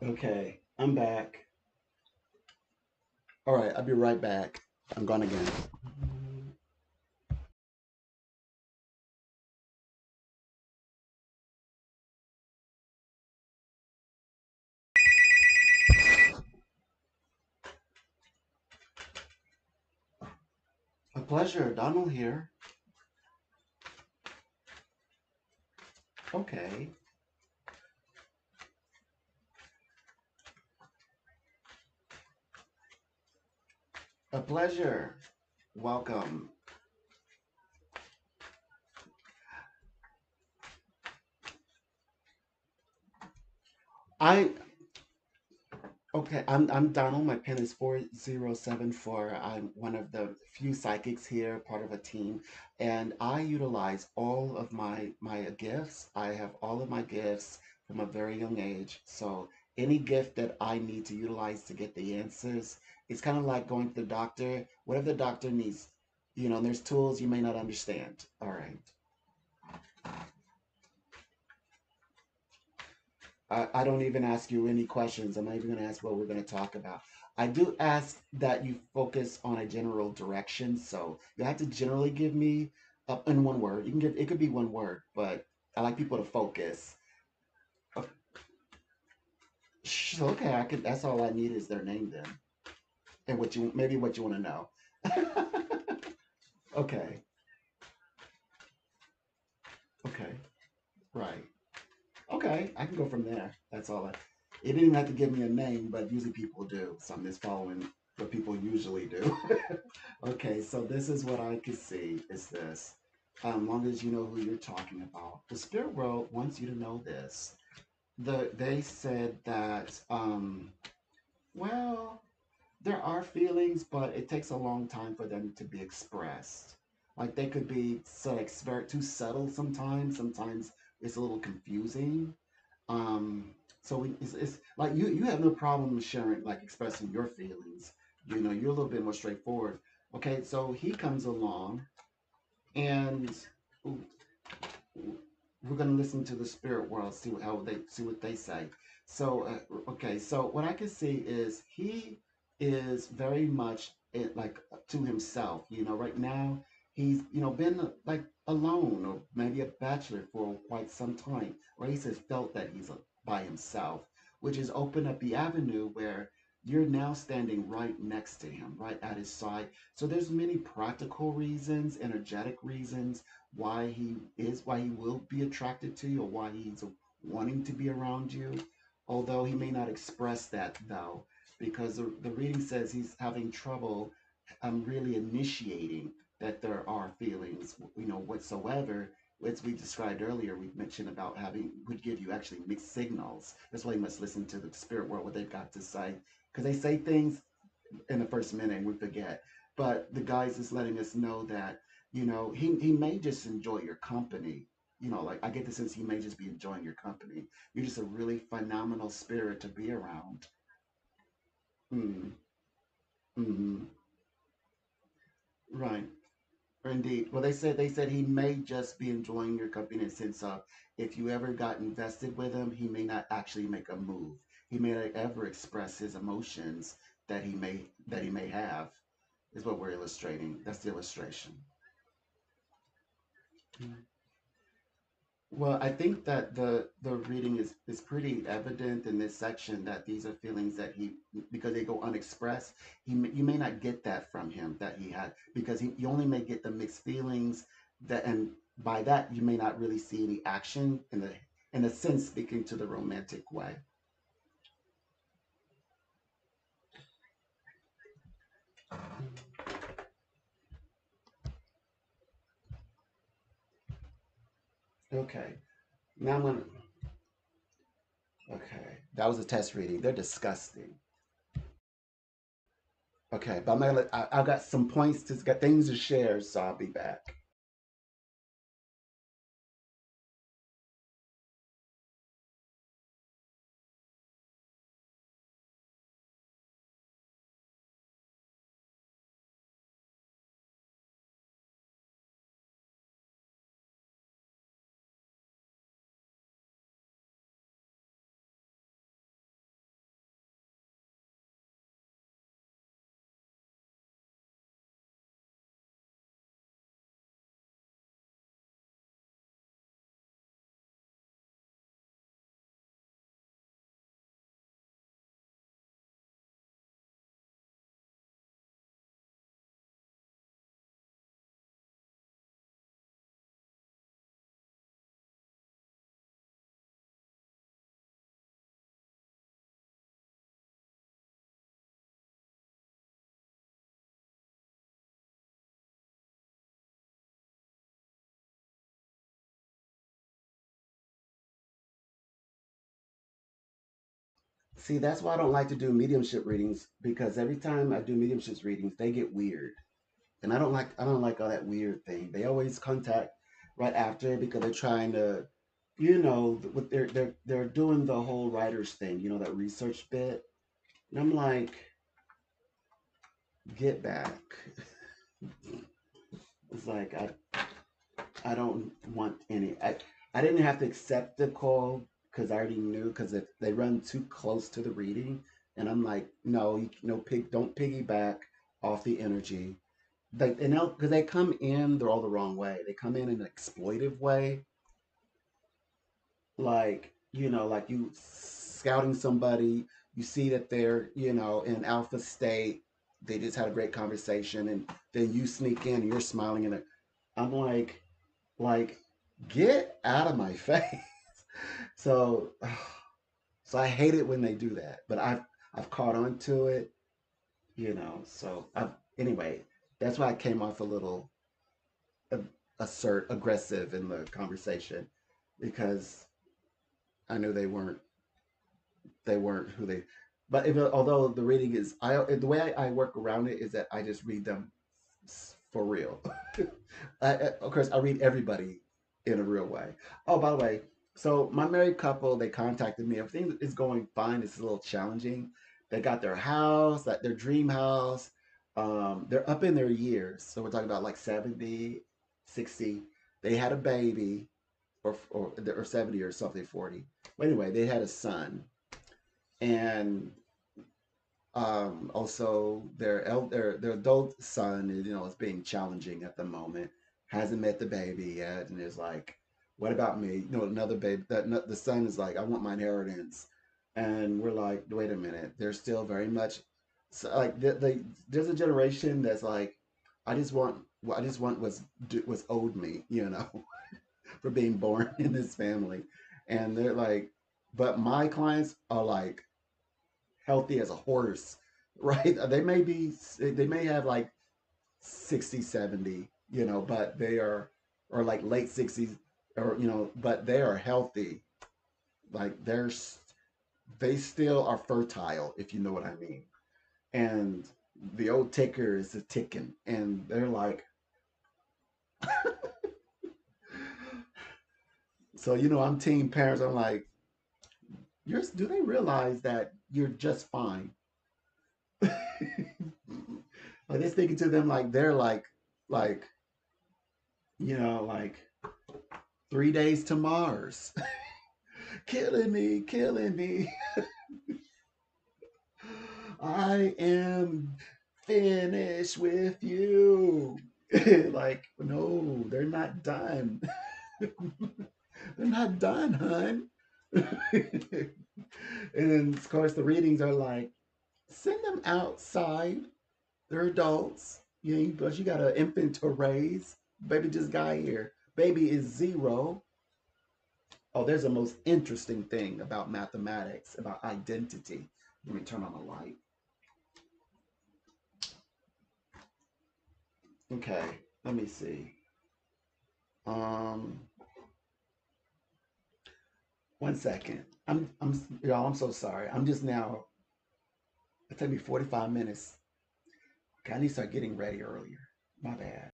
Okay, I'm back. All right, I'll be right back. I'm gone again. A pleasure. Donald here. Okay. A pleasure. Welcome. I I'm Donald. My pen is 4074. I'm one of the few psychics here, part of a team, and I utilize all of my gifts. I have all of my gifts from a very young age. So any gift that I need to utilize to get the answers, it's kind of like going to the doctor. Whatever the doctor needs, and there's tools you may not understand. All right. I don't even ask you any questions. I'm not even going to ask what we're going to talk about. I do ask that you focus on a general direction. So you have to generally give me in one word. You can give, it could be one word, but I like people to focus. Uh, okay, I could. That's all I need is their name then, and what you want to know. Okay, okay, right. Okay, I can go from there. That's all. It didn't even have to give me a name, but usually people do. So I'm just following what people usually do. Okay, so this is what I could see is this. Long as you know who you're talking about, the spirit world wants you to know this. They said that well, there are feelings, but it takes a long time for them to be expressed. Like they could be so like very too subtle sometimes. Sometimes it's a little confusing. It's like you have no problem sharing, like expressing your feelings. You're a little bit more straightforward. Okay, so he comes along and we're gonna listen to the spirit world, see what they say. So okay, so what I can see is he is very much like to himself. Right now he's been like alone or maybe a bachelor for quite some time, or he says felt that he's by himself, which has opened up the avenue where you're now standing right next to him, right at his side. So there's many practical reasons, energetic reasons why he will be attracted to you or why he's wanting to be around you, although he may not express that though, because the reading says he's having trouble really initiating that there are feelings, whatsoever. As we described earlier, we mentioned about having would give you actually mixed signals. That's why you must listen to the spirit world, what they've got to say, because they say things in the first minute and we forget. But the guys is letting us know that, he may just enjoy your company. Like I get the sense he may just be enjoying your company. You're just a really phenomenal spirit to be around. Mm, mm, right. Indeed. Well, they said he may just be enjoying your company in the sense of if you ever got invested with him, he may not actually make a move. He may not ever express his emotions that he may have. Is what we're illustrating. That's the illustration. Mm. Well, I think that the reading is pretty evident in this section that these are feelings that he because they go unexpressed. You may not get that from him that he had because you only may get the mixed feelings that and by that you may not really see any action in a sense speaking to the romantic way. Okay. Now I'm gonna okay. That was a test reading. They're disgusting. Okay, but I've got some points to got things to share, so I'll be back. See, that's why I don't like to do mediumship readings because every time I do mediumship readings, they get weird, and I don't like all that weird thing. They always contact right after because they're trying to, with they're doing the whole writers thing, that research bit, and I'm like, get back. It's like I don't want any. I didn't have to accept the call because I already knew because if they run too close to the reading, and I'm like, no, don't piggyback off the energy. Because they come in, they're all the wrong way. They come in an exploitive way, like like you scouting somebody. You see that they're in alpha state. They just had a great conversation, and then you sneak in and you're smiling, and I'm like, get out of my face. So, so I hate it when they do that, but I've caught on to it, So anyway, that's why I came off a little aggressive in the conversation because I knew they weren't who they. But although the reading is, the way I work around it is that I just read them for real. Of course, I read everybody in a real way. Oh, by the way, so my married couple, they contacted me. Everything is going fine. It's a little challenging. They got their house, like their dream house. They're up in their years. So we're talking about like 70, 60. They had a baby, or 70 or something, 40. But anyway, they had a son. And also, their adult son is being challenging at the moment. Hasn't met the baby yet, and is like, "What about me?" Another baby. The son is like, "I want my inheritance," and we're like, "Wait a minute." They're still very much so, like there's a generation that's like, what I just want was owed me," for being born in this family, and they're like, but my clients are like healthy as a horse, right? They may have like 60, 70, but they are, or like late 60s, or, but they are healthy. Like they still are fertile, if you know what I mean. And the old ticker is a ticking, and they're like, so, I'm team parents. I'm like, do they realize that you're just fine? Like they're speaking to them like they're like, like 3 days to Mars. Killing me. I am finished with you. Like, no, they're not done. They're not done, hun. And then, of course, the readings are like, send them outside. They're adults. But you got an infant to raise. Baby just got here. Baby is 0. Oh, there's a most interesting thing about mathematics, about identity. Let me turn on the light. Okay, let me see. Um, one second. Y'all, I'm so sorry. I'm just now. It took me 45 minutes. Okay, I need to start getting ready earlier. My bad.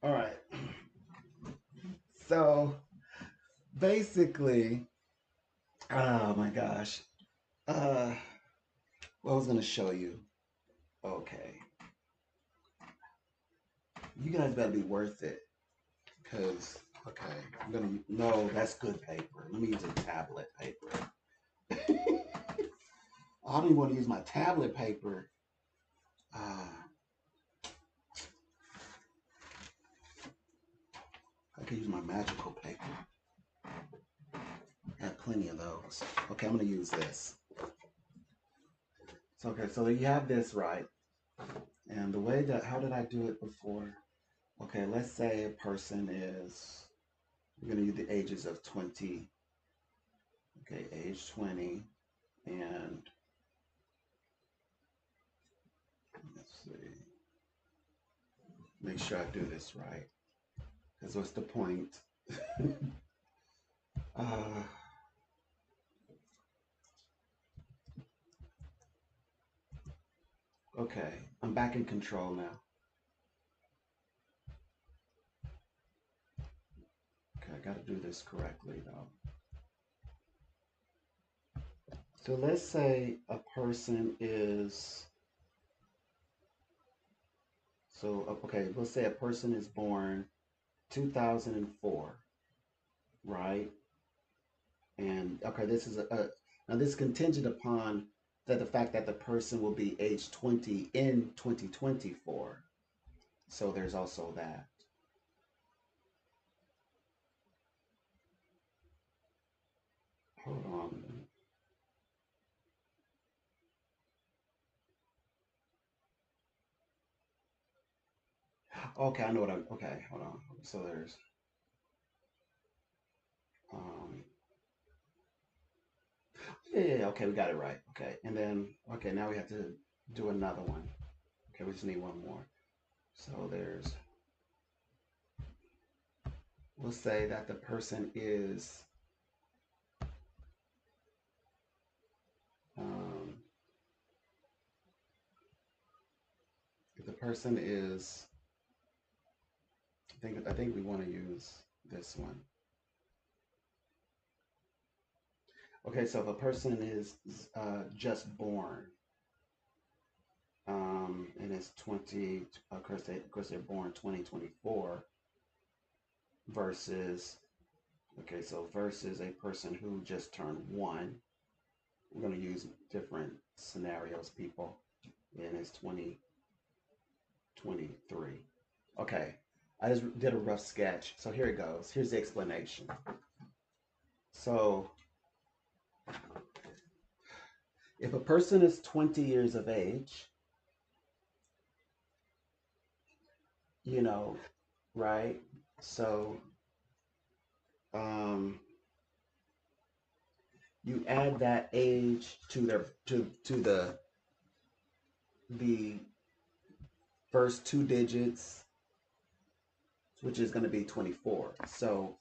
All right. So basically, oh my gosh. Uh, what I was gonna show you. Okay, you guys better be worth it, cause okay, I'm gonna. No, that's good paper. Let me use a tablet paper. I don't even want to use my tablet paper. Uh, I could use my magical paper. I have plenty of those. Okay, I'm gonna use this. So okay, so you have this right, and the way that how did I do it before? Okay, let's say a person is. We're gonna use the ages of 20. Okay, age 20, and let's see. Make sure I do this right, because what's the point? uh, okay, I'm back in control now. Okay, I got to do this correctly though. So let's say a person is okay. Let's say a person is born 2004, right? And okay, this is now this is contingent upon that the fact that the person will be age 20 in 2024. So there's also that. Hold on. Okay, I know what I'm. Okay, hold on. So there's um. Yeah, okay, we got it right. Okay, and then okay, now we have to do another one. Okay, we just need one more. So there's. We'll say that the person is um. If the person is, I think we want to use this one. Okay, so if a person is just born, and it's 20, of course they're born 2024 versus, okay, so versus a person who just turned one. We're going to use different scenarios, people, and it's 2023. Okay, I just did a rough sketch. So here it goes. Here's the explanation. So if a person is 20 years of age, you know, right? So um, you add that age to their to the first two digits, which is going to be 24. So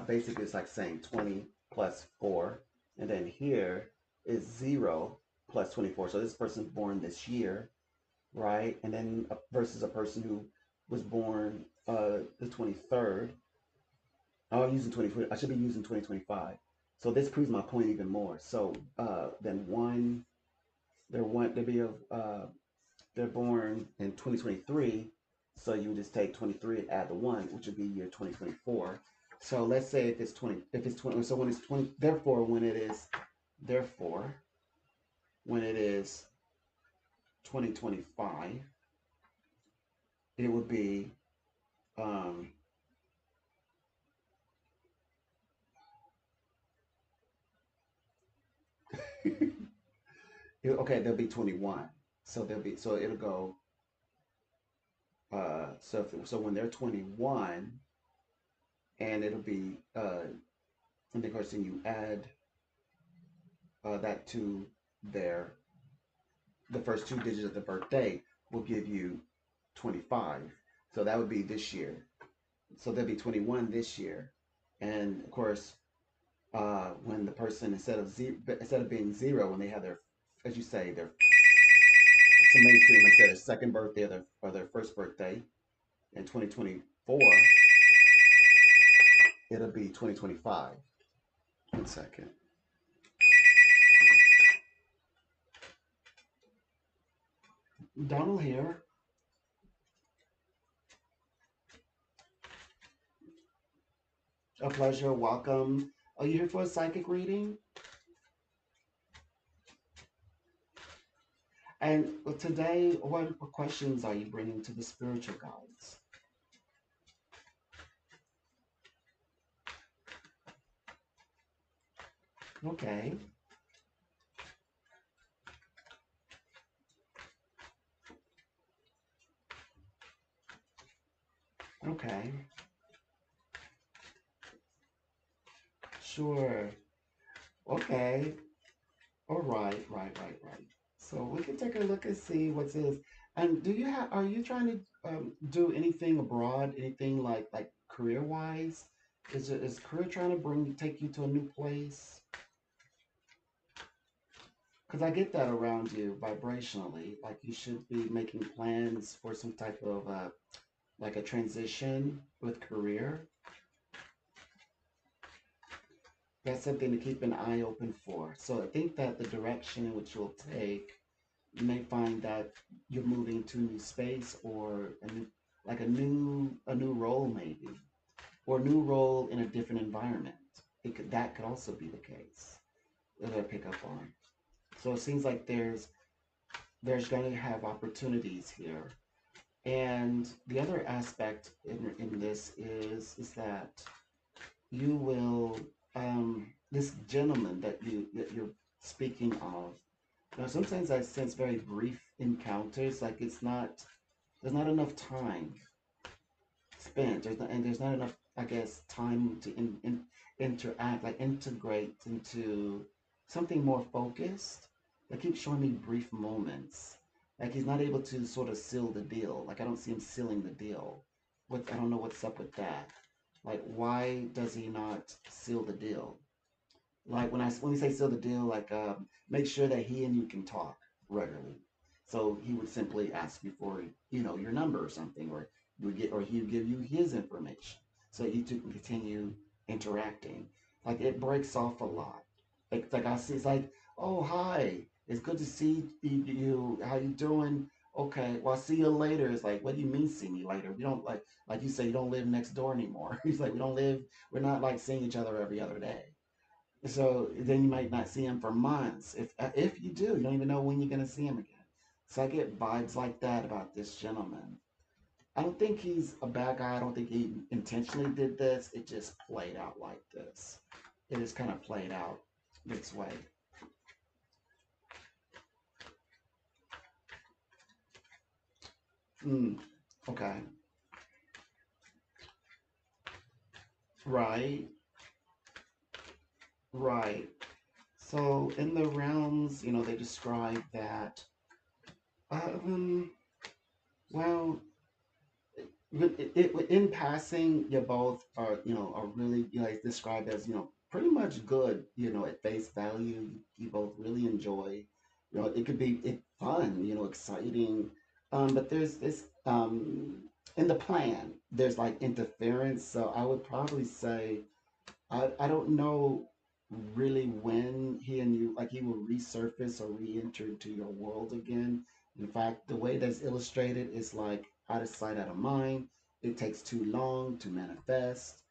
basically, it's like saying 20 plus 4, and then here is 0 plus 24. So this person's born this year, right? And then versus a person who was born the 23rd. Oh, I'm using 20. I should be using 2025. So this proves my point even more. So then one, they're be they're born in 2023. So you would just take 23 and add the one, which would be year 2024. So let's say if it's 20, so when it's 20, therefore, when it is 2025, it would be, um, okay, they'll be 21. So it'll go, so when they're 21, and it'll be, and of course, then you add that to their the first two digits of the birthday will give you 25. So that would be this year. So they'll be 21 this year. And of course, when the person instead of being zero, when they have their, as you say, their somebody say their second birthday or their first birthday in 2020, it'll be 2025. One second. Donald here. A pleasure. Welcome. Are you here for a psychic reading? And today, what questions are you bringing to the spiritual guides? Okay. Okay. Sure. Okay. All right. Right. Right. Right. So we can take a look and see what's this. And do you have? Are you trying to do anything abroad? Anything like career wise? Is career trying to take you to a new place? Because I get that around you vibrationally. Like you should be making plans for some type of like a transition with career. That's something to keep an eye open for. So I think that the direction in which you'll take, you may find that you're moving to a new space or a new, like a new role maybe, or a new role in a different environment. That could also be the case that I pick up on. So it seems like there's going to have opportunities here. And the other aspect in this is that you will this gentleman that you're speaking of. Now sometimes I sense very brief encounters, like there's not enough time spent. There's not enough, I guess, time to interact, like integrate into something more focused. They keep showing me brief moments. Like he's not able to sort of seal the deal. Like I don't see him sealing the deal. I don't know what's up with that. Like why does he not seal the deal? Like when we say seal the deal, like make sure that he and you can talk regularly. So he would simply ask you for your number or something, or he would give you his information so that you two can continue interacting. Like it breaks off a lot. Like I see, it's like, oh hi, it's good to see you. How you doing? Okay, well I'll see you later. It's like, what do you mean see me later? We don't like you say you don't live next door anymore. He's like, we're not like seeing each other every other day. So then you might not see him for months. If you do, you don't even know when you're gonna see him again. So I get vibes like that about this gentleman. I don't think he's a bad guy. I don't think he intentionally did this. It just played out like this. It just kind of played out this way. Mm, okay. Right. Right. So in the realms, they describe that. Um. Well, in passing, you both are really described as pretty much good at face value. You both really enjoy. It could be fun, exciting, but there's this in the plan. There's like interference, so I would probably say I don't know really when he and you like he will resurface or re-enter into your world again. In fact, the way that's illustrated is like out of sight, out of mind. It takes too long to manifest.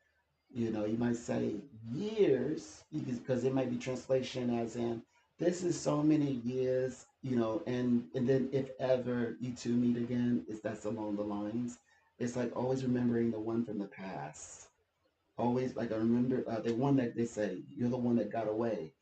You might say years because it might be translation as in this is so many years, and then if ever you two meet again, is that's along the lines. It's like always remembering the one from the past. Always like I remember the one that they say you're the one that got away.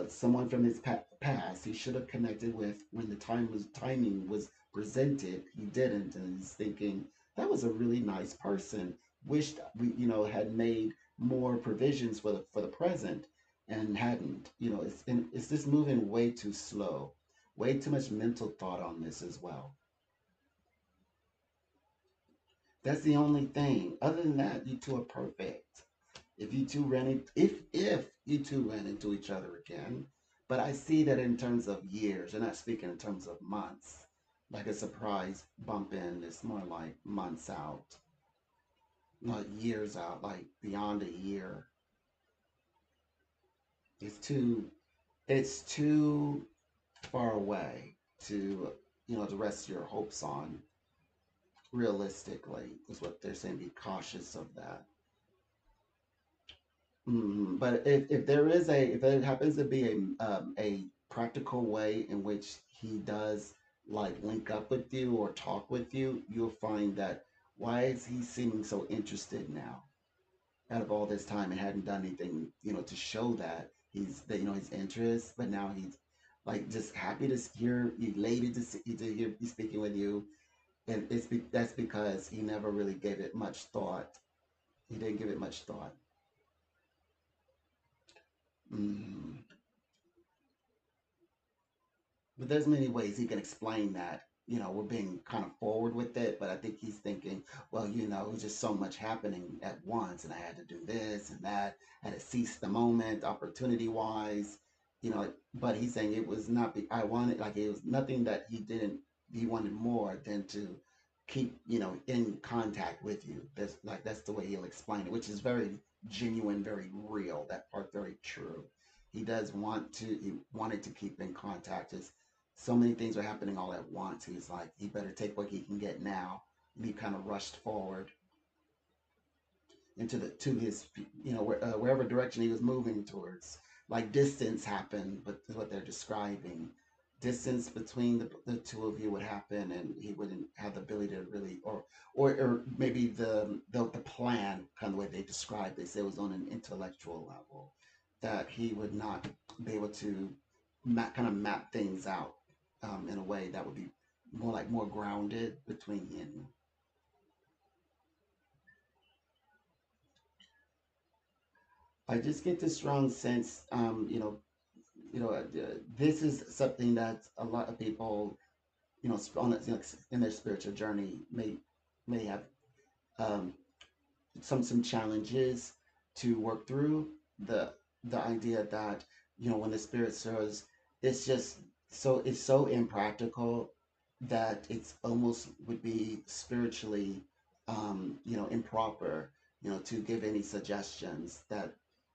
Someone from his past he should have connected with when the timing was presented. He didn't, and he's thinking that was a really nice person. Wished we had made more provisions for the present and hadn't. It's just moving way too slow. Way too much mental thought on this as well. That's the only thing. Other than that, you two are perfect. If you two ran into each other again, but I see that in terms of years. You're not speaking in terms of months. Like a surprise bump in, it's more like months out. like years out, like beyond a year. It's too it's too far away to to rest your hopes on. Realistically, is what they're saying. Be cautious of that. But if there is if there happens to be a practical way in which he does like link up with you or talk with you, you'll find that why is he seeming so interested now? Out of all this time and hadn't done anything, to show that he's that his interest, but now he's like just happy to hear, elated to hear be speaking with you, and that's because he never really gave it much thought. He didn't give it much thought. Mm. But there's many ways he can explain that. We're being kind of forward with it, but I think he's thinking, well, it was just so much happening at once, and I had to do this and that, had to seize the moment, opportunity wise, But he's saying it was not. I wanted like it was nothing that he didn't. He wanted more than to keep in contact with you. That's the way he'll explain it, which is very genuine, very real. That part very true. He does want to. He wanted to keep in contact. It's so many things are happening all at once. He's like, he better take what he can get now. And he kind of rushed forward into the to his, wherever direction he was moving towards. Like distance happened, but is what they're describing. Distance between the two of you would happen, and he wouldn't have the ability to really, or maybe the plan, kind of the way they described. They say it was on an intellectual level that he would not be able to kind of map things out in a way that would be more grounded between you. I just get this strong sense, this is something that a lot of people, in their spiritual journey may have um, some challenges to work through. The idea that when the spirit serves, it's so impractical that it's almost would be spiritually improper to give any suggestions that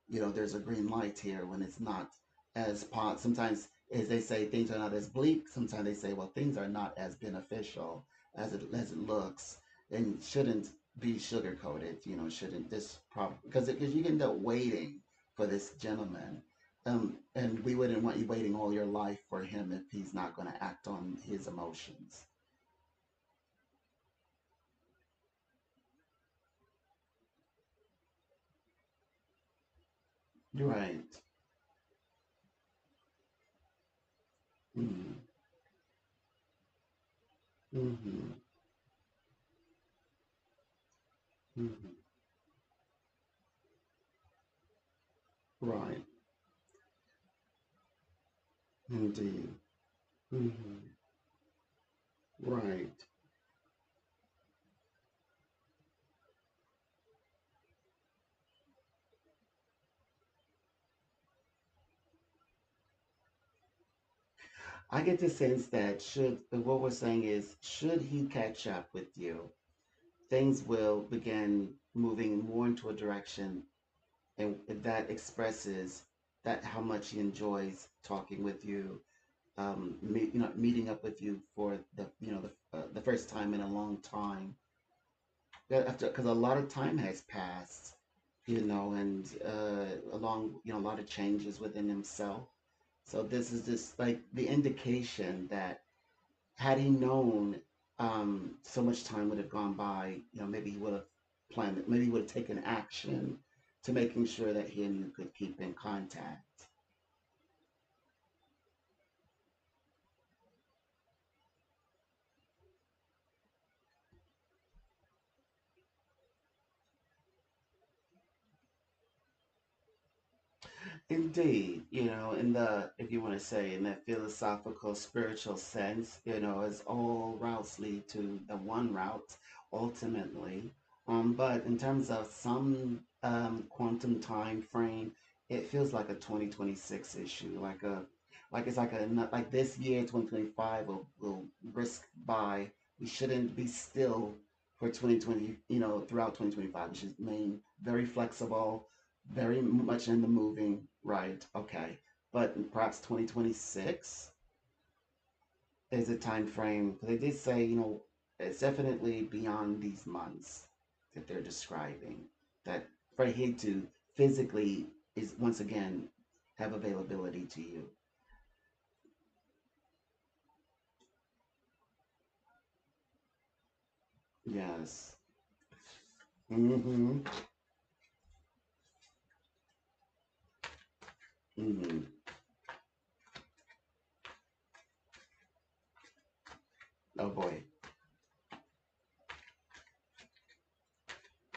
there's a green light here when it's not sometimes as they say things are not as bleak. Sometimes they say, well, things are not as beneficial as it looks, and shouldn't be sugar coated. Shouldn't this problem because you end up waiting for this gentleman, and we wouldn't want you waiting all your life for him if he's not going to act on his emotions. Right. Mm-hmm. Mm-hmm. Mm-hmm. Right. Indeed. Mm-hmm. Right. I get the sense that what we're saying is, should he catch up with you, things will begin moving more into a direction, and that expresses that how much he enjoys talking with you, meeting up with you for the first time in a long time. After because a lot of time has passed, and along a lot of changes within himself. So this is just like the indication that had he known so much time would have gone by, maybe he would have planned it, maybe he would have taken action to making sure that he and you could keep in contact. Indeed, in the if you want to say in that philosophical spiritual sense, as all routes lead to the one route ultimately. But in terms of some quantum time frame, it feels like a 2026 issue, like it's like this year 2025 will brisk by. We shouldn't be still for 2020, throughout 2025, which is main, very flexible, very much in the moving, right? Okay. But perhaps 2026 is a time frame, because they did say, it's definitely beyond these months that they're describing, that for him to physically is once again have availability to you. Yes. Mm-hmm. Mm-hmm. Oh boy.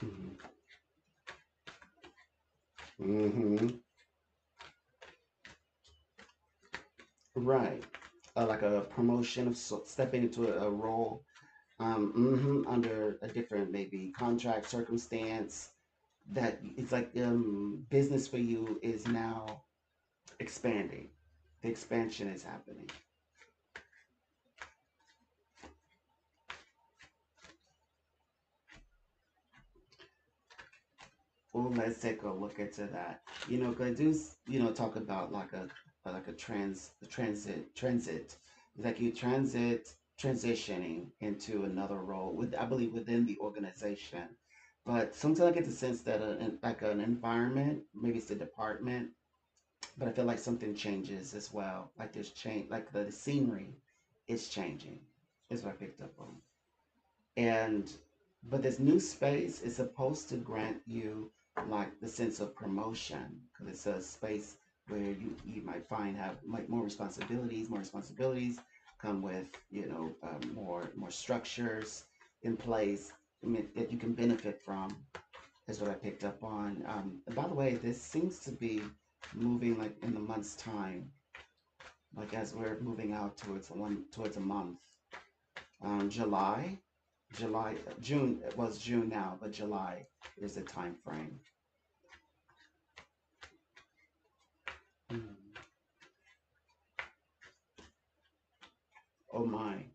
Mm-hmm. Mm-hmm. Right. Like a promotion of stepping into a role under a different maybe contract circumstance, that it's like business for you is now expanding. The expansion is happening. Well, let's take a look into that. Cause I do, talk about like a transit. It's like you transitioning into another role with, I believe, within the organization. But sometimes I get the sense that like an environment, maybe it's the department, but I feel like something changes as well. Like there's change, like the scenery is changing. Is what I picked up on. And but this new space is supposed to grant you like the sense of promotion, because it's a space where you might find have like more responsibilities. More responsibilities come with more structures in place. I mean, that you can benefit from, is what I picked up on. And by the way, this seems to be moving like in the month's time, like as we're moving out towards a month. July, June, it was June now, but July is the time frame. Mm. Oh my.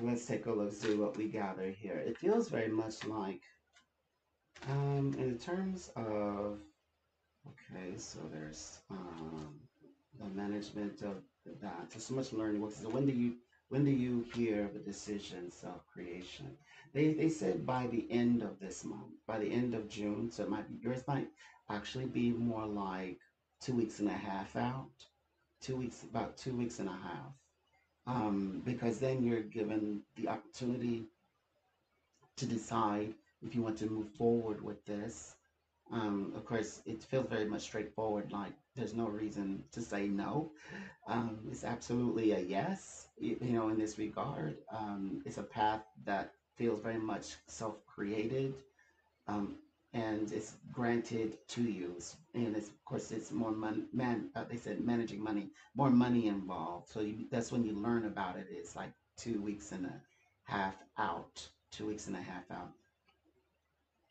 Let's take a look, see what we gather here. It feels very much like, in terms of, okay, so there's the management of that. So much learning works. So when do you hear of a decision, self creation? They said by the end of this month, by the end of June. So it might be yours might actually be more like 2 weeks and a half out. 2 weeks, about 2 weeks and a half. Because then you're given the opportunity to decide if you want to move forward with this. Of course, it feels very much straightforward, like there's no reason to say no. It's absolutely a yes, in this regard. It's a path that feels very much self created, um, and it's granted to you. And it's, of course, it's more money, they said managing money, more money involved. So that's when you learn about it. It's like 2 weeks and a half out, 2 weeks and a half out.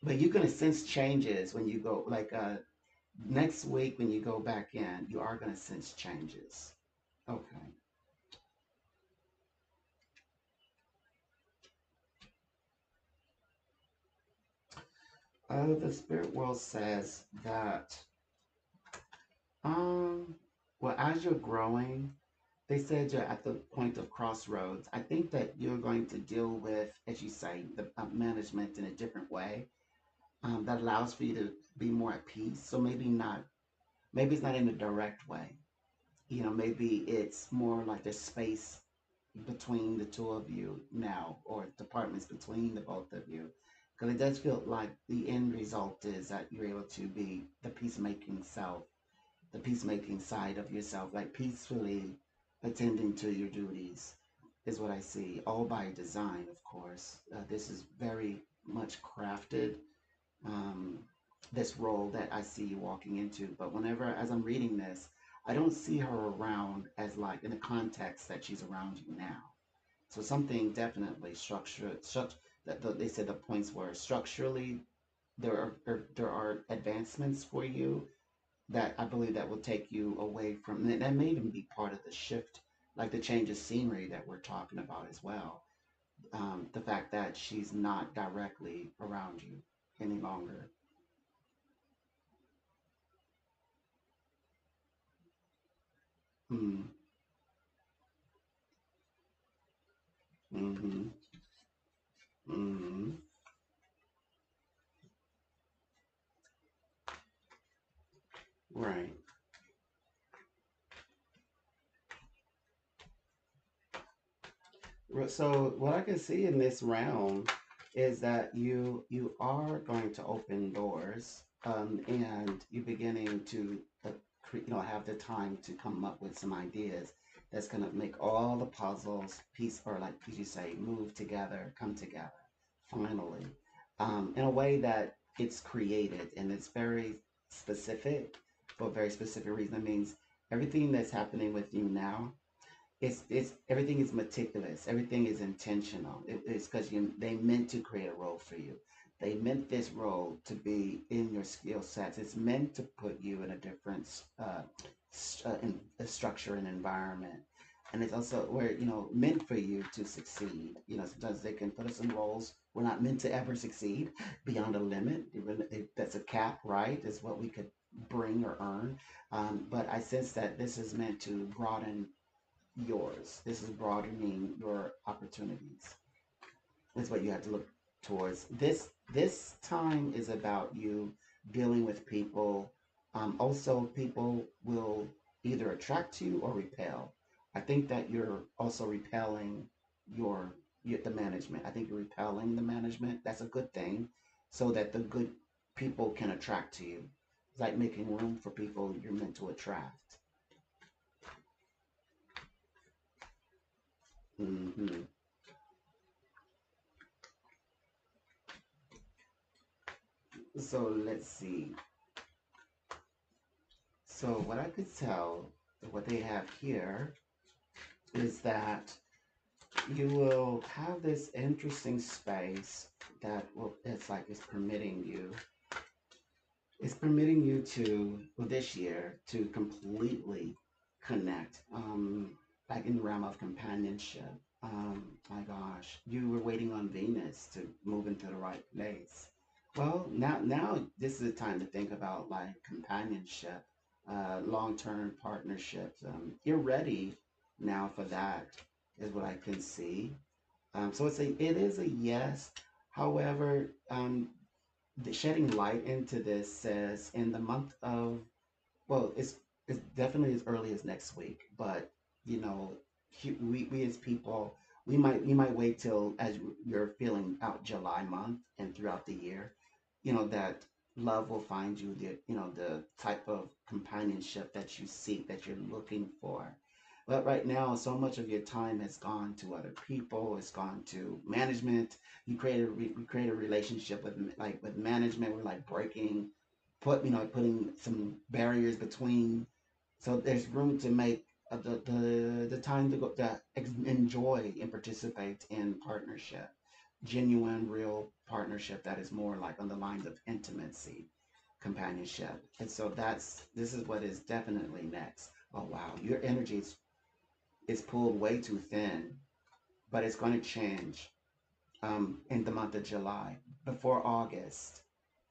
But you're gonna sense changes when you go, like next week when you go back in, you are gonna sense changes. Okay. The spirit world says that, um, well, as you're growing, they said you're at the point of crossroads. I think that you're going to deal with, as you say, the management in a different way, that allows for you to be more at peace. So maybe it's not in a direct way. Maybe it's more like there's space between the two of you now, or departments between the both of you. Because it does feel like the end result is that you're able to be the peacemaking self, the peacemaking side of yourself, like peacefully attending to your duties, is what I see. All by design, of course. This is very much crafted, um, this role that I see you walking into. But whenever, as I'm reading this, I don't see her around as like in the context that she's around you now. So something definitely that they said the points were structurally there are advancements for you, that I believe that will take you away from that. That may even be part of the shift, like the change of scenery that we're talking about as well. The fact that she's not directly around you any longer. Mm, mm-hmm, mm-hmm. Right. So what I can see in this realm is that you are going to open doors, and you're beginning to have the time to come up with some ideas that's going to make all the puzzles piece or like did you say move together, come together finally, in a way that it's created and it's very specific for a very specific reason. That means everything that's happening with you now, it's everything is meticulous, everything is intentional. It's because you they meant to create a role for you. They meant this role to be in your skill sets. It's meant to put you in a different in a structure and environment, and it's also where meant for you to succeed. Sometimes they can put us in roles we're not meant to ever succeed beyond a limit. That's a cap, right? Is what we could bring or earn. But I sense that this is meant to broaden yours. This is broadening your opportunities. That's what you have to look towards. This time is about you dealing with people. Also, people will either attract you or repel. I think that you're also repelling your, the management. I think you're repelling the management. That's a good thing, so that the good people can attract to you. It's like making room for people you're meant to attract. Hmm. So let's see. So what I could tell, what they have here, is that you will have this interesting space that will, it's like it's permitting you to, well, this year, to completely connect, like in the realm of companionship. My gosh, you were waiting on Venus to move into the right place. Well, now this is the time to think about like companionship, long-term partnerships. You're ready now for that, is what I can see. So it is a yes. However, the shedding light into this says in the month of, well, it's definitely as early as next week, but you know, we as people, we might wait till as you're feeling out July month and throughout the year, that love will find you, the type of companionship that you seek, that you're looking for. But right now, so much of your time has gone to other people. It's gone to management. We create a relationship with management. We're like breaking, putting some barriers between, so there's room to make the time to go to enjoy and participate in partnership, genuine, real partnership that is more like on the lines of intimacy, companionship. And so this is what is definitely next. Oh wow, your energy is pulled way too thin, but it's going to change in the month of July. Before August,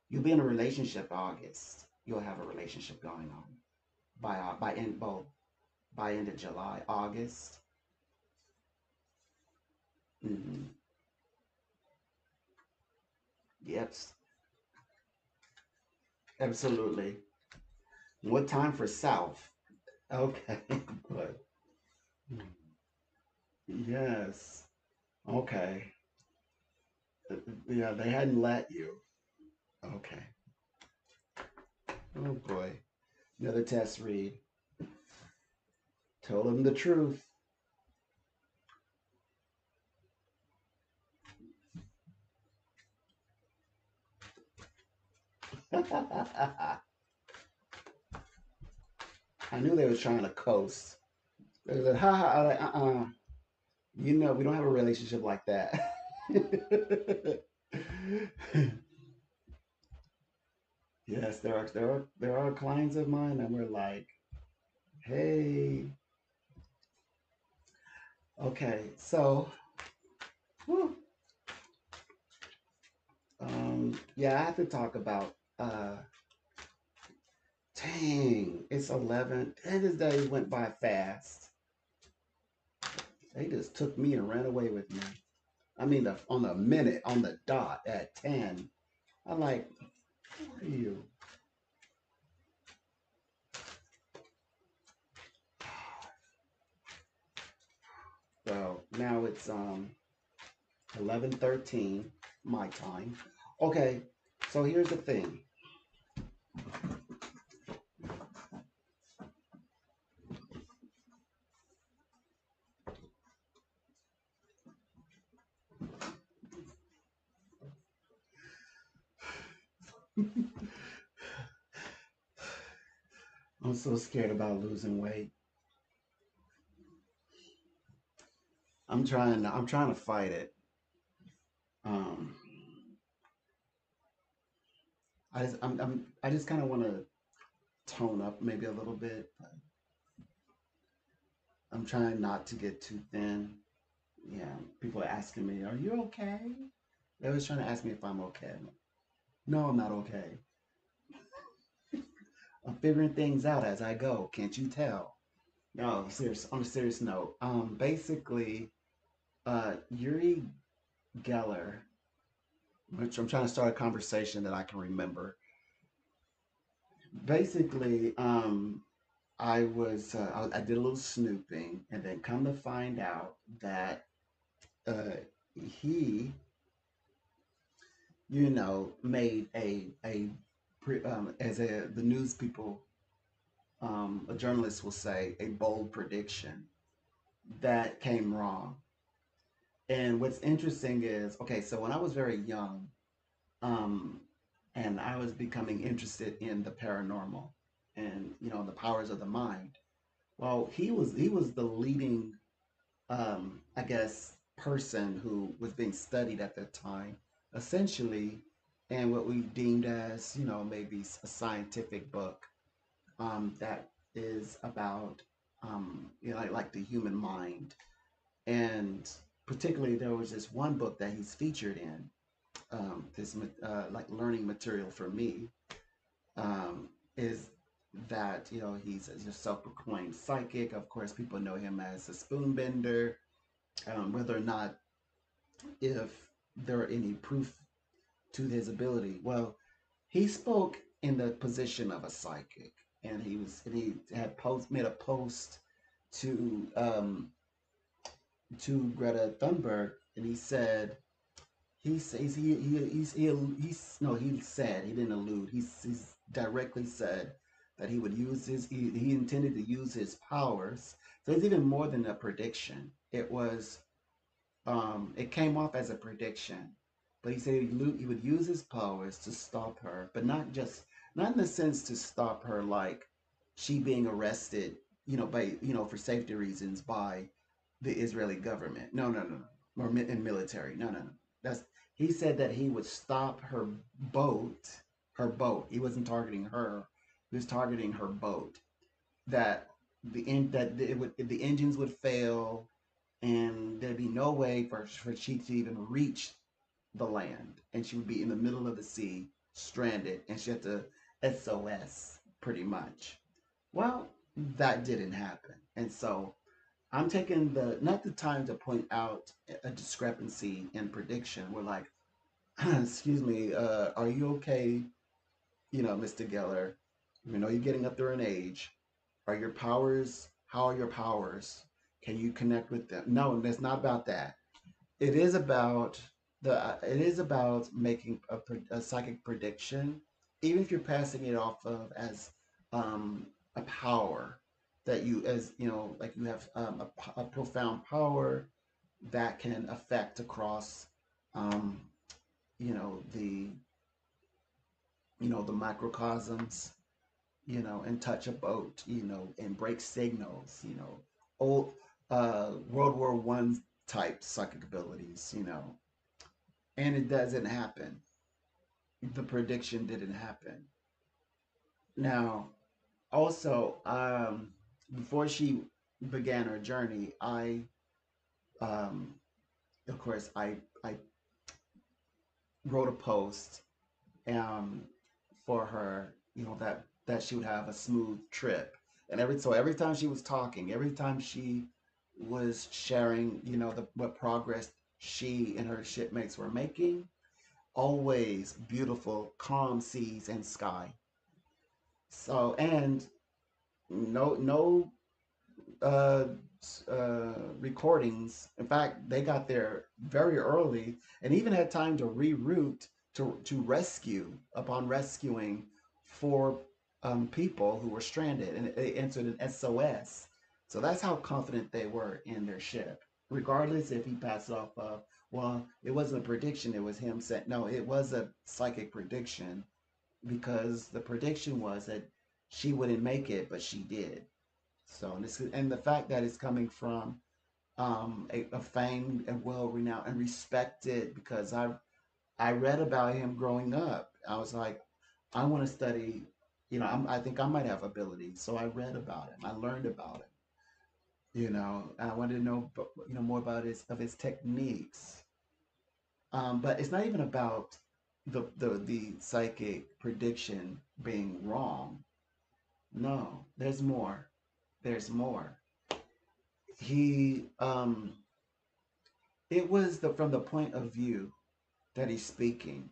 you'll be in a relationship. August, you'll have a relationship going on by end of July, August. Hmm. Yep, absolutely. What time for South? Okay, good. Yes. Okay. Yeah, they hadn't let you. Okay. Oh boy. Another test read. Told him the truth. I knew they was trying to coast. They was like, ha ha. I was like, we don't have a relationship like that. Yes, there are clients of mine, and we're like, hey, okay, so, whew, yeah, I have to talk about. Dang, it's 11. And this day went by fast. They just took me and ran away with me. I mean, on the minute, on the dot at 10. I'm like, who are you? So now it's 11:13 my time. Okay, so here's the thing. I'm so scared about losing weight. I'm trying to fight it. Um, I just kind of want to tone up maybe a little bit. I'm trying not to get too thin. Yeah, people are asking me, "Are you okay?" They're always trying to ask me if I'm okay. I'm like, no, I'm not okay. I'm figuring things out as I go. Can't you tell? No, serious. On a serious note, basically, Yuri Geller, which I'm trying to start a conversation that I can remember. Basically, I did a little snooping, and then come to find out that uh, he, made as the news people, a journalist will say, a bold prediction that came wrong. And what's interesting is, okay, so when I was very young, um, and I was becoming interested in the paranormal and the powers of the mind. Well, he was the leading, I guess, person who was being studied at that time, essentially, and what we deemed as maybe a scientific book, that is about like the human mind, and particularly there was this one book that he's featured in, this like learning material for me, um, is that he's a self-proclaimed psychic. Of course, people know him as a spoonbender. Whether or not if there are any proof to his ability, well, he spoke in the position of a psychic, and he had made a post to Greta Thunberg, and he said he says he's no he said he didn't allude he's directly said that he would use he intended to use his powers. So it's even more than a prediction. It came off as a prediction, but he said he would use his powers to stop her, but not in the sense to stop her like she being arrested, by for safety reasons by the Israeli government. No, no, no, no. Or in military. No, no, no. That's He said that he would stop boat, her boat. He wasn't targeting her. He was targeting her boat. That the engines would fail, and there'd be no way for she to even reach the land, and she would be in the middle of the sea, stranded, and she had to SOS pretty much. Well, that didn't happen, and so I'm taking the not the time to point out a discrepancy in prediction. We're like, excuse me, are you okay? Mr. Geller, you're getting up there in age. Are your powers? How are your powers? Can you connect with them? No, it's not about that. It is about It is about making a psychic prediction, even if you're passing it off of as a power that like you have a profound power that can affect across um, the the microcosms, and touch a boat, and break signals, old World War One type psychic abilities, and it doesn't happen. The prediction didn't happen. Now, also, before she began her journey, um, of course, I wrote a post um, for her, that she would have a smooth trip. And every time she was talking, every time she was sharing, what progress she and her shipmates were making, always beautiful, calm seas and sky. So, and no uh, recordings. In fact, they got there very early and even had time to reroute to rescue. Upon rescuing four people who were stranded, and they entered an SOS. So that's how confident they were in their ship. Regardless if he passed off well, it wasn't a prediction, it was him saying, no, it was a psychic prediction because the prediction was that she wouldn't make it, but she did. So and the fact that it's coming from a famed and well-renowned and respected, because I read about him growing up. I was like, I want to study. I think I might have ability. So I read about him. I learned about him. And I wanted to know, more about his techniques. But it's not even about the psychic prediction being wrong. No, there's more. There's more. He It was from the point of view that he's speaking.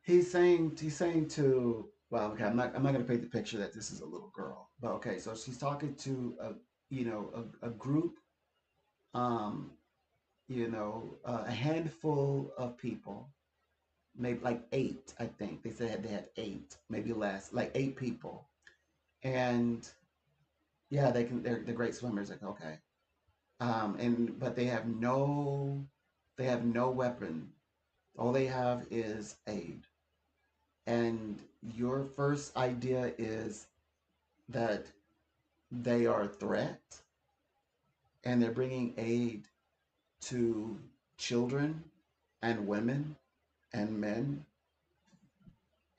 He's saying to, well, okay, I'm not going to paint the picture that this is a little girl, but okay, so she's talking to a group, um a handful of people, maybe like eight. I think they said they had eight, maybe less, like eight people. And yeah, they're great swimmers, like, okay. And but they have no weapon. All they have is aid. And your first idea is that they are a threat and they're bringing aid to children and women and men.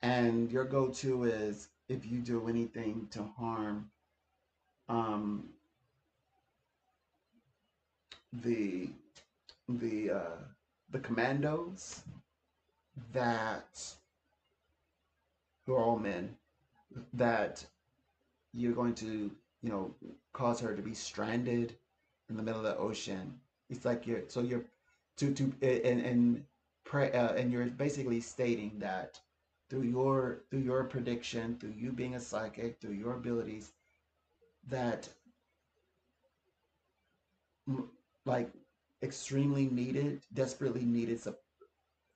And your go to is, if you do anything to harm um, the the uh, the commandos, that who are all men, that you're going to, cause her to be stranded in the middle of the ocean. It's like you're to and you're basically stating that through your prediction, through you being a psychic, through your abilities, that mm, like extremely needed, desperately needed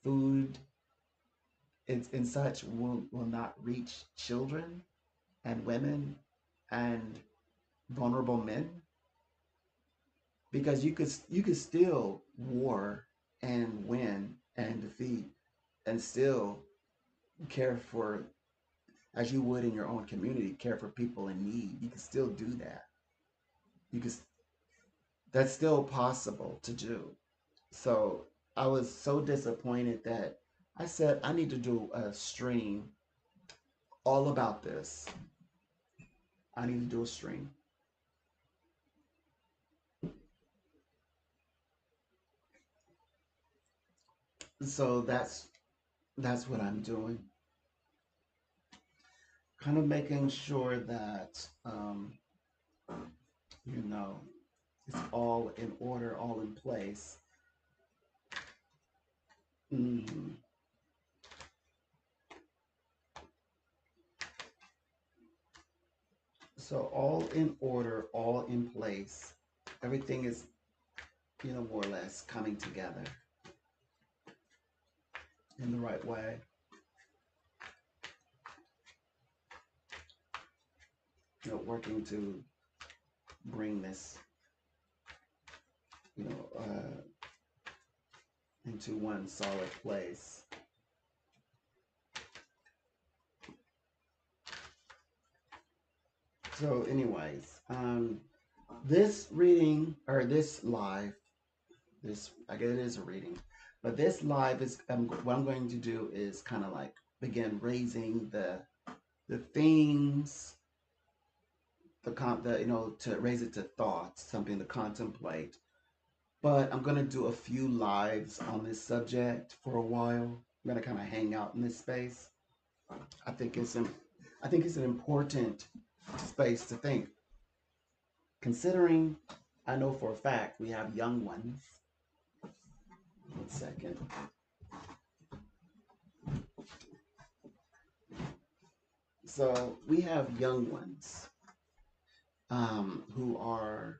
food and such will not reach children and women and vulnerable men, because you could still war and win and defeat and still care for, as you would in your own community, care for people in need. You can still do that. You can That's still possible to do. So I was so disappointed that I said I need to do a stream all about this. I need to do a stream. So that's what I'm doing. Kind of making sure that you know it's all in order, all in place. Mhm. So all in order, all in place. Everything is, more or less coming together in the right way. Working to bring this, into one solid place. So, anyways, this reading, or this live, this, I guess it is a reading, but this live is, what I'm going to do is kind of like begin raising the themes, to raise it to thoughts, something to contemplate. But I'm gonna do a few lives on this subject for a while. I'm gonna kind of hang out in this space. I think it's an, I think it's an important space to think, considering I know for a fact we have young ones. One second. So we have young ones who are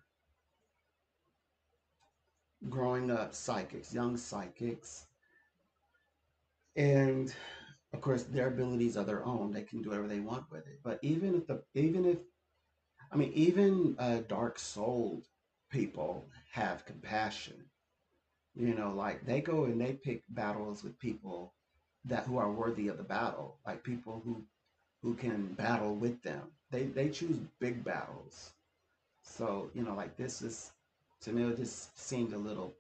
growing up psychics, young psychics, and of course their abilities are their own. They can do whatever they want with it. But even if I mean even dark souled people have compassion. Like they go and they pick battles with people that who are worthy of the battle, like people who can battle with them. They choose big battles. So, like this is to me it just seemed a little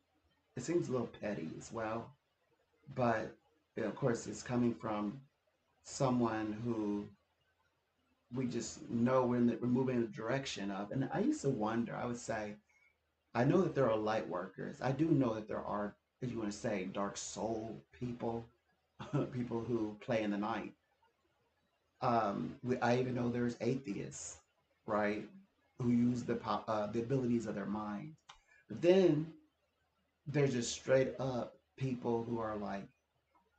it seems a little petty as well. But of course it's coming from someone who we just know we're moving in the direction of. And I used to wonder, I would say, I know that there are light workers. I do know that there are, if you want to say, dark soul people, people who play in the night. I even know there's atheists, right, who use the abilities of their mind. But then there's just straight up people who are like,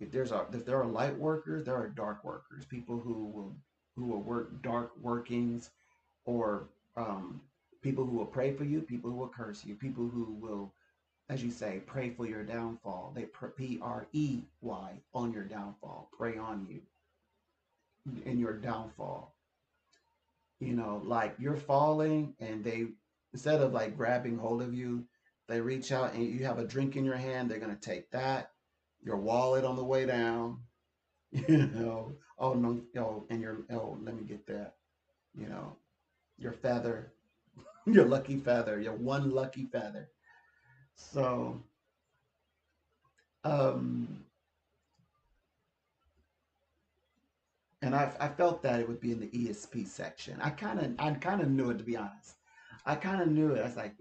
if there are light workers, there are dark workers, people who will work dark workings, or um, people who will pray for you, people who will curse you, people who will, as you say, pray for your downfall. They PREY on your downfall, pray on you in your downfall. Like you're falling, and they, instead of like grabbing hold of you, they reach out and you have a drink in your hand. They're gonna take that, your wallet on the way down. Oh no, and let me get that. You know, your feather, your lucky feather, your one lucky feather. So, um, and I felt that it would be in the ESP section. I kind of knew it, to be honest. I kind of knew it. I was like,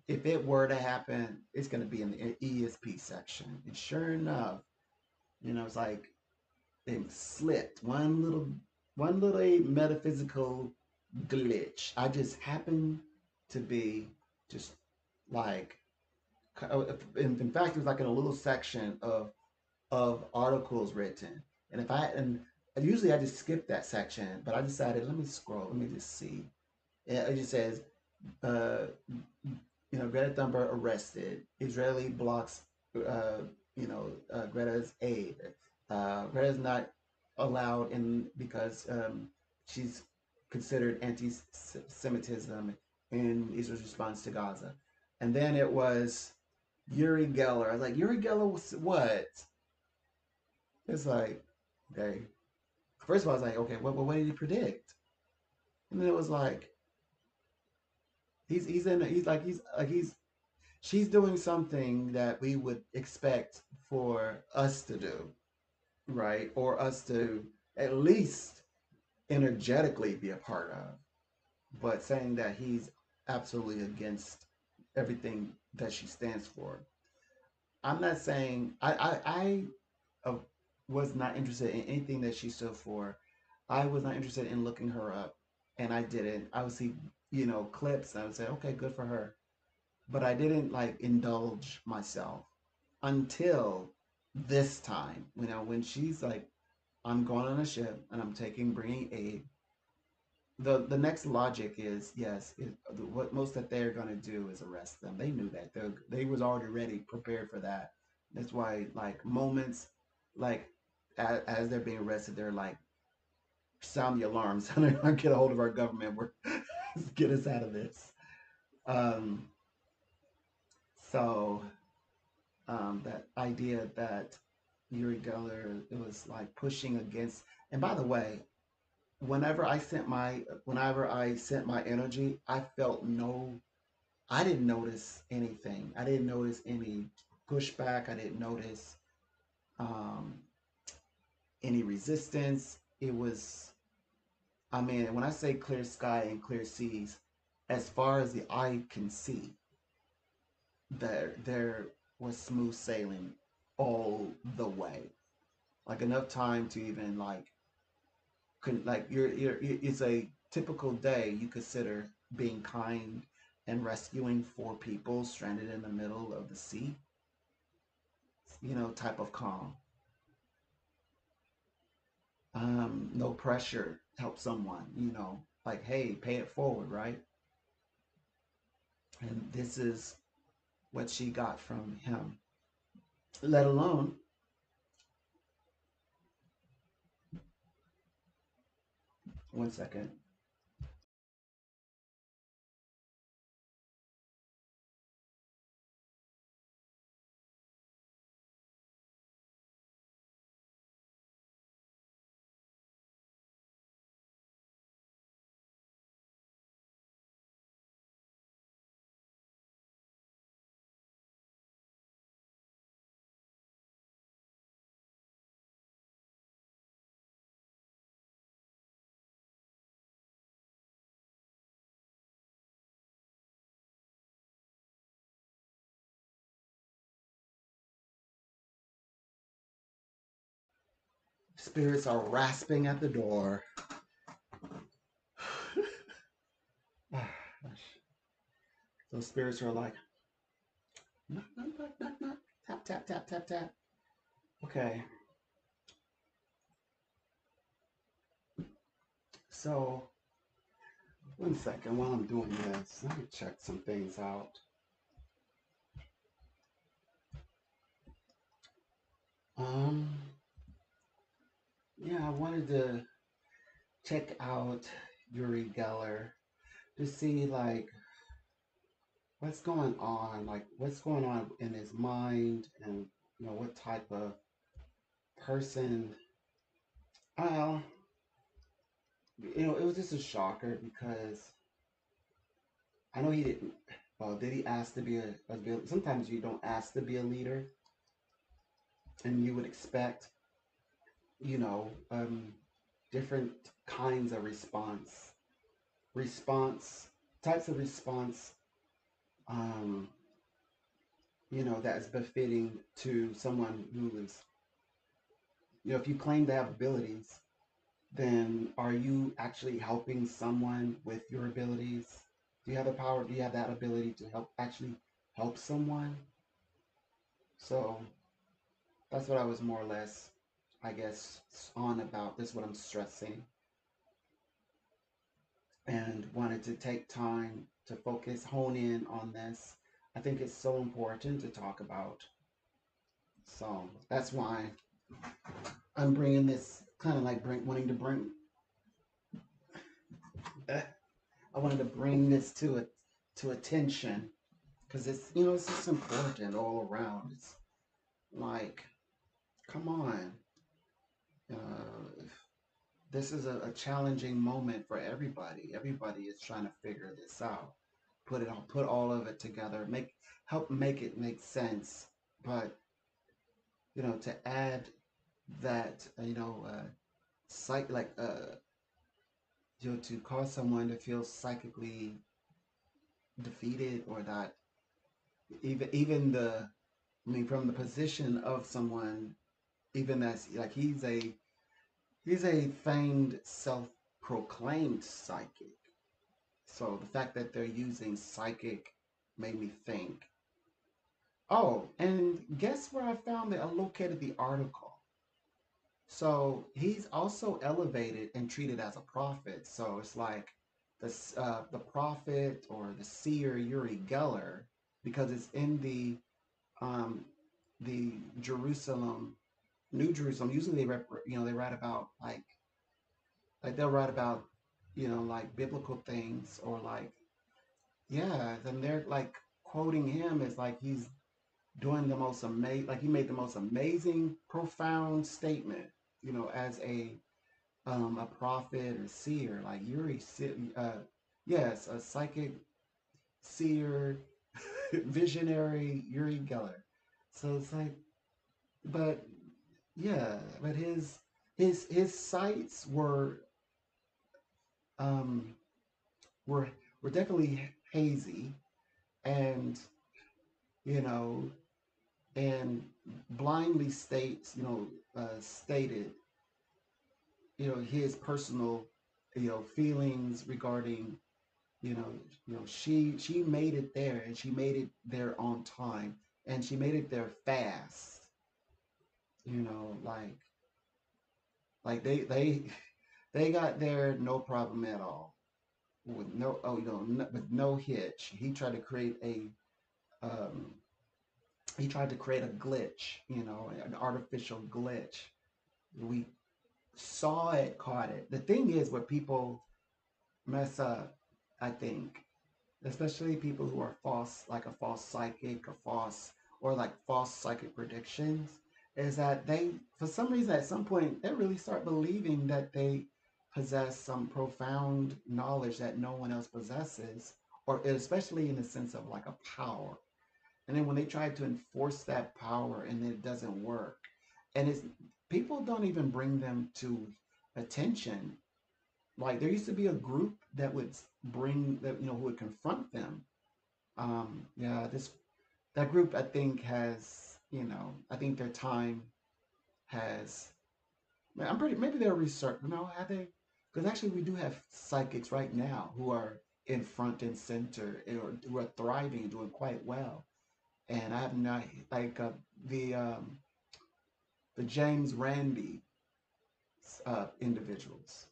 if it were to happen, it's going to be in the ESP section. And sure enough, it's like it slipped one little metaphysical glitch. I just happened to be just like, in fact, it was like in a little section of articles written. And usually I just skip that section, but I decided, let me scroll, let me just see. It just says, uh, Greta Thunberg arrested. Israeli blocks, Greta's aid. Greta's not allowed in because she's considered anti-Semitism in Israel's response to Gaza. And then it was Uri Geller. I was like, Uri Geller was what? It's like, okay. First of all, I was like, okay, what did he predict? And then it was like, he's she's doing something that we would expect for us to do, right? Or us to at least energetically be a part of. But saying that he's absolutely against everything that she stands for. I'm not saying I was not interested in anything that she stood for. I was not interested in looking her up, and I didn't. I would see, clips, and I would say, okay, good for her. But I didn't like indulge myself until this time. When she's like, I'm going on a ship and I'm bringing aid. The next logic is, yes, what most that they're going to do is arrest them. They knew that they was already ready, prepared for that. That's why, like, moments like as they're being arrested, they're like, sound the alarms and get a hold of our government. We're get us out of this. Um, so that idea that Uri Geller, it was like pushing against. And by the way, whenever I sent my energy, I didn't notice anything. I didn't notice any pushback. I didn't notice um, any resistance. It was I mean, when I say clear sky and clear seas, as far as the eye can see, there was smooth sailing all the way. Like enough time to even like like it's a typical day you consider being kind and rescuing four people stranded in the middle of the sea, type of calm. No pressure, help someone, like, hey, pay it forward, right? And this is what she got from him. Let alone, one second. Spirits are rasping at the door. Those spirits are like, knock, knock, knock, knock, knock. Tap, tap, tap, tap, tap. Okay, so one second while I'm doing this, let me check some things out. Um, yeah, I wanted to check out Uri Geller to see like what's going on in his mind, and what type of person. Well, it was just a shocker because I know he didn't. Well, did he ask to be sometimes you don't ask to be a leader, and you would expect, you know, um, different kinds of response, types of response, um, that is befitting to someone who is, if you claim to have abilities, then are you actually helping someone with your abilities? Do you have the power? Do you have that ability to actually help someone? So that's what I was more or less, I guess, on about. This is what I'm stressing, and wanted to take time to focus, hone in on this. I think it's so important to talk about. So that's why I'm bringing this kind of like wanting to bring. I wanted to bring this to attention because it's just important all around. It's like, come on, uh, this is a challenging moment for everybody. Everybody is trying to figure this out, put all of it together, help make it make sense. But to add that, like to cause someone to feel psychically defeated, or that even I mean, from the position of someone, even that's like he's a famed self-proclaimed psychic. So the fact that they're using psychic made me think. Oh, and guess where I located the article. So he's also elevated and treated as a prophet. So it's like the prophet or the seer Uri Geller, because it's in um, the Jerusalem, New Jerusalem. Usually they write about like they'll write about like biblical things, or like, yeah, then they're like quoting him as like he's doing the most amazing, like he made the most amazing, profound statement, as a prophet or seer, like yes, a psychic seer, visionary Uri Geller. So it's like, but yeah, but his sights were um, were definitely hazy, and you know, and blindly stated his personal feelings regarding you know she made it there, and she made it there on time, and she made it there fast. Like they they got there no problem at all, with no with no hitch. Um he tried to create a glitch, an artificial glitch. We saw it, caught it. The thing is, what people mess up, I think, especially people who are false, like a false psychic, or like false psychic predictions, is that they, for some reason, at some point, they really start believing that they possess some profound knowledge that no one else possesses, or especially in the sense of like a power. And then when they try to enforce that power and it doesn't work, and it's people don't even bring them to attention. Like there used to be a group that would bring that who would confront them. Yeah, this that group I think has I think their time has. I'm pretty maybe they're research. No, have they? Because actually we do have psychics right now who are in front and center, or who are thriving, doing quite well. And I have not like the um, the James Randi individuals,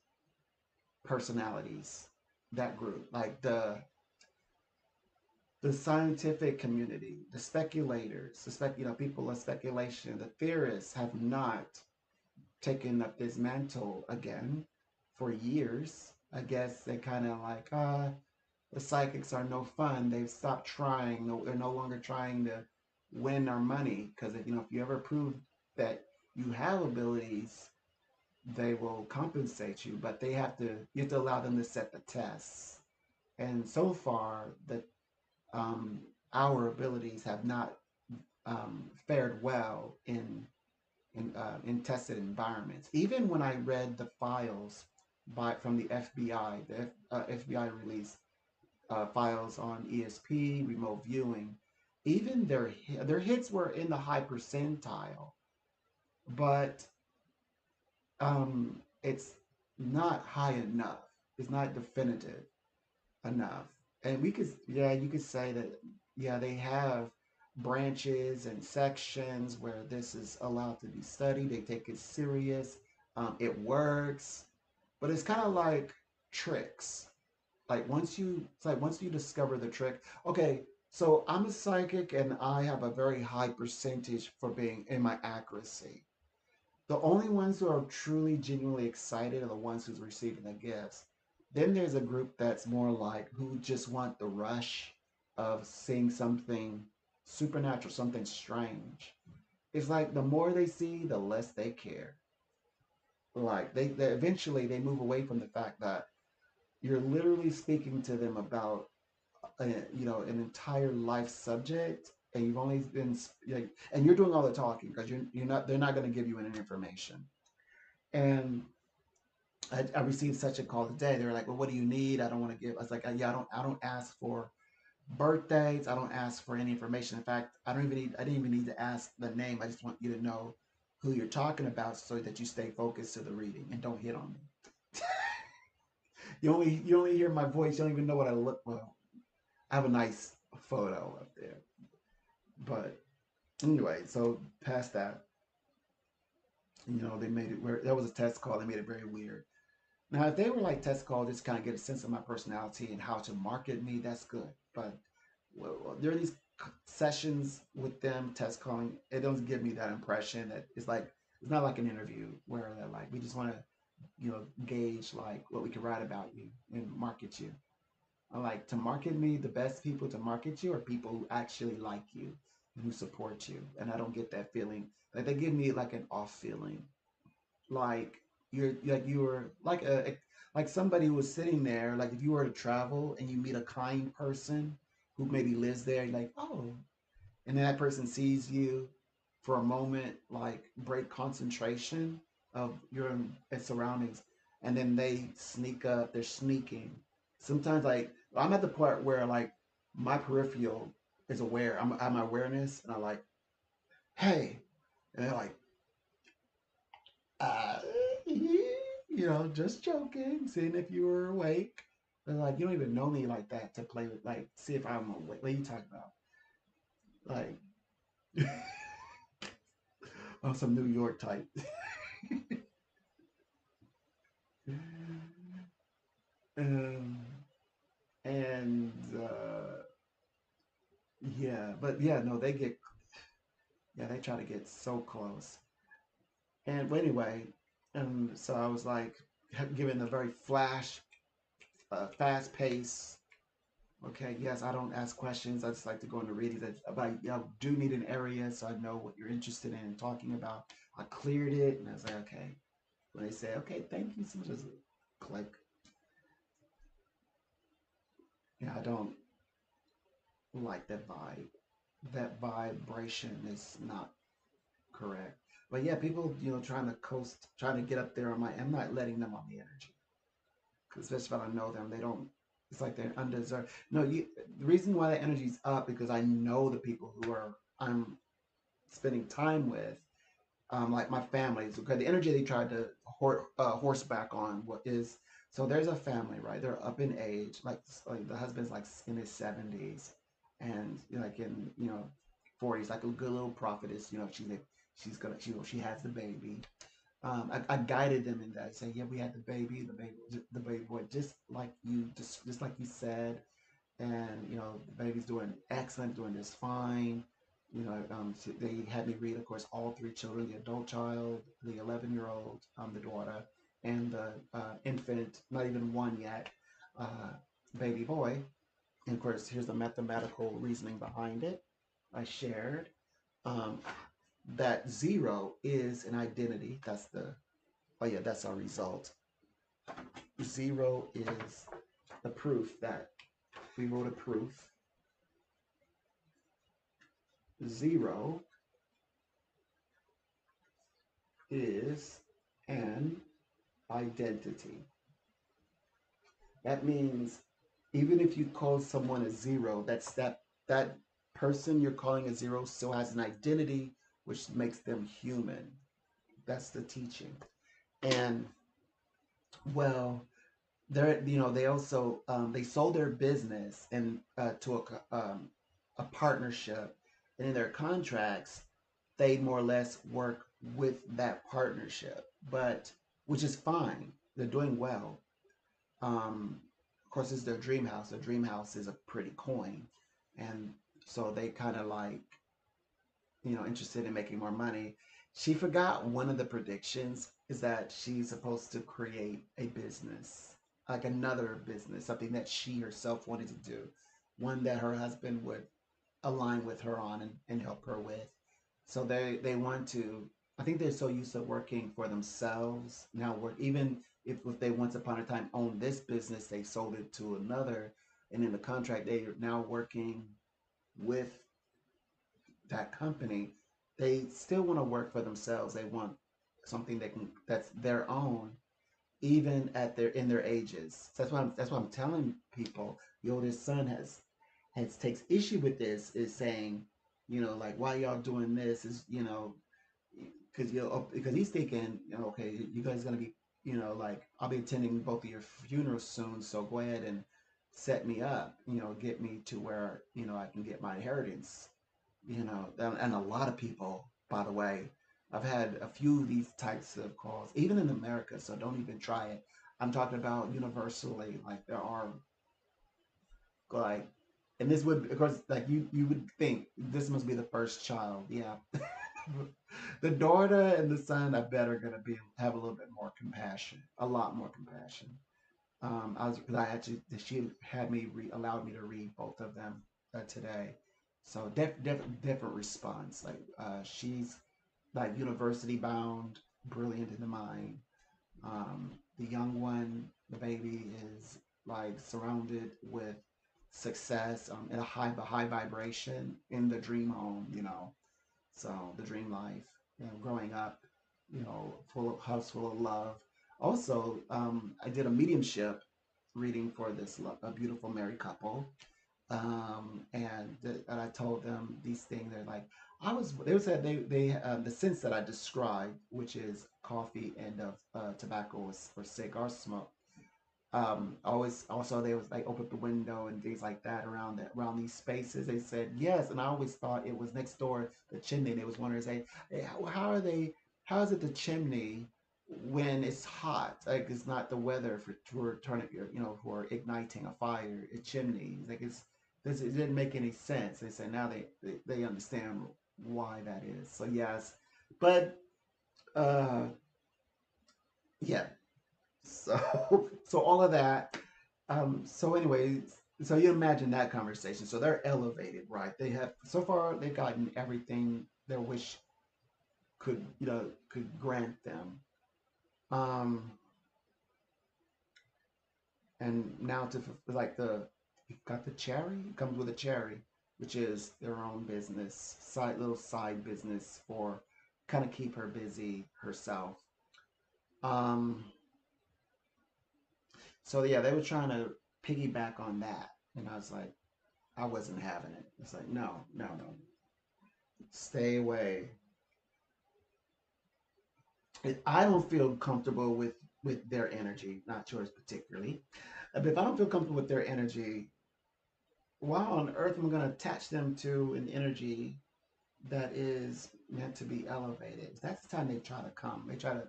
personalities, that group, like the scientific community, the speculators, people of speculation, the theorists have not taken up this mantle again for years. I guess they kind of like, the psychics are no fun. They've stopped trying. No, they're no longer trying to win our money, because if you ever prove that you have abilities, they will compensate you, but you have to allow them to set the tests. And so far, um, our abilities have not fared well in tested environments. Even when I read the files from the FBI, the FBI released files on ESP, remote viewing. Even their hits were in the high percentile, but it's not high enough. It's not definitive enough. And you could say that, yeah, they have branches and sections where this is allowed to be studied. They take it serious. It works, but it's kind of like tricks. Once you discover the trick, okay. So I'm a psychic, and I have a very high percentage for being in my accuracy. The only ones who are truly, genuinely excited are the ones who's receiving the gifts. Then there's a group that's more like who just want the rush of seeing something supernatural, something strange. It's like the more they see, the less they care. Like they eventually they move away from the fact that you're literally speaking to them about an entire life subject, and you've only been like, and you're doing all the talking because you're not they're not going to give you any information. And I received such a call today. They were like, "Well, what do you need?" I don't want to give. I was like, "Yeah, I don't ask for birthdays. I don't ask for any information. In fact, I didn't even need to ask the name. I just want you to know who you're talking about, so that you stay focused to the reading and don't hit on me. You only hear my voice. You don't even know what I look. Well, I have a nice photo up there, but anyway. So past that, they made it where that was a test call. They made it very weird. Now, if they were like test calls, just kind of get a sense of my personality and how to market me, that's good. But during these sessions with them, test calling, it doesn't give me that impression that it's not like an interview where they're like, we just want to, gauge like what we can write about you and market you. I like to market me, the best people to market you are people who actually like you and who support you. And I don't get that feeling. Like they give me like an off feeling, like you were like somebody who was sitting there, like if you were to travel and you meet a kind person who maybe lives there, you're like, oh, and then that person sees you for a moment, like break concentration of your surroundings, and then they sneak up. They're sneaking. Sometimes, like I'm at the part where like my peripheral is aware. I'm awareness, and I'm like, hey, and they're like, uh, just joking, seeing if you were awake. They're like, you don't even know me like that to play with, like, see if I'm awake. What are you talking about? Like, on some New York type. um, and yeah, but yeah, no, yeah, they try to get so close. And well, anyway, and so I was like, given the very fast pace. Okay, yes, I don't ask questions. I just like to go into readings. But I do need an area so I know what you're interested in and talking about. I cleared it, and I was like, okay. When they say, okay, thank you so much, just click. Yeah, I don't like that vibe. That vibration is not correct. But yeah, people, trying to coast, trying to get up there on I'm not letting them on the energy. Because especially if I know them, they don't, it's like they're undeserved. No, the reason why the energy's up because I know the people who I'm spending time with, like my family. Okay, the energy they tried to horseback on what is, so there's a family, right? They're up in age, like the husband's like in his 70s, and like in 40s, like a good little prophetess. She has the baby. I guided them in that. I say, yeah, we had the baby boy, just like you said, and the baby's doing excellent, doing just fine. They had me read, of course, all three children: the adult child, the 11-year-old, the daughter, and the infant, not even one yet, uh, baby boy. And of course, here's the mathematical reasoning behind it. I shared um, that zero is an identity. Oh yeah, that's our result. Zero is the proof that we wrote a proof. Zero is an identity. That means even if you call someone a zero, that person you're calling a zero still has an identity which makes them human. That's the teaching. And well, they also they sold their business and to a partnership, and in their contracts they more or less work with that partnership, but which is fine. They're doing well. Of course, it's their dream house. Their dream house is a pretty coin, and so they kind of like interested in making more money. She forgot one of the predictions is that she's supposed to create a business, like another business, something that she herself wanted to do, one that her husband would align with her on and help her with. So they want to. I think they're so used to working for themselves now. Work even if they once upon a time owned this business, they sold it to another, and in the contract they are now working with that company. They still want to work for themselves. They want something that's their own, even at their ages. So that's what I'm telling people. The oldest son has takes issue with this, is saying, like, why y'all doing this, is because he's thinking, okay, you guys gonna be, like, I'll be attending both of your funerals soon, so go ahead and set me up, get me to where I can get my inheritance, and a lot of people, by the way, I've had a few of these types of calls, even in America, so don't even try it. I'm talking about universally, like there are, like, and this would, of course, like you would think this must be the first child, yeah. The daughter and the son, I bet, are gonna have a little bit more compassion, a lot more compassion. Because I actually, she had allowed me to read both of them today, so different response. Like she's like university bound, brilliant in the mind. The young one, the baby, is like surrounded with success, in a high vibration in the dream home, so the dream life, growing up, full of house full of love. Also, I did a mediumship reading for this a beautiful married couple, and I told them these things. They're like, I was. They said they the sense that I described, which is coffee and tobacco or cigar smoke. Always also they was like open the window and things like that around these spaces. They said yes, and I always thought it was next door the chimney. They was wondering, say, hey, how are they? How is it the chimney when it's hot? Like it's not the weather for turning, for igniting a fire. It's chimneys. Like it didn't make any sense. They said now they understand why that is. So yes, but uh, yeah. So so all of that. So anyways, so you imagine that conversation. So they're elevated, right? They have so far they've gotten everything their wish could grant them. Um, and now to like the got the cherry it comes with a cherry, which is their own business, little side business for kind of keep her busy herself. Um, so yeah, they were trying to piggyback on that, and I was like, I wasn't having it. It's like, no, no, no, stay away. I don't feel comfortable with their energy, not yours particularly. But if I don't feel comfortable with their energy, why on earth am I going to attach them to an energy that is meant to be elevated? That's the time they try to come. They try to,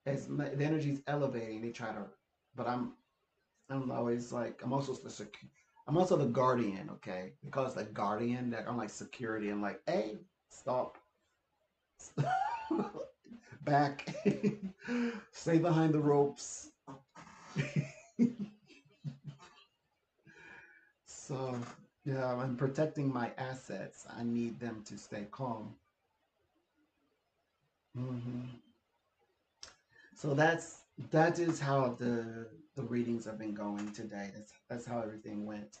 the energy's elevating. They try to, but I'm always like, I'm also the guardian. Okay, because the guardian that I'm like security. I'm like, hey, stop. Back, stay behind the ropes. So, yeah, I'm protecting my assets. I need them to stay calm. Hmm. So that is how the readings have been going today. That's how everything went.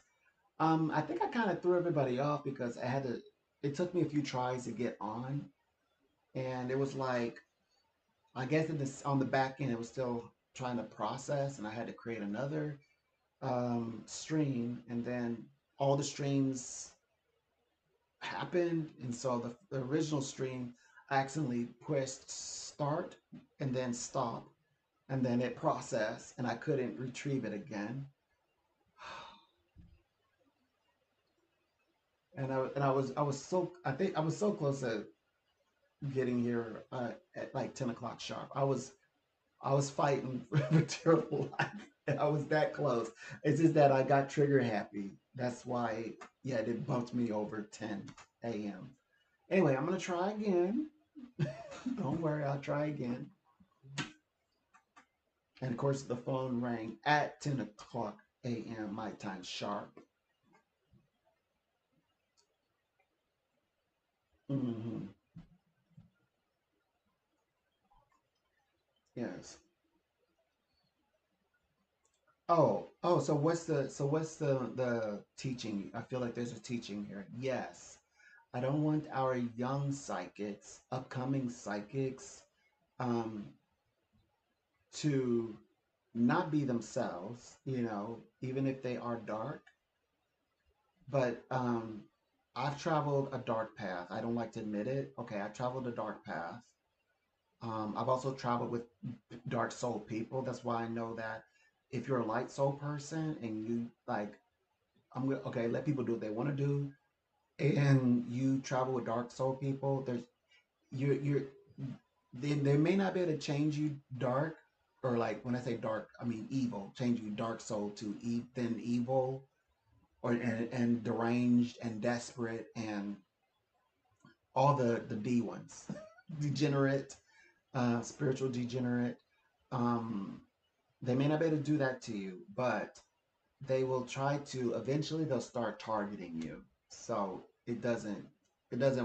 I think I kind of threw everybody off because I had to. It took me a few tries to get on, and it was like I guess on the back end it was still trying to process, and I had to create another stream, and then all the streams happened, and so the original stream I accidentally pushed start and then stop, and then it processed, and I couldn't retrieve it again. I think I was so close to getting here at like 10 o'clock sharp. I was fighting for dear life, and I was that close. It's just that I got trigger happy. That's why, yeah, it bumped me over 10 a.m. Anyway, I'm gonna try again. Don't worry, I'll try again. And of course, the phone rang at 10 o'clock a.m. my time sharp. Hmm. Yes. Oh. So what's the teaching? I feel like there's a teaching here. Yes, I don't want our young psychics, upcoming psychics, um, to not be themselves. Even if they are dark. But I've traveled a dark path. I don't like to admit it. Okay, I traveled a dark path. I've also traveled with dark soul people. That's why I know that if you're a light soul person and you like, I'm gonna okay, let people do what they want to do, and you travel with dark soul people. You're they may not be able to change you dark, or like when I say dark, I mean evil. Change you dark soul to then evil, or and deranged and desperate and all the D ones, degenerate, spiritual degenerate. Um, they may not be able to do that to you, but they will try to. Eventually, they'll start targeting you. So it doesn't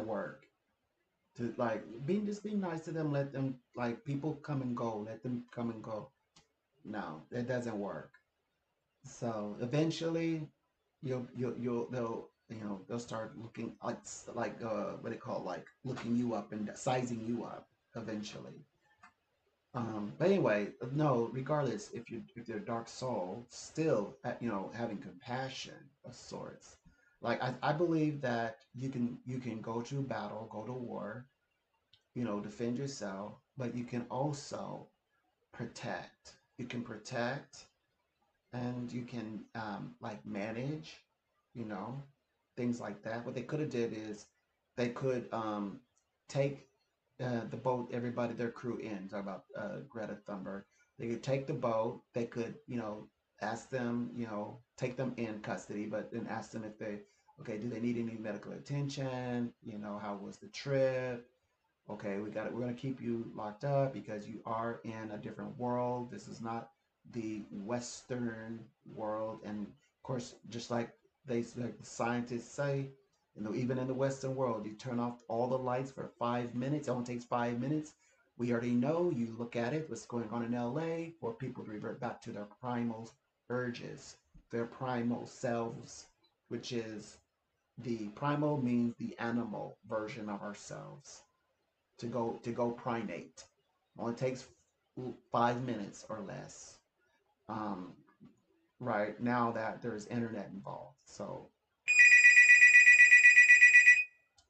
work. To like be nice to them. Let them like people come and go. Let them come and go. No, that doesn't work. So eventually, they'll start looking like what they call like looking you up and sizing you up eventually. But anyway, no. Regardless, if you're a dark soul, still, having compassion of sorts. Like I believe that you can go to battle, go to war, defend yourself, but you can also protect. You can protect, and you can like manage, you know, things like that. What they could have did is they could take the boat, everybody, their crew in. Talk about Greta Thunberg. They could take the boat. They could, ask them, take them in custody, but then ask them if they, okay, do they need any medical attention? How was the trip? Okay, we're gonna keep you locked up because you are in a different world. This is not the Western world, and of course, just like like the scientists say, even in the Western world, you turn off all the lights for 5 minutes. It only takes 5 minutes. We already know. You look at it, what's going on in LA, for people to revert back to their primal urges, their primal selves, which is the primal means the animal version of ourselves to go primate. Only takes 5 minutes or less. Um, right now that there's internet involved. So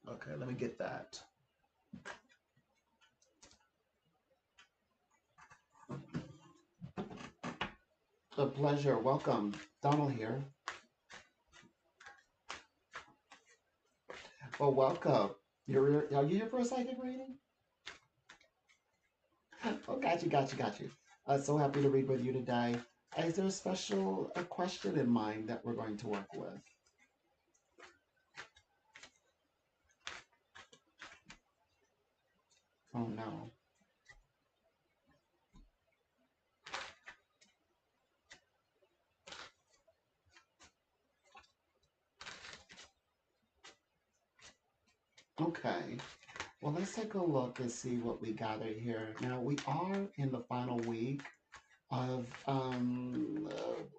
okay, let me get that. A pleasure. Welcome, Donald here. Well, welcome. Are you here for a psychic reading? Oh, got you. So happy to read with you today. Is there a special question in mind that we're going to work with? Oh no. Okay. Well, let's take a look and see what we gather here. Now, we are in the final week of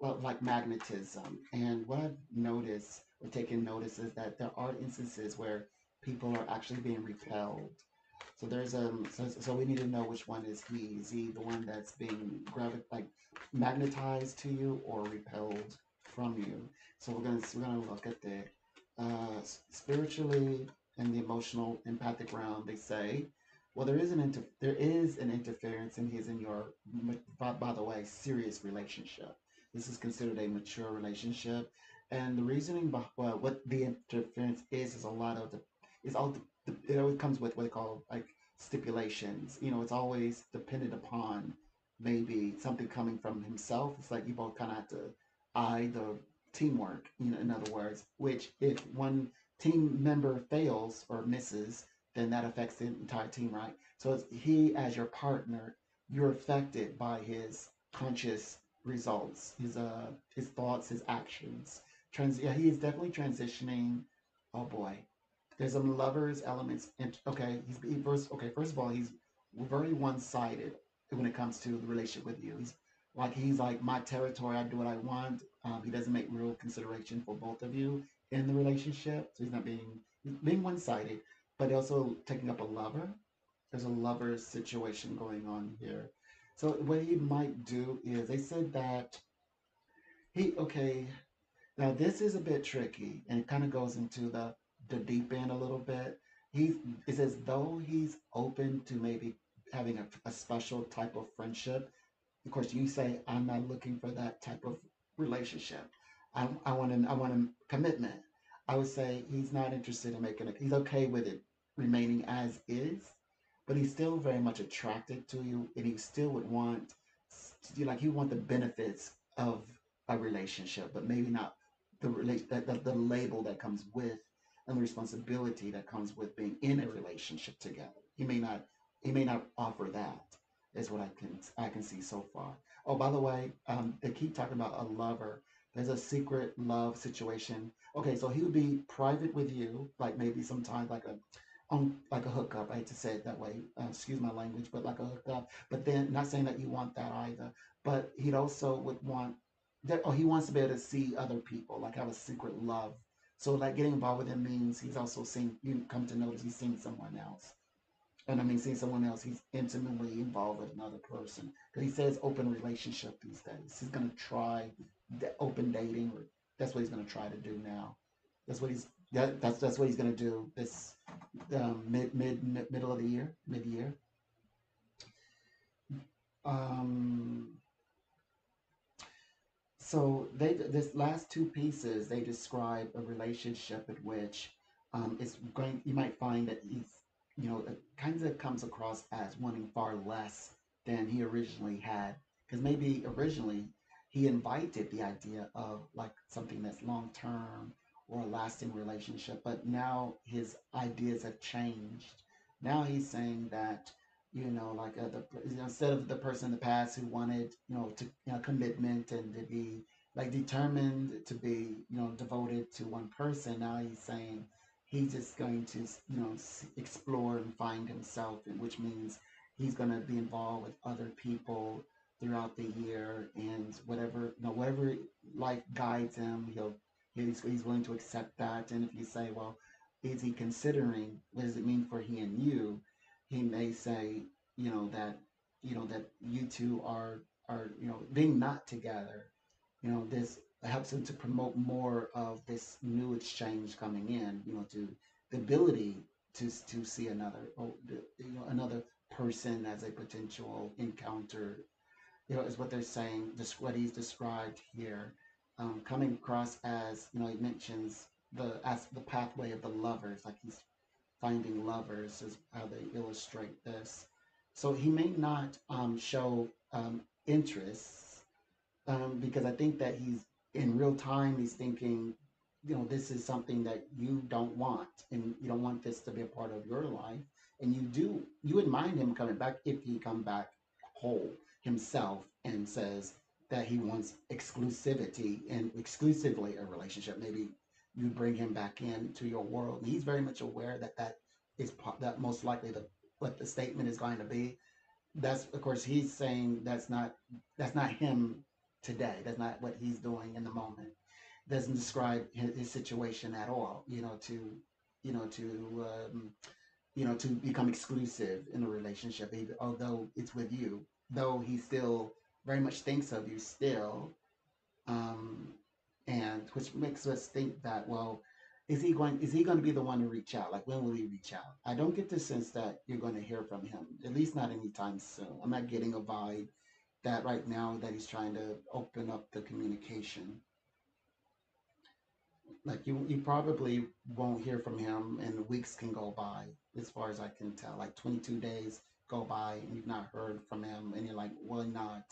like magnetism. And what I've noticed or taken notice is that there are instances where people are actually being repelled. So there's so we need to know which one is he. Is he the one that's being like magnetized to you or repelled from you? So we're gonna look at the spiritually and the emotional empathic realm. They say, well, there is an interference in his and your, by the way, serious relationship. This is considered a mature relationship, and the reasoning behind, well, what the interference is a lot of the is all it always comes with what they call like stipulations. It's always dependent upon maybe something coming from himself. It's like you both kind of have to eye the teamwork, in other words, which if one team member fails or misses, then that affects the entire team, right? So it's he as your partner, you're affected by his conscious results, his thoughts, his actions. Yeah, he is definitely transitioning. Oh boy, there's some lovers elements. Okay, first of all, he's very one-sided when it comes to the relationship with you. He's like my territory. I do what I want. He doesn't make real consideration for both of you in the relationship. So he's being one-sided, but also taking up a lover. There's a lover situation going on here. So what he might do is they said that he okay. Now this is a bit tricky, and it kind of goes into the deep end a little bit. He's It's as though he's open to maybe having a special type of friendship. Of course, you say I'm not looking for that type of relationship. I want a commitment. I would say he's not interested in making it. He's okay with it remaining as is, but he's still very much attracted to you, and he still would want, like, he would want the benefits of a relationship, but maybe not the label that comes with and the responsibility that comes with being in a relationship together. He may not offer that, is what I can see so far. Oh, by the way, they keep talking about a lover. There's a secret love situation. Okay, so he would be private with you, like maybe sometimes like a hookup. I hate to say it that way. Excuse my language, but like a hookup. But then, not saying that you want that either. But he'd also would want that. Oh, he wants to be able to see other people, like have a secret love. So like getting involved with him means he's also seeing. You come to notice he's seeing someone else. And I mean, seeing someone else, he's intimately involved with another person. Because he says open relationship these days. He's going to try open dating, or that's what he's going to try to do now. That's what he's going to do this middle of the year, mid year. Um, so they this last two pieces they describe a relationship in which it's going. You might find that he's it kind of comes across as wanting far less than he originally had, because maybe originally he invited the idea of like something that's long term or a lasting relationship, but now his ideas have changed. Now he's saying that like instead of the person in the past who wanted, to commitment and to be like determined to be, devoted to one person. Now he's saying he's just going to, explore and find himself, and which means he's going to be involved with other people throughout the year, and whatever life guides him, he's willing to accept that. And if you say, well, is he considering what does it mean for he and you? He may say, that that you two are being not together. This helps him to promote more of this new exchange coming in. To the ability to see another, another person as a potential encounter. Is what they're saying. Just what he's described here, coming across as he mentions the pathway of the lovers, like he's finding lovers is how they illustrate this. So he may not show interests, because I think that he's in real time, he's thinking, this is something that you don't want, and you don't want this to be a part of your life. And you wouldn't mind him coming back if he come back whole himself and says that he wants exclusivity and exclusively a relationship. Maybe you bring him back into your world. And he's very much aware that that most likely what the statement is going to be. That's, of course, he's saying that's not him today. That's not what he's doing in the moment. Doesn't describe his situation at all. You know to to become exclusive in a relationship, even, although it's with you. Though he still very much thinks of you still, um, and which makes us think that, well, is he going to be the one to reach out? Like, when will he reach out? I don't get the sense that you're going to hear from him, at least not anytime soon. I'm not getting a vibe that right now that he's trying to open up the communication. Like, you probably won't hear from him, and weeks can go by, as far as I can tell. Like 22 days go by and you've not heard from him, and you're like, well, not.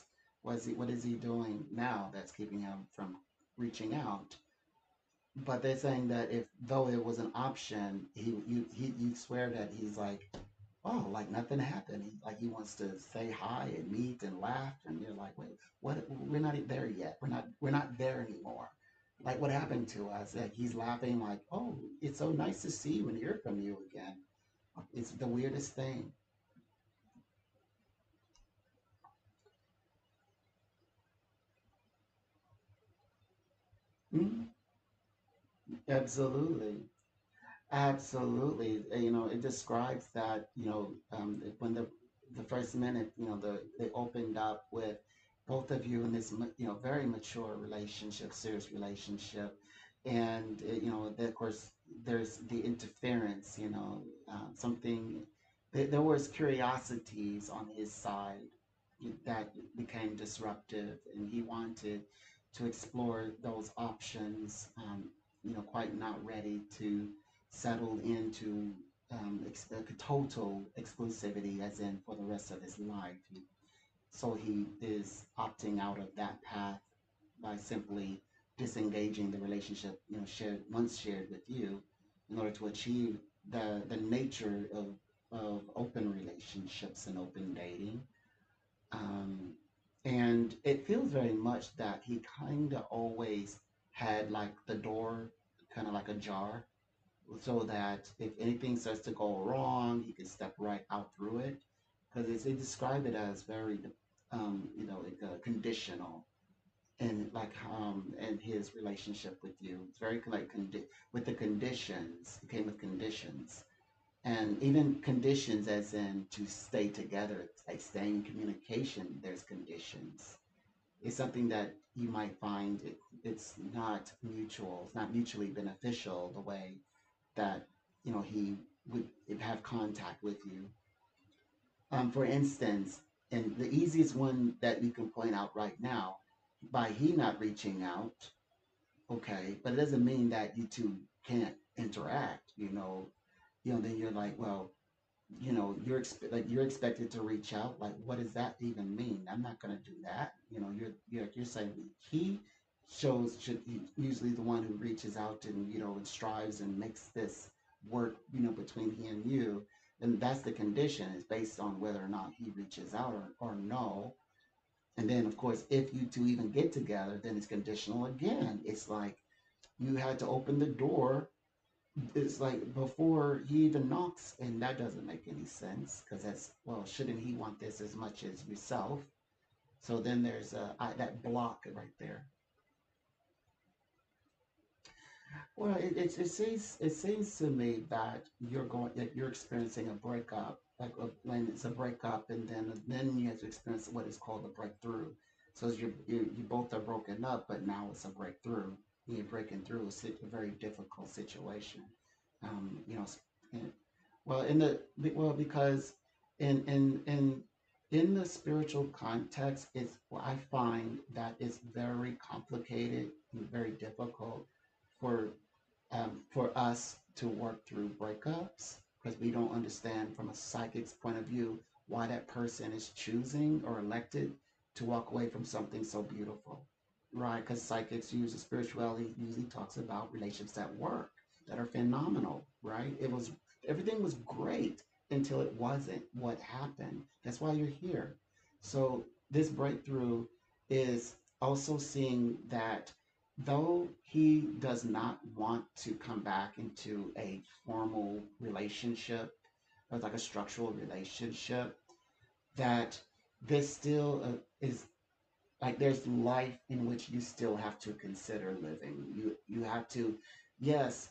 What is he doing now that's keeping him from reaching out? But they're saying that if though it was an option, you swear that he's like, oh, like nothing happened. He wants to say hi and meet and laugh, and you're like, wait, what? We're not there yet. We're not there anymore. Like, what happened to us? Like, he's laughing, like, oh, it's so nice to see you and hear from you again. It's the weirdest thing. Mhm. Absolutely. Absolutely. It describes that, when the first minute, they opened up with both of you in this, very mature relationship, serious relationship. And, of course, there's the interference, something, there was curiosities on his side that became disruptive, and he wanted to explore those options, quite not ready to settle into total exclusivity, as in for the rest of his life. So he is opting out of that path by simply disengaging the relationship, shared with you, in order to achieve the nature of open relationships and open dating. um, and it feels very much that he kind of always had like the door kind of like ajar, so that if anything starts to go wrong, he can step right out through it. Because they describe it as very, like conditional, and like and his relationship with you. It's very like with the conditions. It came with conditions, And even conditions, as in to stay together, like stay in communication, there's conditions. It's something that you might find it's not mutual, it's not mutually beneficial the way that he would have contact with you. For instance, and the easiest one that you can point out right now, by he not reaching out, okay, but it doesn't mean that you two can't interact. Then you're like, well, like you're expected to reach out. Like, what does that even mean? I'm not going to do that. You're saying he usually the one who reaches out and and strives and makes this work between he and you. And that's the condition, is based on whether or not he reaches out or no. And then of course, if you two even get together, then it's conditional again. It's like you had to open the door. It's like before he even knocks, and that doesn't make any sense, because that's, well, shouldn't he want this as much as yourself? So then there's that block right there. Well, it seems to me that you're experiencing a breakup, like when it's a breakup, and then you have to experience what is called a breakthrough. So you both are broken up, but now it's a breakthrough. You're breaking through a very difficult situation. Um, you know, s- and- well, because in the spiritual context, I find that it's very complicated and very difficult for for us to work through breakups, because we don't understand from a psychic's point of view why that person is choosing or elected to walk away from something so beautiful, right? Because psychics spirituality usually talks about relationships at work that are phenomenal, right? Everything was great until it wasn't. What happened? That's why you're here. So this breakthrough is also seeing that though he does not want to come back into a formal relationship, or like a structural relationship, that this still is like, there's life in which you still have to consider living. You have to, yes,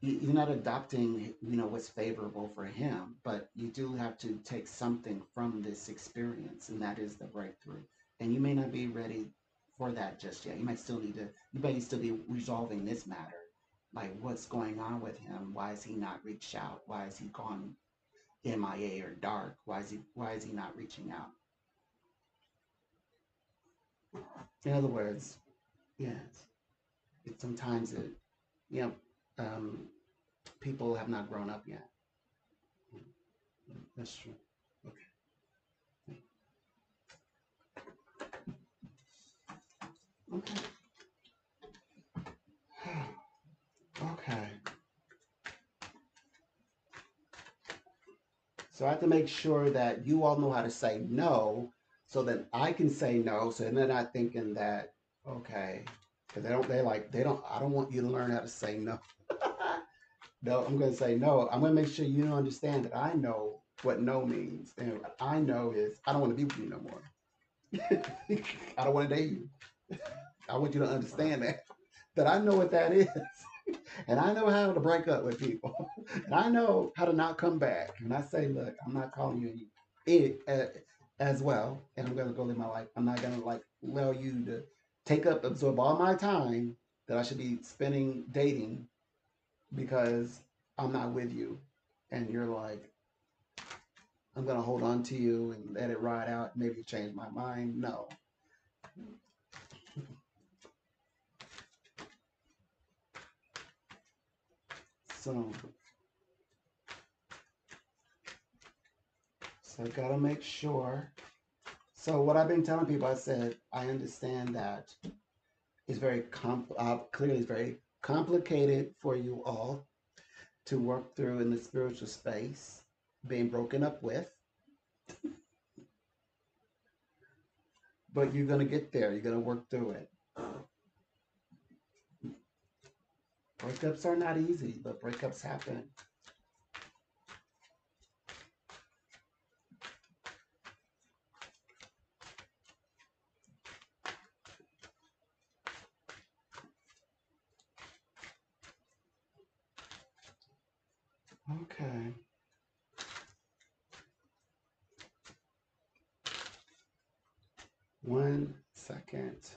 you're not adopting what's favorable for him, but you do have to take something from this experience, and that is the breakthrough. And you may not be ready for that just yet. You may still be resolving this matter, like what's going on with him. Why has he not reached out? Why has he gone MIA or dark? Why is he not reaching out? In other words, yes, sometimes you know um, people have not grown up yet. That's true. Okay. Okay. So I have to make sure that you all know how to say no, so that I can say no. So they're not thinking that, okay, because I don't want you to learn how to say no. No, I'm going to say no. I'm going to make sure you understand that I know what no means. And what I know is I don't want to be with you no more. I don't want to date you. I want you to understand that I know what that is. And I know how to break up with people. And I know how to not come back. And I say, look, I'm not calling you any it as well. And I'm going to go live my life. I'm not going to like allow you to absorb all my time that I should be spending dating, because I'm not with you. And you're like, I'm going to hold on to you and let it ride out. Maybe change my mind. No. So, so I got to make sure. So what I've been telling people, I said, I understand that it's clearly it's very complicated for you all to work through in the spiritual space, being broken up with, but you're going to get there. You're going to work through it. Breakups are not easy, but breakups happen. Okay. 1 second.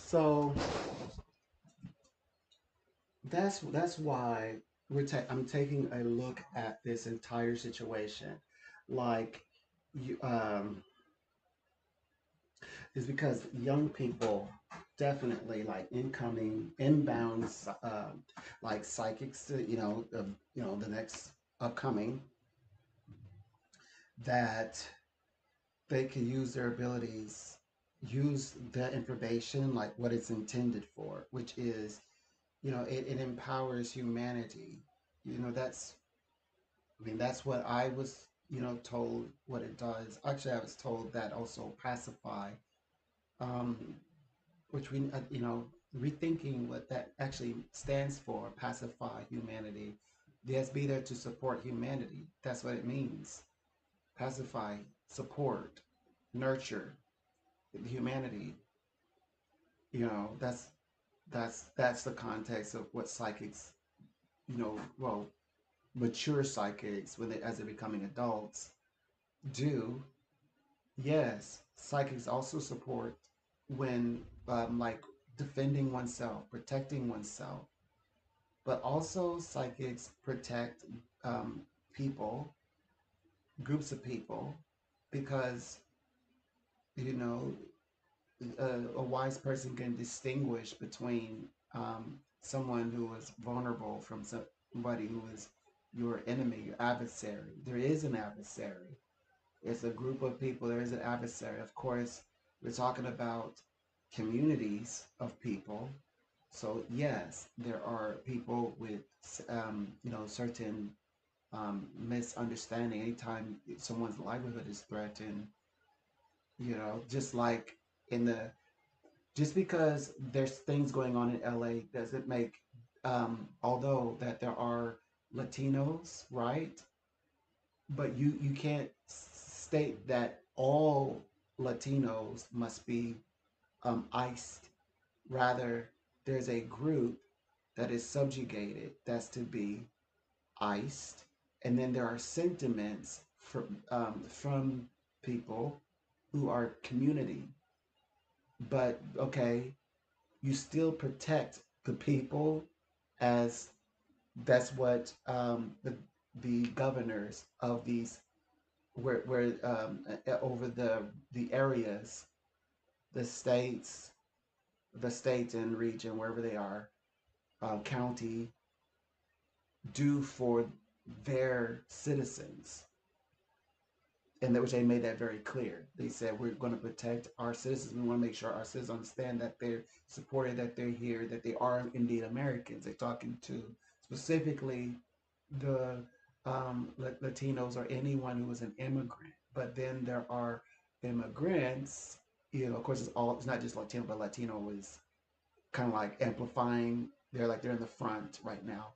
So that's why I'm taking a look at this entire situation, like you is because young people definitely like incoming inbound like psychics, the next upcoming that they can use their abilities, use the information like what it's intended for, which is, it empowers humanity. That's, I mean, that's what I was, told what it does. Actually, I was told that also pacify, um, which rethinking what that actually stands for, pacify humanity. Yes, be there to support humanity. That's what it means. Pacify, support, nurture humanity. That's the context of what psychics, well, mature psychics when they as they're becoming adults do. Yes, psychics also support when like defending oneself, protecting oneself, but also psychics protect people, groups of people, because you know a wise person can distinguish between someone who is vulnerable from somebody who is your enemy, your adversary. There is an adversary. It's a group of people. There is an adversary. Of course, we're talking about communities of people. So yes, there are people with certain misunderstanding. Anytime someone's livelihood is threatened, just like in the just because there's things going on in LA doesn't make although that there are Latinos, right? But you can't state that all Latinos must be iced. Rather, there's a group that is subjugated that's to be iced, and then there are sentiments from people who are community. But okay, you still protect the people as that's what the governors of these where over the areas, the states, and region, wherever they are, county, do for their citizens. And that which they made that very clear. They said we're going to protect our citizens. We want to make sure our citizens understand that they're supported, that they're here, that they are indeed Americans. They're talking to specifically the Latinos or anyone who is an immigrant. But then there are immigrants. Of course, it's not just Latino, but Latino is kind of like amplifying. They're in the front right now,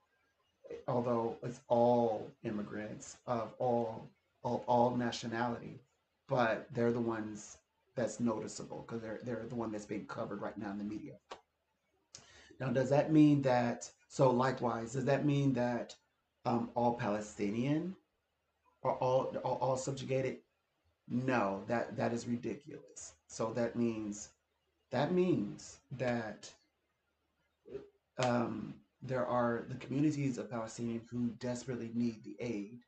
although it's all immigrants of all nationality, but they're the ones that's noticeable because they're the one that's being covered right now in the media. Now, does that mean that? So, likewise, does that mean that all Palestinian are all subjugated? No, that is ridiculous. So that means that there are the communities of Palestinians who desperately need the aid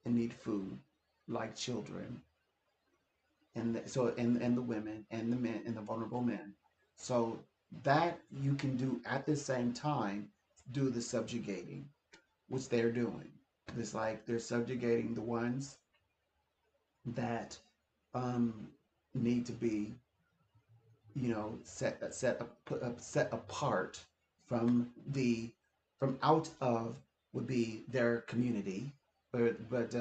and need food, like children, and the women and the men and the vulnerable men. So that you can do at the same time, do the subjugating, which they're doing. It's like they're subjugating the ones that um, need to be, set apart from the from out of would be their community, but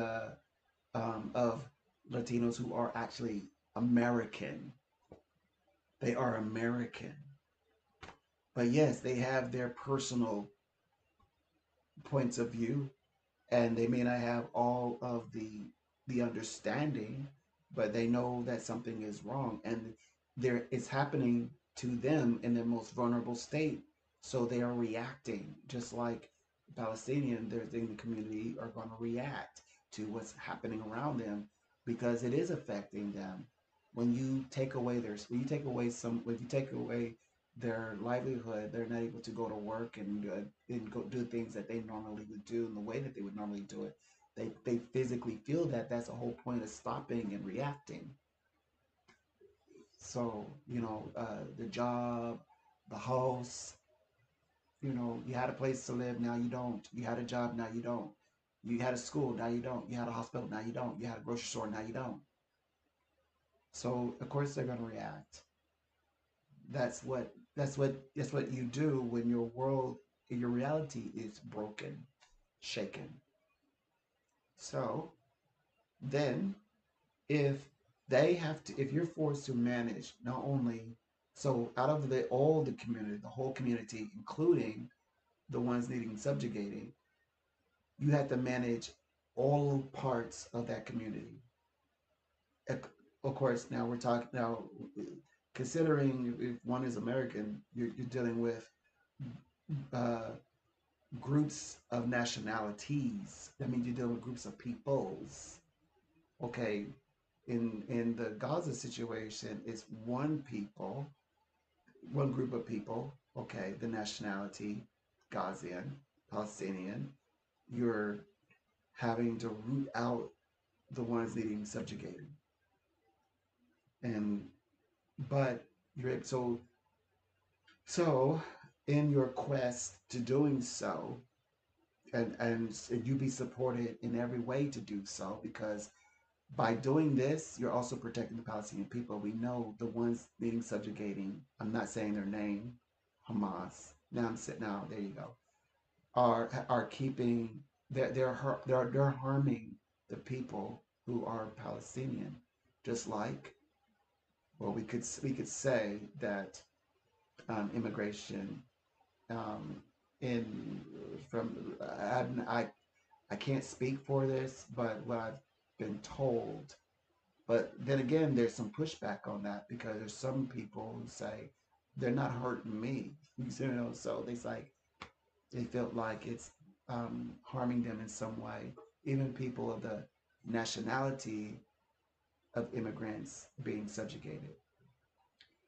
of Latinos who are actually American. They are American. But yes, they have their personal points of view, and they may not have all of the understanding, but they know that something is wrong, and there it's happening to them in their most vulnerable state. So they are reacting just like Palestinian. They're in the community are going to react to what's happening around them because it is affecting them. When you take away their livelihood. They're not able to go to work and go do things that they normally would do in the way that they would normally do it. They physically feel that. That's the whole point of stopping and reacting. So the job, the house. You had a place to live, now you don't. You had a job, now you don't. You had a school, now you don't. You had a hospital, now you don't. You had a grocery store, now you don't. So of course they're going to react. That's what you do when your world, your reality is broken, shaken. So then, if if you're forced to manage not only, so out of all the community, the whole community, including the ones needing subjugating, you have to manage all parts of that community. Of course, now we're talking now, considering if one is American, you're dealing with uh, groups of nationalities. That means you're dealing with groups of peoples. Okay, in the Gaza situation, it's one people, one group of people. Okay, the nationality, Gazian, Palestinian. You're having to root out the ones needing subjugating, and but you're so in your quest to doing so, and you be supported in every way to do so, because by doing this, you're also protecting the Palestinian people. We know the ones needing subjugating. I'm not saying their name, Hamas. Now I'm sitting now. There you go. Are keeping they're harming the people who are Palestinian, just like, well, we could say that immigration in from I can't speak for this, but what I've been told. But then again, there's some pushback on that, because there's some people who say they're not hurting me, So they felt like it's harming them in some way. Even people of the nationality of immigrants being subjugated,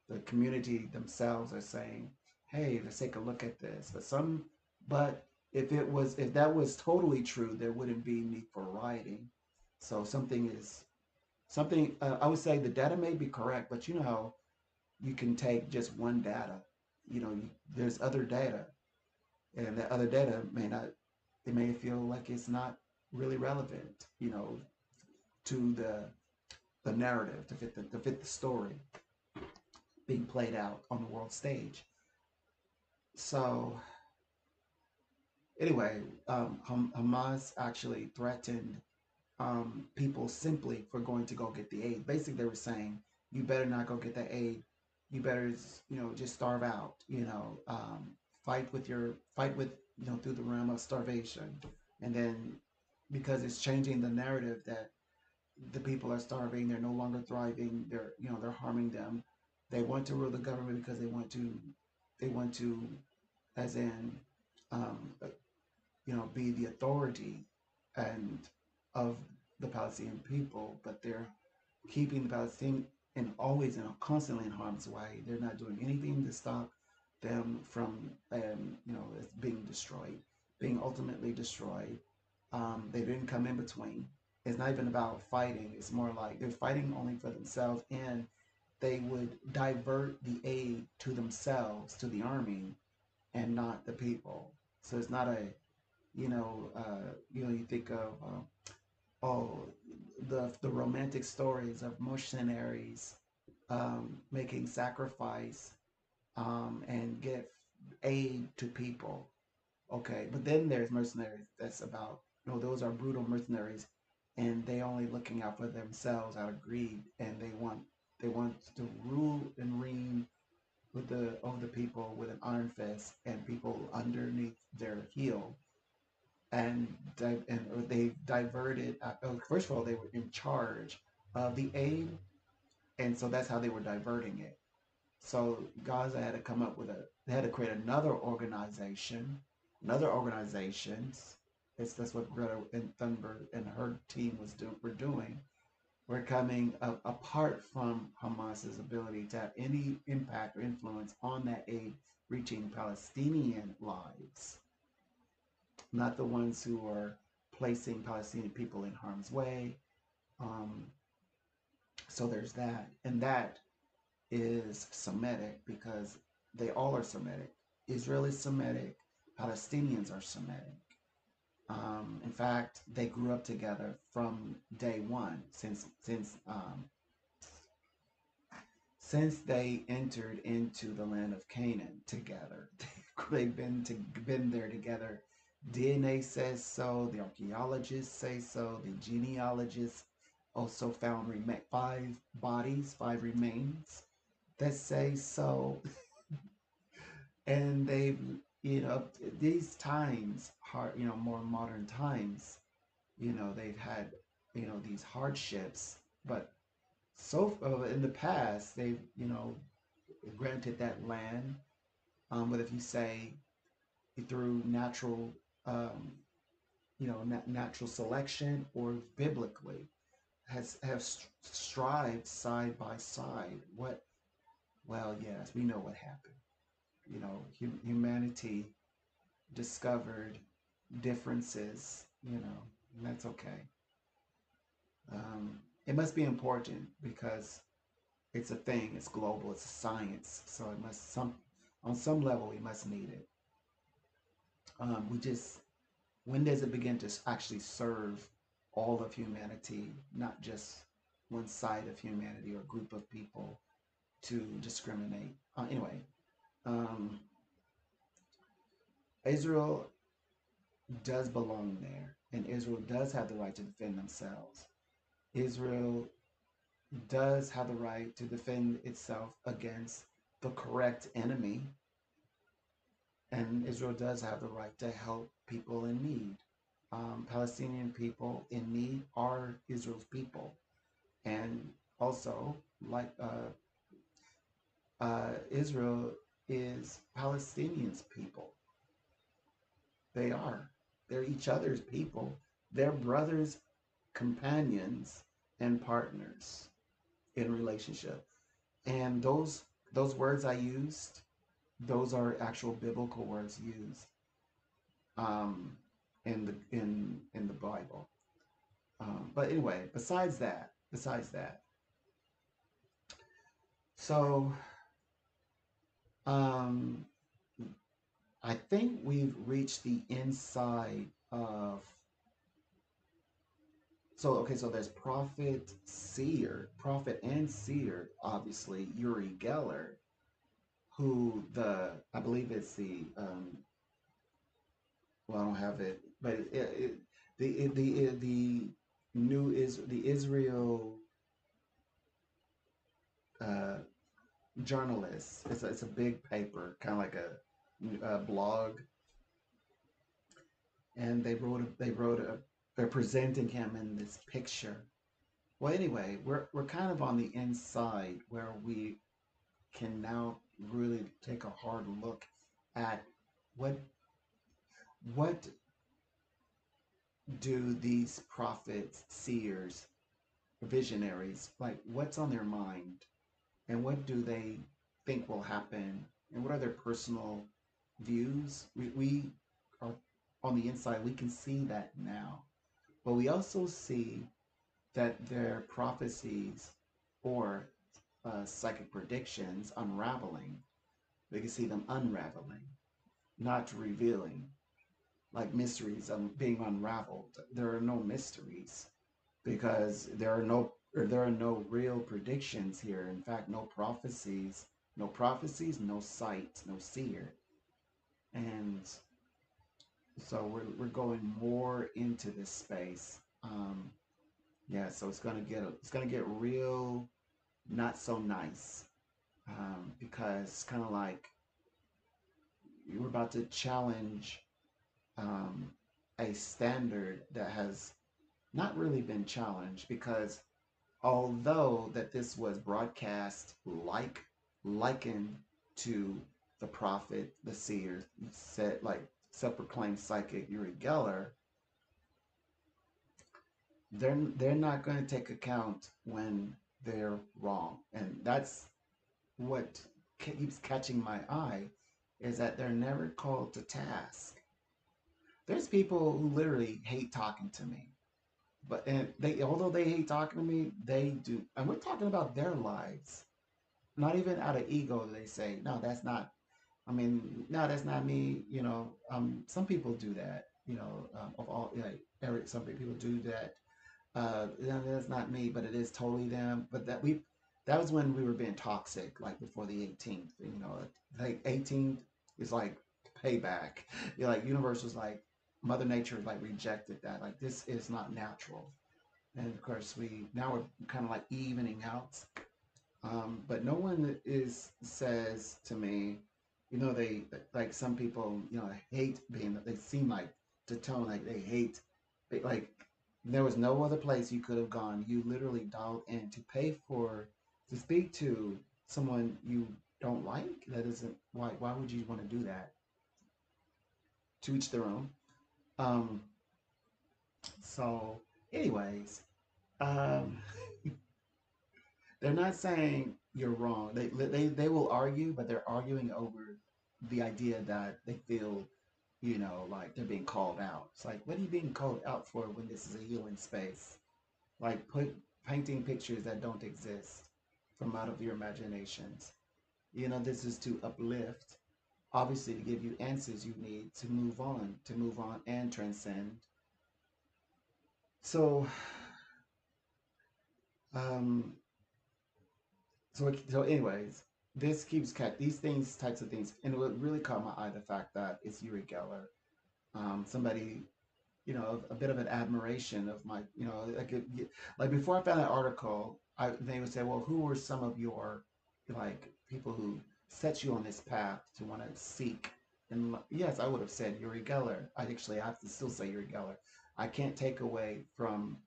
the community themselves are saying, "Hey, let's take a look at this." But if that was totally true, there wouldn't be need for rioting. So something. I would say the data may be correct, but you know how you can take just one data. There's other data, and that other data may not. It may feel like it's not really relevant. To the narrative, to fit the story being played out on the world stage. So anyway, Hamas actually threatened people simply for going to go get the aid. Basically, they were saying, "You better not go get the aid. You better, just starve out. Fight with through the realm of starvation." And then, because it's changing the narrative that the people are starving, they're no longer thriving. They're harming them. They want to rule the government because they want to, as in, um, be the authority and of the Palestinian people, but they're keeping the Palestinian and always constantly in harm's way. They're not doing anything to stop them from being destroyed, being ultimately destroyed. They didn't come in between. It's not even about fighting. It's more like they're fighting only for themselves, and they would divert the aid to themselves, to the army, and not the people. So it's not you think of oh, the romantic stories of mercenaries making sacrifice and get aid to people. Okay, but then there's mercenaries that's about, those are brutal mercenaries, and they only looking out for themselves out of greed, and they want to rule and reign over the people with an iron fist, and people underneath their heel, and they diverted. First of all, they were in charge of the aid, and so that's how they were diverting it. So Gaza had to come up with they had to create another organizations. That's what Greta and Thunberg and her team were doing. We're coming up apart from Hamas's ability to have any impact or influence on that aid reaching Palestinian lives, not the ones who are placing Palestinian people in harm's way. Um, so there's that. And that is Semitic because they all are Semitic. Israel is Semitic, Palestinians are Semitic. In fact, they grew up together from day one since they entered into the land of Canaan together. They've been there together. DNA says so. The archaeologists say so. The genealogists also found five remains that say so. And they've, these times, more modern times, they've had, these hardships, but in the past, they've, granted that land, but if you say through natural, um, natural selection or biblically, have strived side by side. Well, yes, we know what happened. Humanity discovered differences, and that's okay. It must be important because it's a thing, it's global, it's a science, so it must on some level we must need it. We just when does it begin to actually serve all of humanity, not just one side of humanity or group of people to discriminate? Anyway, um, Israel does belong there, and Israel does have the right to defend themselves. Israel does have the right to defend itself against the correct enemy, and Israel does have the right to help people in need. Palestinian people in need are Israel's people, and also, like Israel is Palestinians' people. They are. They're each other's people. They're brothers, companions, and partners in relationship. And those words I used, those are actual biblical words used um, in the Bible. But anyway, besides that, so um, I think we've reached the inside of. So okay, so there's prophet and seer, obviously Uri Geller, who I believe it's the well, I don't have it, but the new is the Israel uh, journalist. It's a big paper, kind of like a blog, and they're presenting him in this picture. Well, anyway, we're kind of on the inside where we can now really take a hard look at what what do these prophets, seers, visionaries, like what's on their mind and what do they think will happen and what are their personal views. We are on the inside, we can see that now, but we also see that their prophecies or psychic predictions unraveling. We can see them unraveling, not revealing, like mysteries being unraveled. There are no mysteries because there are no real predictions here. In fact, no sight, no seer. And so we're going more into this space. Yeah, so it's gonna get real, not so nice, because it's kind of like you're about to challenge um, a standard that has not really been challenged because although that this was broadcast likened to the prophet, the seer, said like self-proclaimed psychic Uri Geller, they're not going to take account when they're wrong, and that's what keeps catching my eye is that they're never called to task. There's people who literally hate talking to me, but and they although they hate talking to me, they do, and we're talking about their lives. Not even out of ego, they say, no, that's not. I mean, no, that's not me. Some people do that. Of all, like Eric, some people do that. That's not me, but it is totally them. But that was when we were being toxic, like before the 18th. Like 18th is like payback. Like universe was like, Mother Nature like rejected that. Like this is not natural. And of course, we now we're kind of like evening out. But no one is says to me, they like some people, hate being. They seem like to tone like they hate. Like there was no other place you could have gone. You literally dialed in to pay for to speak to someone you don't like. That isn't why. Why would you want to do that? To each their own. Um. So, anyways, um, they're not saying you're wrong. They will argue, but they're arguing over the idea that they feel, like they're being called out. It's like, what are you being called out for when this is a healing space? Like painting pictures that don't exist from out of your imaginations. This is to uplift, obviously to give you answers you need to move on and transcend. So, um, so anyways, this keeps cat these things types of things, and what really caught my eye the fact that it's Uri Geller, somebody, a bit of an admiration of my, like before I found that article, they would say, well, who were some of your like people who set you on this path to want to seek? And yes, I would have said Uri Geller. I actually have to still say Uri Geller. I can't take away from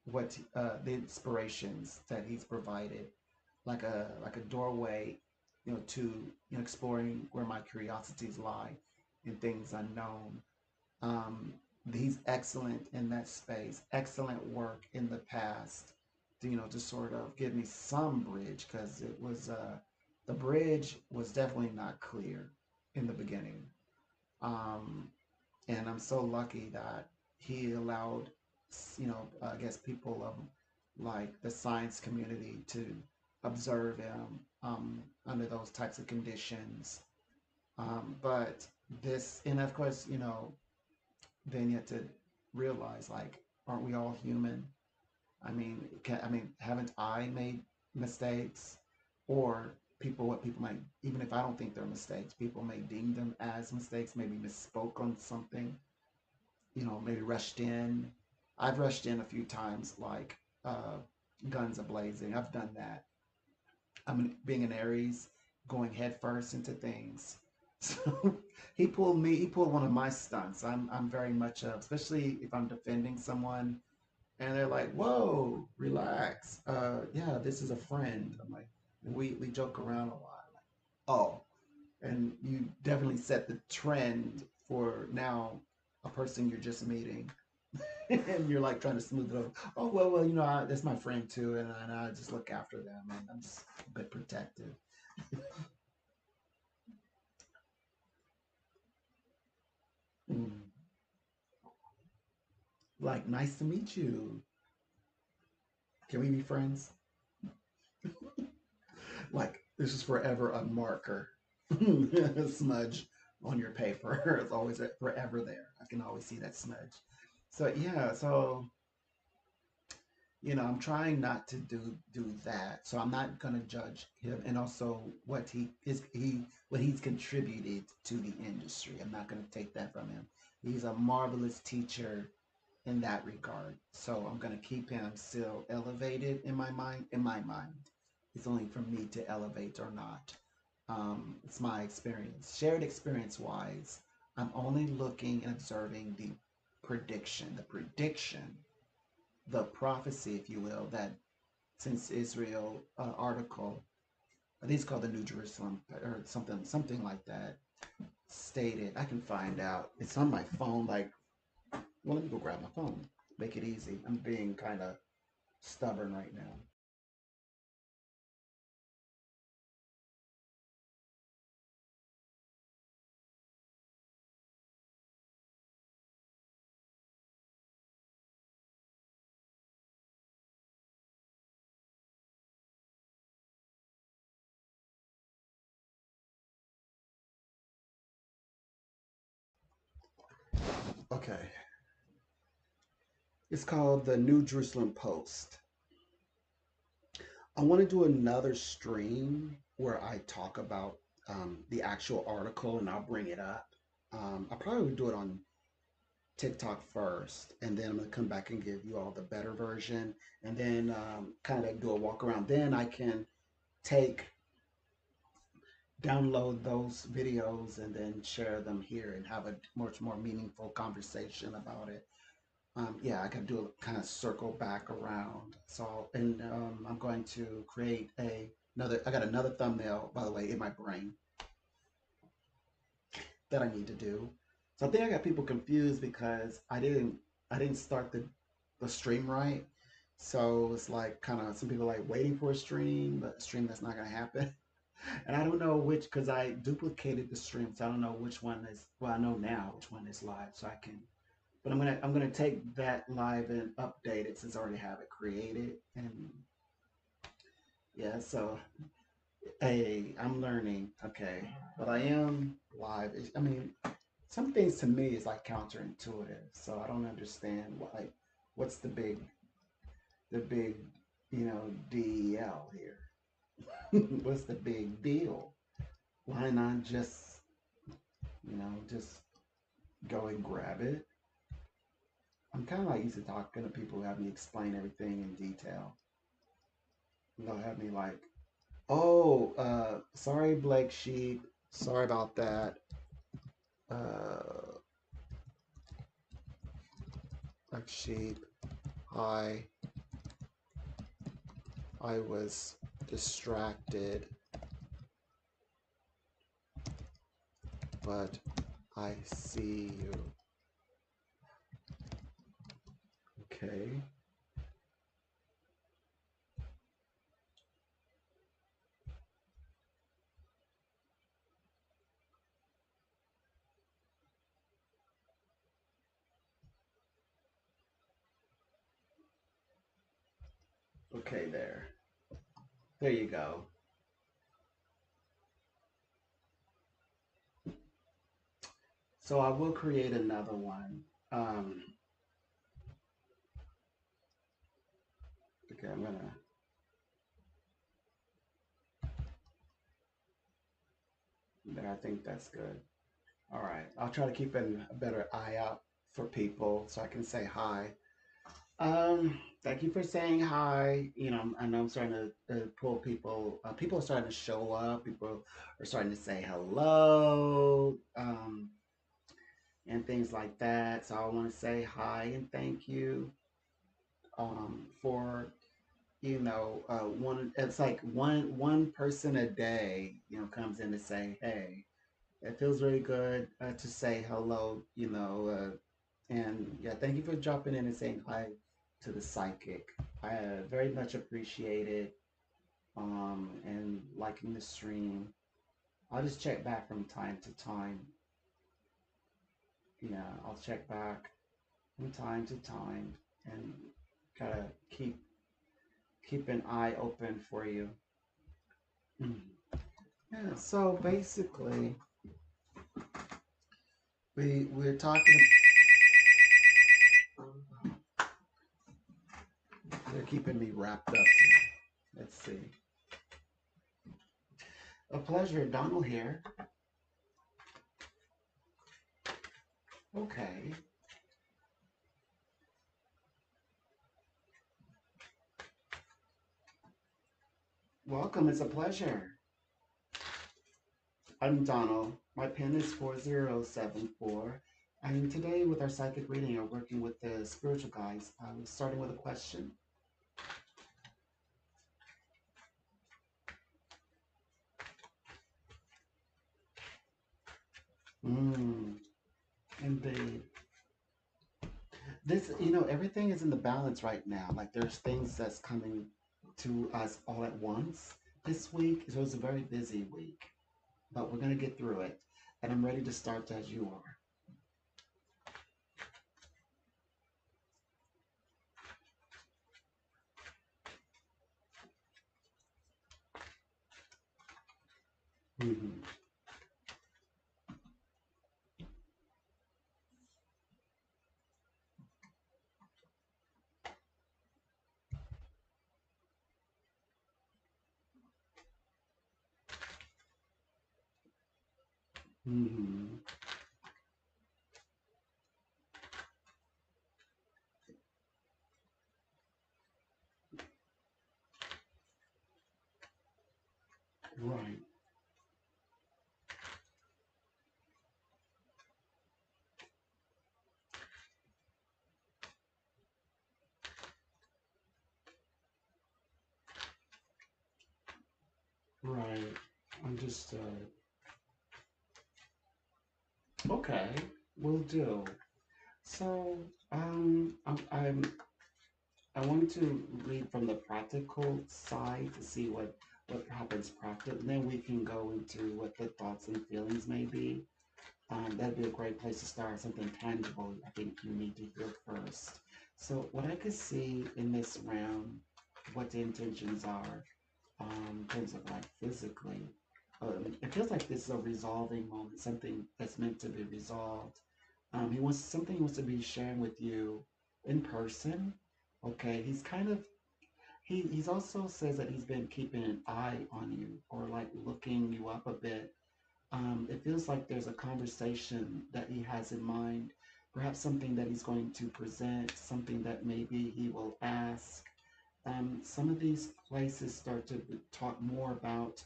what the inspirations that he's provided, like a doorway, to exploring where my curiosities lie in things unknown. Um, he's excellent in that space. Excellent work in the past, to sort of give me some bridge because it was the bridge was definitely not clear in the beginning. Um, and I'm so lucky that he allowed, I guess people of like the science community to observe him under those types of conditions. But and of course, then you have to realize, like, aren't we all human? Haven't I made mistakes? Or what people might, even if I don't think they're mistakes, people may deem them as mistakes, maybe misspoke on something, maybe rushed in. I've rushed in a few times, like uh, guns a blazing. I've done that. Being an Aries, going headfirst into things. So he pulled one of my stunts. I'm very much, especially if I'm defending someone and they're like, "Whoa, relax. Yeah, this is a friend." I'm like, we joke around a lot. Like, oh, and you definitely set the trend for now a person you're just meeting, and you're like trying to smooth it over. Oh well, that's my friend too, and I just look after them, and I'm just a bit protective. Mm. Like, nice to meet you. Can we be friends? Like, this is forever a marker, a smudge on your paper. It's always forever there. I can always see that smudge. So yeah, so I'm trying not to do that. So I'm not gonna judge him, and also what he's contributed to the industry. I'm not gonna take that from him. He's a marvelous teacher in that regard. So I'm gonna keep him still elevated in my mind. In my mind, it's only for me to elevate or not. It's my experience, shared experience wise. I'm only looking and observing the prediction, the prophecy, if you will, that since Israel article, I think it's called the New Jerusalem or something like that, stated. I can find out. It's on my phone. Like, well, let me go grab my phone. make it easy. I'm being kind of stubborn right now. Okay. It's called the New Jerusalem Post. I want to do another stream where I talk about the actual article and I'll bring it up. I'll probably do it on TikTok first, and then I'm going to come back and give you all the better version, and then kind of do a walk around. Then I can take, download those videos, and then share them here and have a much more meaningful conversation about it. Yeah, I can do a kind of circle back around. So, and I'm going to create another. I got another thumbnail, by the way, in my brain that I need to do. So I think I got people confused because I didn't start the stream right. So it's like kind of some people like waiting for a stream, but a stream that's not gonna happen. And I don't know which because I duplicated the stream, so I don't know which one is. Well, I know now which one is live, so I can. But I'm gonna take that live and update it since I already have it created. And yeah, so hey, I'm learning. Okay, but I am live. I mean, some things to me is like counterintuitive, so I don't understand what like what's the big DEL here. What's the big deal? Why not just go and grab it? I'm kind of like used to talking to people who have me explain everything in detail. And they'll have me like, oh, sorry, Blake Sheep. Sorry about that. Uh, Blake Sheep. Hi. I was distracted, but I see you. Okay. Okay, there. There you go. So I will create another one. Okay, I'm gonna. But I think that's good. All right. I'll try to keep a better eye out for people so I can say hi. Thank you for saying hi. I know I'm starting to pull people. People are starting to show up. People are starting to say hello, and things like that. So I want to say hi and thank you for one. It's like one person a day, comes in to say hey. It feels really good to say hello, and yeah, thank you for dropping in and saying hi to the psychic. I very much appreciate it, and liking the stream. I'll just check back from time to time. Yeah, I'll check back from time to time and kind of keep an eye open for you. Mm. Yeah, so basically, we're talking. They're keeping me wrapped up. Let's see. A pleasure, Donald here. Okay. Welcome, it's a pleasure. I'm Donald. My pin is 4074. And today, with our psychic reading, we're working with the spiritual guides. I'm starting with a question. Mm, indeed. This, everything is in the balance right now. Like there's things that's coming to us all at once this week. So it's a very busy week, but we're gonna get through it. And I'm ready to start as you are. Hmm. Hmm. Right. Right. Understood. Okay. Will do. So, I want to read from the practical side to see what happens practically. Then we can go into what the thoughts and feelings may be. That'd be a great place to start. Something tangible. I think you need to hear first. So, what I could see in this round, what the intentions are, in terms of like physically, it feels like this is a resolving moment. Something that's meant to be resolved. He wants to be sharing with you in person. Okay, he's also says that he's been keeping an eye on you or like looking you up a bit. It feels like there's a conversation that he has in mind, perhaps something that he's going to present, something that maybe he will ask. Some of these places start to talk more about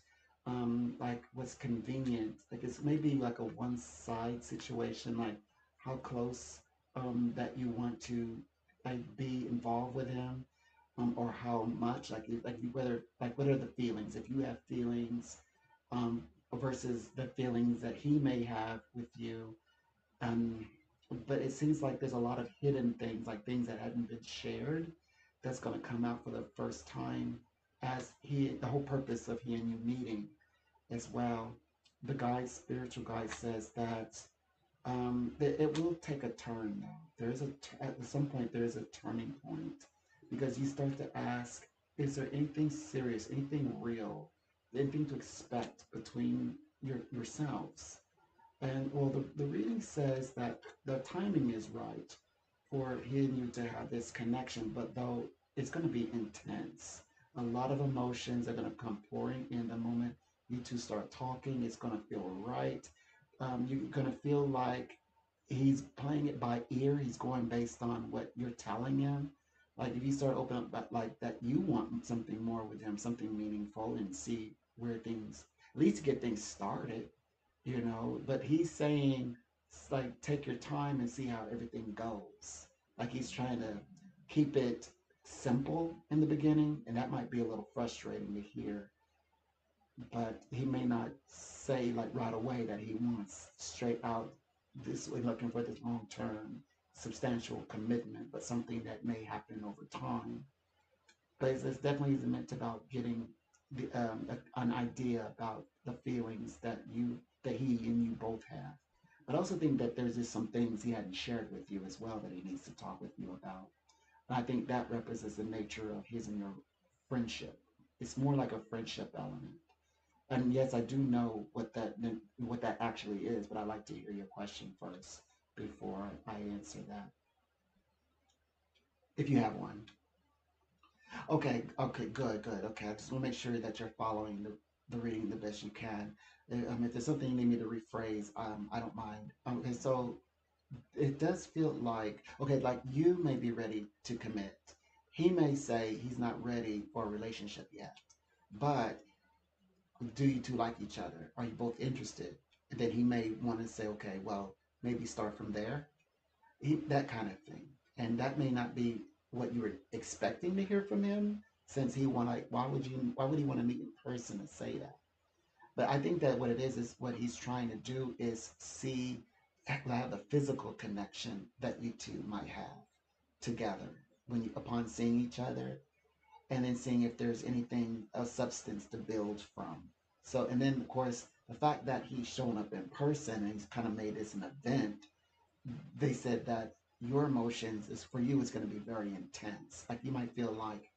like what's convenient. Like it's maybe like a one side situation, like how close that you want to like be involved with him, or how much whether like what are the feelings if you have feelings, um, versus the feelings that he may have with you. um, but it seems like there's a lot of hidden things, like things that hadn't been shared, that's going to come out for the first time as the whole purpose of he and you meeting as well. The guide, spiritual guide, says that it will take a turn though. At some point there is a turning point because you start to ask, is there anything serious, anything real, anything to expect between yourselves? And well, the reading says that the timing is right for he and you to have this connection, but though it's going to be intense, a lot of emotions are going to come pouring in the moment you two start talking. It's going to feel right. You're going to feel like he's playing it by ear. He's going based on what you're telling him. Like if you start opening up like that, you want something more with him, something meaningful, and see where things, at least get things started, but he's saying like take your time and see how everything goes. Like he's trying to keep it simple in the beginning, and that might be a little frustrating to hear, but he may not say like right away that he wants straight out this way looking for this long term substantial commitment, but something that may happen over time. But it's definitely is meant about getting an idea about the feelings that he and you both have. But I also think that there's just some things he hadn't shared with you as well that he needs to talk with you about. And I think that represents the nature of his and your friendship. It's more like a friendship element. And yes, I do know what that actually is, but I'd like to hear your question first before I answer that, if you have one. Okay, okay, good, good. Okay, I just want to make sure that you're following the reading the best you can. If there's something you need me to rephrase, I don't mind. Okay, so it does feel like, okay, like you may be ready to commit. He may say he's not ready for a relationship yet, but do you two like each other? Are you both interested? And then he may want to say, okay, well, maybe start from there, that kind of thing. And that may not be what you were expecting to hear from him, since he want to. Why would he want to meet in person and say that? But I think that what it is what he's trying to do is see have the physical connection that you two might have. together when you upon seeing each other, and then seeing if there's anything of substance to build from. So, and then of course, the fact that he's shown up in person and he's kind of made this an event, they said that your emotions is for you is going to be very intense. Like you might feel like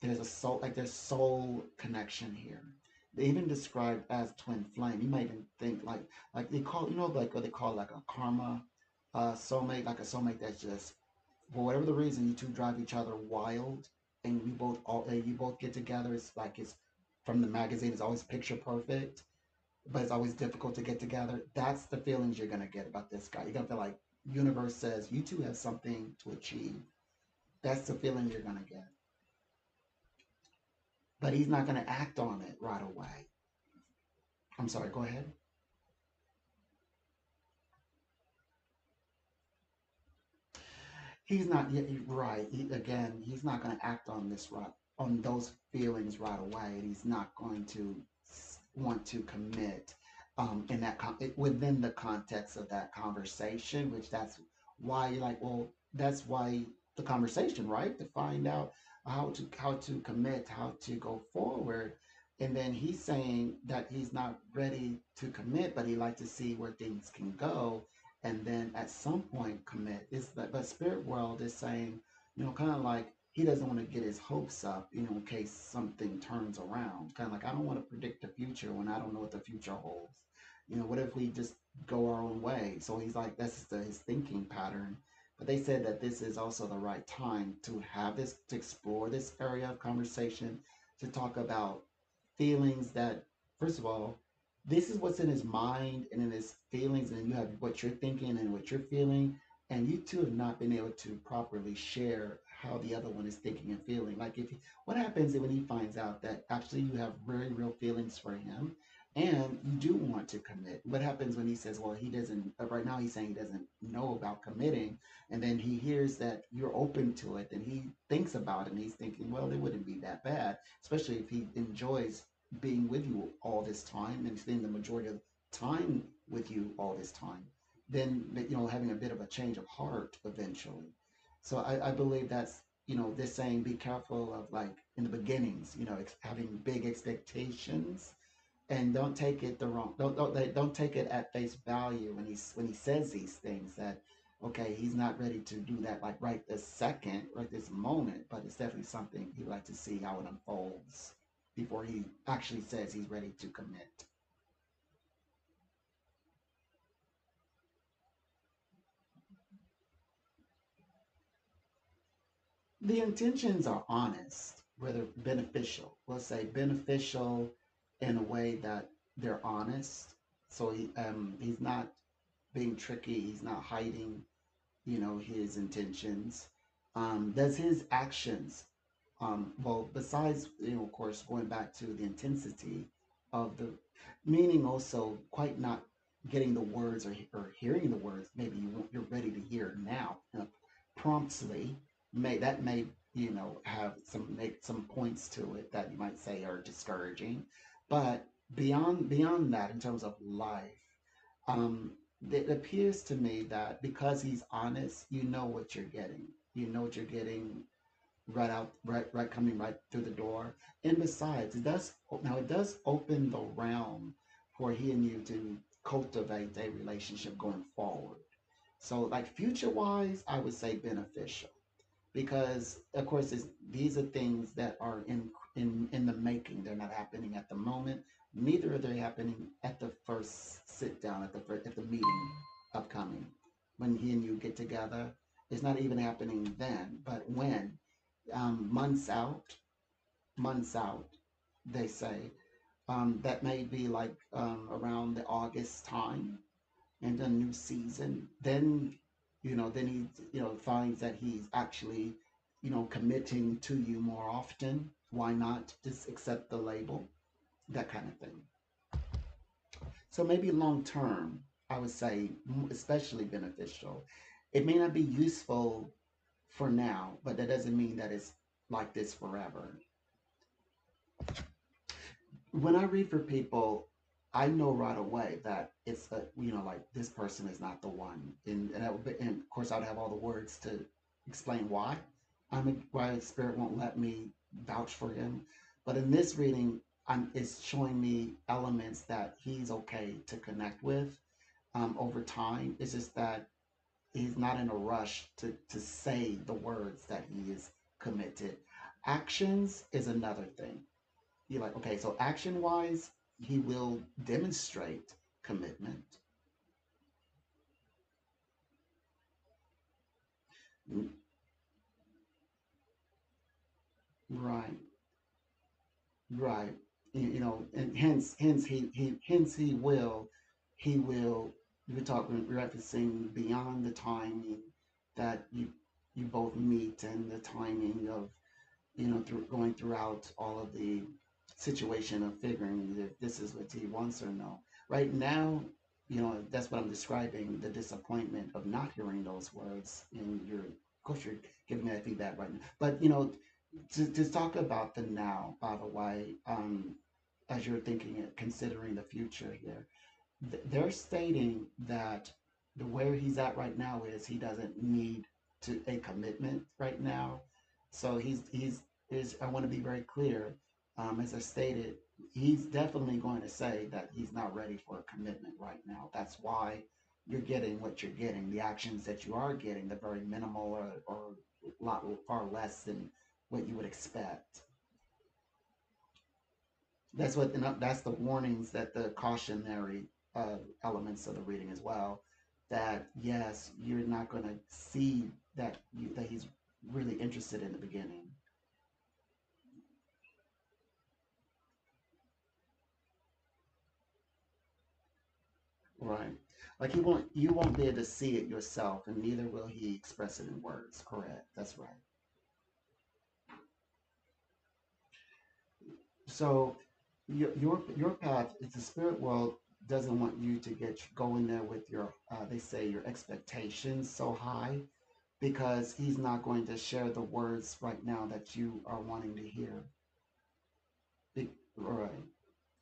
there's a soul, like there's soul connection here. They even described as twin flame. You might even think like they call, you know, like what they call like a karma soulmate, like a soulmate that's just for whatever the reason you two drive each other wild, and you both get together. It's like it's from the magazine. It's always picture perfect, but it's always difficult to get together. That's the feelings you're gonna get about this guy. You're gonna feel like universe says you two have something to achieve. That's the feeling you're gonna get. But he's not gonna act on it right away. I'm sorry. Go ahead. He's not yet right. Again, he's not going to act on this right on those feelings right away, and he's not going to want to commit in that within the context of that conversation. Which that's why you're like, well, that's why the conversation, right? To find out how to commit, how to go forward. And then he's saying that he's not ready to commit, but he like to see where things can go and then at some point commit. Is that but spirit world is saying, kind of like he doesn't want to get his hopes up, in case something turns around. Kind of like I don't want to predict the future when I don't know what the future holds. What if we just go our own way? So he's like, that's his thinking pattern. But they said that this is also the right time to have this, to explore this area of conversation, to talk about feelings that, first of all, this is what's in his mind and in his feelings, and you have what you're thinking and what you're feeling, and you two have not been able to properly share how the other one is thinking and feeling. Like, what happens when he finds out that actually you have very real feelings for him, and you do want to commit? What happens when he says, well, he doesn't, right now he's saying he doesn't know about committing, and then he hears that you're open to it, and he thinks about it, and he's thinking, well, it wouldn't be that bad, especially if he enjoys being with you all this time and spending the majority of time with you all this time, then having a bit of a change of heart eventually. So I believe that's this saying, be careful of, like, in the beginnings, having big expectations, and don't take it the wrong don't take it at face value when he says these things, that okay, he's not ready to do that like right this second, right this moment, but it's definitely something he'd like to see how it unfolds before he actually says he's ready to commit. The intentions are honest, whether beneficial. We'll say beneficial in a way that they're honest. So he's not being tricky. He's not hiding, his intentions. Does his actions, well, besides, of course, going back to the intensity of the meaning, also quite not getting the words, or hearing the words, maybe you're ready to hear now, promptly, may have make some points to it that you might say are discouraging, but beyond that, in terms of life, um, it appears to me that because he's honest, you know what you're getting. You know what you're getting right coming right through the door. And besides, it does open the realm for he and you to cultivate a relationship going forward. So, like, future wise, I would say beneficial, because of course these are things that are in the making. They're not happening at the moment. Neither are they happening at the first sit down, at the meeting upcoming when he and you get together. It's not even happening then, but when, months out, months out, they say, that may be like, around the August time, and a new season. Then he, finds that he's actually, committing to you more often. Why not just accept the label? That kind of thing. So maybe long term, I would say, especially beneficial. It may not be useful for now, but that doesn't mean that it's like this forever. When I read for people, I know right away that it's like this person is not the one, and of course I'd have all the words to explain why. Why the Spirit won't let me vouch for him. But in this reading, it's showing me elements that he's okay to connect with over time. It's just that he's not in a rush to say the words that he is committed. Actions is another thing. You're like, okay, so action wise, he will demonstrate commitment. Mm, right, right. You know, and hence he will. We're talking referencing beyond the timing that you both meet and the timing of through going throughout all of the situation of figuring if this is what he wants or no. Right now, that's what I'm describing, the disappointment of not hearing those words. And of course, you're giving me that feedback right now. But, to talk about the now, by the way, as you're thinking and considering the future here, they're stating that the where he's at right now is he doesn't need to a commitment right now. So he's is I want to be very clear. As I stated, he's definitely going to say that he's not ready for a commitment right now. That's why you're getting what you're getting. The actions that you are getting, they're very minimal or a lot far less than what you would expect. That's the warnings, that the cautionary elements of the reading as well. That yes, you're not going to see that he's really interested in the beginning, right? Like you won't be able to see it yourself, and neither will he express it in words. Correct. That's right. So your path is the spirit world doesn't want you to go in there with your they say your expectations so high, because he's not going to share the words right now that you are wanting to hear. Right.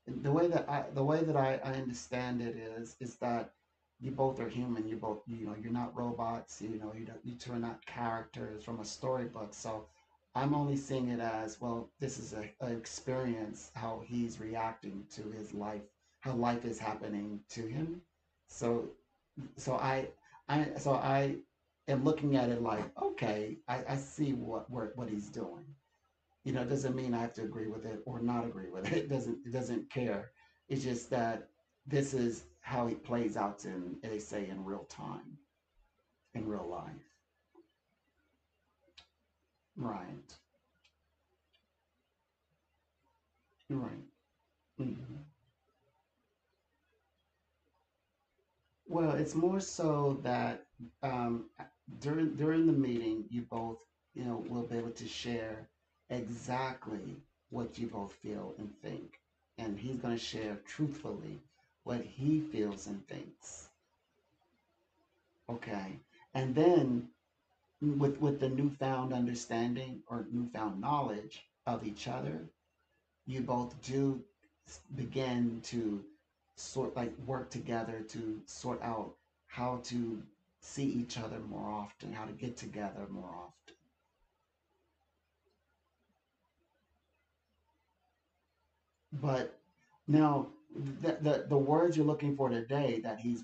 And the way that I understand it is that you both are human. You both you're not robots. You two are not characters from a storybook. So I'm only seeing it as, well, this is a experience, how he's reacting to his life, how life is happening to him. So so I am looking at it like, okay, I see what he's doing. It doesn't mean I have to agree with it or not agree with it. It doesn't care. It's just that this is how it plays out in, they say, in real time, in real life. Right. Right. Mhm. Well, it's more so that um, during the meeting, you both will be able to share exactly what you both feel and think, and he's going to share truthfully what he feels and thinks. Okay, and then with the newfound understanding or newfound knowledge of each other, you both do begin to work together to sort out how to see each other more often, how to get together more often. But now the words you're looking for today, that he's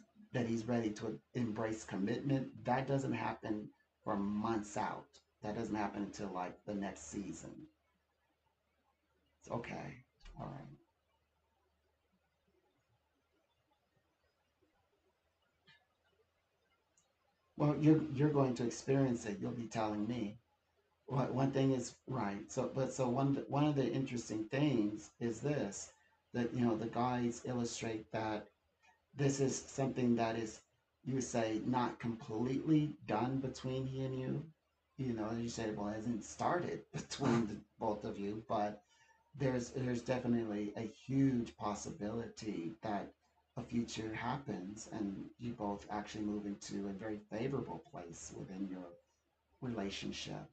ready to embrace commitment, that doesn't happen for months out. That doesn't happen until like the next season. Okay. All right. Well, you're going to experience it. You'll be telling me. One thing is right. So one of the interesting things is this, that the guides illustrate that this is something that is, you would say, not completely done between he and you. As you say, well, it hasn't started between the both of you, but there's definitely a huge possibility that a future happens and you both actually move into a very favorable place within your relationship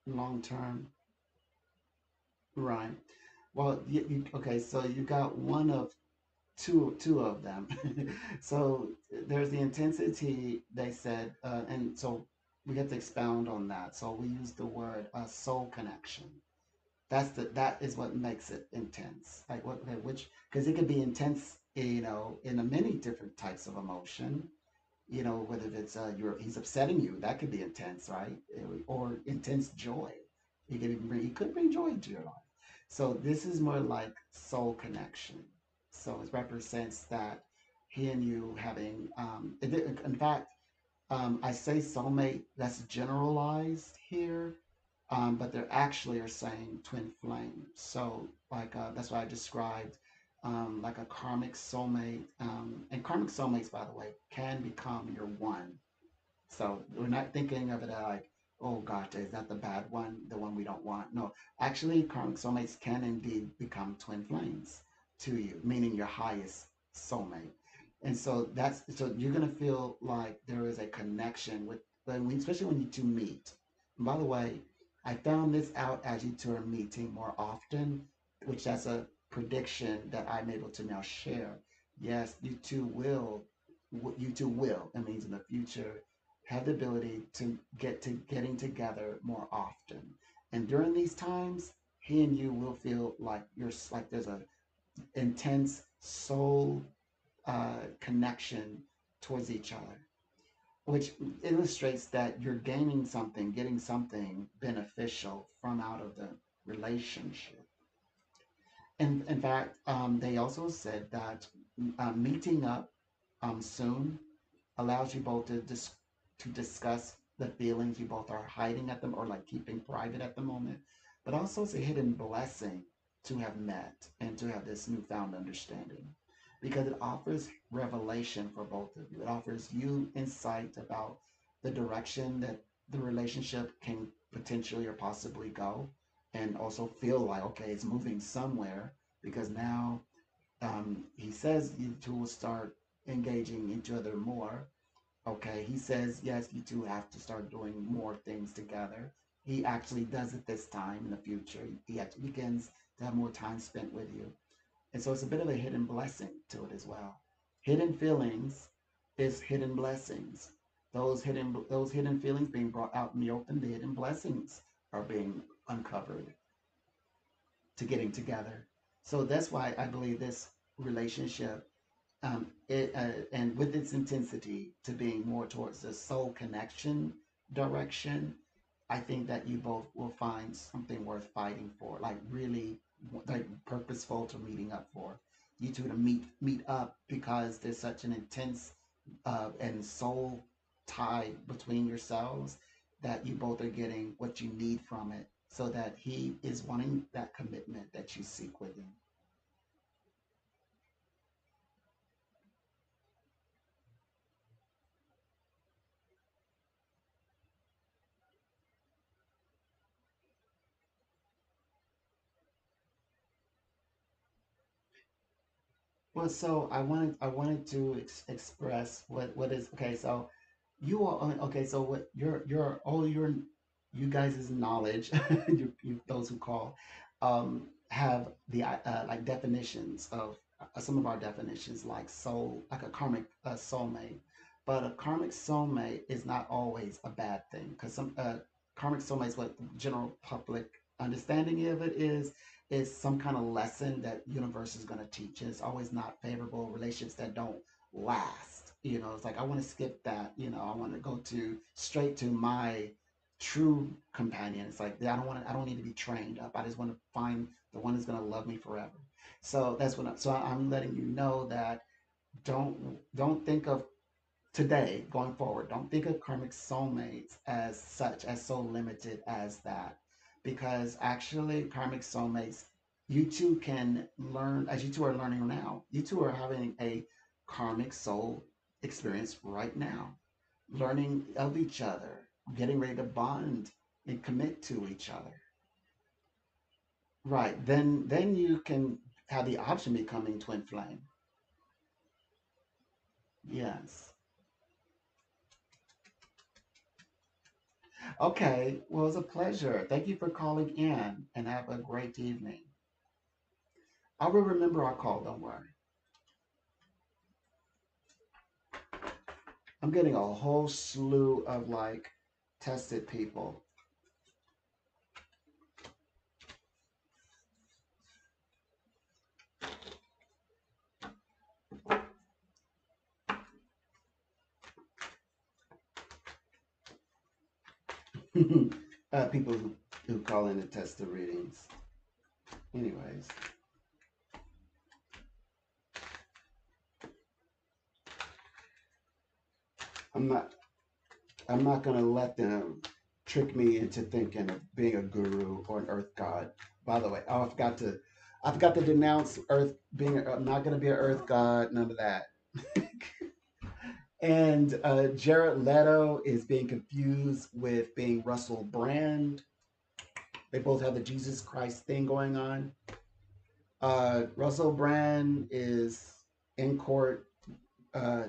long term. Right. Well, okay, so you got one of two of them. So there's the intensity they said, and so we have to expound on that. So we use the word soul connection. That is what makes it intense. Like what okay, which because it could be intense, in a many different types of emotion. Whether it's he's upsetting you, that could be intense, right? Or intense joy. He could bring joy into your life. So this is more like soul connection. So it represents that he and you having, in fact, I say soulmate, that's generalized here, but they actually are saying twin flame. So, like, that's why I described like a karmic soulmate. And karmic soulmates, by the way, can become your one. So we're not thinking of it as like, oh gosh, is that the bad one, the one we don't want? No, actually, karmic soulmates can indeed become twin flames to you, meaning your highest soulmate. And so you're gonna feel like there is a connection especially when you two meet. And by the way, I found this out as you two are meeting more often, which that's a prediction that I'm able to now share. Yes, you two will. It means in the future have the ability to getting together more often. And during these times, he and you will feel like there's a intense soul connection towards each other, which illustrates that you're gaining something, getting something beneficial from out of the relationship. And in fact, they also said that meeting up soon allows you both to discuss the feelings you both are hiding at them or like keeping private at the moment, but also it's a hidden blessing to have met and to have this newfound understanding because it offers revelation for both of you. It offers you insight about the direction that the relationship can potentially or possibly go, and also feel like, okay, it's moving somewhere because now he says you two will start engaging each other more. Okay, he says, yes, you two have to start doing more things together. He actually does it this time in the future. He actually begins to have more time spent with you. And so it's a bit of a hidden blessing to it as well. Hidden feelings is hidden blessings. Those hidden feelings being brought out in the open, the hidden blessings are being uncovered to getting together. So that's why I believe this relationship and with its intensity to being more towards the soul connection direction, I think that you both will find something worth fighting for, like really like purposeful to meeting up for. You two to meet up because there's such an intense and soul tie between yourselves that you both are getting what you need from it, so that he is wanting that commitment that you seek with him. Well, so I wanted to express what is okay. So you are okay. So what your all you guys' knowledge, those who call, have the like definitions of some of our definitions, like soul, like a karmic soulmate. But a karmic soulmate is not always a bad thing because some karmic soulmates, what the general public understanding of it is some kind of lesson that universe is going to teach. And it's always not favorable relationships that don't last. It's like I want to skip that. I want to go to straight to my true companion. It's like I don't need to be trained up. I just want to find the one that's going to love me forever. So that's what. So I'm letting you know that don't think of today going forward. Don't think of karmic soulmates as such, as so limited as that, because actually karmic soulmates, you two can learn as you two are learning now. You two are having a karmic soul experience right now, learning of each other, getting ready to bond and commit to each other. Right. Then you can have the option becoming twin flame. Yes. Okay, well, it's a pleasure. Thank you for calling in and have a great evening. I will remember our call, don't worry. I'm getting a whole slew of like tested people. People who call in and test the readings. Anyways, I'm not I'm not gonna let them trick me into thinking of being a guru or an earth god. By the way, I forgot to denounce earth being. I'm not gonna be an earth god. None of that. And Jared Leto is being confused with being Russell Brand. They both have the Jesus Christ thing going on. Russell Brand is in court. Uh,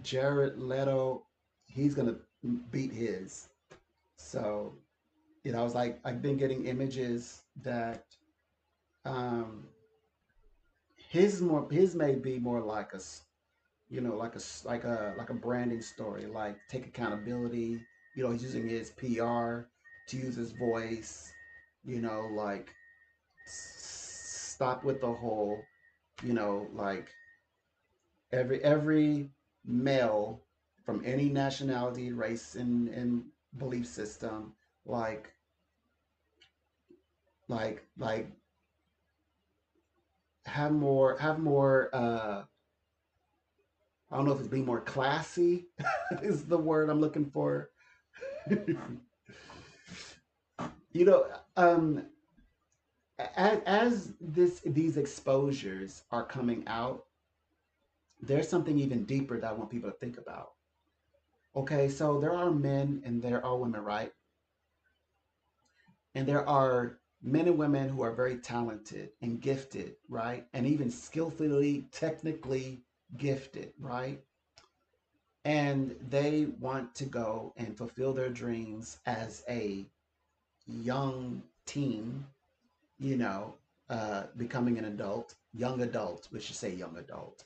Jared Leto, he's gonna beat his. So I was like, I've been getting images that um, his may be more like like a branding story, like take accountability. He's using his PR to use his voice. Like stop with the whole, like every male from any nationality, race, and belief system, like like have more I don't know if it's being more classy is the word I'm looking for. you know, um, as these exposures are coming out, there's something even deeper that I want people to think about. Okay, so there are men and there are women, right? And there are men and women who are very talented and gifted, right? And even skillfully, technically gifted, right? And they want to go and fulfill their dreams as a young teen, you know, becoming an adult, young adult, we should say young adult,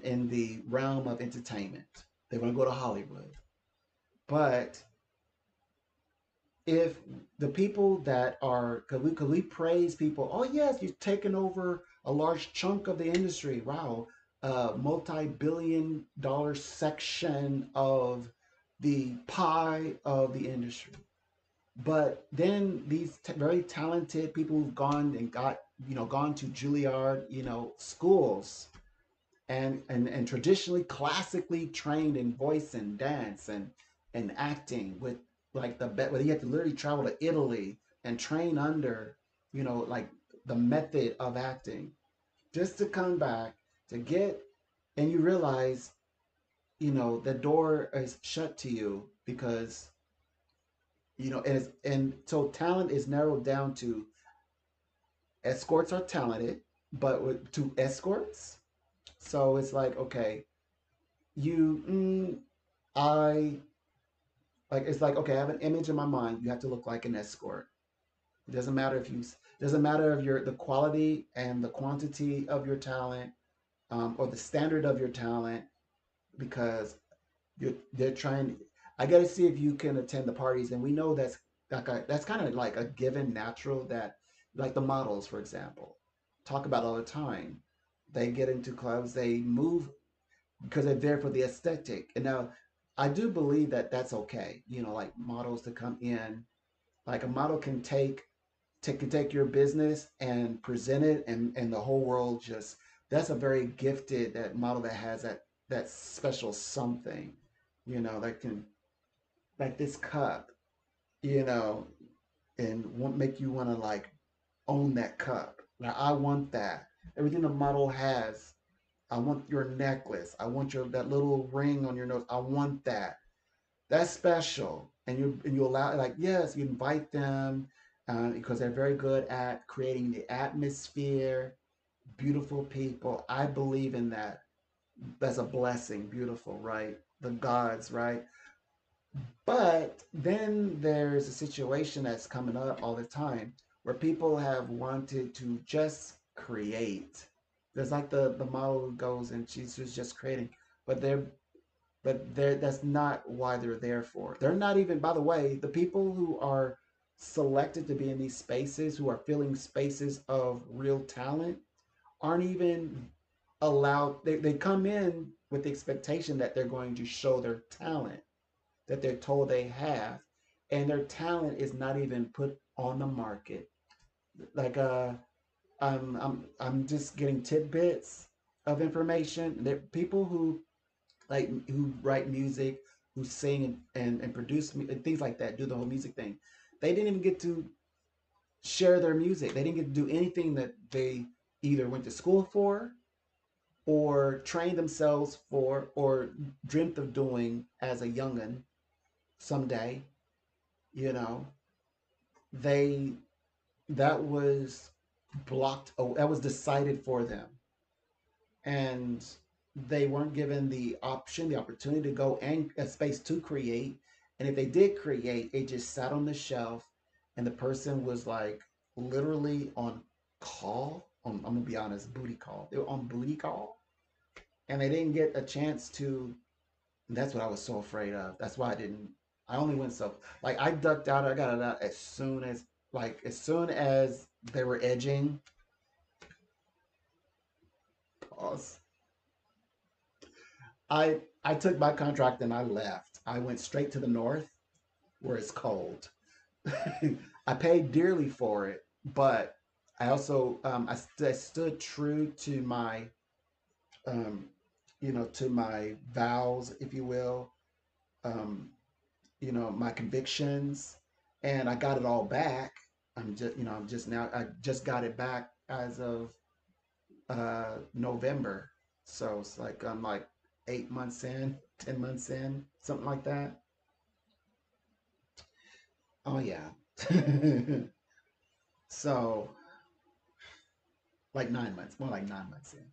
in the realm of entertainment. They want to go to Hollywood. But if the people that are, could we praise people, oh, yes, you've taken over a large chunk of the industry. Wow. Multi-billion dollar section of the pie of the industry. But then these very talented people who've gone and gone to Juilliard, schools and traditionally classically trained in voice and dance and acting with like where you have to literally travel to Italy and train under, like the method of acting just to come back to get, and you realize, the door is shut to you because and so talent is narrowed down to escorts are talented, but to escorts. So it's like, okay, you, I like, it's like, okay, I have an image in my mind. You have to look like an escort. It doesn't matter if you, doesn't matter if the quality and the quantity of your talent, or the standard of your talent, because they're trying. I got to see if you can attend the parties, and we know that's kind of like a given natural that, like the models, for example, talk about all the time. They get into clubs, they move because they're there for the aesthetic. And now, I do believe that that's okay. Like models to come in, like a model can take your business and present it, and the whole world just, that's a very gifted, that model that has that special something, that can, like this cup, you know and won't make you want to like own that cup. Now I want that. Everything the model has. I want your necklace. I want that little ring on your nose. I want that. That's special. And you allow, like, yes, you invite them, because they're very good at creating the atmosphere. Beautiful people. I believe in that. That's a blessing. Beautiful, right? The gods, right? But then there's a situation that's coming up all the time where people have wanted to just create. There's like the model who goes and she's just creating, but they're but that's not why they're there for. They're not even, by the way, the people who are selected to be in these spaces, who are filling spaces of real talent, aren't even allowed. They come in with the expectation that they're going to show their talent that they're told they have, and their talent is not even put on the market. Like I'm just getting tidbits of information. There people who who write music, who sing and produce and things like that, do the whole music thing. They didn't even get to share their music. They didn't get to do anything that they either went to school for or trained themselves for or dreamt of doing as a youngin someday. You know, they that was blocked. Oh, that was decided for them, and they weren't given the option, the opportunity to go and a space to create. And if they did create, it just sat on the shelf, and the person was like literally on call. I'm gonna be honest, booty call. They were on booty call, and they didn't get a chance to. That's what I was so afraid of. That's why I didn't. I only went so like I ducked out. I got it out as soon as they were edging. Pause. I took my contract and I left. I went straight to the north where it's cold. I paid dearly for it, but I also I stood true to my um, to my vows, if you will, um, my convictions, and I got it all back. I'm just now I just got it back as of November, so it's like I'm like 8 months in, 10 months in, something like that. Oh yeah. So like 9 months, more like 9 months in.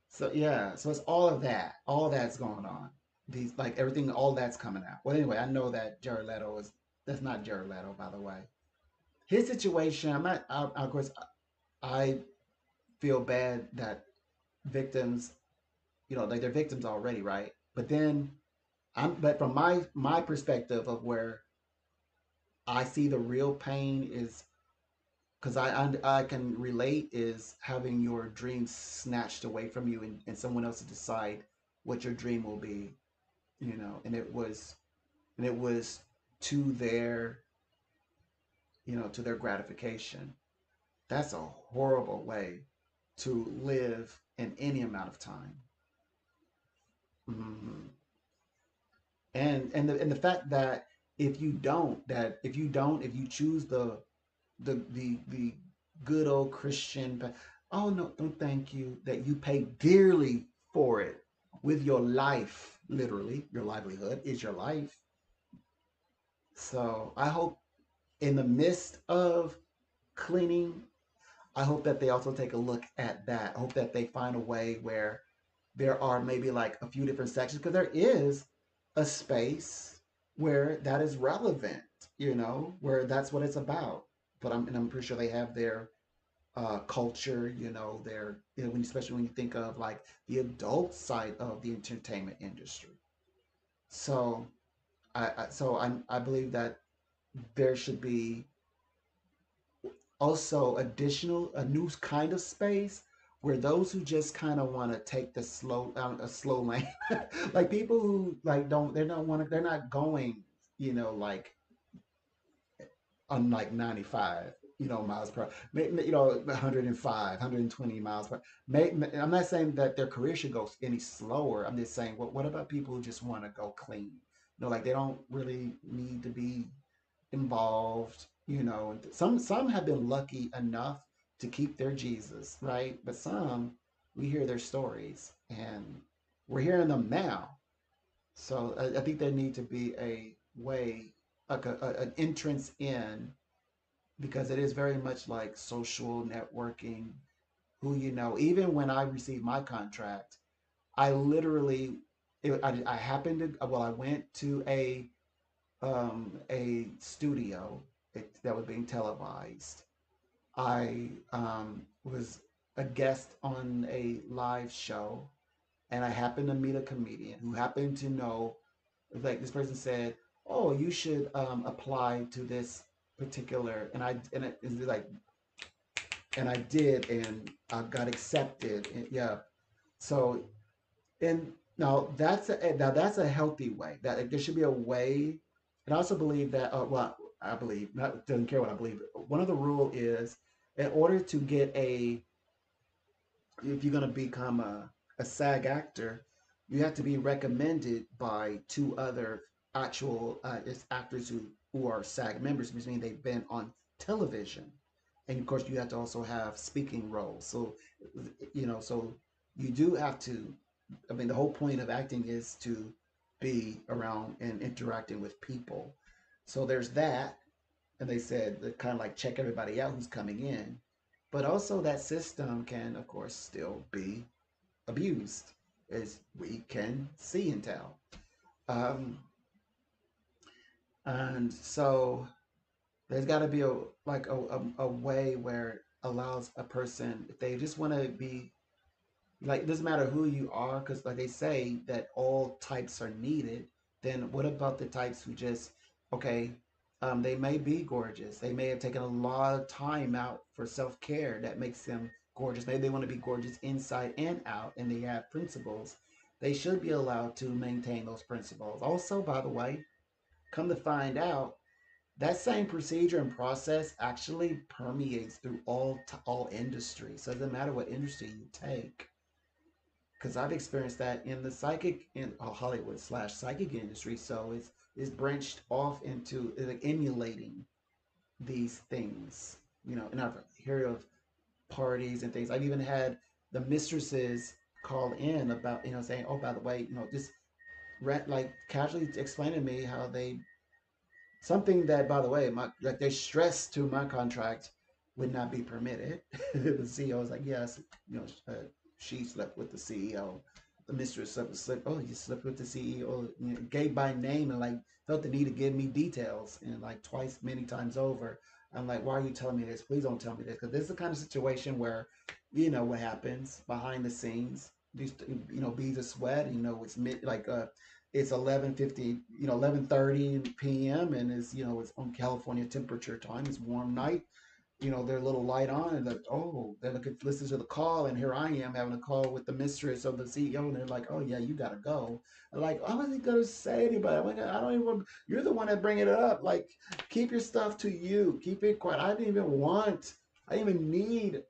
So yeah, so it's all of that. All that's going on. These like everything, all that's coming out. Well, anyway, I know that Jared Leto is that's not Jared Leto, by the way. His situation, I'm not. Of course, I feel bad that victims, like they're victims already, right? But then but from my perspective of where I see the real pain is because I can relate is having your dreams snatched away from you and someone else to decide what your dream will be, and it was to their to their gratification. That's a horrible way to live in any amount of time. Hmm. And the fact that if you choose the good old Christian. Oh no, don't thank you. That you pay dearly for it with your life. Literally, your livelihood is your life. So I hope in the midst of cleaning, I hope that they also take a look at that. I hope that they find a way where there are maybe like a few different sections because there is a space where that is relevant, where that's what it's about. But I'm pretty sure they have their culture, their especially when you think of like the adult side of the entertainment industry. So I believe that there should be also additional a new kind of space where those who just kind of want to take the slow a slow lane like people who like don't they're not going like on like 95 miles per hour 105 120 miles per I'm not saying that their career should go any slower. I'm just saying what about people who just want to go clean, like they don't really need to be involved. Some have been lucky enough to keep their Jesus, right? But some, we hear their stories and we're hearing them now. So I think there need to be a way, like an entrance in, because it is very much like social networking. Who even when I received my contract, I literally, I happened to, well, I went to a studio that was being televised. I was a guest on a live show, and I happened to meet a comedian who happened to know, like this person said, "Oh, you should apply to this particular," and like, and I did, and I got accepted, and yeah. So, and now that's a healthy way. That like, there should be a way, and I also believe that. Well, I believe not doesn't care what I believe. One of the rule is in order to get a if you're going to become a SAG actor, you have to be recommended by two other actual actors who are SAG members, which means they've been on television. And of course, you have to also have speaking roles. So, so you do have to. I mean, the whole point of acting is to be around and interacting with people. So there's that, and they said they kind of like check everybody out who's coming in, but also that system can of course still be abused, as we can see and tell. Um, and so there's got to be a way where allows a person if they just want to be like it doesn't matter who you are because like they say that all types are needed. Then what about the types who just okay, they may be gorgeous, they may have taken a lot of time out for self-care that makes them gorgeous, maybe they want to be gorgeous inside and out and they have principles. They should be allowed to maintain those principles. Also, by the way, come to find out, that same procedure and process actually permeates through all industries. So it doesn't matter what industry you take, because I've experienced that in the psychic in Hollywood slash psychic industry. So it's branched off into like emulating these things, and I've heard of parties and things. I've even had the mistresses call in about, saying, "Oh, by the way, just rent like casually explain to me how they something that, by the way, my like they stressed to my contract would not be permitted." The CEO was like, "Yes, she slept with the CEO. The mistress slept. Oh, you slept with the CEO." Gave by name and like felt the need to give me details and like twice, many times over. I'm like, "Why are you telling me this? Please don't tell me this," because this is the kind of situation where, what happens behind the scenes. These, beads of sweat. It's it's 11:50, 11:30 p.m. and it's on California temperature time. It's warm night. They're a little light on and they look at listen to the call and here I am having a call with the mistress of the CEO and they're like, "Oh yeah, you gotta go." I'm like, "I wasn't gonna say anybody. I'm like, I don't even. You're the one that bring it up. Like, keep your stuff to you. Keep it quiet. I didn't even want. I didn't even need."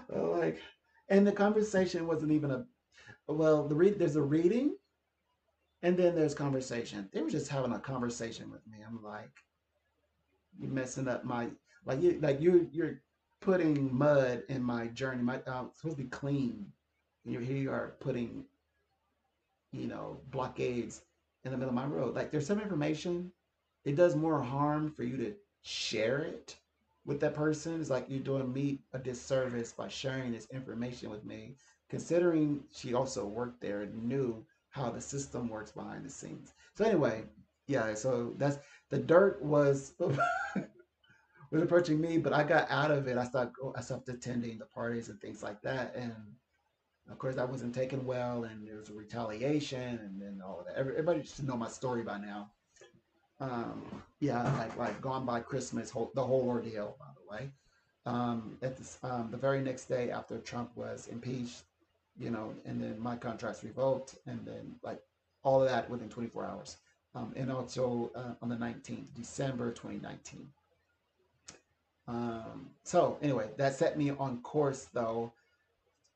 Like, and the conversation wasn't even a well. There's a reading and then there's conversation. They were just having a conversation with me. I'm like, you're messing up my you're putting mud in my journey. My it's supposed to be clean. And here you are putting, blockades in the middle of my road. Like there's some information. It does more harm for you to share it with that person. It's like you're doing me a disservice by sharing this information with me, considering she also worked there and knew how the system works behind the scenes. So anyway, yeah, so that's the dirt was was approaching me, but I got out of it. I stopped attending the parties and things like that, and of course that wasn't taken well, and there was a retaliation, and then all of that. Everybody should know my story by now. Yeah, like gone by Christmas, the whole ordeal. By the way, the very next day after Trump was impeached, and then my contract's revoked, and then like all of that within 24 hours. And also on the 19th, December 2019. So anyway, that set me on course though,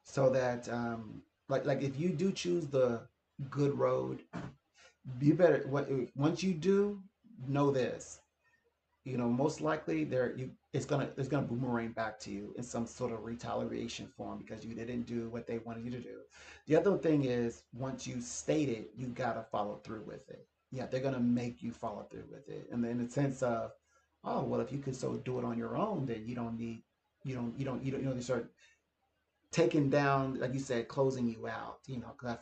so that like if you do choose the good road, you better once you do know this, most likely it's gonna boomerang back to you in some sort of retaliation form because you didn't do what they wanted you to do. The other thing is once you state it, you gotta follow through with it. Yeah, they're gonna make you follow through with it, and then in the sense of, oh well, if you could so do it on your own, then you don't need, they start taking down, like you said, closing you out. To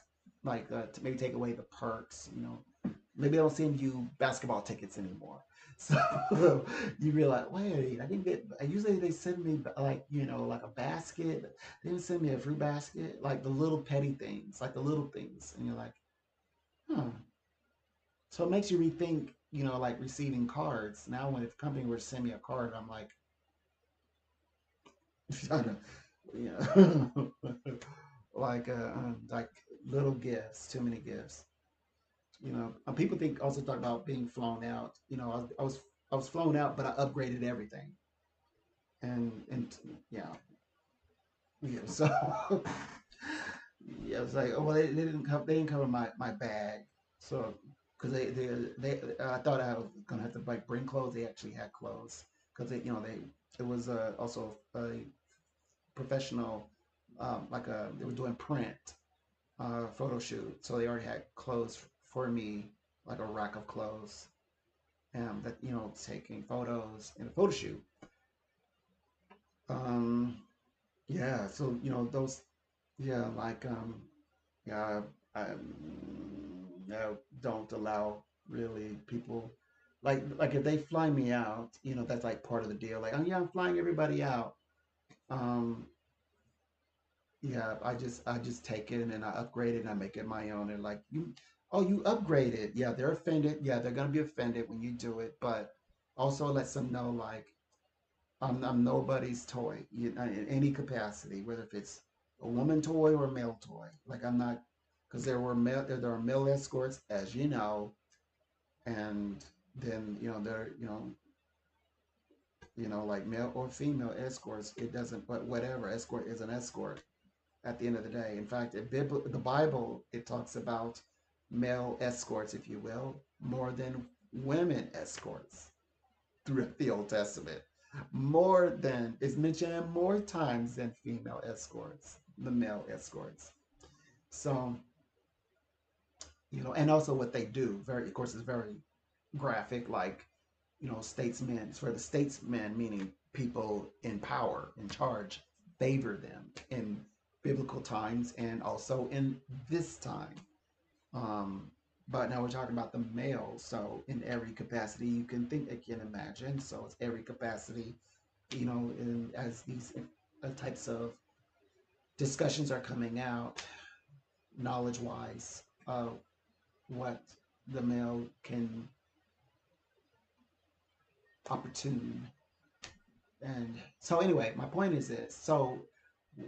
maybe take away the perks. Maybe they don't send you basketball tickets anymore. So you realize, wait, I didn't get. Usually they send me like like a basket. They didn't send me a fruit basket, like the little petty things, like the little things, and you're like, huh. So it makes you rethink, like receiving cards. Now, when if a company were to send me a card, I'm like, I don't, like little gifts, too many gifts. People think also talk about being flown out. I was flown out, but I upgraded everything, and yeah, yeah. So yeah, it was like, oh well, they didn't cover my bag, so because they I thought I was gonna have to like bring clothes. They actually had clothes because they it was also a professional, like they were doing print photo shoot, so they already had clothes for me, like a rack of clothes, that taking photos in a photo shoot. Um, yeah, so those, yeah, like yeah, I don't allow really people like if they fly me out, that's like part of the deal. Like, oh yeah, I'm flying everybody out. Um, yeah, I just take it and then I upgrade it and I make it my own. And like oh, you upgrade it. Yeah, they're offended. Yeah, they're gonna be offended when you do it, but also lets them know like I'm nobody's toy in any capacity, whether if it's a woman toy or a male toy. Like I'm not, because there are male escorts, as you know, and then there like male or female escorts. It doesn't, but whatever, escort is an escort at the end of the day. In fact, the Bible, it talks about male escorts, if you will, more than women escorts throughout the Old Testament. More than is mentioned more times than female escorts, the male escorts. So, and also what they do, very, of course, is very graphic, like, statesmen. It's for the statesmen, meaning people in power, in charge, favor them in biblical times and also in this time. Um, but now we're talking about the male, so in every capacity you can think, I can imagine. So it's every capacity, as these types of discussions are coming out, knowledge-wise, what the male can opportune. And so anyway, my point is this. So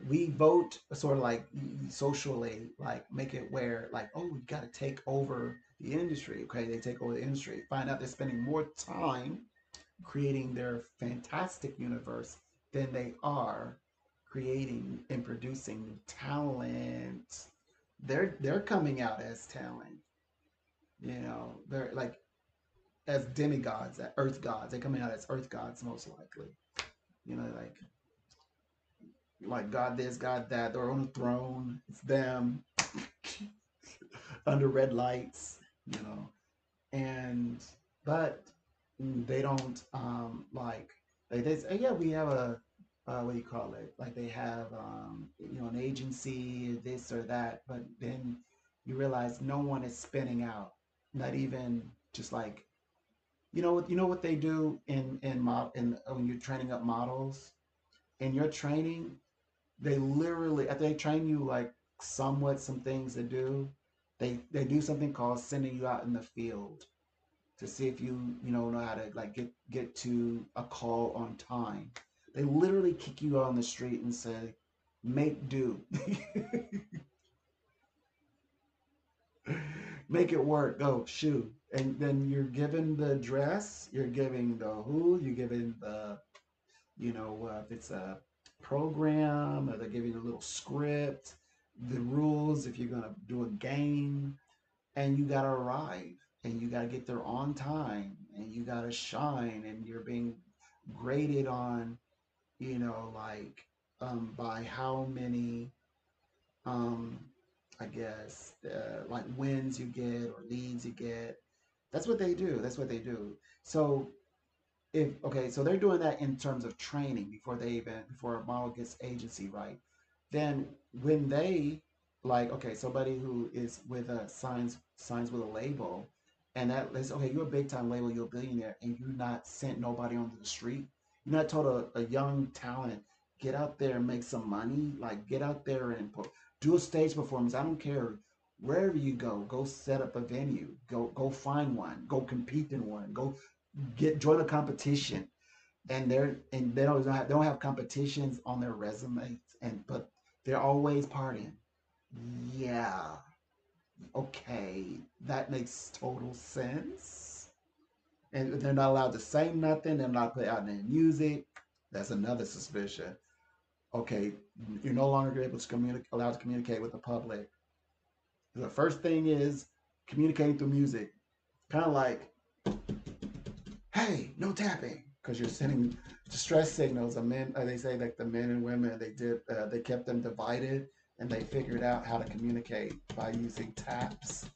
we vote sort of like socially, like make it where like, oh, we got to take over the industry. Okay, they take over the industry. Find out they're spending more time creating their fantastic universe than they are creating and producing talent. They're coming out as talent. They're like as demigods, as earth gods. They're coming out as earth gods most likely. Like God this, God that. They're on a throne. It's them under red lights. You know, and but they don't like they say, yeah, we have a what do you call it, like they have an agency, this or that, but then you realize no one is spinning out, not even just like what they do in when you're training up models. In your training, they literally, after they train you like somewhat some things to do, they do something called sending you out in the field to see if you know how to like get to a call on time. They literally kick you out on the street and say, "Make do, make it work, go shoot." And then you're given the dress, you're giving the who, you're giving the if it's a program, or they're giving a little script, the rules if you're gonna do a game, and you gotta arrive and you gotta get there on time and you gotta shine and you're being graded on, like by how many um I guess like wins you get or leads you get. That's what they do. That's what they do. So if okay, so they're doing that in terms of training before a model gets agency, right? Then when they like, okay, somebody who is with a signs with a label, And that let's okay, you're a big time label, you're a billionaire, and you're not sent nobody onto the street. You're not told a young talent, get out there and make some money. Like get out there and do a stage performance. I don't care wherever you go set up a venue, go find one, go compete in one, go get join a competition. And they don't have competitions on their resumes, and but they're always partying. Yeah, okay, that makes total sense. And they're not allowed to say nothing. They're not put out any music. That's another suspicion. Okay, you're no longer able to allowed to communicate with the public. The first thing is communicating through music. Kind of like, hey, no tapping, because you're sending distress signals. The men, they say like the men and women, they kept them divided, and they figured out how to communicate by using taps.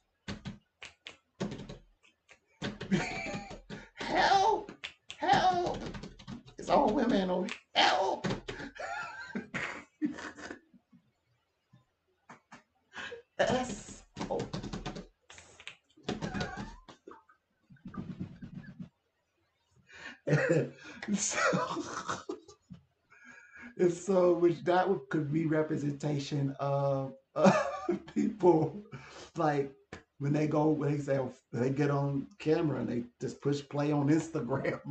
Help! Help! It's all women. Oh, help! S. Oh. so, and so, which that could be representation of people like when they say they get on camera and they just push play on Instagram.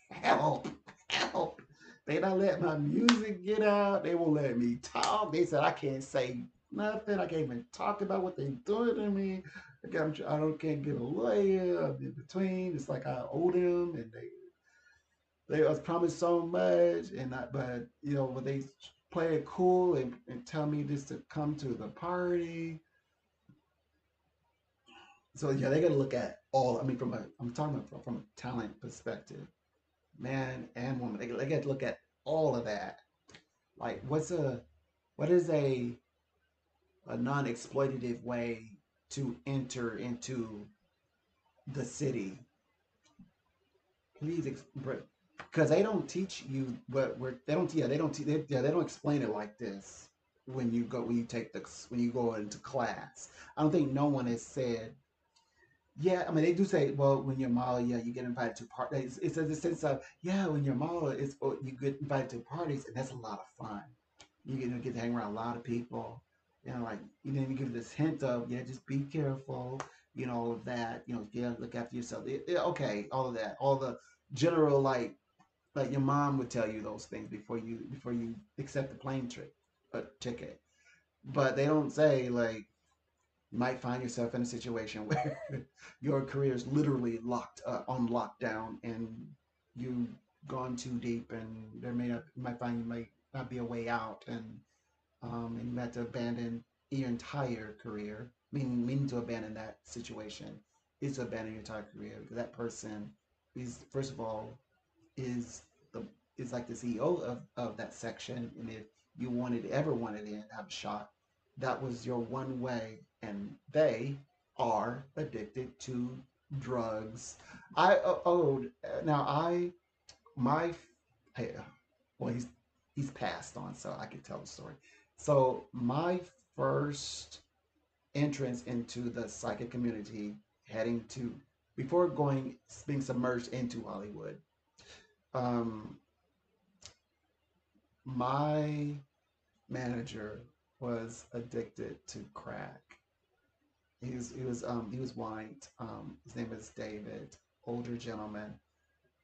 Help! Help! They don't let my music get out. They won't let me talk. They said I can't say nothing. I can't even talk about what they're doing to me. I don't can't get a lawyer in between. It's like I owe them, and they was promised so much, but when they play it cool and tell me just to come to the party. So yeah, they got to look at all. I mean, I'm talking about from a talent perspective, man and woman. They got to look at all of that. Like, what is a non-exploitative way to enter into the city? Please, because they don't teach you what we're. They don't. Yeah, they don't. They don't explain it like this when you go into class. I don't think no one has said. Yeah, I mean they do say, well, when you're a model, yeah, you get invited to parties. It's a sense of, yeah, when you're a model, you get invited to parties, and that's a lot of fun. You get to hang around a lot of people. Like you give this hint of, yeah, just be careful. That yeah, look after yourself. Okay, all of that, all the general like your mom would tell you those things before you accept the plane trip ticket. But they don't say like you might find yourself in a situation where your career is literally locked on lockdown, and you've gone too deep, and you might find you might not be a way out, and you have to abandon your entire career. Meaning to abandon that situation is to abandon your entire career, because that person is, first of all, is the is like the CEO of that section, and if you wanted in have a shot, that was your one way, and they are addicted to drugs. I owed now I my hey, well he's passed on, so I could tell the story. So my first entrance into the psychic community, heading to before going being submerged into Hollywood, um, my manager was addicted to crack. He was white. His name was David, older gentleman,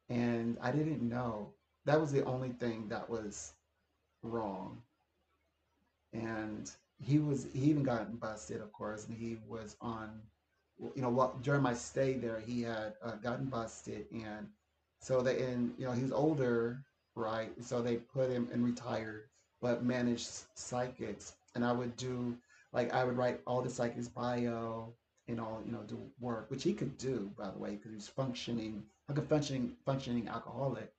and I didn't know that was the only thing that was wrong. And he even got busted, of course, and he was on. During my stay there, he had gotten busted, and so he was older, right? So they put him in retired, but managed psychics, and I would write all the psychics bio and all, do work, which he could do, by the way, because he was like a functioning alcoholic,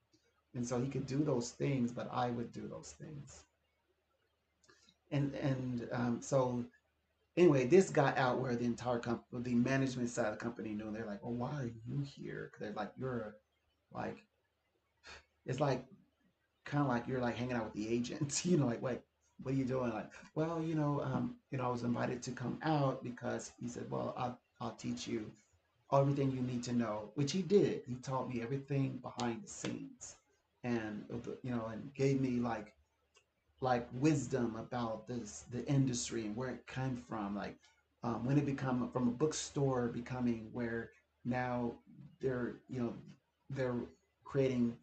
and so he could do those things, but I would do those things, so anyway, this got out where the entire company, the management side of the company knew. They're like, "Well, why are you here?" Because they're like, like, it's like kind of like you're like hanging out with the agents, like, wait, what are you doing? Like, well, I was invited to come out because he said, well, I'll teach you. everything you need to know, which he did. He taught me everything behind the scenes, and and gave me like wisdom about the industry and where it came from. Like when it become from a bookstore becoming where now they're they're creating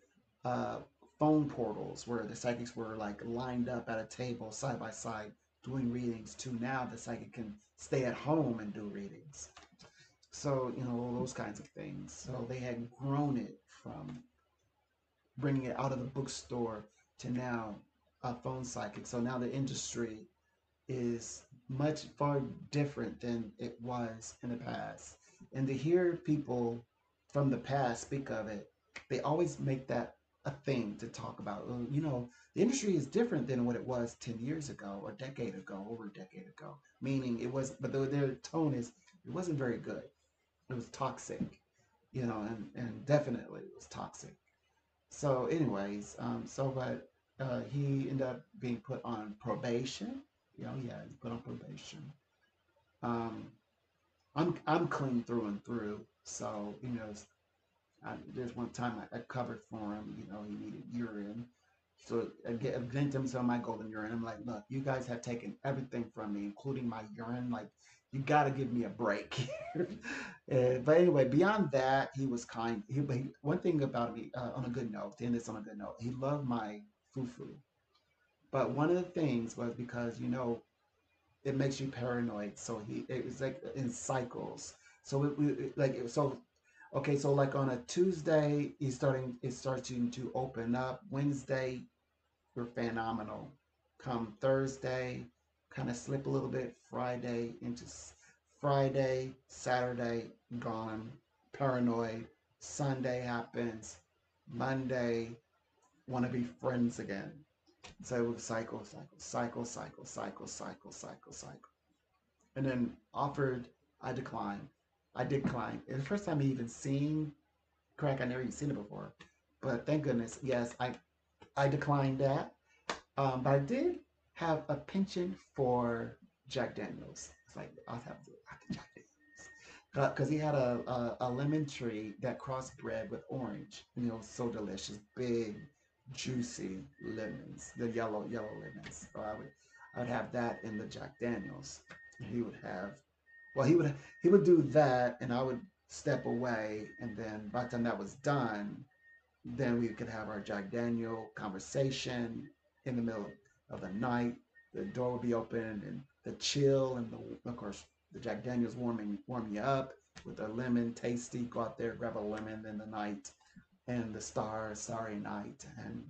uh, phone portals where the psychics were like lined up at a table side by side doing readings to now the psychic can stay at home and do readings. So all those kinds of things. So they had grown it from bringing it out of the bookstore to now a phone psychic. So now the industry is much far different than it was in the past. And to hear people from the past speak of it, they always make that a thing to talk about. Well, the industry is different than what it was 10 years ago or a decade ago, over a decade ago. Meaning it was, but their tone is, it wasn't very good. It was toxic, and definitely it was toxic. So, anyways, but he ended up being put on probation. Yeah, he's put on probation. Um, I'm clean through and through. So there's one time I covered for him. He needed urine, so I lent him some of my golden urine. I'm like, look, you guys have taken everything from me, including my urine. Like, you got to give me a break. But anyway, beyond that, he was kind. One thing about me, on a good note, to end this on a good note, he loved my fufu. But one of the things was because it makes you paranoid. So it was like in cycles. So okay, so like on a Tuesday, it's starting to open up. Wednesday, we're phenomenal. Come Thursday, kind of slip a little bit. Friday, Saturday, gone, paranoid. Sunday happens. Monday, want to be friends again. So it would cycle, cycle, cycle, cycle, cycle, cycle, cycle, cycle. And then offered, I declined. I declined. It's the first time I even seen crack. I never even seen it before. But thank goodness, yes, I declined that. But I did have a penchant for Jack Daniels. It's like I'll have the Jack Daniels because he had a lemon tree that crossbred with orange. So delicious, big, juicy lemons, the yellow lemons. So I would have that in the Jack Daniels. And he would have, well, he would do that, and I would step away, and then by the time that was done, then we could have our Jack Daniel conversation in the middle of the night. The door would be open, and the chill, and of course the Jack Daniels warm you up with a lemon, tasty. Go out there, grab a lemon in the night, and the starry night, and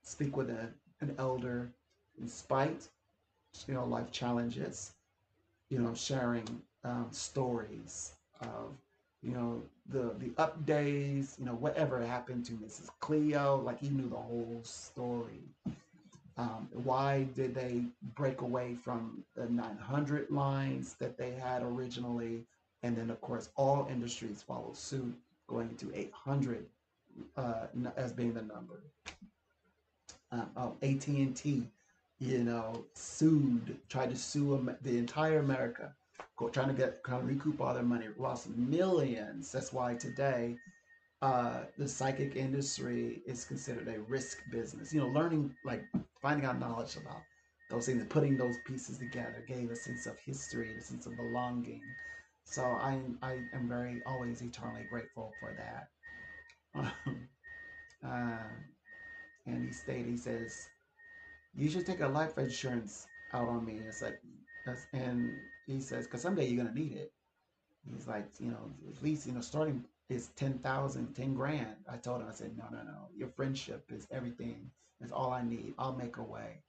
speak with an elder, in spite, life challenges, sharing stories of the up days, whatever happened to Mrs. Cleo. Like, he knew the whole story. Why did they break away from the 900 lines that they had originally? And then, of course, all industries followed suit, going to 800 as being the number. AT&T, tried to sue the entire America, trying to kind of recoup all their money, lost millions. That's why today the psychic industry is considered a risk business. Learning, like finding out knowledge about those things and putting those pieces together gave a sense of history, a sense of belonging. So I am very always eternally grateful for that. uh, and he says, you should take a life insurance out on me. It's like, and he says, because someday you're gonna need it. He's like, at least, starting is 10,000, 10 grand. I told him, I said, no, no, no. Your friendship is everything. It's all I need. I'll make a way.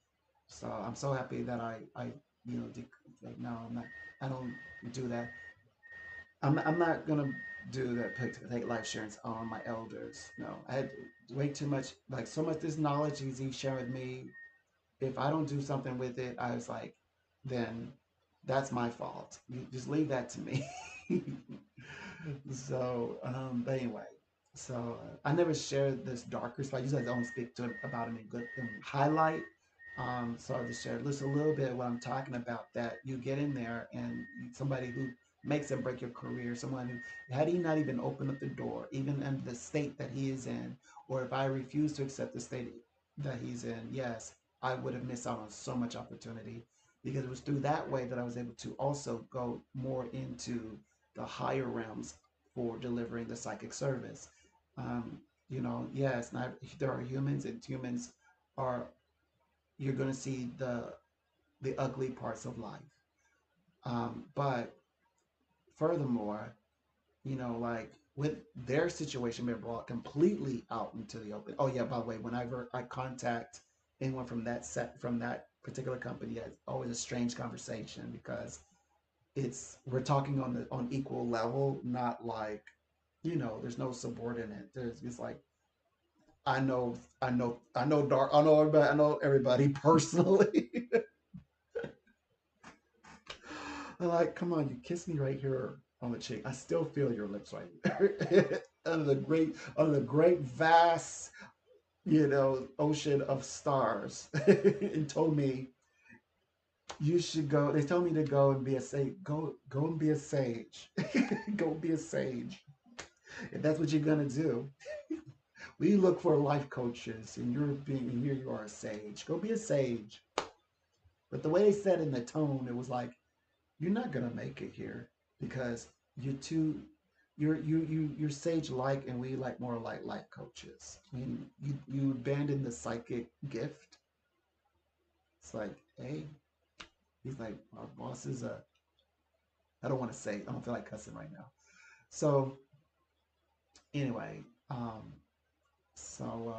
So I'm so happy that I, like, no, I'm not, I don't do that. I'm not gonna do that. Take life insurance on my elders. No, I had way too much, like so much this knowledge he shared with me. If I don't do something with it, I was like, then that's my fault. You just leave that to me. So, but anyway, so I never shared this darker side. I usually don't speak to him about him in good in highlight. So I just shared just a little bit of what I'm talking about. That you get in there and somebody who makes and break your career. Someone who, had he not even opened up the door, even in the state that he is in, or if I refuse to accept the state that he's in, yes, I would have missed out on so much opportunity, because it was through that way that I was able to also go more into the higher realms for delivering the psychic service. Um, yes, not, there are humans, and humans are, you're going to see the ugly parts of life. But furthermore, like with their situation being brought completely out into the open. Oh yeah, by the way, whenever I contact anyone from that particular company, it's always a strange conversation, because we're talking on equal level, not like, there's no subordinate. It's like, I know everybody personally. I'm like, come on, you kiss me right here on the cheek. I still feel your lips right here. Under the great vast, ocean of stars. And told me, you should go. They told me to go and be a sage. Go and be a sage. Go be a sage. If that's what you're gonna do. We look for life coaches, and here you are, a sage. Go be a sage. But the way they said in the tone, it was like, you're not gonna make it here, because you're too you're sage like, and we like more like life coaches. I mean, you abandon the psychic gift. It's like, hey, he's like, our boss is a, I don't want to say, I don't feel like cussing right now. So anyway, so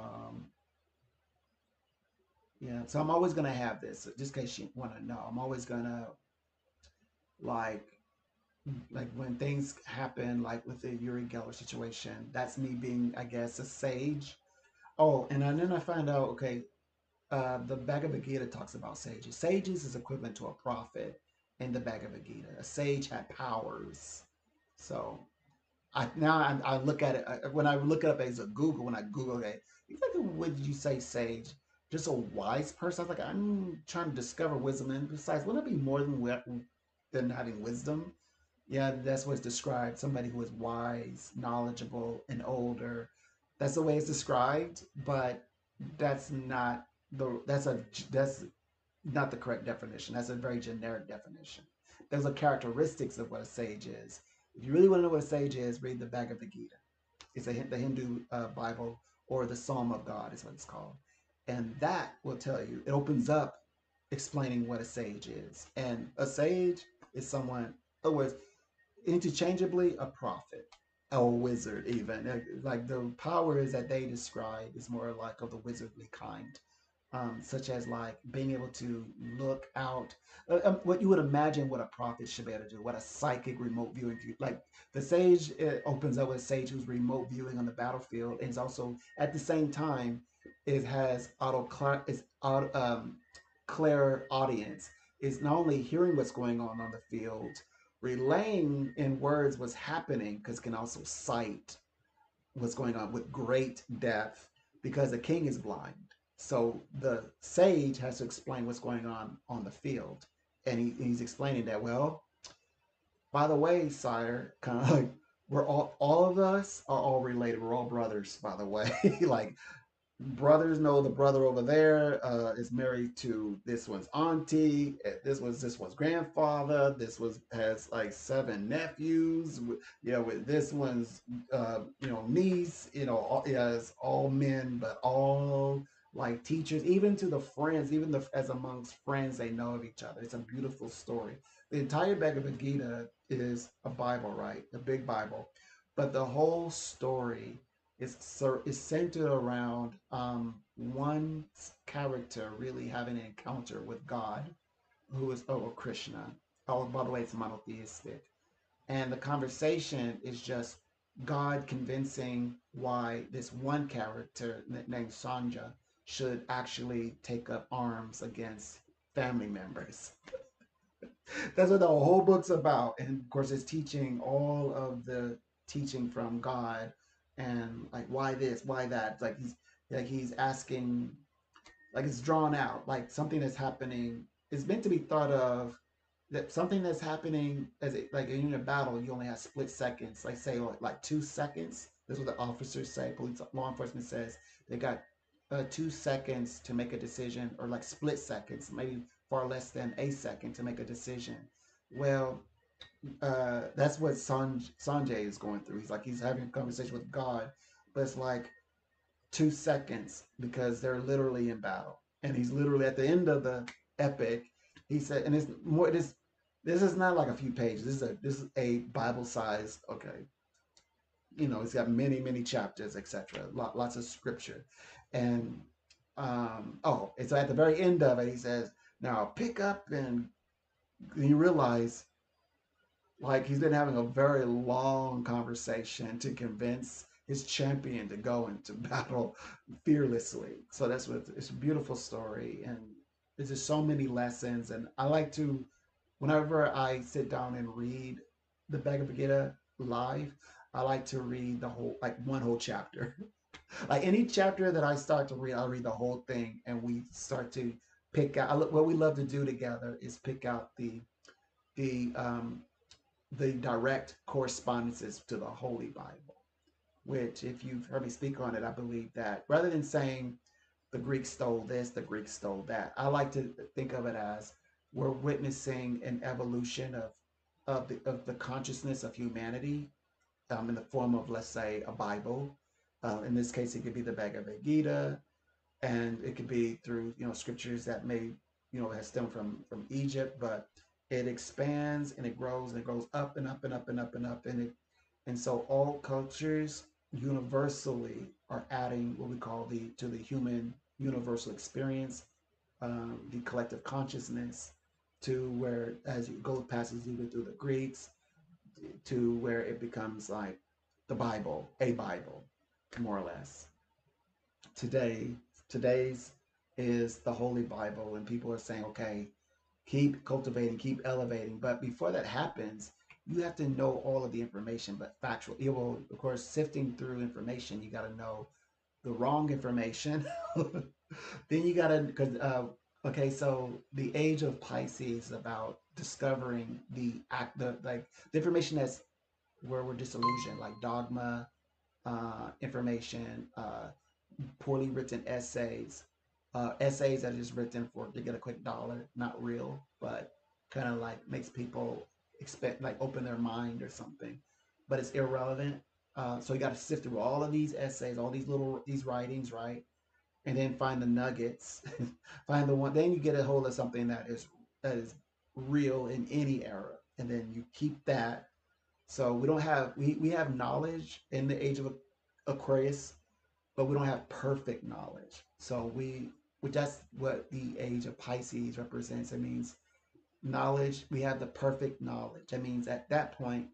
yeah, so I'm always gonna have this, just in case you want to know. I'm always gonna, like when things happen, like with the Uri Geller situation, that's me being, I guess, a sage. Oh, and then I find out, okay, the Bhagavad Gita talks about sages. Sages is equivalent to a prophet in the Bhagavad Gita. A sage had powers. So I look at it, when I look it up as a Google, when I Google it, exactly what did you say, sage? Just a wise person? I was like, I'm trying to discover wisdom, and besides, wouldn't it be more than having wisdom? Yeah, that's what's described. Somebody who is wise, knowledgeable, and older. That's the way it's described, but that's not that's not the correct definition. That's a very generic definition. There's a characteristics of what a sage is. If you really want to know what a sage is, read the Bhagavad Gita. It's the Hindu Bible, or the Psalm of God is what it's called, and that will tell you. It opens up explaining what a sage is, and a sage is someone. In other words, interchangeably a prophet or a wizard, even like the powers that they describe is more like of the wizardly kind, such as like being able to look out, what you would imagine what a prophet should be able to do, what a psychic remote viewing like the sage. It opens up with a sage who's remote viewing on the battlefield, and is also at the same time, it has clear audience, is not only hearing what's going on the field, relaying in words what's happening, because can also cite what's going on with great depth, because the king is blind. So the sage has to explain what's going on the field, and he's explaining that, well, by the way, sire, kind of like, we're all of us are all related. We're all brothers, by the way. Like, brothers know the brother over there is married to this one's auntie. This one's grandfather. This was has like seven nephews. With this one's niece. As all men, but all like teachers, even to the friends, even as amongst friends, they know of each other. It's a beautiful story. The entire Bhagavad Gita is a Bible, right? A big Bible, but the whole story is centered around one character really having an encounter with God, who is Krishna. Oh, by the way, it's monotheistic, and the conversation is just God convincing why this one character named Sanja should actually take up arms against family members. That's what the whole book's about. And of course, it's teaching all of the teaching from God, and like, why this, why that. He's asking, like, it's drawn out, like something that's happening is meant to be thought of that something that's happening as it, like in a battle, you only have split seconds. Like say like 2 seconds. This is what the officers say. Police law enforcement says they got 2 seconds to make a decision, or like split seconds, maybe far less than a second to make a decision. Well, that's what Sanjay is going through. He's like he's having a conversation with God, but it's like 2 seconds because they're literally in battle, and he's literally at the end of the epic. He said, and it's more. This is not like a few pages. This is a Bible size. Okay, it's got many chapters, etc. Lots of scripture, and and so at the very end of it, he says, "Now pick up," and you realize like he's been having a very long conversation to convince his champion to go into battle fearlessly. So that's what it's a beautiful story, and there's just so many lessons. And I like to, whenever I sit down and read the Bhagavad Gita live, I like to read the whole, like one whole chapter. Like any chapter that I start to read, I'll read the whole thing, and we start to pick out. What we love to do together is pick out the the direct correspondences to the Holy Bible, which, if you've heard me speak on it, I believe that rather than saying the Greeks stole this, the Greeks stole that, I like to think of it as we're witnessing an evolution of the consciousness of humanity in the form of, let's say, a Bible. In this case, it could be the Bhagavad Gita, and it could be through scriptures that may has stemmed from Egypt, but it expands and it grows and it grows up and up and up and up and up, and so all cultures universally are adding what we call the to the human universal experience, the collective consciousness, to where as you go passes even through the Greeks to where it becomes like the Bible, a Bible, more or less. Today, today's is the Holy Bible, and people are saying, okay, keep cultivating, keep elevating. But before that happens, you have to know all of the information, but factual. You will, of course, sifting through information, you got to know the wrong information. Then you got to, because, okay, so the age of Pisces is about discovering the information that's where we're disillusioned, like dogma, information, poorly written essays, essays that are just written for to get a quick dollar, not real, but kind of like makes people expect like open their mind or something, but it's irrelevant. So you got to sift through all of these essays, all these writings, right? And then find the nuggets, find the one. Then you get a hold of something that is real in any era, and then you keep that. So we have knowledge in the age of Aquarius, but we don't have perfect knowledge. So that's what the age of Pisces represents. It means knowledge. We have the perfect knowledge. That means at that point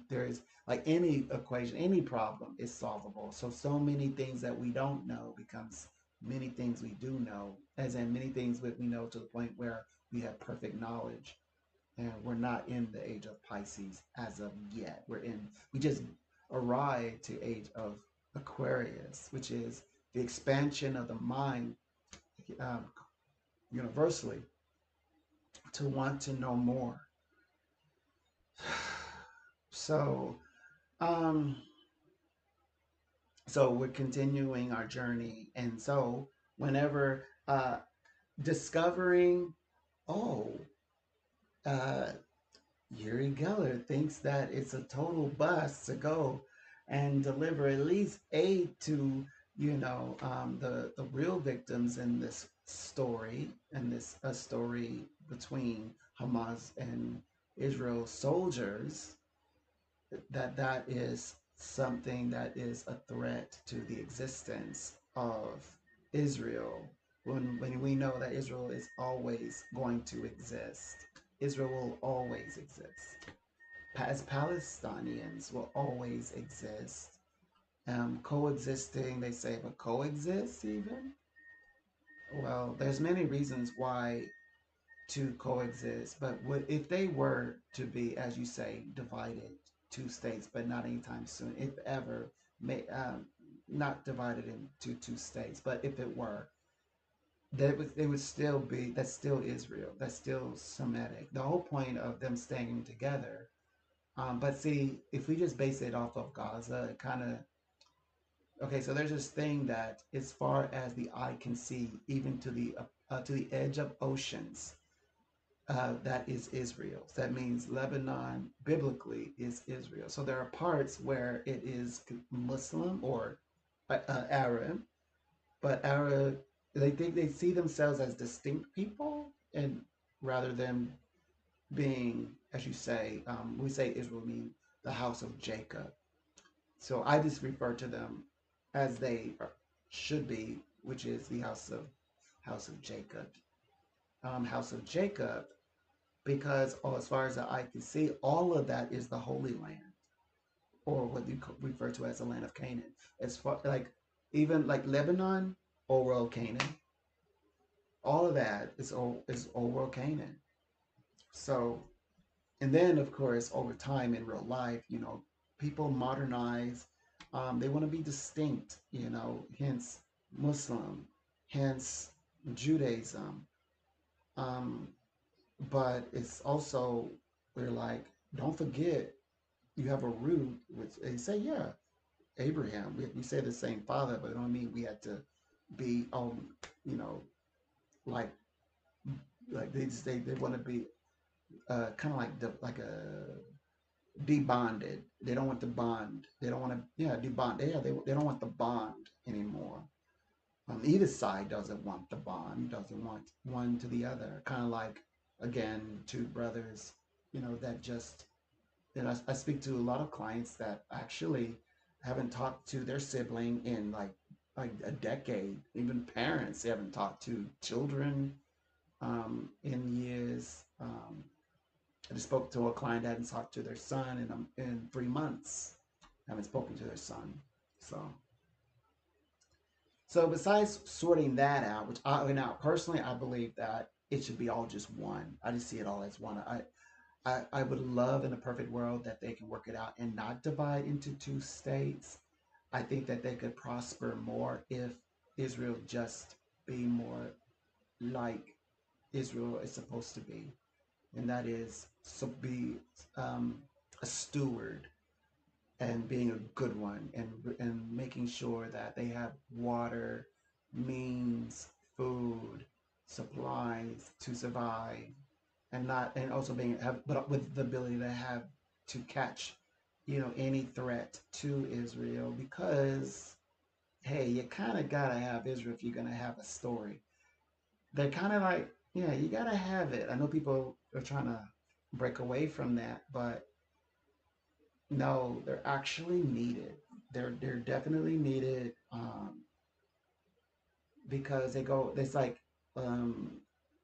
there's like any equation, any problem is solvable. So many things that we don't know becomes many things we do know, as in many things that we know to the point where we have perfect knowledge. And we're not in the age of Pisces as of yet. We just arrived to age of Aquarius, which is the expansion of the mind, um, universally, to want to know more. So, um, so we're continuing our journey, and so whenever discovering, oh, uh, Uri Geller thinks that it's a total bust to go and deliver at least aid to, the real victims in this story, and this a story between Hamas and Israel soldiers. That is something that is a threat to the existence of Israel. When we know that Israel is always going to exist, Israel will always exist. As Palestinians will always exist. Coexisting, they say, but coexist even? Well, there's many reasons why to coexist, but if they were to be, as you say, divided two states, but not anytime soon, if ever, may not divided into two states, but if it were, they would still be, that's still Israel, that's still Semitic. The whole point of them staying together. But see, if we just base it off of Gaza, it kind of, okay. So there's this thing that, as far as the eye can see, even to the edge of oceans, that is Israel. So that means Lebanon biblically is Israel. So there are parts where it is Muslim or Arab, but Arab, they think they see themselves as distinct people, and rather than being, as you say, we say Israel mean the house of Jacob. So I just refer to them as they should be, which is the house of Jacob. House of Jacob, because, oh, as far as the eye can see, all of that is the Holy Land, or what you refer to as the land of Canaan. As far like, even like Lebanon, old world Canaan, all of that is old world Canaan. So, and then of course over time in real life, people modernize. They want to be distinct, hence Muslim, hence Judaism. Um, but it's also, we're like, don't forget you have a root, which they say, yeah, Abraham. We say the same father, but it don't mean we had to be you know, like they want to be kind of like like a debonded. They don't want the bond. They don't want to, yeah, debond. Yeah, they don't want the bond anymore. Either side doesn't want the bond, doesn't want one to the other. Kind of like, again, two brothers, that just, I speak to a lot of clients that actually haven't talked to their sibling in like a decade. Even parents, they haven't talked to children in years. I just spoke to a client that hadn't talked to their son in 3 months. Haven't spoken to their son. So, besides sorting that out, which now personally I believe that it should be all just one. I just see it all as one. I would love in a perfect world that they can work it out and not divide into two states. I think that they could prosper more if Israel just be more like Israel is supposed to be, and that is so be um, a steward, and being a good one, and making sure that they have water, means, food, supplies to survive, and not, and also being have, but with the ability to have, to catch, any threat to Israel, because hey, you kind of gotta have Israel if you're gonna have a story. They're kind of like, yeah, you gotta have it. I know people are trying to break away from that, but no, they're actually needed. They're definitely needed, because they go. It's like um,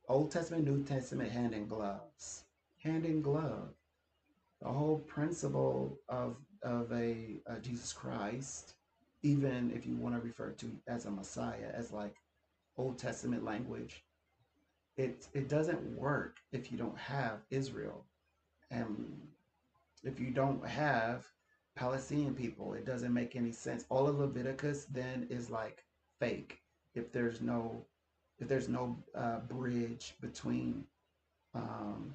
Old Testament, New Testament, hand in gloves, hand in glove. The whole principle of a Jesus Christ, even if you want to refer to as a Messiah, as like Old Testament language, it doesn't work if you don't have Israel, and if you don't have Palestinian people, it doesn't make any sense. All of Leviticus then is like fake if there's no bridge between um,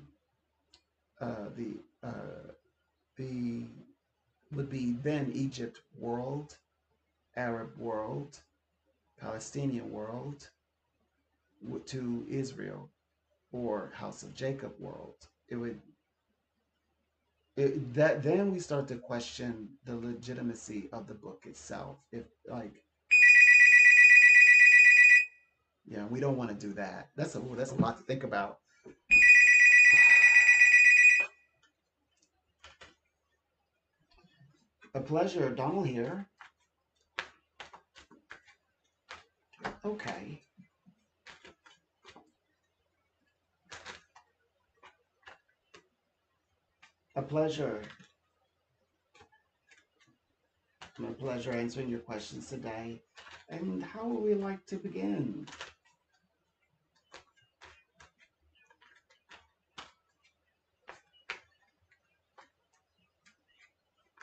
the the would be then Egypt world, Arab world, Palestinian world, to Israel or House of Jacob world. It would that then we start to question the legitimacy of the book itself. If like, yeah, we don't want to do that. That's a lot to think about. A pleasure, Donald here. Okay, a pleasure. My pleasure answering your questions today. And how would we like to begin?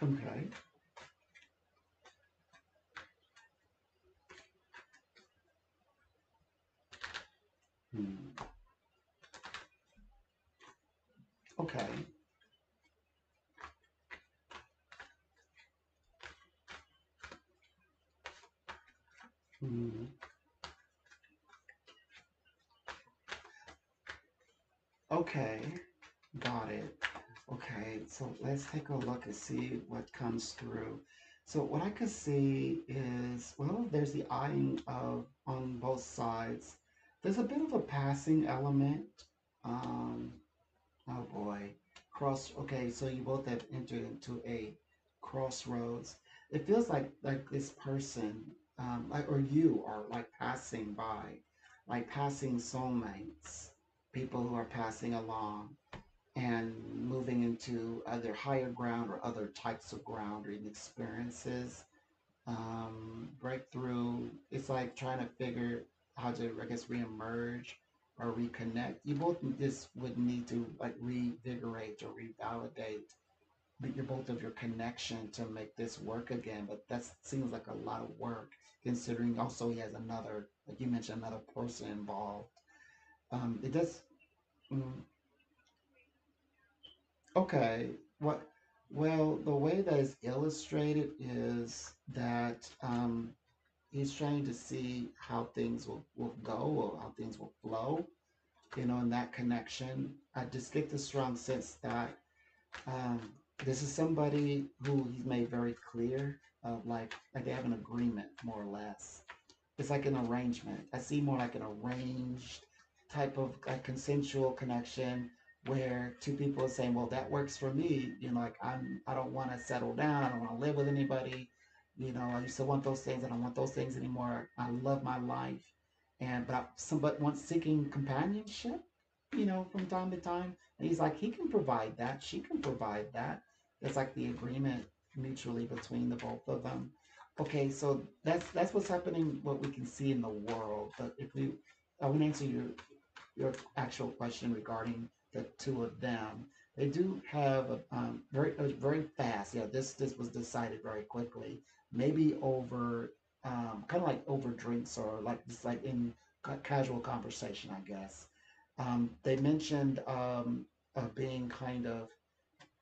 Okay. Hmm. Okay. Hmm. Okay. Got it. Okay, so let's take a look and see what comes through. So what I could see is, well, there's the eyeing of on both sides. There's a bit of a passing element. Um, oh boy, okay, so you both have entered into a crossroads. It feels like this person, like or you are like passing by, like passing soulmates, people who are passing along and moving into other higher ground or other types of ground or even experiences. Breakthrough, it's like trying to figure how to, I guess, reemerge or reconnect. You both just would need to like revigorate or revalidate your both of your connection to make this work again. But that seems like a lot of work considering also he has another, like you mentioned, another person involved. It does. mm, Okay. What? Well, the way that it's illustrated is that he's trying to see how things will go or how things will flow, in that connection. I just get the strong sense that um, this is somebody who he's made very clear of like they have an agreement more or less. It's like an arrangement. I see more like an arranged type of like consensual connection where two people are saying, "Well, that works for me." Like I don't want to settle down. I don't want to live with anybody. I used to want those things. I don't want those things anymore. I love my life, but somebody wants seeking companionship. From time to time, and he's like, he can provide that. She can provide that. That's like the agreement mutually between the both of them. Okay, so that's what's happening, what we can see in the world. But I want to answer your actual question regarding the two of them. They do have very fast. Yeah, this was decided very quickly. Maybe over kind of like over drinks or like just like in casual conversation, I guess. They mentioned being kind of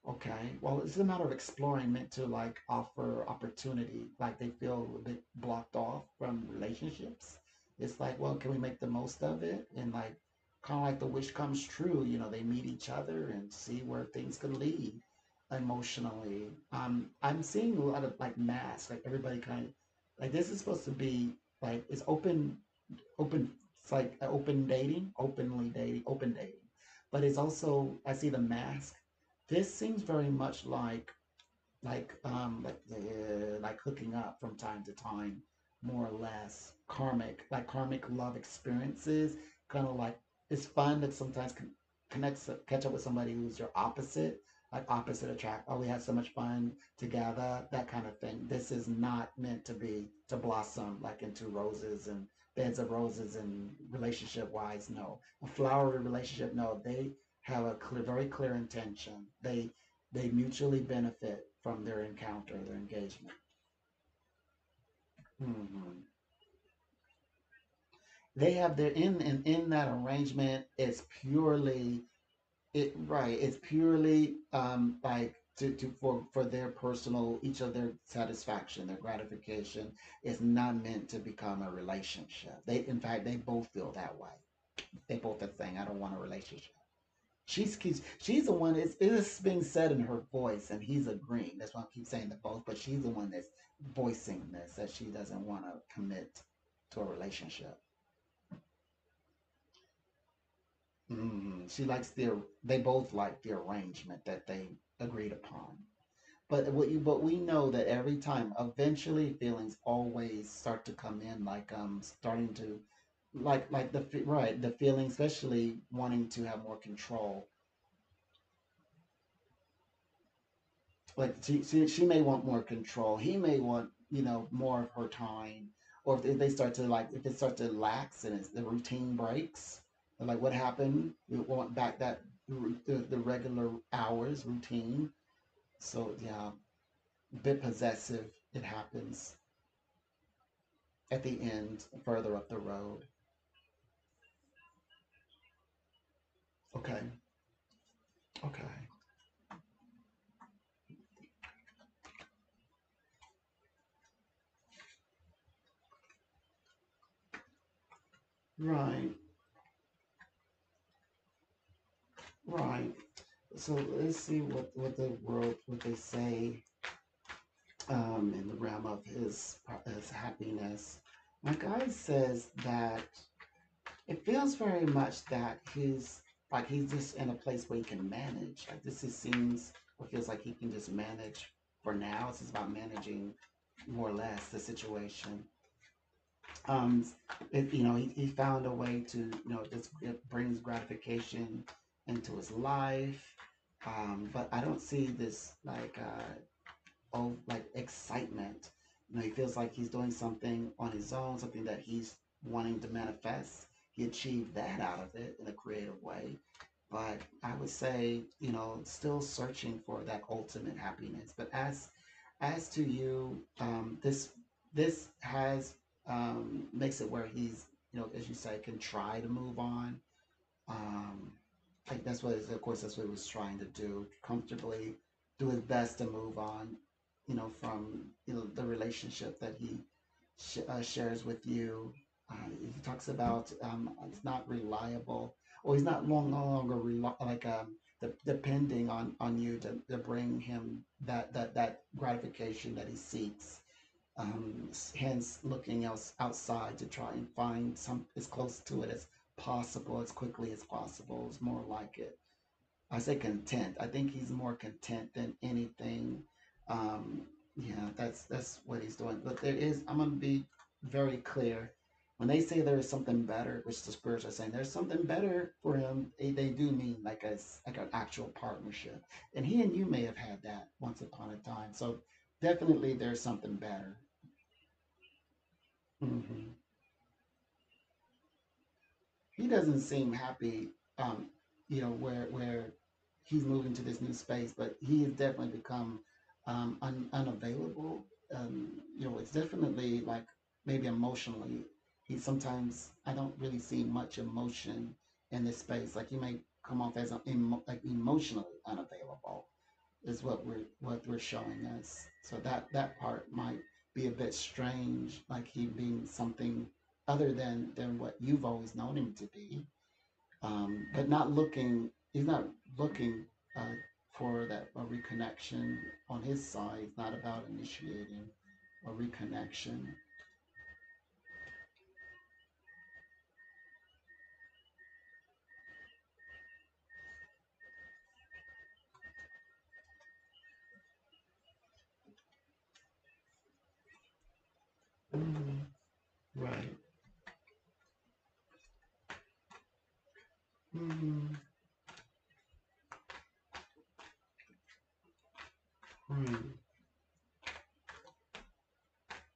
okay. Well, it's a matter of exploring, meant to like offer opportunity. Like they feel a bit blocked off from relationships. It's like, well, can we make the most of it? And like, kind of like the wish comes true. They meet each other and see where things could lead emotionally. I'm seeing a lot of like masks. Like everybody kind of like this is supposed to be like it's open. It's like openly dating, open dating. But it's also I see the mask. This seems very much like hooking up from time to time, more or less karmic love experiences. Kind of like it's fun to sometimes catch up with somebody who's your opposite, like opposite attract. Oh, we had so much fun together, that kind of thing. This is not meant to blossom like into roses and beds of roses and relationship wise. No, a flowery relationship. No, they have a very clear intention. They mutually benefit from their encounter, their engagement. Hmm. They have their in that arrangement. It's purely it right. It's purely like to for their personal each of their satisfaction, their gratification. It's not meant to become a relationship. They in fact they both feel that way. They both are saying, "I don't want a relationship." She's the one. It's being said in her voice, and he's agreeing. That's why I keep saying the both. But she's the one that's voicing this that she doesn't want to commit to a relationship. She likes They both like the arrangement that they agreed upon. But we know that every time, eventually, feelings always start to come in, like starting to, like right the feeling, especially wanting to have more control. Like she may want more control. He may want more of her time. Or if they start to like if it starts to lax and the routine breaks, like what happened, we want back the regular hours routine. So yeah, a bit possessive. It happens at the end, further up the road. Okay. Okay. Right. Right. So let's see what the world what they say in the realm of his happiness. My guy says that it feels very much that he's just in a place where he can manage. Like this just seems or feels like he can just manage for now. It's just about managing more or less the situation. Um, he found a way to this it brings gratification into his life. But I don't see this like excitement. He feels like he's doing something on his own, something that he's wanting to manifest. He achieved that out of it in a creative way. But I would say, still searching for that ultimate happiness. But as to you, this has makes it where he's, as you say, can try to move on. Um, like that's what, of course, that's what he was trying to do, comfortably do his best to move on, from the relationship that he shares with you. He talks about it's not reliable, or he's not no longer depending on you to bring him that gratification that he seeks. Hence, looking else outside to try and find some as close to it as possible, as quickly as possible. Is more like it. I say content. I think he's more content than anything. Um, yeah, that's what he's doing. But there is. I'm gonna be very clear. When they say there is something better, which the spirits are saying there's something better for him, they do mean like an actual partnership. And he and you may have had that once upon a time. So definitely there's something better. Hmm. He doesn't seem happy, where he's moving to this new space, but he has definitely become unavailable. It's definitely like maybe emotionally. He sometimes I don't really see much emotion in this space. Like he may come off as like emotionally unavailable is what we're showing us. So that part might be a bit strange, like he being something other than what you've always known him to be. But not looking, he's not looking uh, for that a reconnection on his side. It's not about initiating a reconnection. Mhm. Right. Hmm. Right.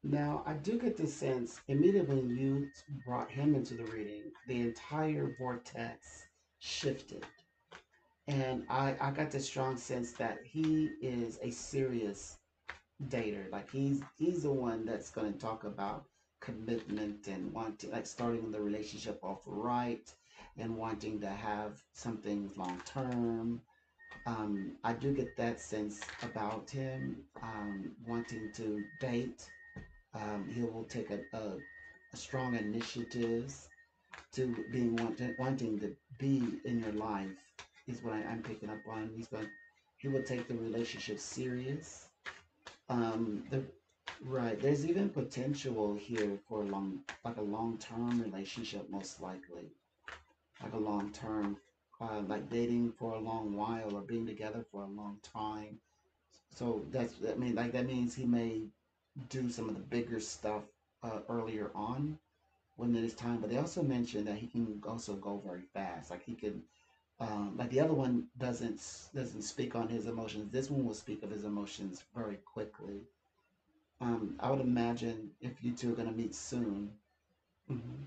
Now, I do get the sense immediately when you brought him into the reading, the entire vortex shifted. And I got the strong sense that he is a serious dater. Like he's the one that's going to talk about commitment and wanting, like starting the relationship off right and wanting to have something long term. I do get that sense about him, wanting to date. He will take a strong initiatives to being wanting to be in your life is what I'm picking up on. He will take the relationship serious. The right, there's even potential here for like a long term relationship, most likely, like a long term, like dating for a long while or being together for a long time. So that means he may do some of the bigger stuff earlier on when it is time. But they also mentioned that he can also go very fast. Like he can, like the other one doesn't speak on his emotions. This one will speak of his emotions very quickly. I would imagine if you two are gonna meet soon. Hmm.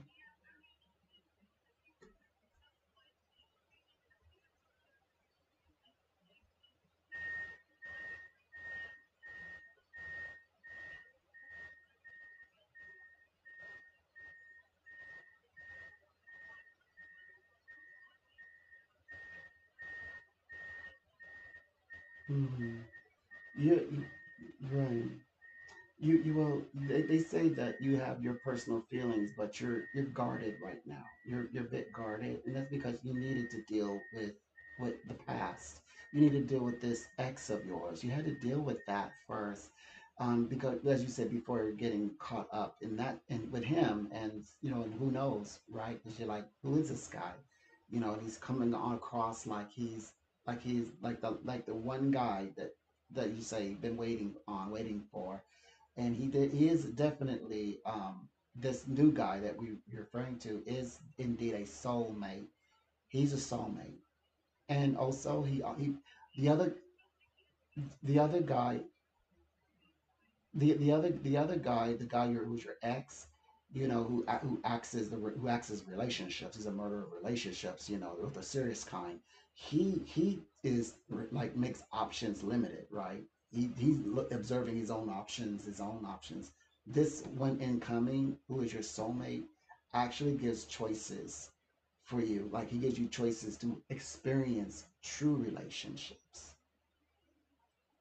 Mm-hmm. You, right. You will. They say that you have your personal feelings, but you're guarded right now. You're a bit guarded, and that's because you needed to deal with the past. You need to deal with this ex of yours. You had to deal with that first, because as you said before, you're getting caught up in that and with him, and and who knows, right? Because you're like, who is this guy? And he's coming on across like the one guy that you say been waiting for, and he is definitely this new guy that we're referring to is indeed a soulmate. He's a soulmate, and also he the other the other guy the other guy, the guy who's your ex, who acts as relationships. He's a murderer of relationships, with a serious kind. He is like makes options limited, right? He's observing his own options. This one incoming, who is your soulmate, actually gives choices for you. Like he gives you choices to experience true relationships,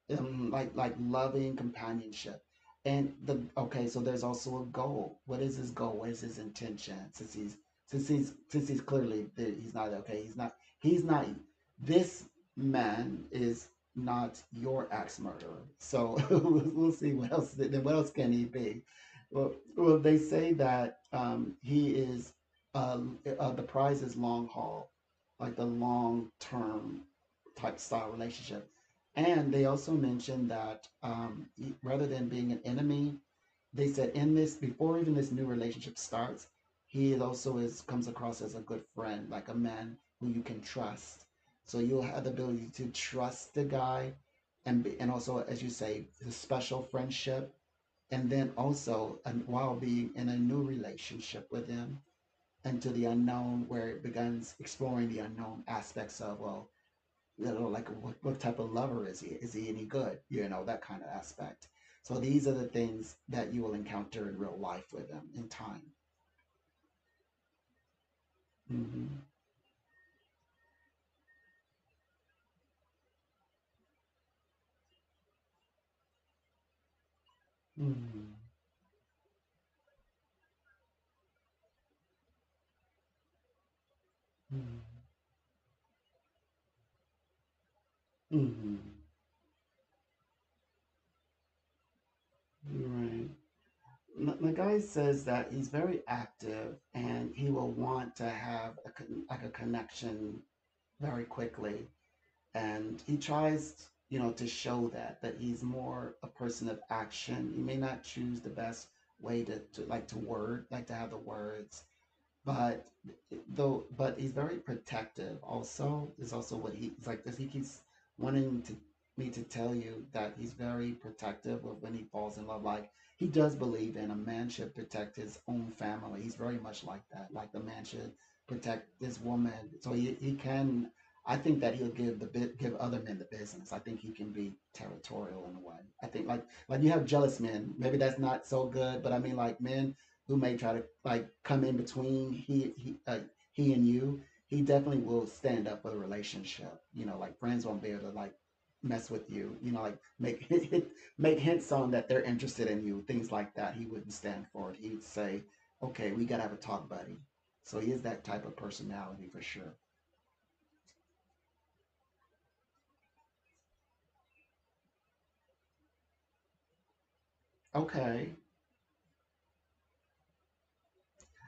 like loving companionship. And so there's also a goal. What is his goal? What is his intention? Since he's clearly he's not okay. He's not this man is not your axe murderer. So we'll see what else. Then what else can he be? Well, they say that he is the prize is long haul, like the long term type style relationship. And they also mentioned that rather than being an enemy, they said in this before even this new relationship starts, he also is comes across as a good friend, like a man who you can trust. So you'll have the ability to trust the guy, and also, as you say, the special friendship, and then also, and while being in a new relationship with him, into the unknown, where it begins exploring the unknown aspects of, well, like what type of lover is he? Is he any good? That kind of aspect. So these are the things that you will encounter in real life with them in time. Hmm. Hmm. Hmm. Hmm. Right. The guy says that he's very active and he will want to have like a connection very quickly, and he tries to show that he's more a person of action. He may not choose the best way to have the words, but he's very protective also. Is also what he's like this. He keeps wanting me to tell you that he's very protective of when he falls in love. Like he does believe in a man should protect his own family. He's very much like that. Like the man should protect this woman. So he can. I think that he'll give other men the business. I think he can be territorial in a way. I think like you have jealous men. Maybe that's not so good, but I mean like men who may try to like come in between he and you. He definitely will stand up for the relationship. Like friends won't be able to like mess with you. Like make hints on that they're interested in you, things like that. He wouldn't stand for it. He'd say, "Okay, we gotta have a talk, buddy." So he is that type of personality for sure. Okay.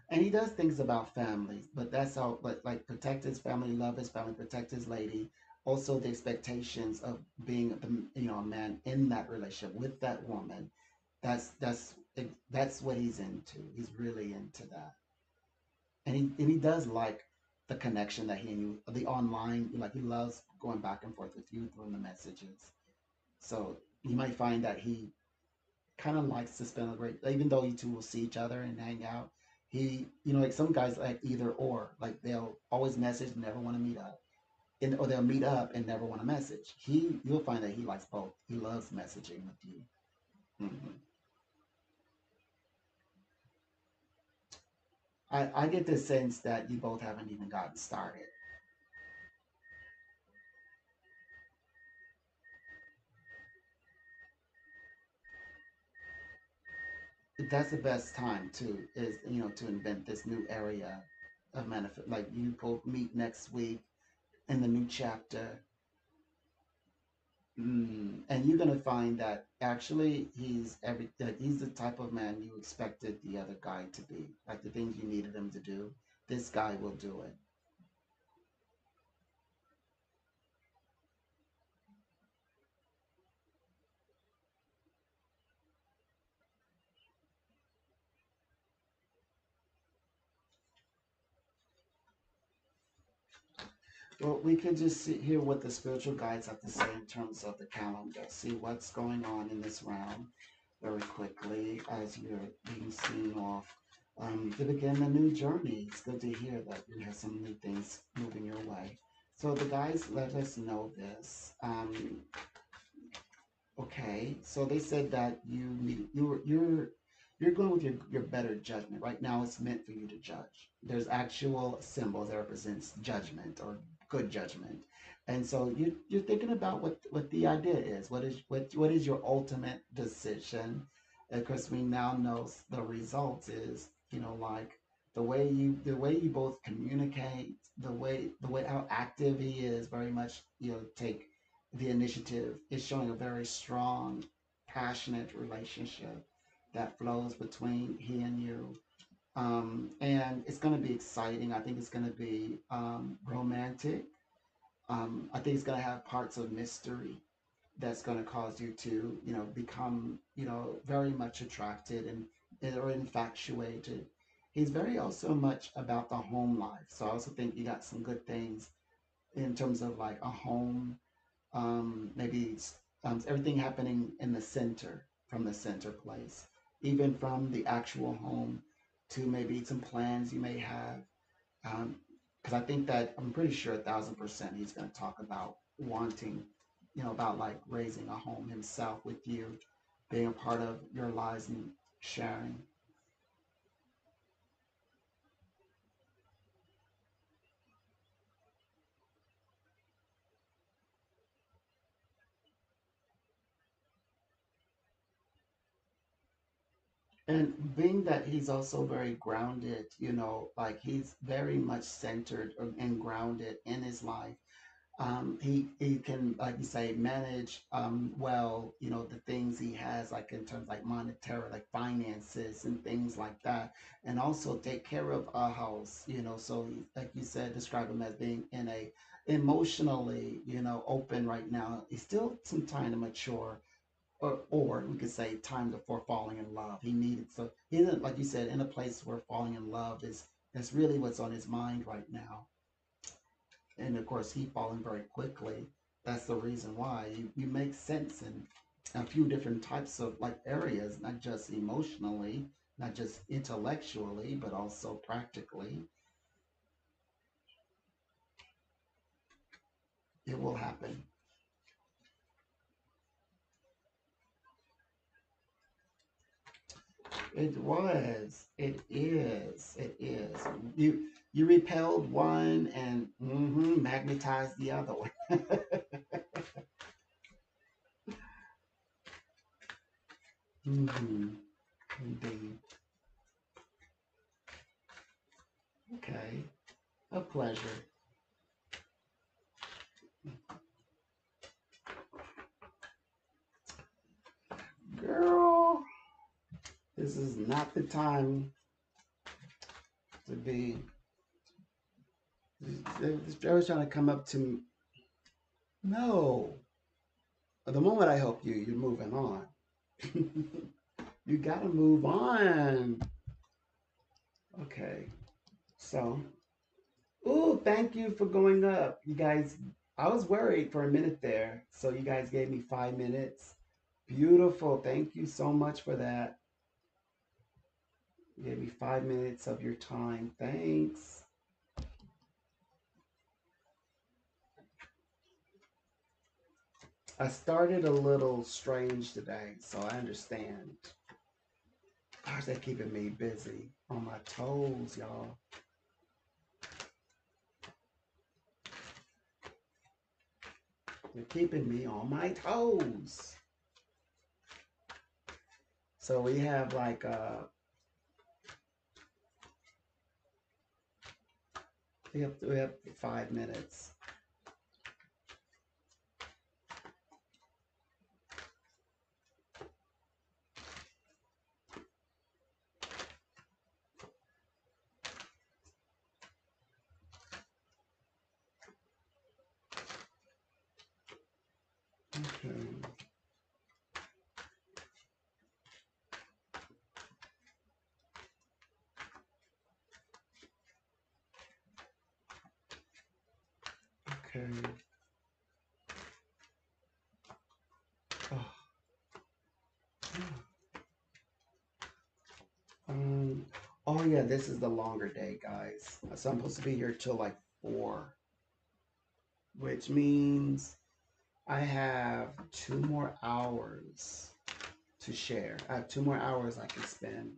And he does things about families, but that's all. But like protect his family, love his family, protect his lady. Also, the expectations of being a man in that relationship with that woman. That's what he's into. He's really into that, and he does like the connection that he and you, the online, like he loves going back and forth with you through the messages. So you might find that he kind of likes to spend a great, even though you two will see each other and hang out. Like some guys like either or, like they'll always message, never want to meet up, or they'll meet up and never want to message. You'll find that he likes both. He loves messaging with you. Hmm. I get the sense that you both haven't even gotten started. that's the best time to is to invent this new area of manifest. Like you both meet next week in the new chapter. And you're gonna find that actually he's the type of man you expected the other guy to be. Like the things you needed him to do, this guy will do it. Well, we could just hear what the spiritual guides have to say in terms of the calendar. See what's going on in this round very quickly as you're being seen off to begin a new journey. It's good to hear that you have some new things moving your way. So the guys let us know this. Okay, so they said that you're going with your better judgment. Right now it's meant for you to judge. There's actual symbols that represents judgment or good judgment. And so you're thinking about what the idea is. What is your ultimate decision? Of course we now know the results is, like the way you both communicate, the way how active he is, very much, take the initiative is showing a very strong, passionate relationship that flows between he and you. And it's going to be exciting. I think it's going to be romantic. I think it's going to have parts of mystery that's going to cause you to, become, very much attracted and or infatuated. He's very also much about the home life. So I also think you got some good things in terms of like a home, maybe everything happening in the center, from the center place, even from the actual home to maybe some plans you may have. Because I think that I'm pretty sure 1,000% he's going to talk about wanting, about like raising a home himself with you, being a part of your lives and sharing. And being that he's also very grounded, like he's very much centered and grounded in his life. He can, like you say, manage well, the things he has, like in terms like monetary, like finances and things like that, and also take care of a house, So, like you said, describe him as being in a emotionally, open right now. He's still some time to mature, or we could say time before falling in love. He needed so he isn't, like you said, in a place where falling in love is that's really what's on his mind right now. And of course he fallen very quickly. That's the reason why you make sense in a few different types of like areas, not just emotionally, not just intellectually, but also practically. It will happen. It was. It is. It is. You repelled one and magnetized the other one. hmm Indeed. Okay. A pleasure. Girl, this is not the time to be. This driver's trying to come up to me. No. The moment I help you, you're moving on. You gotta move on. Okay. So, ooh, thank you for going up. You guys, I was worried for a minute there. So you guys gave me 5 minutes. Beautiful. Thank you so much for that. You gave me 5 minutes of your time. Thanks. I started a little strange today, so I understand. Gosh, they're keeping me busy on my toes, y'all. They're keeping me on my toes. So we have like we have 5 minutes. Okay. Okay. Oh. Um. Oh yeah, this is the longer day, guys. So I'm supposed to be here till like 4, which means I have 2 more hours to share. I have 2 more hours I can spend.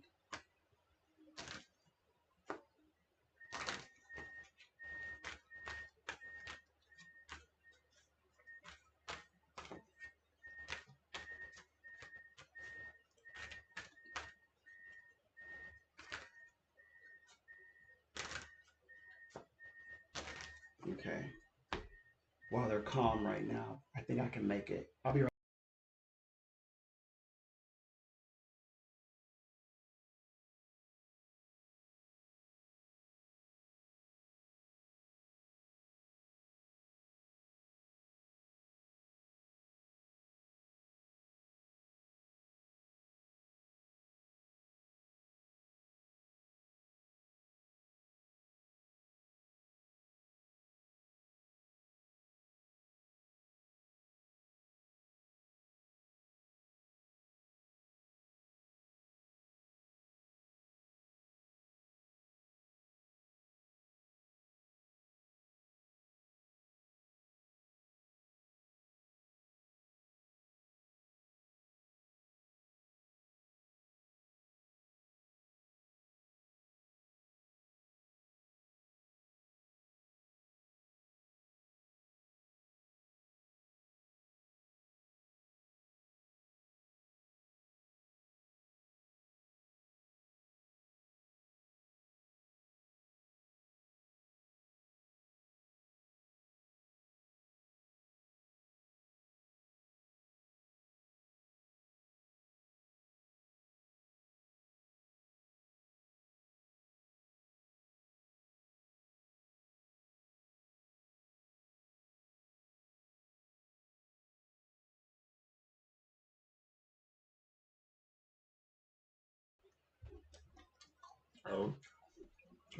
Okay. While they're calm right now, I think I can make it. I'll be right.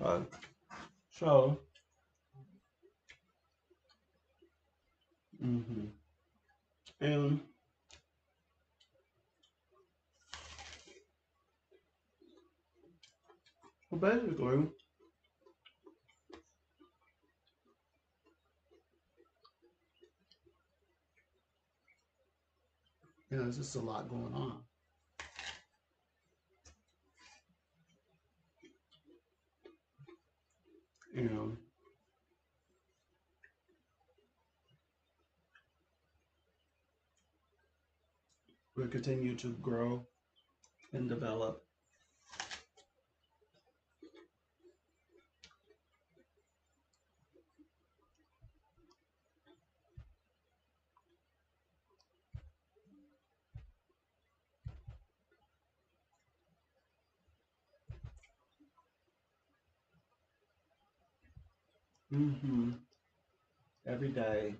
Oh, so, hmm and well, basically, there's just a lot going on. You know, we continue to grow and develop. hmm Every day,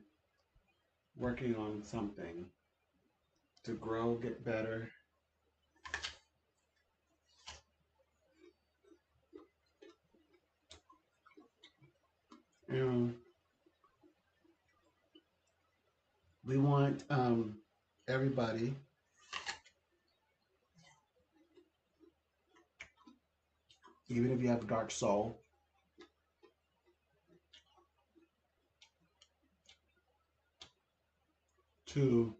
working on something to grow, get better. You know, we want everybody, even if you have a dark soul, to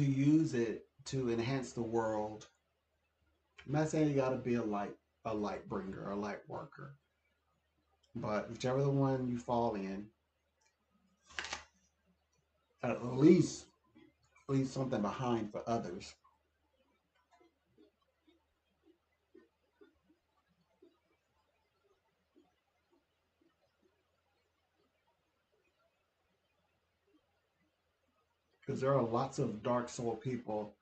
use it to enhance the world. I'm not saying you got to be a light bringer, a light worker, but whichever the one you fall in, at least leave something behind for others. because there are lots of dark soul people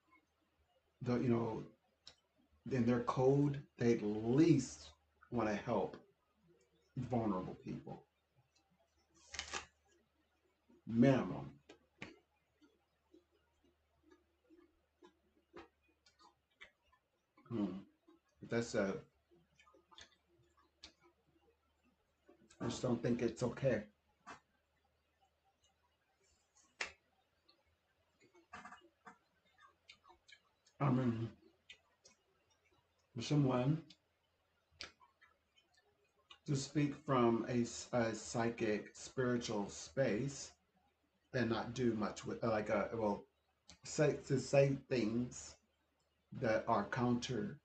that, in their code, they at least want to help vulnerable people. Minimum. Hmm. That's a. I just don't think it's okay. I mean, for someone to speak from a psychic, spiritual space and not do much with, well, say things that are counter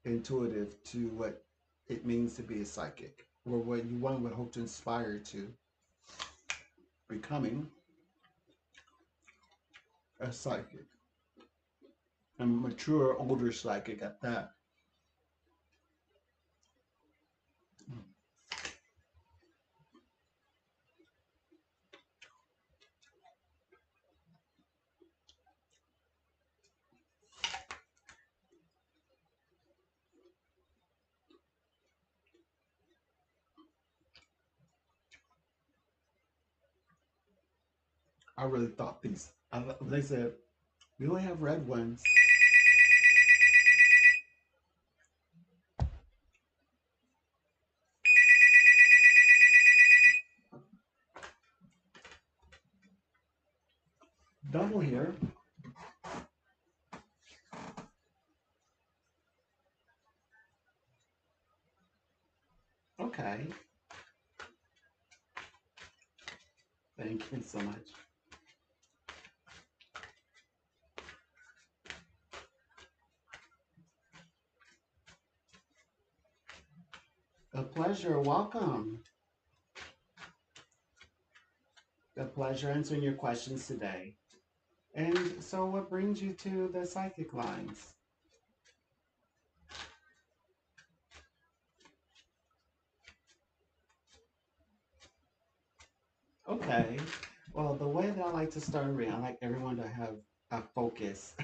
intuitive to what it means to be a psychic, or what one would hope to inspire to becoming a psychic, a mature, older psychic at that. I really thought these. They said we only have red ones. Double here. Okay. Thank you so much. A pleasure. Welcome. A pleasure answering your questions today. And so, what brings you to the psychic lines? Okay. Well, the way that I like to start a reading, I like everyone to have a focus.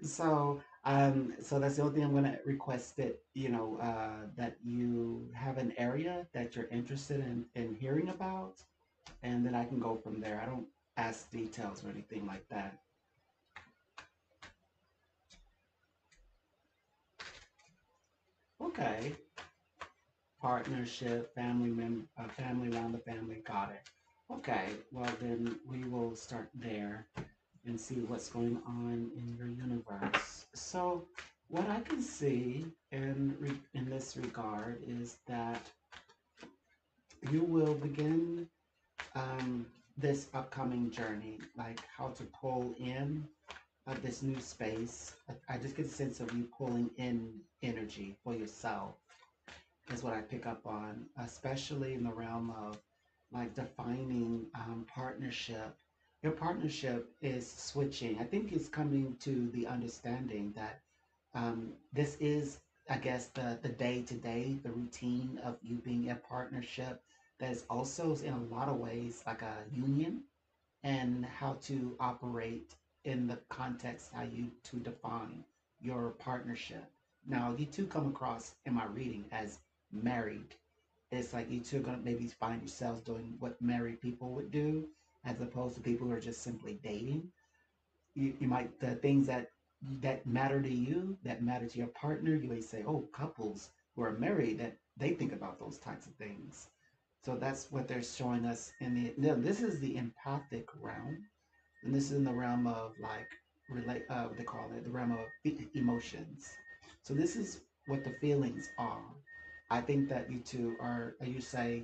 So that's the only thing I'm gonna request that that you have an area that you're interested in hearing about, and then I can go from there. I don't ask details or anything like that. Okay. Partnership, family around the family. Got it. Okay. Well, then we will start there and see what's going on in your universe. So, what I can see in this regard is that you will begin this upcoming journey, like how to pull in this new space. I just get a sense of you pulling in energy for yourself, is what I pick up on, especially in the realm of like defining partnership. Your partnership is switching. I think it's coming to the understanding that this is, I guess, the day to day, the routine of you being in partnership. That is also in a lot of ways like a union, and how to operate in the context how you to define your partnership. Now, you two come across in my reading as married. It's like you two are gonna maybe find yourselves doing what married people would do, as opposed to people who are just simply dating. You might the things that matter to you, that matter to your partner, you may say, oh, couples who are married, that they think about those types of things. So that's what they're showing us in the. No, this is the empathic realm, and this is in the realm of like relate. What they call it, the realm of emotions. So this is what the feelings are. I think that you two are, you say,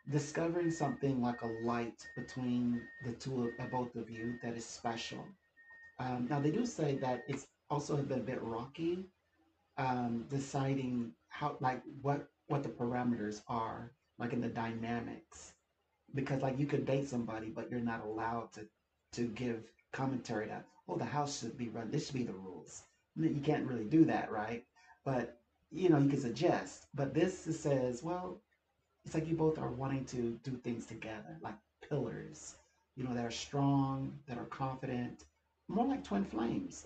discovering something like a light between the two of both of you that is special. Now they do say that it's also been a bit rocky, deciding how, like, what the parameters are, like in the dynamics, because like you could date somebody, but you're not allowed to give commentary that, oh, the house should be run. This should be the rules. You can't really do that, right? But you can suggest. But this says, well, it's like you both are wanting to do things together, like pillars. that are strong, that are confident, more like twin flames,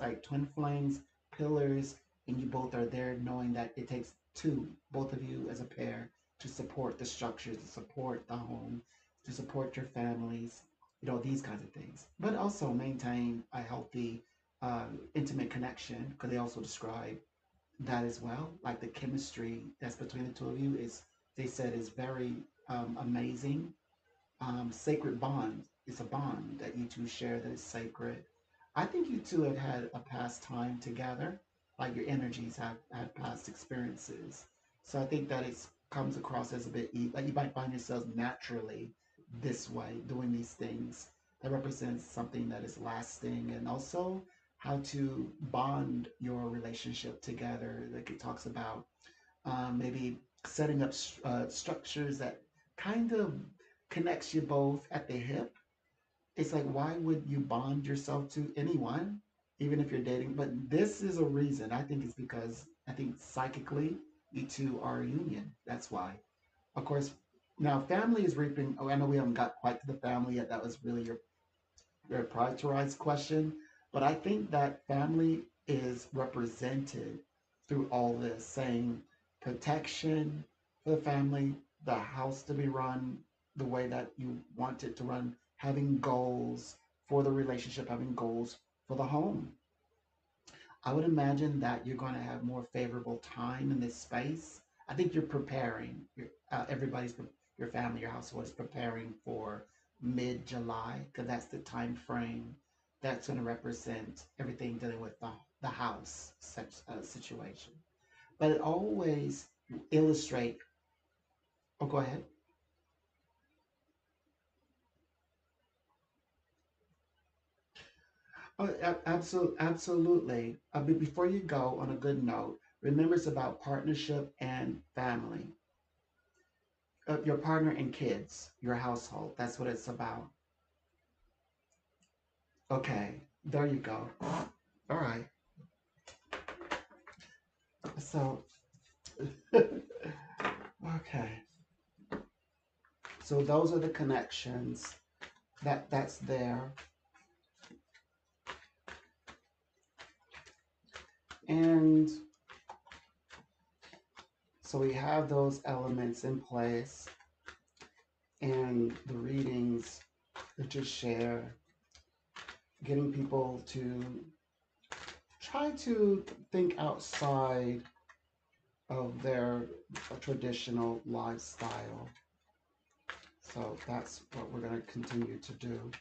pillars, and you both are there knowing that it takes two, both of you as a pair, to support the structures, to support the home, to support your families, these kinds of things. But also maintain a healthy, intimate connection, because they also describe that as well. Like the chemistry that's between the two of you is, they said, is very amazing. Sacred bond. It's a bond that you two share that is sacred. I think you two have had a past time together, like your energies have had past experiences. So I think that it comes across as a bit like you might find yourselves naturally this way, doing these things that represents something that is lasting, and also how to bond your relationship together. Like it talks about maybe setting up structures that kind of connects you both at the hip. It's like, why would you bond yourself to anyone, even if you're dating? But this is a reason. I think it's because I think psychically you two are a union. That's why. Of course, now family is reaping. Oh, I know we haven't got quite to the family yet. That was really your prioritized question. But I think that family is represented through all this, saying protection for the family, the house to be run the way that you want it to run, having goals for the relationship, having goals for the home. I would imagine that you're going to have more favorable time in this space. I think you're preparing. Your family, your household is preparing for mid-July, because that's the time frame that's going to represent everything dealing with the house situation. But it always illustrate. Oh, go ahead. Oh, absolutely. But before you go, on a good note, remember it's about partnership and family. Your partner and kids, your household. That's what it's about. Okay, there you go. All right. So, okay. So those are the connections that's there, and so we have those elements in place, and the readings that just share, getting people to try to think outside of their traditional lifestyle. So that's what we're going to continue to do.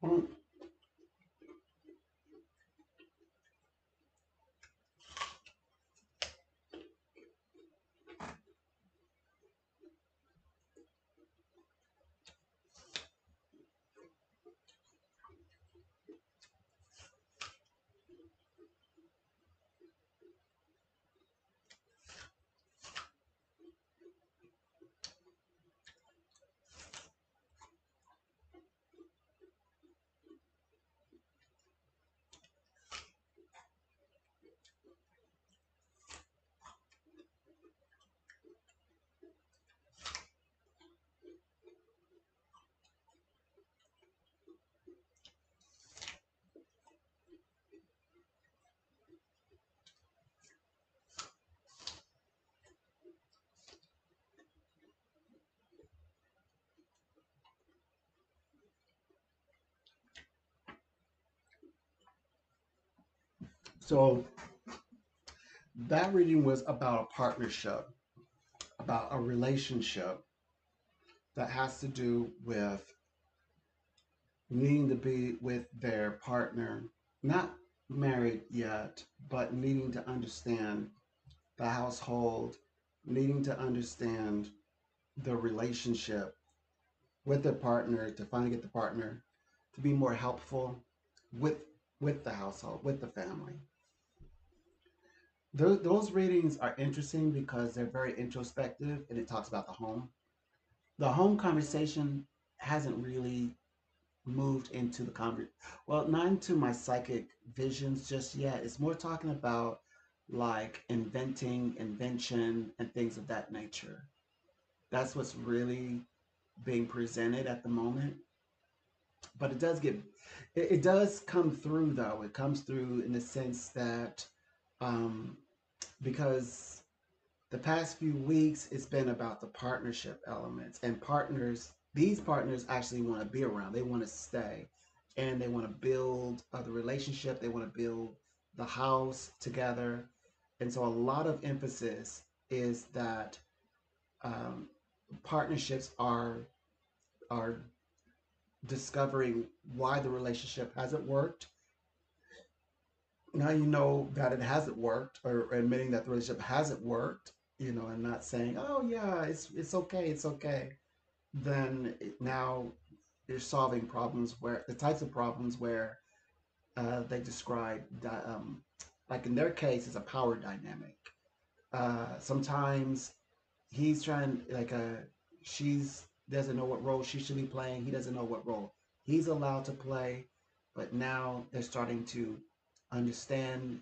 Mm. So that reading was about a partnership, about a relationship that has to do with needing to be with their partner, not married yet, but needing to understand the household, needing to understand the relationship with their partner to finally get the partner to be more helpful with the household, with the family. Those readings are interesting because they're very introspective and it talks about the home. The home conversation hasn't really moved into the conversation. Well, not into my psychic visions just yet. It's more talking about like invention, and things of that nature. That's what's really being presented at the moment. But it does come through though. It comes through in the sense that um, because the past few weeks it's been about the partnership elements and partners. These partners actually want to be around. They want to stay, and they want to build the relationship. They want to build the house together, and so a lot of emphasis is that um, partnerships are discovering why the relationship hasn't worked. Now you know that it hasn't worked, or admitting that the relationship hasn't worked, and not saying, "Oh yeah, it's okay, it's okay." Then now you're solving problems where the types of problems where they describe that, like in their case, it's a power dynamic. Sometimes he's trying like she's doesn't know what role she should be playing. He doesn't know what role he's allowed to play, but now they're starting to understand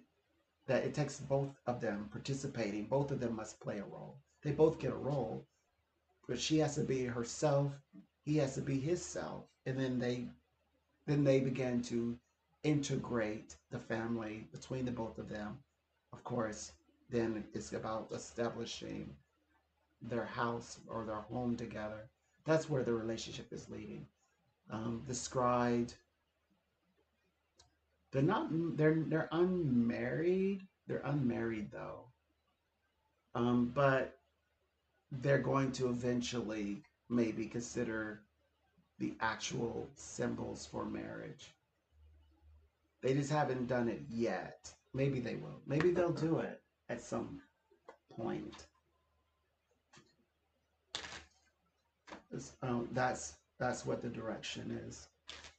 that it takes both of them participating. Both of them must play a role. They both get a role, but she has to be herself. He has to be his self, and then they begin to integrate the family between the both of them. Of course, then it's about establishing their house or their home together. That's where the relationship is leading. Described, they're not they're unmarried. They're unmarried though, but they're going to eventually maybe consider the actual symbols for marriage. They just haven't done it yet. Maybe they will. Maybe they'll do it at some point. That's what the direction is,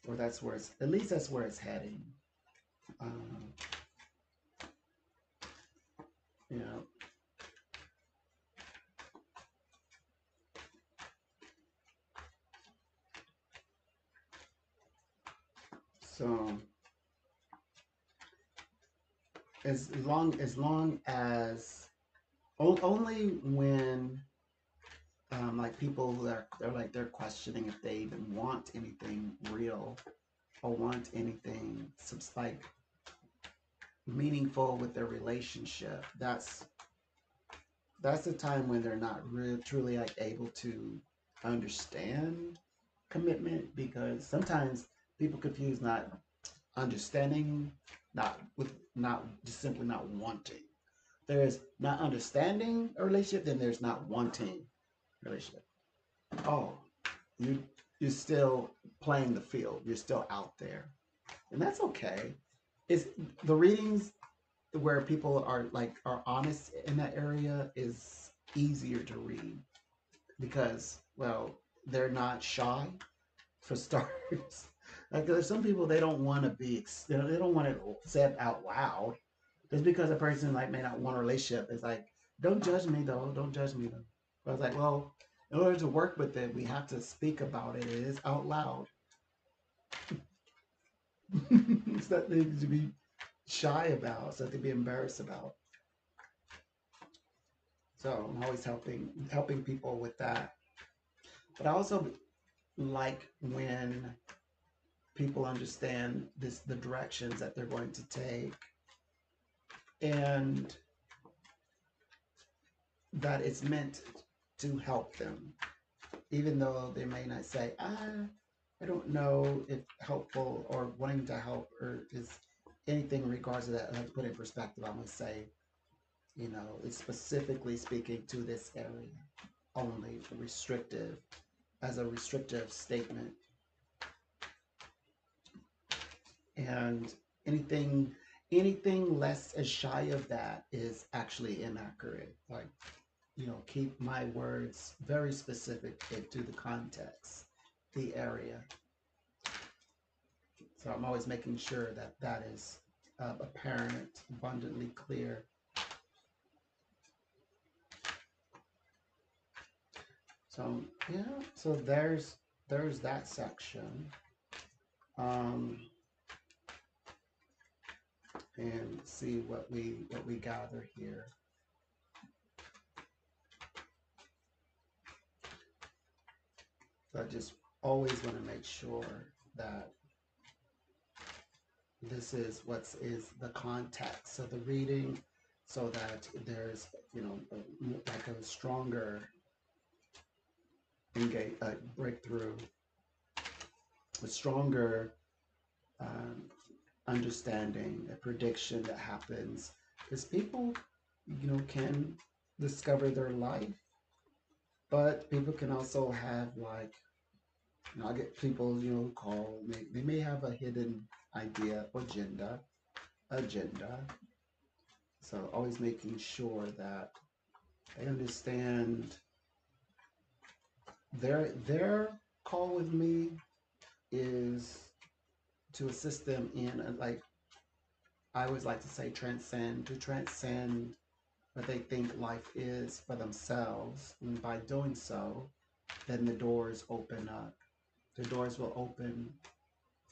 or that's where it's at least that's where it's heading. Um, you know, so as long as only when like people who they're questioning if they even want anything real or want anything like meaningful with their relationship. That's the time when they're not really truly like able to understand commitment, because sometimes people confuse not understanding not with not just simply not wanting. There's not understanding a relationship, then there's not wanting a relationship. Oh, you you're still playing the field. You're still out there, and that's okay. It's the readings where people are honest in that area is easier to read because, well, they're not shy for starters. Like there's some people they don't want to be they don't want it said out loud. Just because a person like may not want a relationship, it's like, don't judge me though, don't judge me though. But I was like, well, in order to work with it, we have to speak about it. It is out loud. It's not things to be shy about, it's nothing to be embarrassed about. So I'm always helping people with that. But I also like when people understand the directions that they're going to take, and that it's meant to help them, even though they may not say, I don't know if helpful or wanting to help or is anything in regards to that. I have to put it in perspective. I'm gonna say, it's specifically speaking to this area only, restrictive, as a restrictive statement. And anything anything less as shy of that is actually inaccurate. Like, keep my words very specific to the context, the area. So I'm always making sure that that is apparent, abundantly clear. So yeah, so there's that section. Um, and see what we gather here. So I just always want to make sure that this is what is the context of the reading, so that there's like a stronger engage breakthrough, a stronger um, understanding, a prediction that happens, because people can discover their life, but people can also have like I get people call they may have a hidden idea or agenda. So always making sure that they understand their call with me is to assist them in like I always like to say transcend what they think life is for themselves. And by doing so, then the doors open up. The doors will open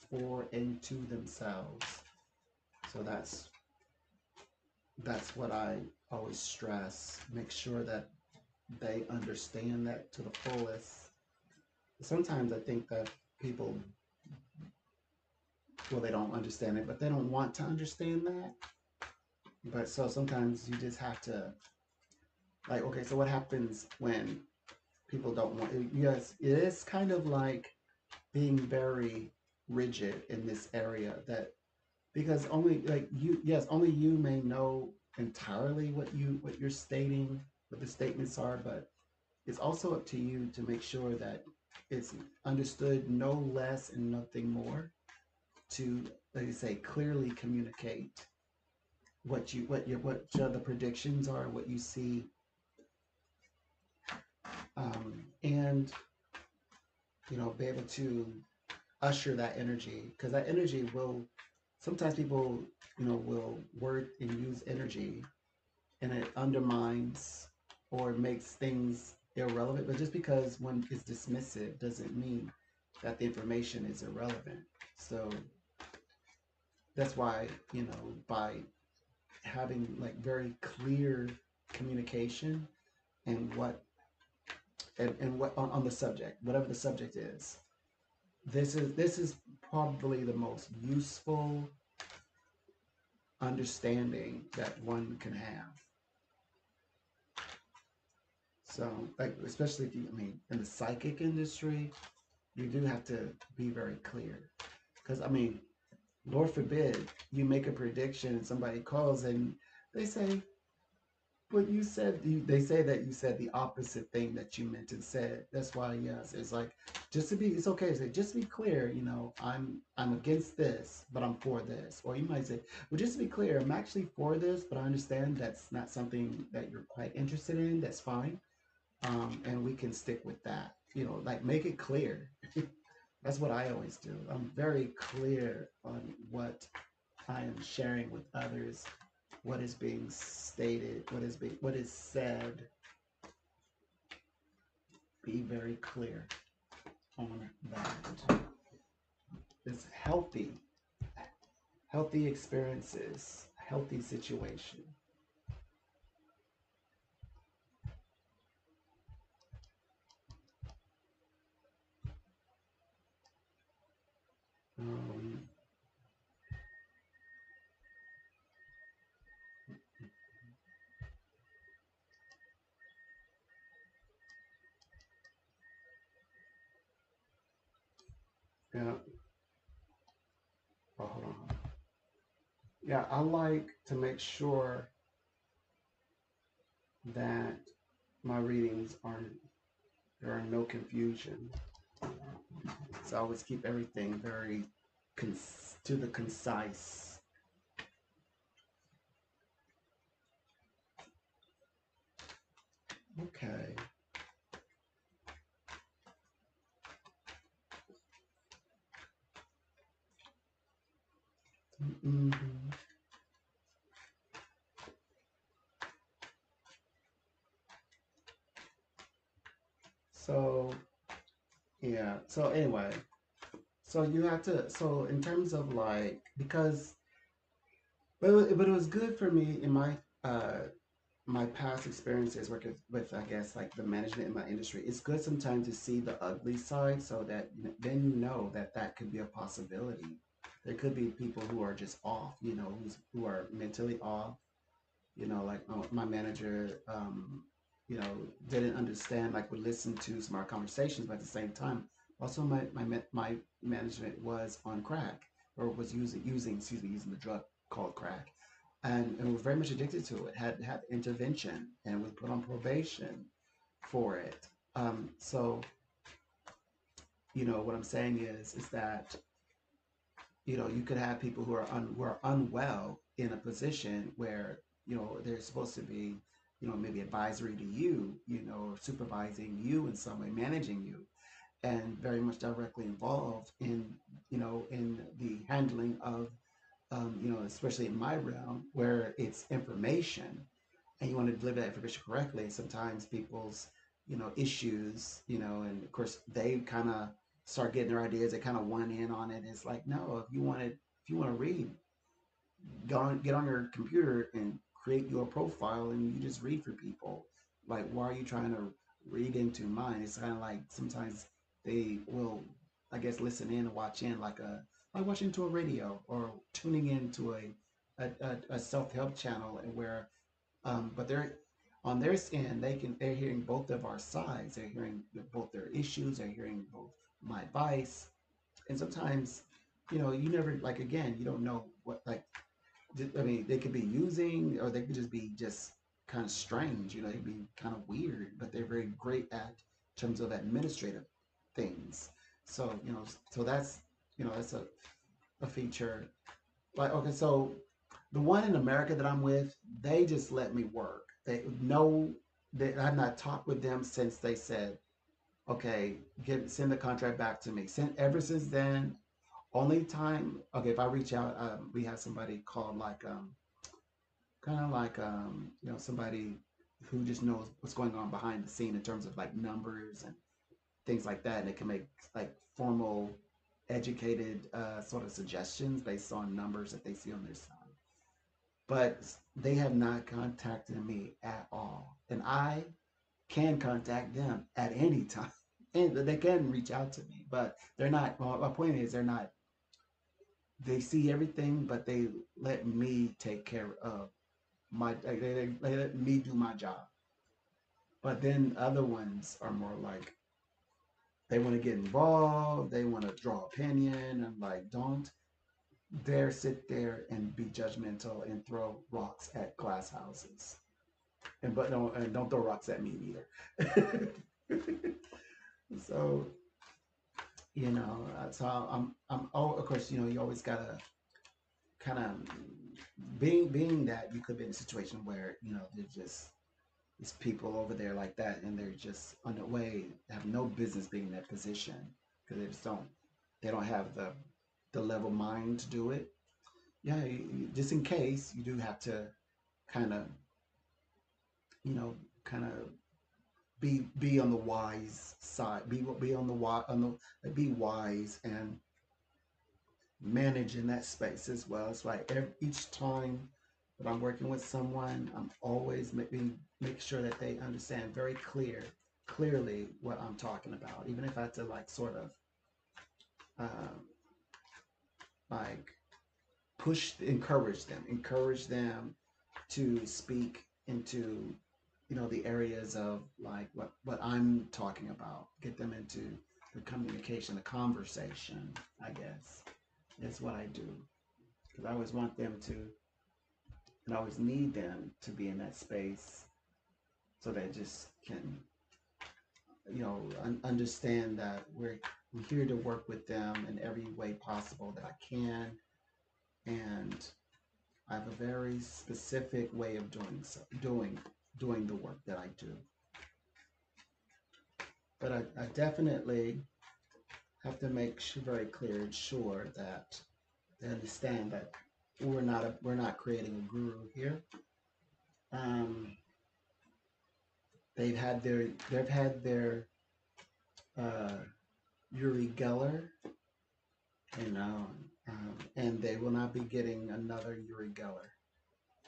for and to themselves. So that's what I always stress. Make sure that they understand that to the fullest. Sometimes I think that people, well, they don't understand it, but they don't want to understand that. But so sometimes you just have to, like, okay, so what happens when people don't want it? Yes, it is kind of like being very rigid in this area that because only like you, yes, only you may know entirely what you're stating, what the statements are, but it's also up to you to make sure that it's understood no less and nothing more to, like you say, clearly communicate what the predictions are, what you see, and be able to usher that energy, because that energy will sometimes people will word and use energy and it undermines or makes things irrelevant. But just because one is dismissive doesn't mean that the information is irrelevant. So that's why, by having like very clear communication and what on the subject, whatever the subject is, this is probably the most useful understanding that one can have. So, like, especially if you, I mean, in the psychic industry, you do have to be very clear. Because, I mean, Lord forbid you make a prediction and somebody calls and they say, but you said, they say that you said the opposite thing that you meant and said. That's why, yes, it's like, it's okay to say, just to be clear, I'm against this, but I'm for this. Or you might say, well, just to be clear, I'm actually for this, but I understand that's not something that you're quite interested in. That's fine. And we can stick with that. Like make it clear. That's what I always do. I'm very clear on what I am sharing with others, what is being stated, what is said. Be very clear on that. It's healthy experiences, healthy situation. Um, yeah. Oh, hold on. Yeah, I like to make sure that my readings aren't there are no confusion. So I always keep everything very to the concise. Hmm. So yeah. So anyway, so you have to. So in terms of like because, but it was good for me in uh my past experiences working with I guess like the management in my industry. It's good sometimes to see the ugly side so that then you know that that could be a possibility. There could be people who are just off, who are mentally off. Like my manager, didn't understand, like would listen to some of our conversations, but at the same time, also my management was on crack or was using the drug called crack, and was very much addicted to it. Had intervention and was put on probation for it. So what I'm saying is that you could have people who are unwell in a position where they're supposed to be maybe advisory to you, or supervising you in some way, managing you, and very much directly involved in the handling of especially in my realm where it's information and you want to deliver that information correctly. Sometimes people's issues, and of course they kind of start getting their ideas. They kind of want in on it. It's like, no, if you want to read, get on your computer and create your profile, and you just read for people. Like, why are you trying to read into mine? It's kind of like sometimes they will, I guess, listen in and watch in like watching to a radio or tuning into a self help channel, and where but they're on their end, they're hearing both of our sides. They're hearing both their issues. They're hearing both my advice, and sometimes, you never, like, again, you don't know what, like, I mean, they could be using, or they could just be just kind of strange. They'd be kind of weird, but they're very great at terms of administrative things. So so that's a feature. Like, okay, so the one in America that I'm with, they just let me work. They know that I've not talked with them since they said, okay, send the contract back to me. Ever since then, only time, okay, if I reach out, we have somebody called like kind of like somebody who just knows what's going on behind the scene in terms of like numbers and things like that, and it can make like formal, educated sort of suggestions based on numbers that they see on their side. But they have not contacted me at all, and I can contact them at any time, and they can reach out to me, but they're not. Well, my point is, they're not. They see everything, but they let me take care of they let me do my job. But then other ones are more like they want to get involved, they want to draw opinion, and like, don't dare sit there and be judgmental and throw rocks at glass houses. And don't throw rocks at me either. So so I'm oh, of course, you always gotta kind of being that you could be in a situation where there's just these people over there like that, and they're just on the way, have no business being in that position because they don't have the level mind to do it. Yeah, just in case you do have to kind of you know kind of be on the wise side, be on the be wise and manage in that space as well. It's like each time that I'm working with someone, I'm always make sure that they understand very clearly what I'm talking about, even if I have to like sort of um, like encourage them to speak into the areas of like what I'm talking about, get them into the communication, the conversation, I guess is what I do, because I always want them to, and I always need them to be in that space so they just can understand that we're here to work with them in every way possible that I can, and I have a very specific way of doing the work that I do. But I definitely have to make sure, very clear and sure that they understand that. we're not creating a guru here. Um, they've had their uh, Uri Geller, and they will not be getting another Uri Geller.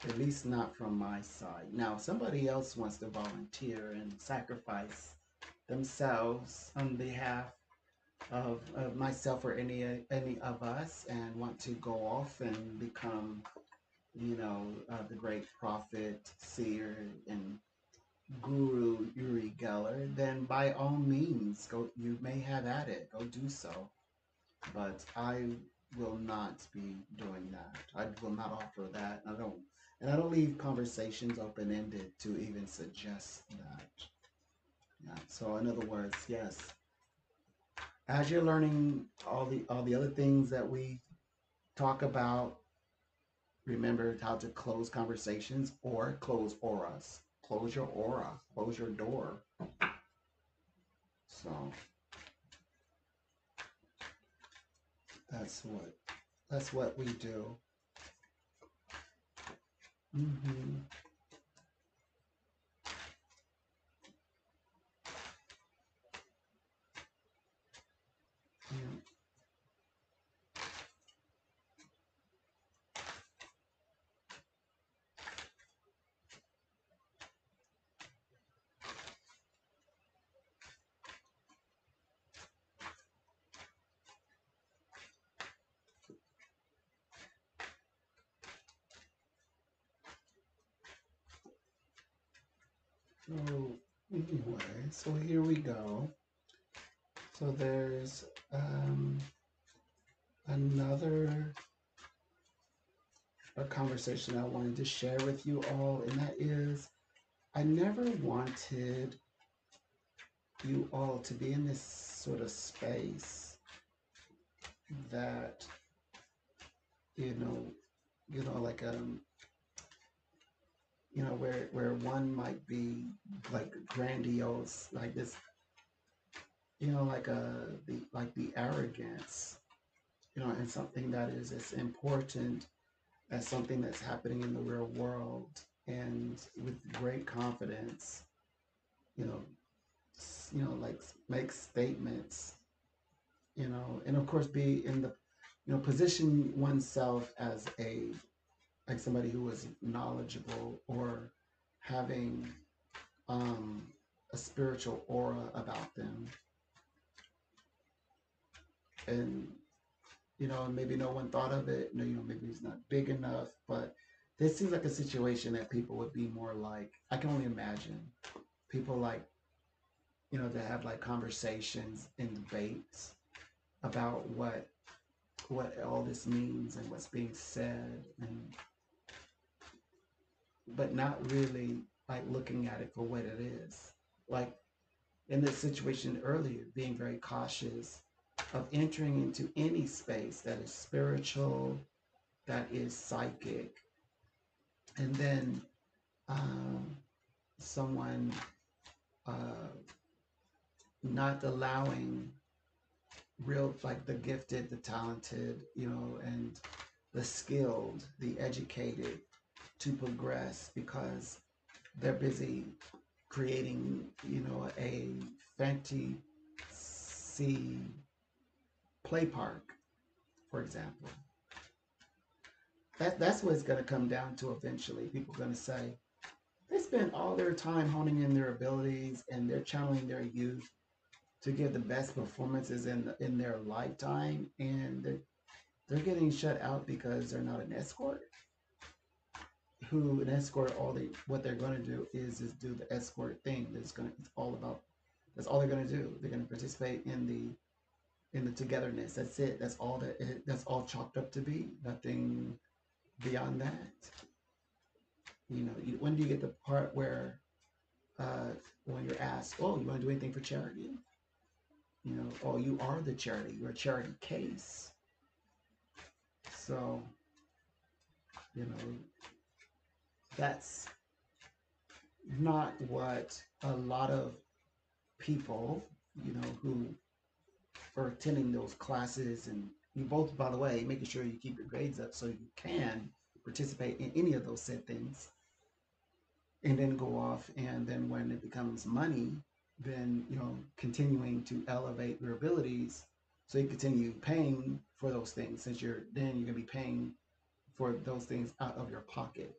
At least not from my side. Now, if somebody else wants to volunteer and sacrifice themselves on behalf of myself or any of us and want to go off and become, the great prophet, seer, and guru Uri Geller, then by all means, go. You may have at it. Go do so. But I will not be doing that. I will not offer that. I don't leave conversations open ended to even suggest that. Yeah. So in other words, yes, as you're learning all the other things that we talk about, remember how to close conversations or close auras. Close your aura. Close your door. So that's what we do. Hmm. Yeah. So anyway, so here we go. So there's another a conversation I wanted to share with you all, and that is I never wanted you all to be in this sort of space that you know like where one might be like grandiose like this, like the arrogance, and something that is as important as something that's happening in the real world, and with great confidence, you know, like make statements, and of course be in the, position oneself as like somebody who is knowledgeable or having um, a spiritual aura about them, and maybe no one thought of it. Maybe it's not big enough, but this seems like a situation that people would be more like. I can only imagine people like, that have like conversations and debates about what all this means and what's being said, and but not really like looking at it for what it is. Like in this situation earlier, being very cautious of entering into any space that is spiritual, that is psychic, and then um, someone uh, not allowing real, like the gifted, the talented, and the skilled, the educated to progress because they're busy creating, a fancy play park, for example. That's what it's going to come down to eventually. People are going to say they spend all their time honing in their abilities and they're channeling their youth to give the best performances in their lifetime, and they're getting shut out because they're not an escort. Who an escort, what they're going to do is do the escort thing. It's all about, that's all they're going to do. They're going to participate in the togetherness. That's it. That's all chalked up to be. Nothing beyond that. When do you get the part where when you're asked, oh, you want to do anything for charity? Oh, you are the charity. You're a charity case. So, you know, that's not what a lot of people, who are attending those classes and, you both, by the way, making sure you keep your grades up so you can participate in any of those said things, and then go off. And then when it becomes money, then continuing to elevate your abilities, so you continue paying for those things, since you're gonna be paying for those things out of your pocket,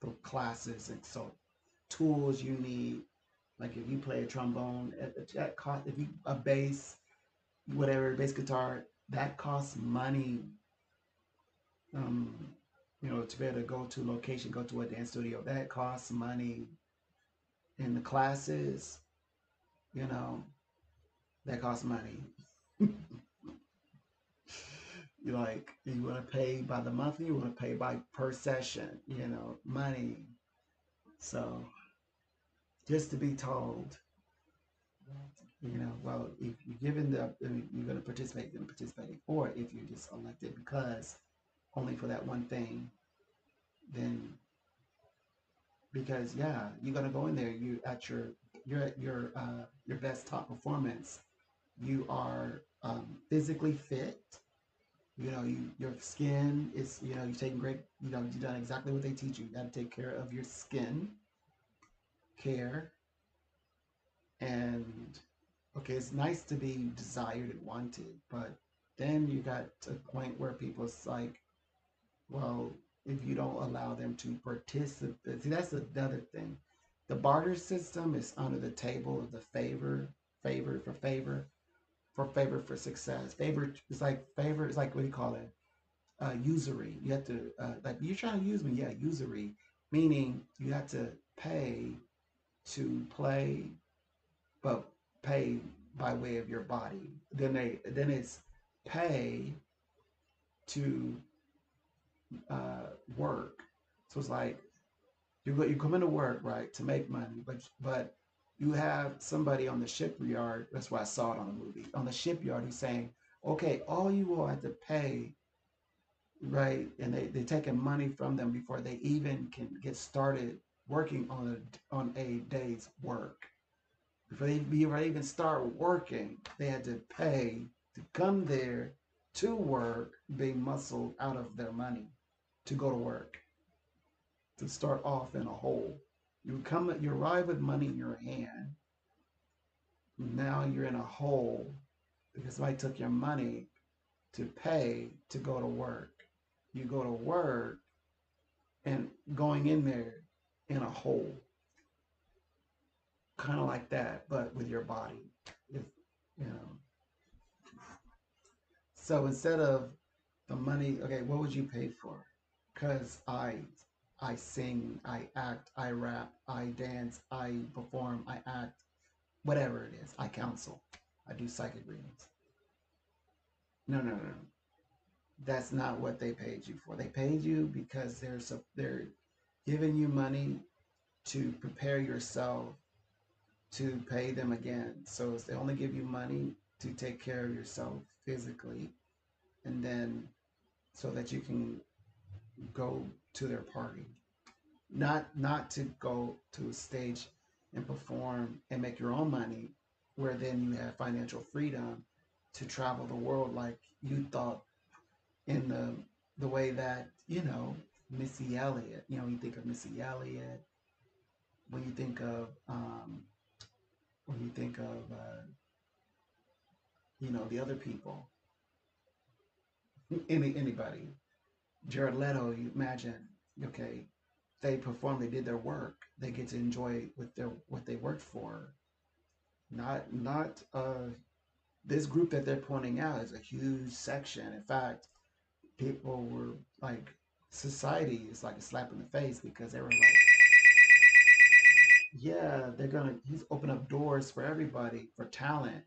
the classes. And so tools you need, like if you play a trombone, that cost, if you a bass, whatever, bass guitar, that costs money. um to be able to go to a location, go to a dance studio, that costs money. And the classes, you know that costs money. You like, you want to pay by the month, you want to pay by per session, money. So just to be told, well, if you're given you're going to participate, you're going to participate. Or if you're just elected because only for that one thing, then because yeah, you're going to go in there, you're at your best top performance. You are physically fit. Your skin is, you're taking great, you've done exactly what they teach you. You got to take care of your skin care. And okay, it's nice to be desired and wanted, but then you got to a point where people's like, well, if you don't allow them to participate, see, that's another thing. The barter system is under the table of the favor for favor, for success. Favor is like, what do you call it? Usury. You have to, like, you're trying to use me, yeah, usury, meaning you have to pay to play, but pay by way of your body. Then it's pay to work. So it's like you come into work, right, to make money, but you have somebody on the shipyard. That's why I saw it on the movie, on the shipyard, who's saying, okay, all you will have to pay, right, and they're taking money from them before they even can get started working on a day's work. Before they even start working, they had to pay to come there to work, being muscled out of their money to go to work, to start off in a hole. You arrive with money in your hand. Now you're in a hole because somebody took your money to pay to go to work. You go to work and going in there in a hole, kind of like that, but with your body. If, you know. So instead of the money, okay, what would you pay for? Because I sing, I act, I rap, I dance, I perform, I act, whatever it is. I counsel, I do psychic readings. No, no, no, no. That's not what they paid you for. They paid you because they're giving you money to prepare yourself to pay them again. So they only give you money to take care of yourself physically, and then so that you can go to their party. Not to go to a stage and perform and make your own money, where then you have financial freedom to travel the world like you thought, in the way that, Missy Elliott. You think of Missy Elliott when you think of the other people, anybody. Jared Leto, you imagine, okay, they perform, they did their work, they get to enjoy what they worked for. Not this group that they're pointing out is a huge section. In fact, people were like, society is like a slap in the face, because they were like, yeah, he's opened up doors for everybody, for talent.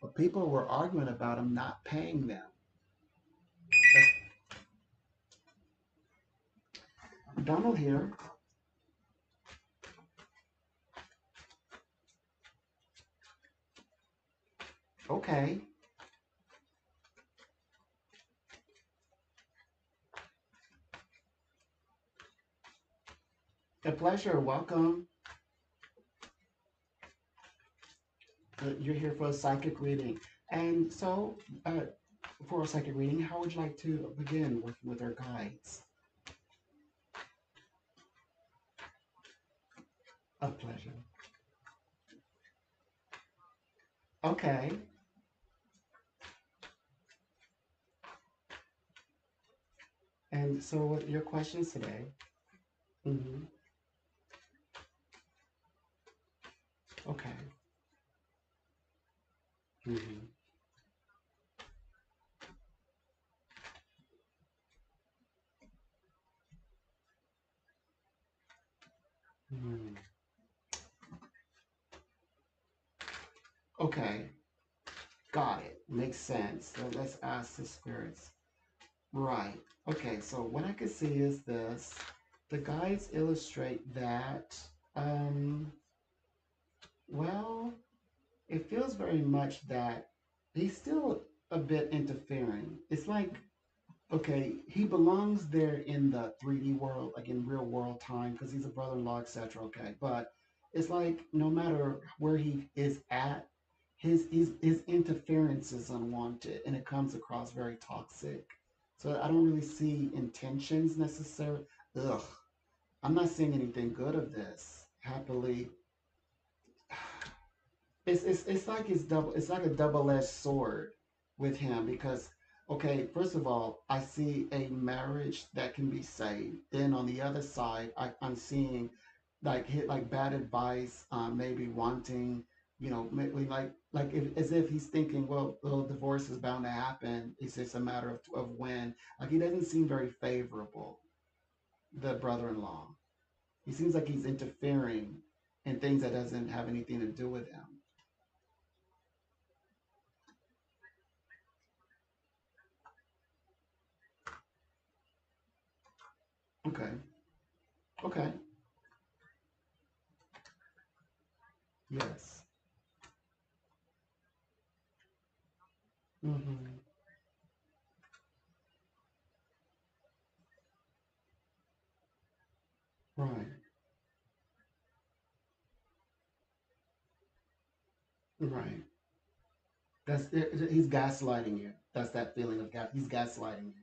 But people were arguing about him not paying them. That's Donald here. Okay. A pleasure. Welcome. You're here for a psychic reading. And so, for a second reading, how would you like to begin working with our guides? A pleasure. Okay. And so, what are your questions today? Hmm. Okay. Hmm. Hmm. Okay. Got it. Makes sense. So let's ask the spirits. Right. Okay. So what I can see is this. The guides illustrate that. Um. Well, it feels very much that he's still a bit interfering. It's like, okay, he belongs there in the 3D world, like in real world time, because he's a brother-in-law, etc. Okay, but it's like no matter where he is at, his interference is unwanted, and it comes across very toxic. So I don't really see intentions necessarily. Ugh, I'm not seeing anything good of this. Happily, it's like it's like a double-edged sword with him because okay, first of all, I see a marriage that can be saved. Then on the other side, I'm seeing like hit like bad advice, maybe wanting, maybe like if, as if he's thinking, well, divorce is bound to happen. It's just a matter of when. Like he doesn't seem very favorable, the brother-in-law. He seems like he's interfering in things that doesn't have anything to do with him. Okay. Okay. Yes. Mm-hmm. Right. Right. He's gaslighting you. That's that feeling of gas. He's gaslighting you.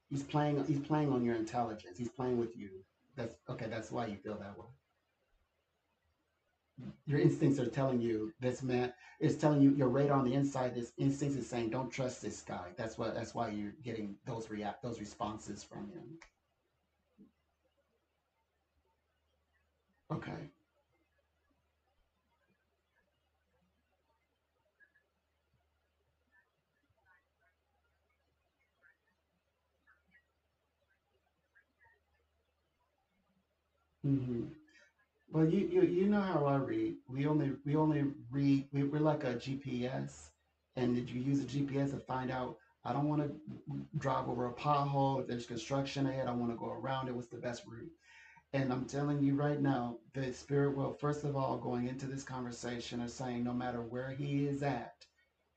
He's playing on your intelligence. He's playing with you. That's okay. That's why you feel that way. Your instincts are telling you this man is telling you your radar on the inside. This instincts is saying don't trust this guy. That's why you're getting those responses from him. Okay. Mm-hmm. Well, you know how I read. We only read. We're like a GPS, and did you use a GPS to find out? I don't want to drive over a pothole. If there's construction ahead, I want to go around it. What's the best route? And I'm telling you right now, the spirit will, first of all, going into this conversation, are saying no matter where he is at,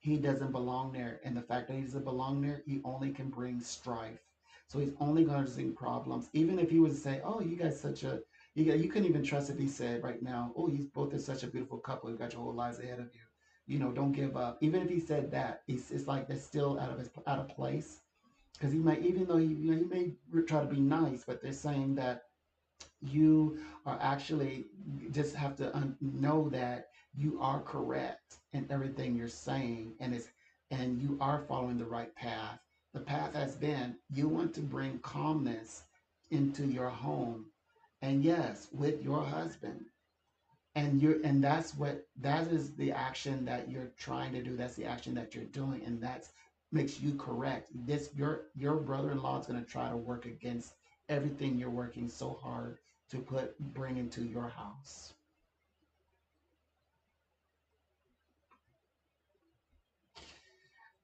he doesn't belong there. And the fact that he doesn't belong there, he only can bring strife. So he's only going to bring problems. Even if he was to say, "Oh, you guys such a," you couldn't even trust if he said right now, "Oh, you both are such a beautiful couple. You got your whole lives ahead of you. Don't give up." Even if he said that, it's like that's still out of place because he might, even though he may try to be nice, but they're saying that you are actually just have to know that you are correct in everything you're saying, and you are following the right path. The path has been you want to bring calmness into your home, and yes, with your husband, and that is the action that you're trying to do. That's the action that you're doing, and that's makes you correct. This your brother-in-law is going to try to work against everything you're working so hard to bring into your house.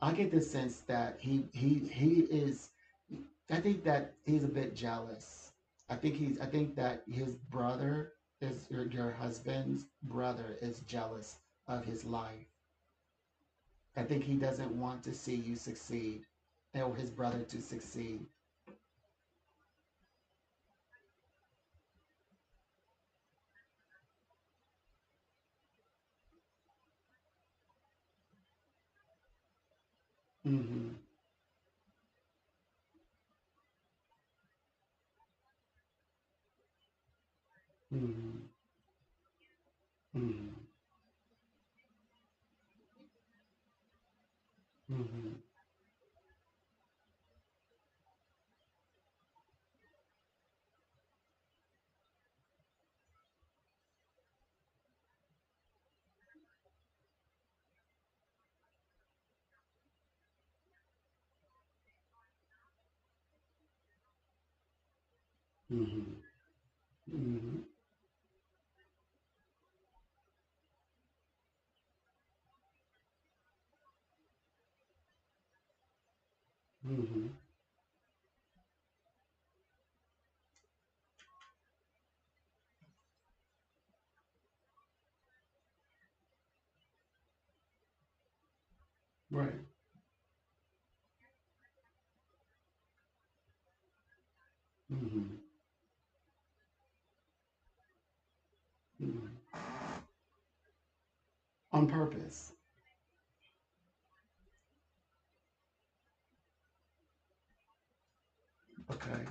I get the sense that he is. I think that he's a bit jealous. I think that his brother is your husband's brother is jealous of his life. I think he doesn't want to see you succeed or his brother to succeed. Mm-hmm. Mm-hmm. Mm-hmm. Mm-hmm. Mm-hmm. Mm-hmm. Mm-hmm. Right. Mm-hmm. Mm-hmm. On purpose. Okay.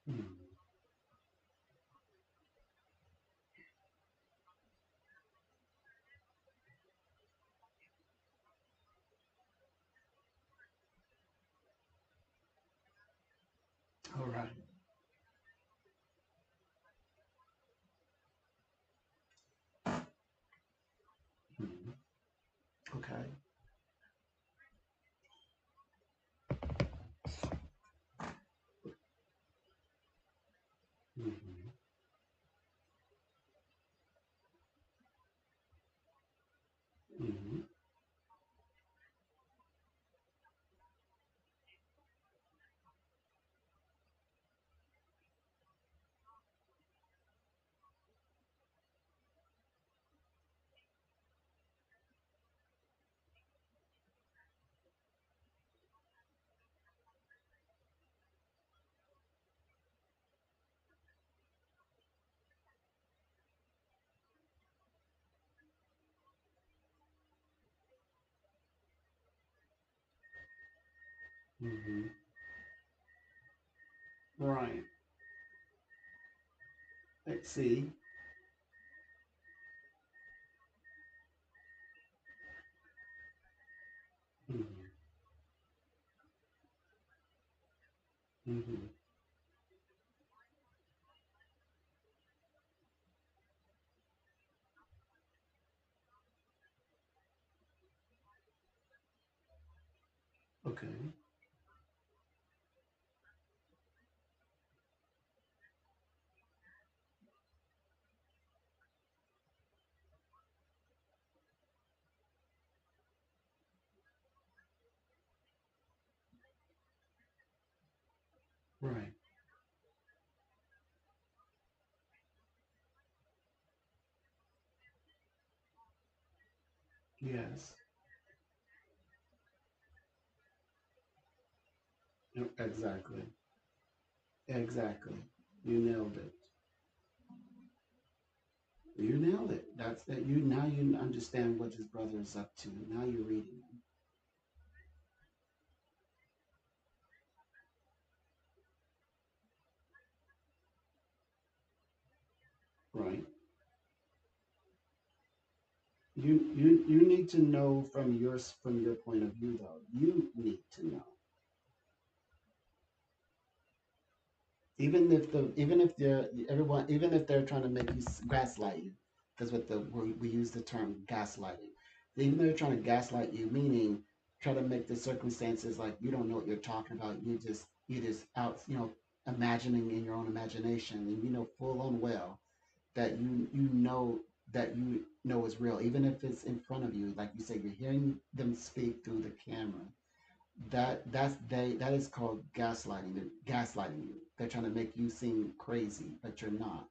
Mm-hmm. All right. Mm-hmm. Okay. Mm-hmm. Mm-hmm. Mm-hmm. Right. Let's see. Mm-hmm. Mm-hmm. Okay. Right. Yes. Yep, exactly. Exactly. You nailed it. You nailed it. That's that. You now you understand what his brother is up to. Now you're reading him. Right. You need to know from your point of view though. You need to know. Even if they're everyone even if they're trying to make you gaslight you, because what the we use the term gaslighting. Even though they're trying to gaslight you, meaning try to make the circumstances like you don't know what you're talking about. You just out imagining in your own imagination, and you know full on well that you know is real, even if it's in front of you. Like you say, you're hearing them speak through the camera. That is called gaslighting. They're gaslighting you. They're trying to make you seem crazy, but you're not.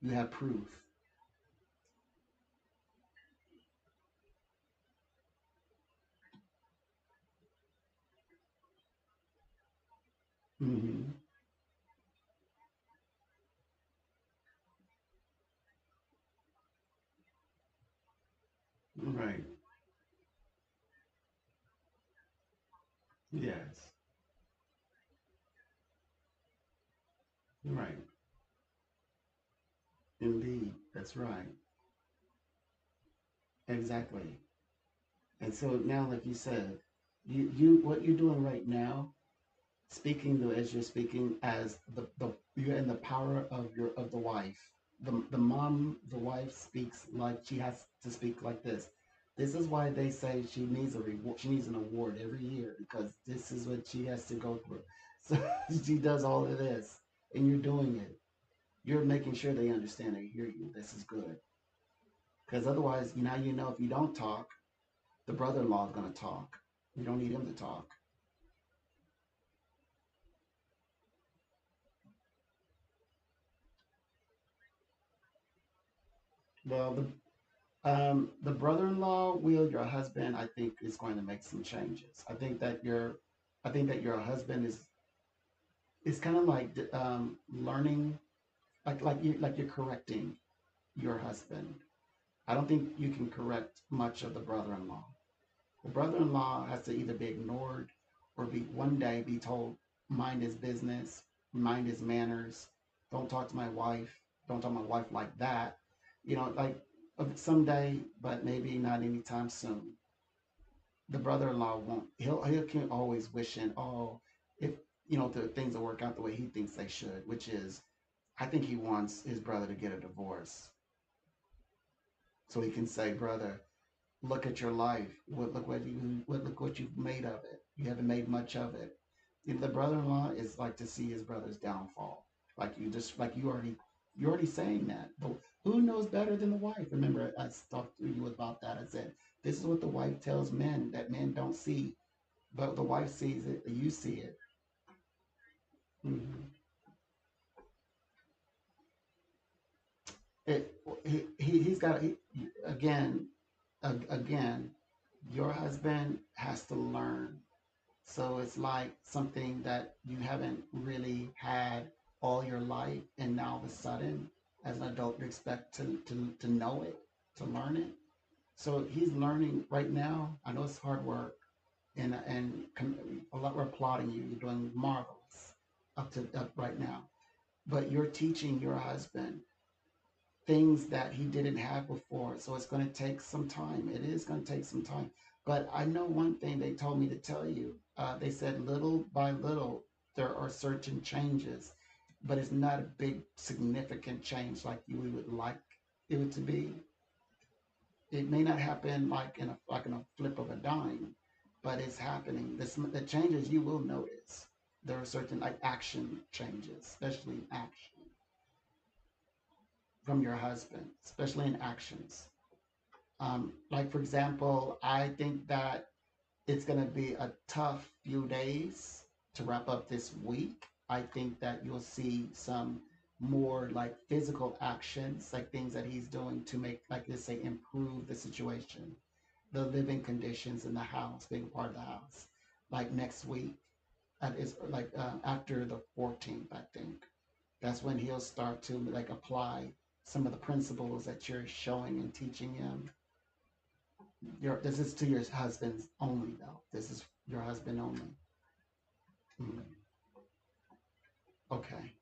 You have proof. Hmm. Yes. Right. Indeed. That's right. Exactly. And so now, like you said, you what you're doing right now, speaking though as you're speaking as the you're in the power of your of the wife. The mom, the wife speaks like she has to speak like this. This is why they say she needs a reward. She needs an award every year because this is what she has to go through. So she does all of this, and you're doing it. You're making sure they understand. They hear you. This is good because otherwise, now you know if you don't talk, the brother-in-law is going to talk. You don't need him to talk. Well, the brother-in-law, Will, your husband, I think is going to make some changes. I think that your husband is kind of like learning, like you're correcting your husband. I don't think you can correct much of the brother-in-law. The brother-in-law has to either be ignored or be one day be told, mind his business, mind his manners, don't talk to my wife, don't talk to my wife like that. Like someday, but maybe not anytime soon. The brother-in-law won't. He'll keep always wishing, oh, if the things will work out the way he thinks they should, which is, I think he wants his brother to get a divorce so he can say, brother, look at your life. Look what you've made of it. You haven't made much of it. The brother-in-law is like to see his brother's downfall. Like you're already saying that. But who knows better than the wife? Remember, I talked to you about that. I said this is what the wife tells men that men don't see, but the wife sees it. You see it. Hmm. He's got again, again. Your husband has to learn. So it's like something that you haven't really had all your life, and now all of a sudden, as an adult, you expect to know it, to learn it. So he's learning right now. I know it's hard work, and a lot we're applauding you. You're doing marvelous up right now. But you're teaching your husband things that he didn't have before. So it's going to take some time. It is going to take some time. But I know one thing they told me to tell you. They said little by little, there are certain changes, but it's not a big, significant change like you would like it to be. It may not happen like in a flip of a dime, but it's happening. The changes you will notice. There are certain like action changes, especially action from your husband, especially in actions. Like for example, I think that it's going to be a tough few days to wrap up this week. I think that you'll see some more like physical actions, like things that he's doing to make, like let's say, improve the situation, the living conditions in the house, being part of the house. Like next week, is like after the 14th, I think. That's when he'll start to like apply some of the principles that you're showing and teaching him. This is to your husband's only though. This is your husband only. Mm, okay.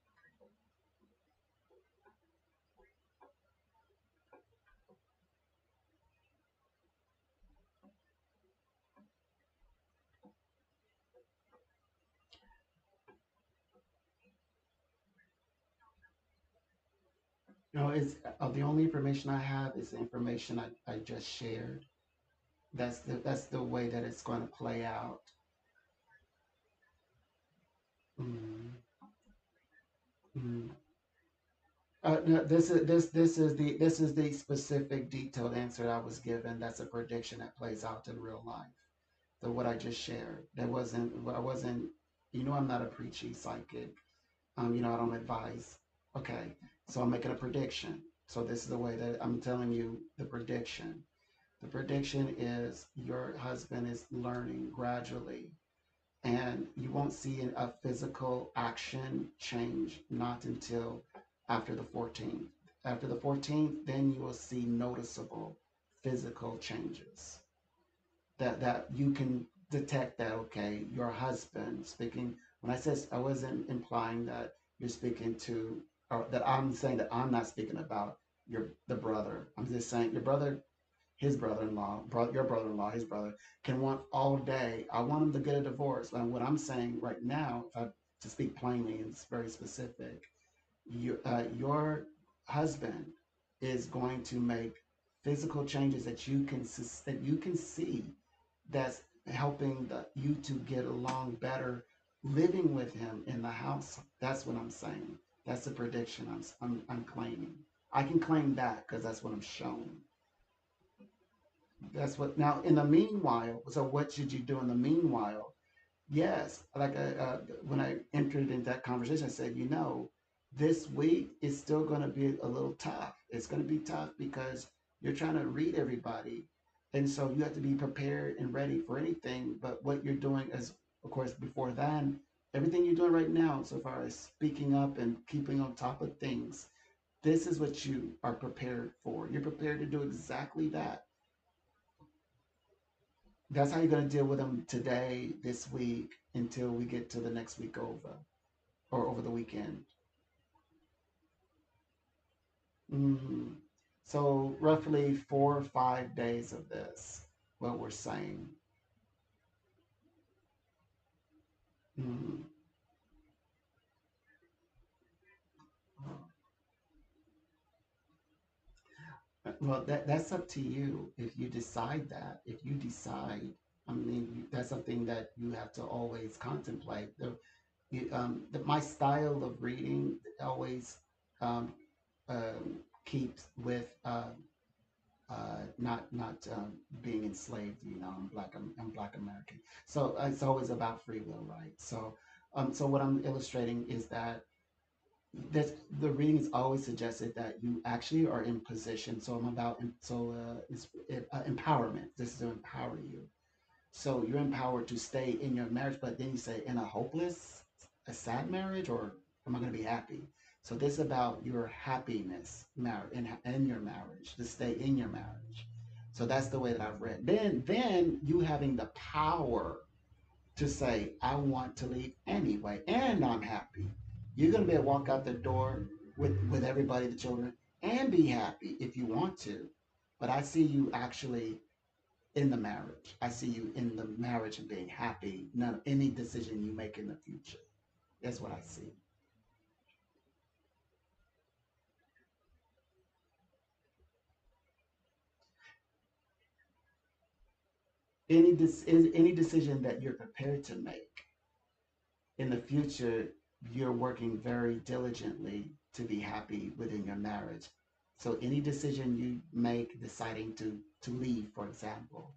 Is the only information I have is the information I just shared. That's the way that it's going to play out. Mm, mm. No, this is the specific detailed answer I was given. That's a prediction that plays out in real life. The what I just shared. That wasn't. I wasn't. I'm not a preachy psychic. I don't advise. Okay, so I'm making a prediction. So this is the way that I'm telling you the prediction. The prediction is your husband is learning gradually, and you won't see a physical action change not until after the 14th. After the 14th, then you will see noticeable physical changes that you can detect that, okay, your husband speaking, when I says, I wasn't implying that you're speaking to, or that I'm saying that I'm not speaking about the brother. I'm just saying your brother, his brother-in-law, your brother-in-law, his brother, can want all day. I want him to get a divorce. And what I'm saying right now, if I to speak plainly, and it's very specific, your husband is going to make physical changes that you can see that's helping you to get along better living with him in the house. That's what I'm saying. That's the prediction I'm claiming. I can claim that because that's what I'm shown. That's what now in the meanwhile. So what should you do in the meanwhile? Yes, like when I entered into that conversation, I said, this week is still going to be a little tough. It's going to be tough because you're trying to read everybody. And so you have to be prepared and ready for anything. But what you're doing is, of course, before then, everything you're doing right now, so far as speaking up and keeping on top of things, this is what you are prepared for. You're prepared to do exactly that. That's how you're going to deal with them today, this week, until we get to the next week over or over the weekend. Mhm. So, roughly 4 or 5 days of this, what we're saying. Mhm. Well, that's up to you if you decide that. If you decide, I mean, that's something that you have to always contemplate. My style of reading always um, keeps with not being enslaved. I'm Black American, so it's always about free will, right? So what I'm illustrating is that the reading is always suggested that you actually are in position. So I'm about it's empowerment. This is to empower you. So you're empowered to stay in your marriage, but then you say in a sad marriage, or am I going to be happy? So this is about your happiness in your marriage, to stay in your marriage. So that's the way that I've read. Then you having the power to say, I want to leave anyway, and I'm happy. You're going to be able to walk out the door with everybody, the children, and be happy if you want to. But I see you actually in the marriage. I see you in the marriage and being happy. None any decision you make in the future. That's what I see. Any decision that you're prepared to make in the future, you're working very diligently to be happy within your marriage. So any decision you make deciding to leave, for example,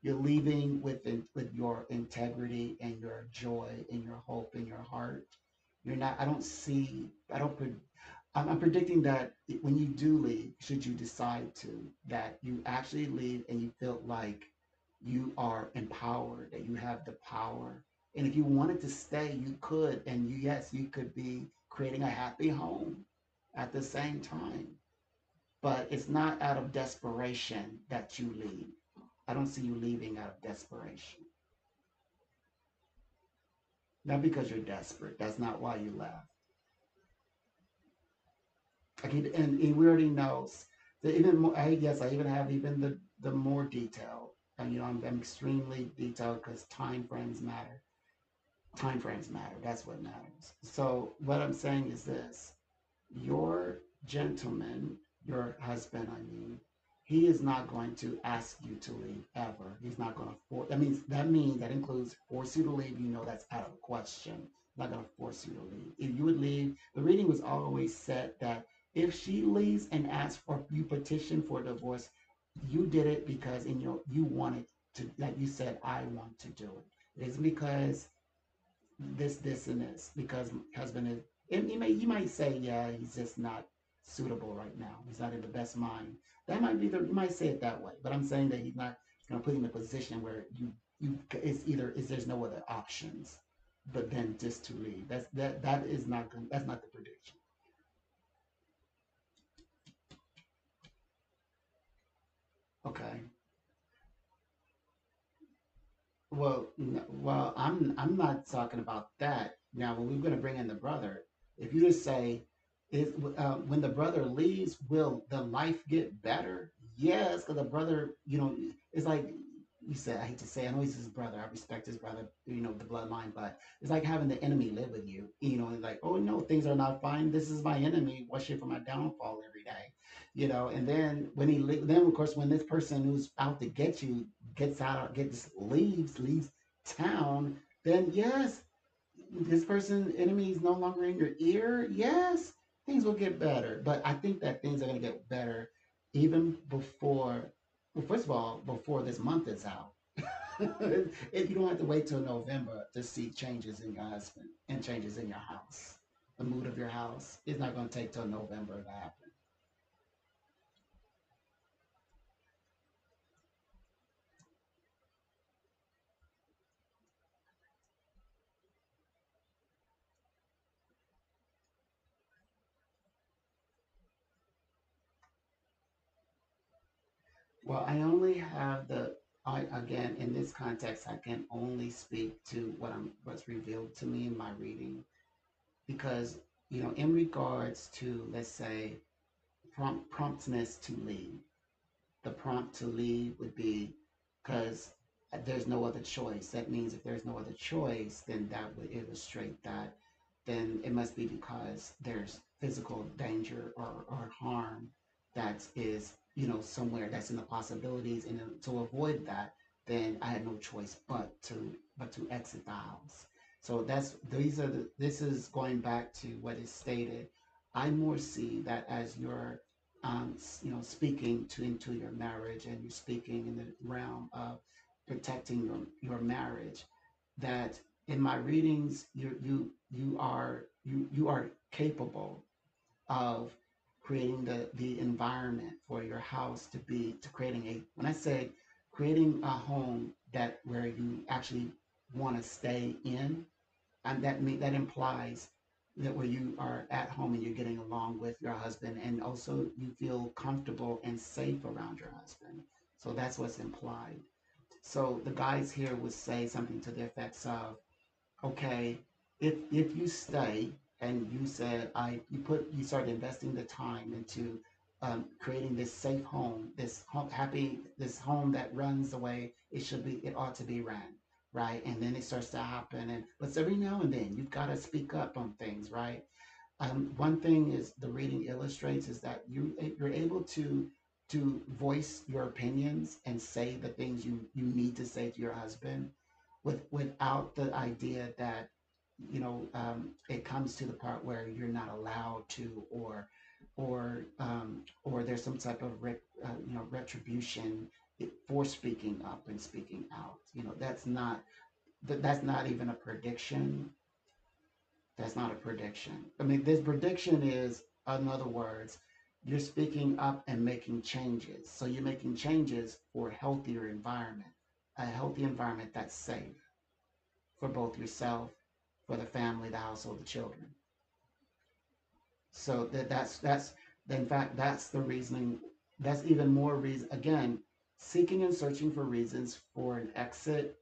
you're leaving with your integrity and your joy and your hope in your heart. You're not. I don't see. I don't. I'm predicting that when you do leave, should you decide to, that you actually leave and you feel like you are empowered, that you have the power. And if you wanted to stay, you could. And yes, you could be creating a happy home at the same time. But it's not out of desperation that you leave. I don't see you leaving out of desperation. Not because you're desperate. That's not why you left. And we already know that even more. Yes, I even have even the more detailed. And I'm extremely detailed because time frames matter. Time frames matter. That's what matters. So what I'm saying is this: your gentleman, your husband, I mean, he is not going to ask you to leave ever. He's not going to force. That includes force you to leave. That's out of the question. Not going to force you to leave. If you would leave, the reading was always set that if she leaves and asks for you petition for divorce, you did it because you wanted to, like you said, I want to do it. It isn't because this, and this, because husband is. And you might say, yeah, he's just not suitable right now. He's not in the best mind. That might be you might say it that way, but I'm saying that he's not going to put you in a position where it's either is there's no other options, but then just to leave. That is not good. That's not the prediction. Okay. well, I'm not talking about that. Now, when we're going to bring in the brother, if you just say, is when the brother leaves, will the life get better? Yes, because the brother, it's like you said. I hate to say, I know he's his brother. I respect his brother, the bloodline, but it's like having the enemy live with you. Like, oh no, things are not fine. This is my enemy, wishing for my downfall every day. And then then of course when this person who's out to get you gets out, gets leaves town, then yes, this person enemy is no longer in your ear. Yes, things will get better. But I think that things are going to get better even before. Well, first of all, before this month is out. You don't have to wait till November to see changes in your husband and changes in your house. The mood of your house is not going to take till November to happen. Well, I only have I again in this context I can only speak to what's revealed to me in my reading, because in regards to, let's say, promptness to leave, the prompt to leave would be because there's no other choice. That means if there's no other choice, then that would illustrate that then it must be because there's physical danger or harm that is, somewhere that's in the possibilities. And to avoid that, then I had no choice but to exit the house. So this is going back to what is stated. I more see that as you're speaking into your marriage, and you're speaking in the realm of protecting your marriage, that in my readings you are capable of creating the environment for your house to creating a, when I say creating a home that where you actually want to stay in, and that implies that where you are at home and you're getting along with your husband, and also you feel comfortable and safe around your husband. So that's what's implied. So the guys here would say something to the effects of, okay, if you stay and you said you start investing the time into creating this safe home, this home that runs the way it ought to be ran, right? And then it starts to happen, but every now and then you've got to speak up on things, right? One thing is the reading illustrates is that you're able to voice your opinions and say the things you need to say to your husband, without the idea that it comes to the part where you're not allowed to, or there's some type of retribution for speaking up and speaking out. That's not even a prediction. That's not a prediction. I mean, this prediction is, in other words, you're speaking up and making changes. So you're making changes for a healthier environment, a healthy environment that's safe for both yourself, for the family, the household, the children. So that's in fact that's the reasoning. That's even more reason. Again, seeking and searching for reasons for an exit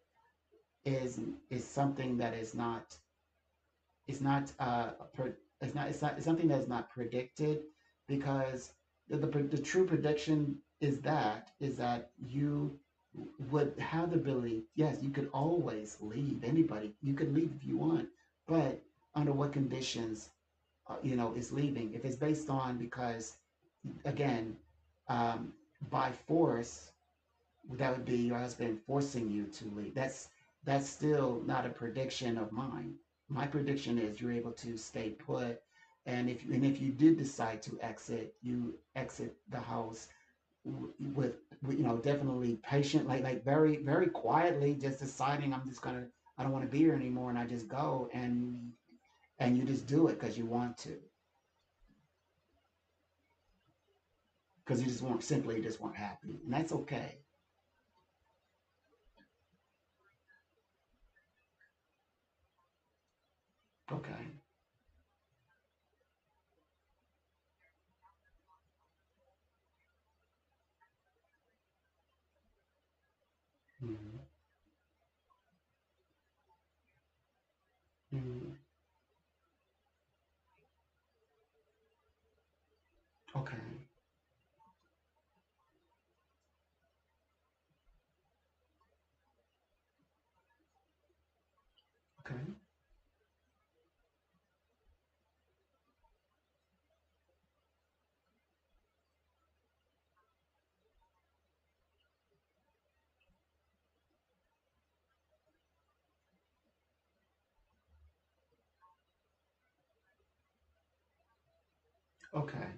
is something that is not it's something that is not predicted, because the true prediction is that you would have the ability. Yes, you could always leave. Anybody, you could leave if you want, but under what conditions is leaving? If it's based on, because again, um, by force, that would be your husband forcing you to leave. That's still not a prediction of mine. My prediction is you're able to stay put, and if you did decide to exit, you exit the house with definitely patient, like very very quietly, just deciding I don't want to be here anymore, and I just go, and you just do it because you want to, because you just weren't happy, and that's okay. Okay. Mhm. Okay. Okay.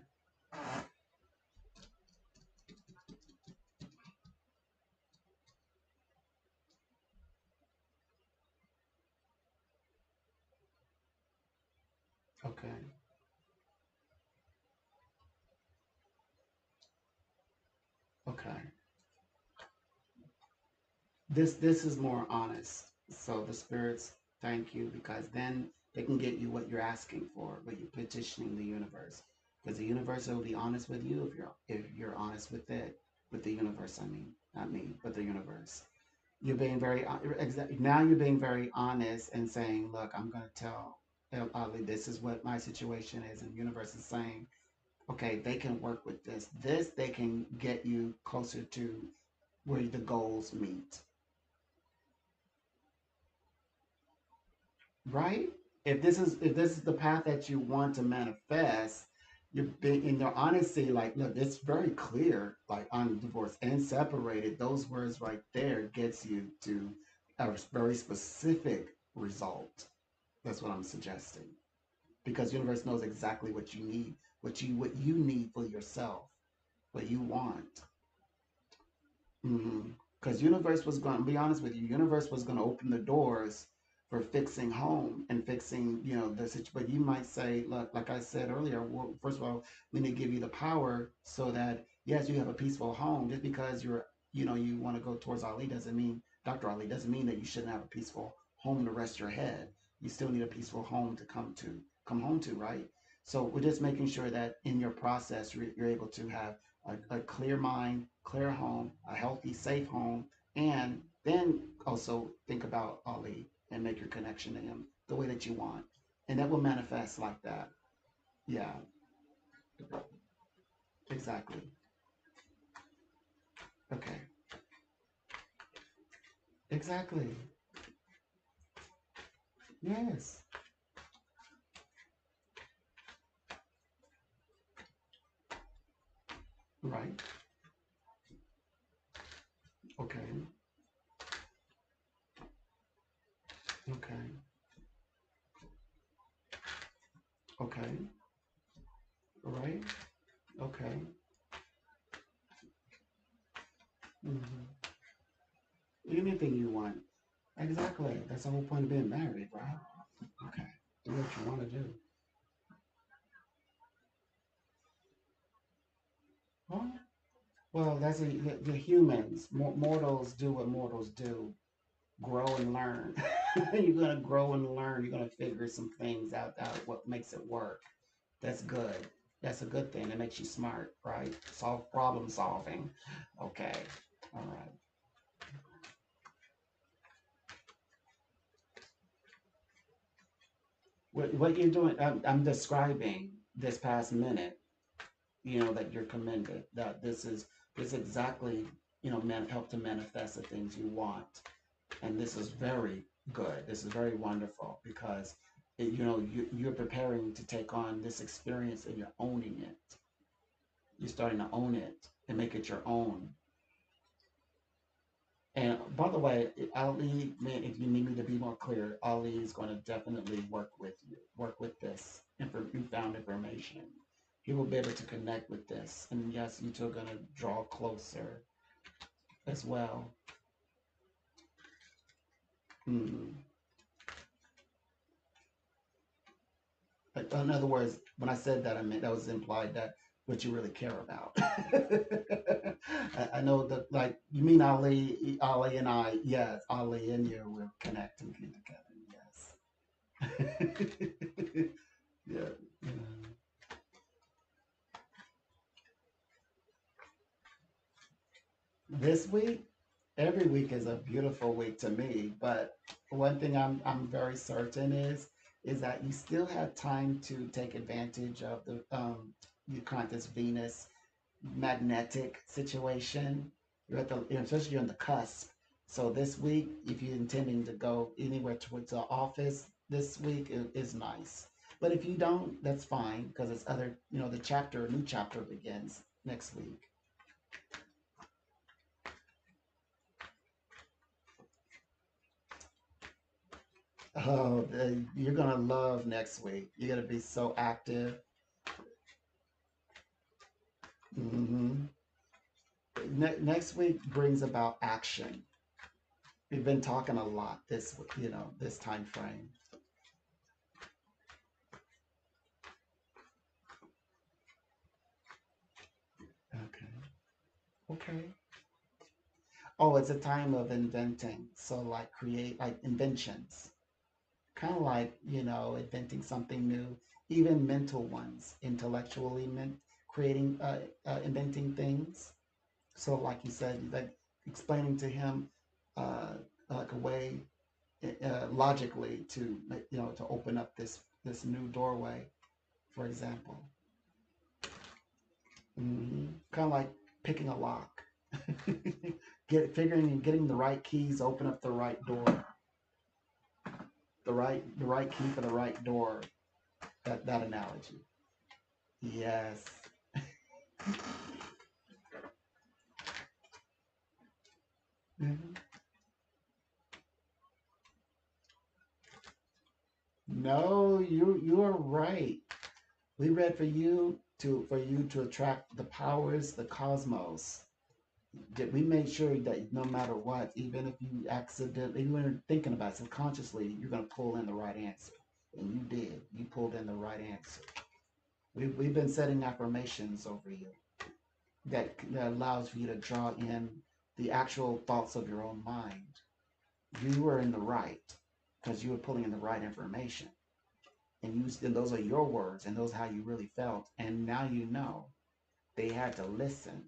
Okay. Okay. This is more honest. So the spirits thank you because then they can get you what you're asking for, what you're petitioning the universe. Because the universe will be honest with you if you're honest with it, with the universe. I mean, not me, but the universe. You're being very now you're being very honest and saying, look, I'm going to tell Ali this is what my situation is, and the universe is saying, okay, they can work with this. This they can get you closer to where the goals meet. Right? If this is the path that you want to manifest, you're being in your honesty, like, look, it's very clear, like on divorce and separated, those words right there gets you to a very specific result. That's what I'm suggesting. Because universe knows exactly what you need, what you need for yourself, what you want. Because universe was going to be honest with you, universe was going to open the doors for fixing home and fixing, the situation. But you might say, look, like I said earlier, well, first of all, we need to give you the power so that yes, you have a peaceful home. Just because you want to go towards Ali doesn't mean Dr. Ali doesn't mean that you shouldn't have a peaceful home to rest your head. You still need a peaceful home to come home to, right? So we're just making sure that in your process you're able to have a clear mind, clear home, a healthy, safe home, and then also think about Ali and make your connection to him the way that you want. And that will manifest like that. Yeah, exactly. Okay, exactly. Yes, right. Okay, okay, okay, right. Okay. Hmm. Anything you want. Exactly. That's the whole point of being married, right? Okay. Do what you want to do. Huh? Well, the humans. Mortals do what mortals do. Grow and learn. You're gonna grow and learn. You're gonna figure some things out what makes it work. That's good. That's a good thing. It makes you smart, right? Solve problem solving. Okay. All right. What you're doing, I'm describing this past minute, that you're commended, that this exactly, help to manifest the things you want. And this is very good. This is very wonderful because you're preparing to take on this experience and you're owning it. You're starting to own it and make it your own. And by the way, Ali, man, if you need me to be more clear, Ali is going to definitely work with you, work with this newfound information. He will be able to connect with this. And yes, you two are going to draw closer as well. Mhm. In other words, when I said that, I meant that was implied that what you really care about. I know that, like, you mean Ali and I, yes, Ali and you will connect and get together, yes. Yeah. Mm. This week, every week is a beautiful week to me, but one thing I'm very certain is that you still have time to take advantage of the you kind this Venus magnetic situation. You're at the, especially you're on the cusp. So this week, if you're intending to go anywhere towards the office this week, it is nice. But if you don't, that's fine because it's other, the chapter, a new chapter begins next week. Oh, you're gonna love next week. You're gonna be so active. hmm next week brings about action. We've been talking a lot this time frame. Okay. Okay. Oh, it's a time of inventing. So like create like inventions. Kind of like, inventing something new, even mental ones, intellectually creating, inventing things. So like you said, like explaining to him, uh, like a way, logically to, to open up this new doorway, for example. Kind of like picking a lock, figuring and getting the right keys, open up the right door, the right key for the right door. That analogy. Yes. Mhm. No, you are right. We read for you to attract the powers, the cosmos. That we made sure that no matter what, even if you accidentally, even when you're thinking about it subconsciously, you're gonna pull in the right answer. And you did. You pulled in the right answer. We've been setting affirmations over you that allows for you to draw in the actual thoughts of your own mind. You were in the right because you were pulling in the right information. And those are your words and those are how you really felt. And now you know they had to listen.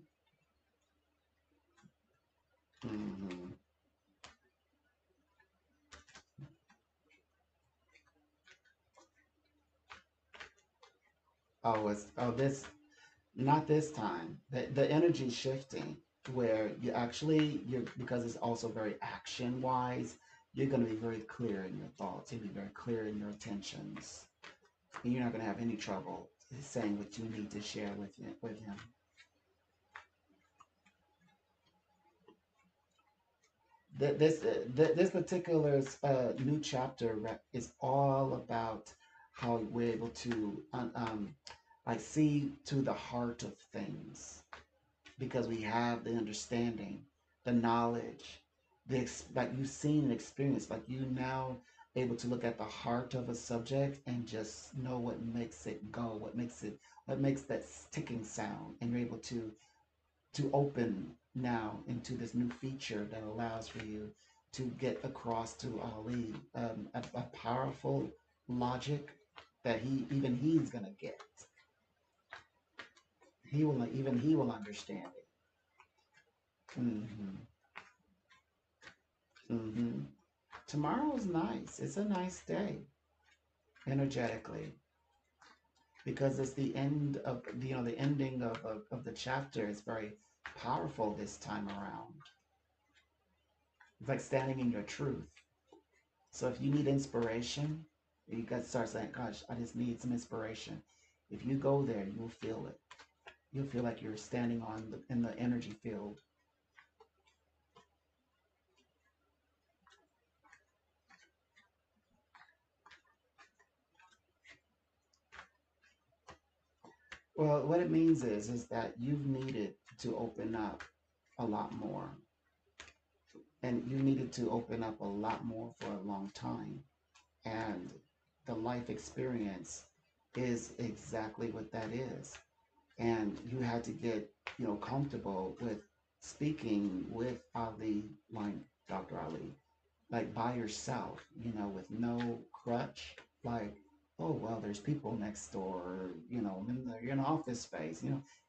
hmm this not this time. The energy shifting where you're because it's also very action wise. You're going to be very clear in your thoughts. You'll be very clear in your intentions. And you're not going to have any trouble saying what you need to share with him. This particular new chapter is all about how we're able to like see to the heart of things because we have the understanding, the knowledge, like you've seen and experienced, like you now able to look at the heart of a subject and just know what makes it go, what makes that ticking sound, and you're able to open now into this new feature that allows for you to get across to Ali a powerful logic that he's gonna get. He will understand it. hmm hmm Tomorrow's nice. It's a nice day energetically because it's the end of the ending of the chapter is very powerful this time around. It's like standing in your truth. So if you need inspiration, you got to start saying, "Gosh, I just need some inspiration." If you go there, you'll feel it. You'll feel like you're standing in the energy field. Well, what it means is that you've needed to open up a lot more, and you needed to open up a lot more for a long time. And the life experience is exactly what that is. And you had to get comfortable with speaking with Ali, like Dr. Ali, like by yourself, with no crutch, like, oh well, there's people next door, you're in an office space,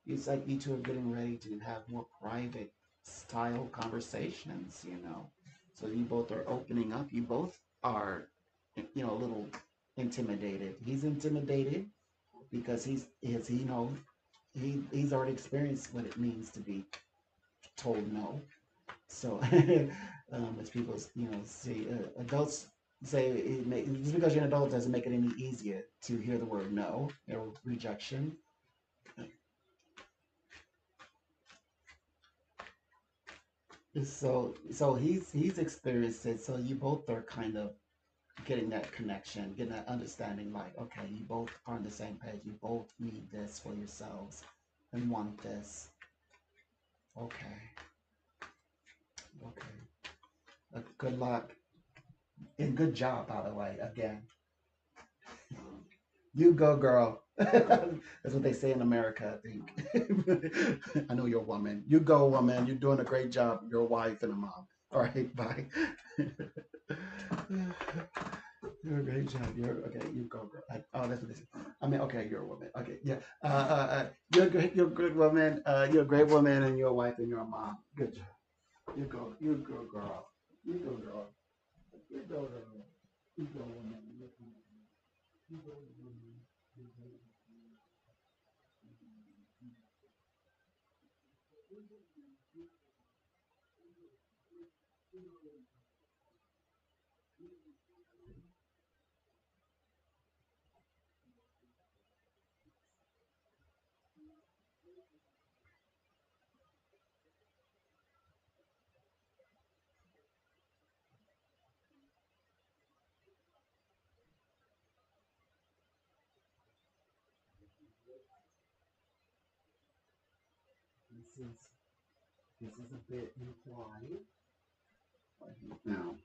it's like you two are getting ready to have more private style conversations. So you both are opening up. You both are, a little intimidated. He's intimidated because he's already experienced what it means to be told no. So, as people, say, adults say just because you're an adult doesn't make it any easier to hear the word no or rejection. So he's experienced it. So you both are kind of getting that connection, getting that understanding. Like, okay, you both are on the same page. You both need this for yourselves and want this. Okay, okay. Good luck and good job, by the way. Again, you go, girl. That's what they say in America, I think. I know you're a woman. You go, woman. You're doing a great job. You're a wife and a mom. All right, bye. You're a great job. You're okay. You go, girl. Oh, that's what they say. I mean, okay, you're a woman. Okay, yeah. You're a great. You're a good woman. You're a great woman, and you're a wife, and you're a mom. Good job. You go. You go, girl. You go, girl. You go, girl. You go, woman. You go, woman. This is this is a bit implied. Now,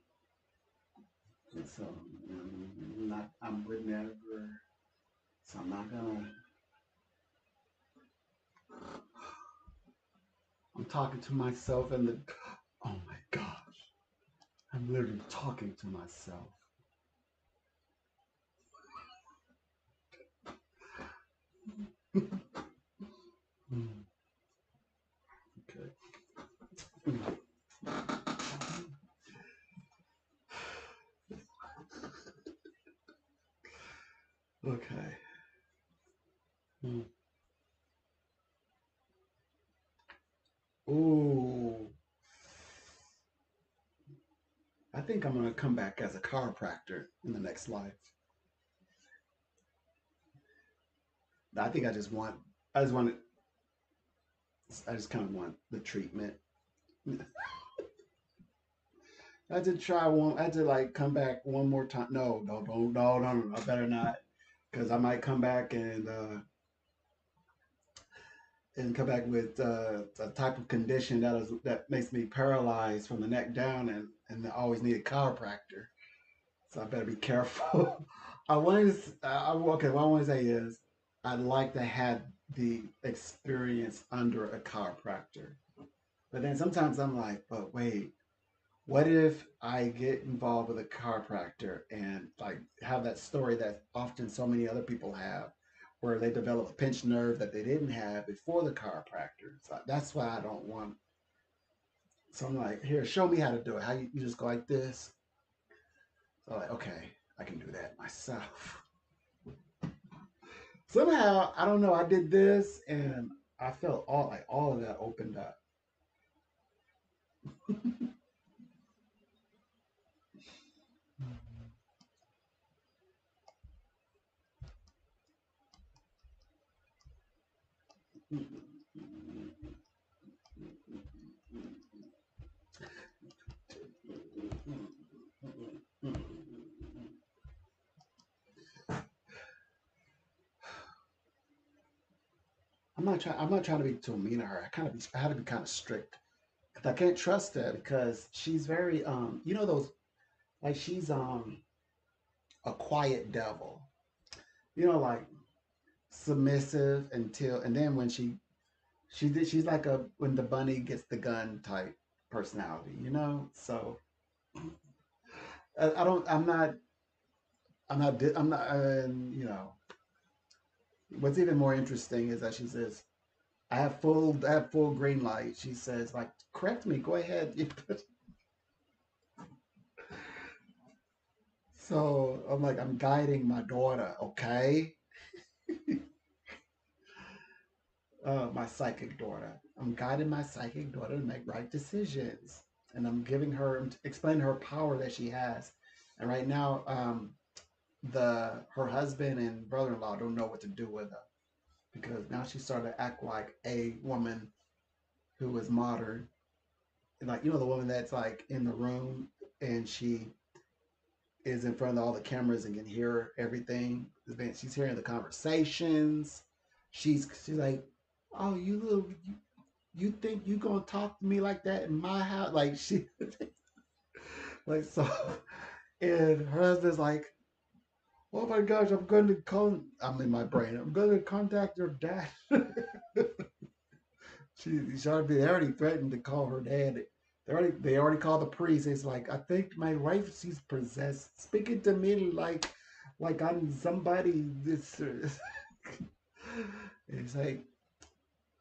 so not. I'm would never. So I'm not gonna. I'm talking to myself and the. Oh my gosh! I'm literally talking to myself. Mm, okay. Okay. Mm. Ooh. I think I'm gonna come back as a chiropractor in the next life. I think I just want. I just want. I just kind of want the treatment. I had to try one. I had to like come back one more time. No, no, no, no, no, no, no. I better not, because I might come back and come back with a type of condition that makes me paralyzed from the neck down, and I always need a chiropractor. So I better be careful. I want to. Okay. What I want to say is, I'd like to have the experience under a chiropractor. But then sometimes I'm like, but wait, what if I get involved with a chiropractor and like have that story that often so many other people have, where they develop a pinched nerve that they didn't have before the chiropractor? So that's why I don't want. So I'm like, here, show me how to do it. How you just go like this? So I'm like, okay, I can do that myself. Somehow, I don't know. I did this, and I felt all of that opened up. I'm not trying to be too mean to her. I had to be kind of strict. 'Cause I can't trust her because she's very those, like, she's a quiet devil. Like submissive until, and then when she's like a when the bunny gets the gun type personality. So I don't. I'm not. What's even more interesting is that she says, I have full green light. She says, like, correct me, go ahead. So I'm like, I'm guiding my daughter, okay? My psychic daughter. I'm guiding my psychic daughter to make right decisions. and I'm giving her, I'm explaining her power that she has. And right now, the her husband and brother-in-law don't know what to do with her because now she started to act like a woman who is modern, and like the woman that's like in the room and she is in front of all the cameras and can hear everything. She's hearing the conversations. She's like, oh, you think you gonna talk to me like that in my house? Like she like so, and her husband's like, oh my gosh, I'm in my brain. I'm going to contact your dad. They already threatened to call her dad. They already called the priest. It's like, I think my wife, she's possessed, speaking to me like I'm somebody. This it's like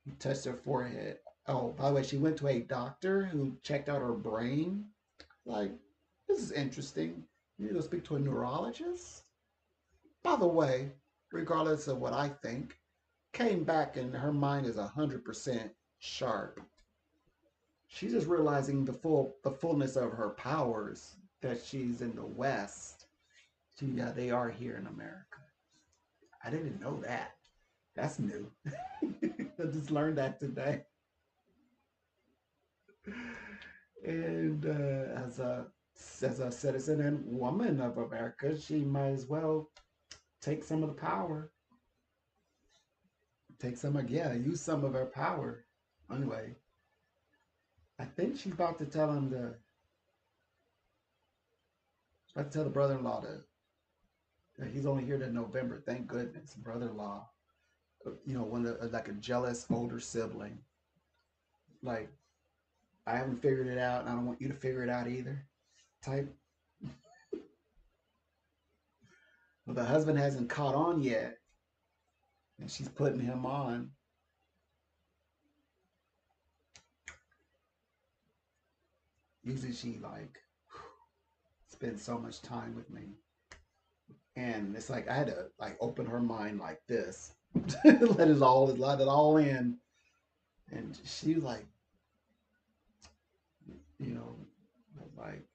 he touched her forehead. Oh, by the way, she went to a doctor who checked out her brain. Like, this is interesting. You need to speak to a neurologist. By the way, regardless of what I think, came back and her mind is 100% sharp. She's just realizing the fullness of her powers that she's in the West. Yeah, they are here in America. I didn't know that. That's new. I just learned that today. And as a citizen and woman of America, she might as well take some of the power. Take some of Yeah, use some of her power. Anyway, I think she's about to tell the brother-in-law that he's only here to November. Thank goodness, brother-in-law. One of like a jealous older sibling. Like, I haven't figured it out, and I don't want you to figure it out either. Type. Well, the husband hasn't caught on yet, and she's putting him on. Usually, she like spends so much time with me, and it's like I had to like open her mind like this, let it all in, and she like, you know, like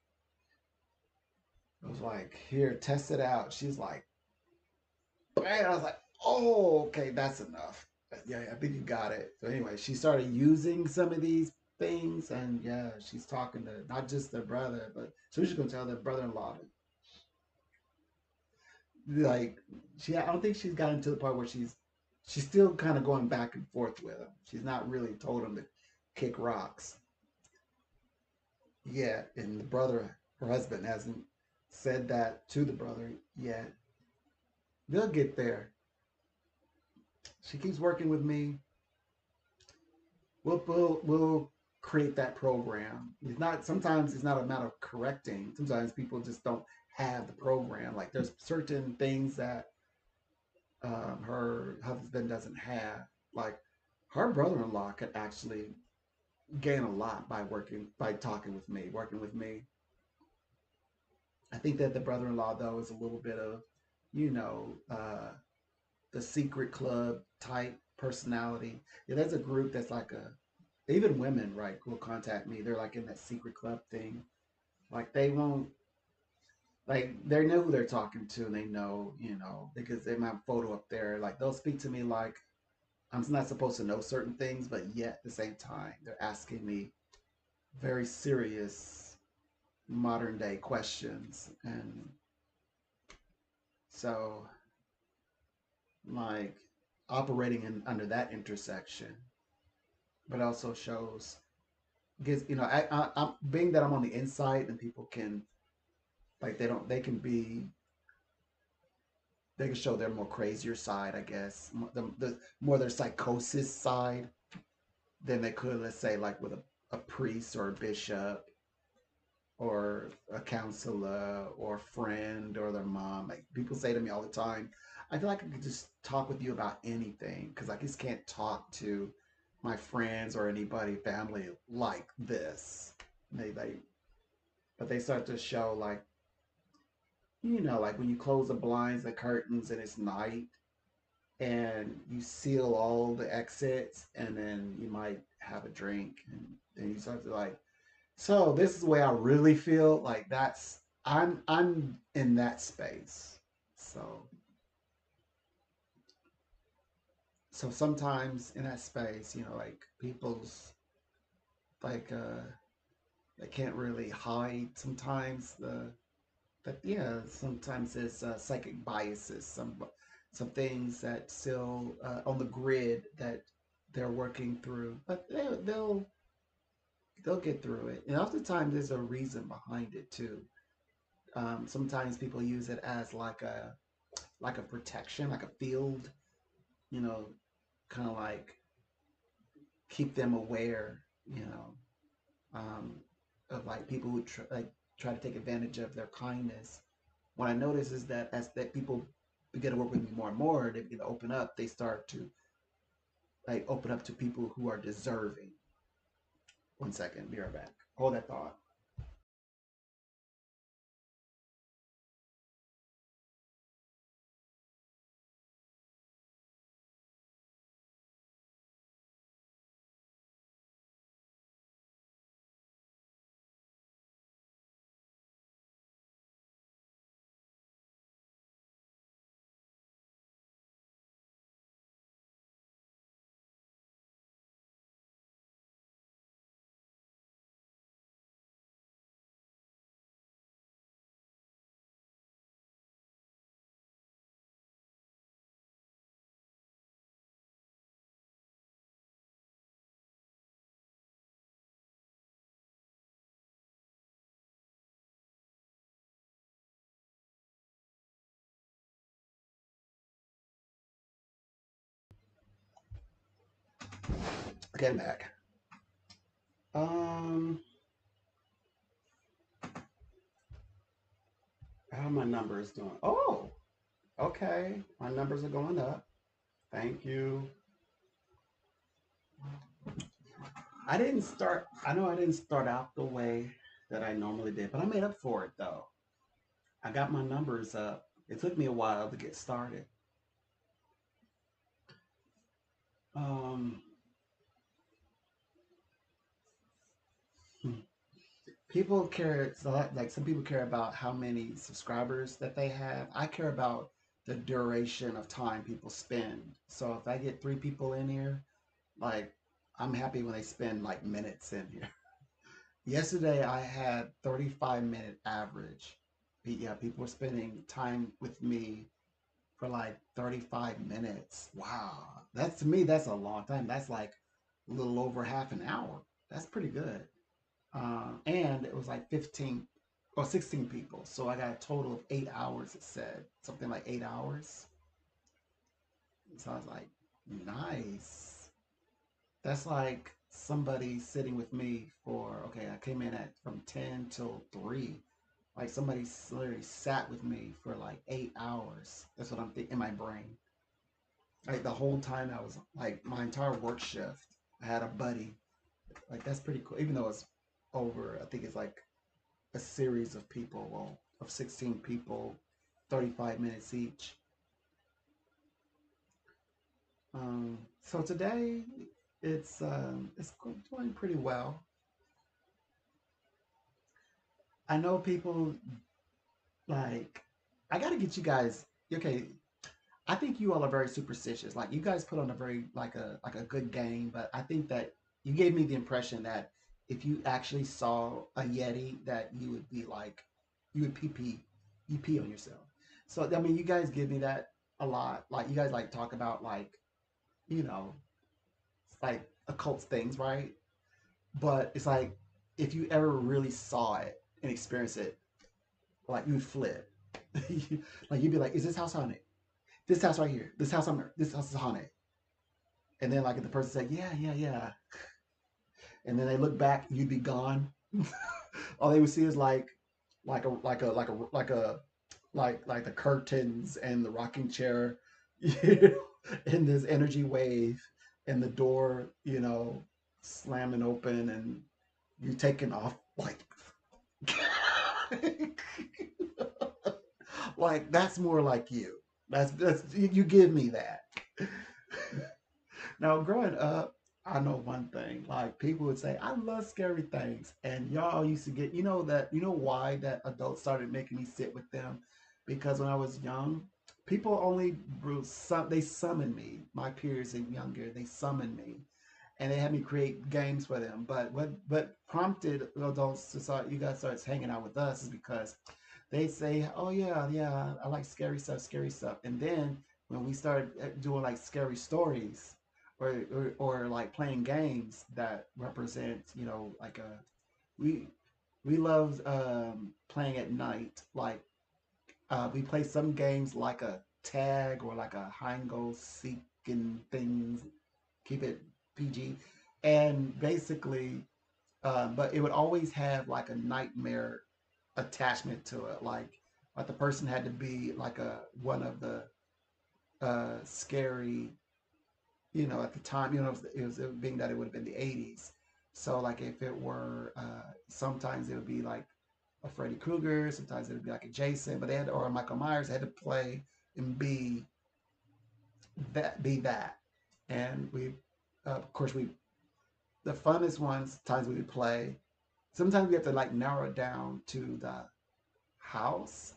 I was like, here, test it out. She's like, man, I was like, oh, okay, that's enough. Yeah, I think you got it. So anyway, she started using some of these things, and yeah, she's talking to not just the brother, but so she's gonna tell the brother-in-law. Like, I don't think she's gotten to the part where she's still kind of going back and forth with him. She's not really told him to kick rocks yet, and her husband, hasn't said that to the brother yet. They'll get there. She keeps working with me. We'll create that program. It's not Sometimes it's not a matter of correcting. Sometimes people just don't have the program. Like, there's certain things that her husband doesn't have. Like, her brother-in-law could actually gain a lot by talking with me, working with me. I think that the brother-in-law though is a little bit of, you know, the secret club type personality. Yeah, there's a group that's like even women, right, will contact me. They're like in that secret club thing. Like, they won't, like, they know who they're talking to, and they know, because they might have a photo up there. Like, they'll speak to me like I'm not supposed to know certain things, but yet at the same time, they're asking me very serious modern day questions. And so, like, operating under that intersection, but also shows, gives, I'm being that I'm on the inside, and people can, like, they can they can show their more crazier side, I guess, the more their psychosis side than they could, let's say, like with a priest or a bishop or a counselor or a friend or their mom. Like, people say to me all the time, I feel like I could just talk with you about anything because I just can't talk to my friends or anybody, family like this. They but they start to show, like, like when you close the blinds, the curtains, and it's night, and you seal all the exits, and then you might have a drink, and then you start to, like, So this is where I really feel like I'm in that space. So so sometimes in that space, like people's like they can't really hide sometimes the but yeah, sometimes it's psychic biases, some things that still on the grid that they're working through, but they'll get through it. And oftentimes there's a reason behind it too. Sometimes people use it as like a protection, like a field, you know, kind of like keep them aware, um, of like people who try to take advantage of their kindness. What I notice is that as that people begin to work with me more and more, they begin to open up. They start to like open up to people who are deserving. One second, be right back. Hold that thought. Okay, I'm back. Um, how are my numbers doing? Oh, okay. My numbers are going up. Thank you. I know I didn't start out the way that I normally did, but I made up for it though. I got my numbers up. It took me a while to get started. Um, hmm. People care, so like some people care about how many subscribers that they have. I care about the duration of time people spend. So if I get three people in here, like I'm happy when they spend like minutes in here. Yesterday I had 35-minute average. Yeah, people were spending time with me for like 35 minutes. Wow. That's to me, that's a long time. That's like a little over half an hour. That's pretty good. And it was like 15 or 16 people. So I got a total of 8 hours, it said. Something like 8 hours. So I was like, nice. That's like somebody sitting with me for, okay, I came in at from 10 till 3. Like somebody literally sat with me for like 8 hours. That's what I'm thinking in my brain. Like the whole time I was like my entire work shift, I had a buddy. Like that's pretty cool. Even though it's over, I think it's like a series of people, well, of 16 people, 35 minutes each. So today it's doing pretty well. I know people like I got to get you guys okay. I think you all are very superstitious. Like you guys put on a very like a good game, but I think that you gave me the impression that if you actually saw a yeti, that you would be like you would you pee on yourself. So I mean, you guys give me that a lot. Like you guys like talk about like you know like occult things, right? But it's like if you ever really saw it and experienced it, like you'd flip. Like you'd be like, "Is this house haunted? This house right here. This house is haunted." And then like if the person said, "Yeah, yeah, yeah," and then they look back, you'd be gone. All they would see is like the curtains and the rocking chair, and this energy wave, and the door, slamming open, and you taking off like that's more like you. That's you give me that. Now, growing up, I know one thing. Like people would say, I love scary things. And y'all used to get, you know why that adults started making me sit with them? Because when I was young, people only they summoned me, my peers and younger, they summoned me and they had me create games for them. But what prompted adults to start, you guys start hanging out with us is because they say, oh yeah, yeah, I like scary stuff, scary stuff. And then when we started doing like scary stories, or like playing games that represent, like a we we love playing at night. Like we play some games like a tag or like a hide and go seek and things. Keep it PG, and basically, but it would always have like a nightmare attachment to it. Like the person had to be like a one of the scary, at the time, it being that it would have been the 80s. So like if it were, sometimes it would be like a Freddy Krueger, sometimes it would be like a Jason, but they had, or a Michael Myers, they had to play and be that. And we, of course, the funnest ones times we would play. Sometimes we have to like narrow it down to the house.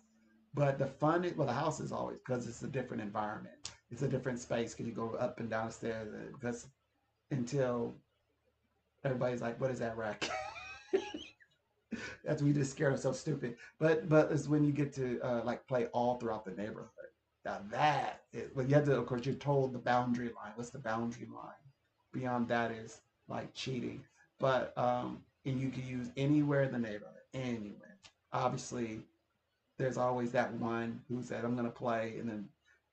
But the fun, well, the house is always because it's a different environment. It's a different space because you go up and down stairs. Because until everybody's like, "What is that racket?" That's when you just scared ourselves stupid. But it's when you get to like play all throughout the neighborhood. Now that is, but you have to, of course, you're told the boundary line. What's the boundary line? Beyond that is like cheating. But and you can use anywhere in the neighborhood, anywhere. Obviously, there's always that one who said, I'm gonna play, and then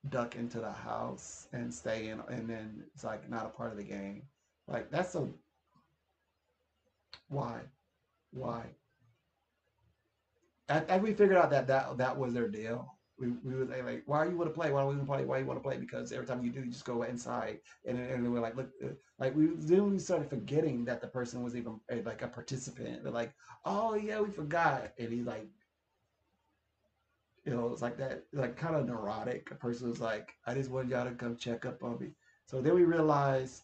duck into the house and stay in, and then it's like not a part of the game. Like that's so, why? Why? And we figured out that was their deal. We were like, why you want to play? Why do we want to play? Why you want to play? Because every time you do, you just go inside, and we're like, look, like then we started forgetting that the person was even like a participant. They're like, oh yeah, we forgot, and he's like, it's like that, like kind of neurotic. A person was like, I just wanted y'all to come check up on me. So then we realized,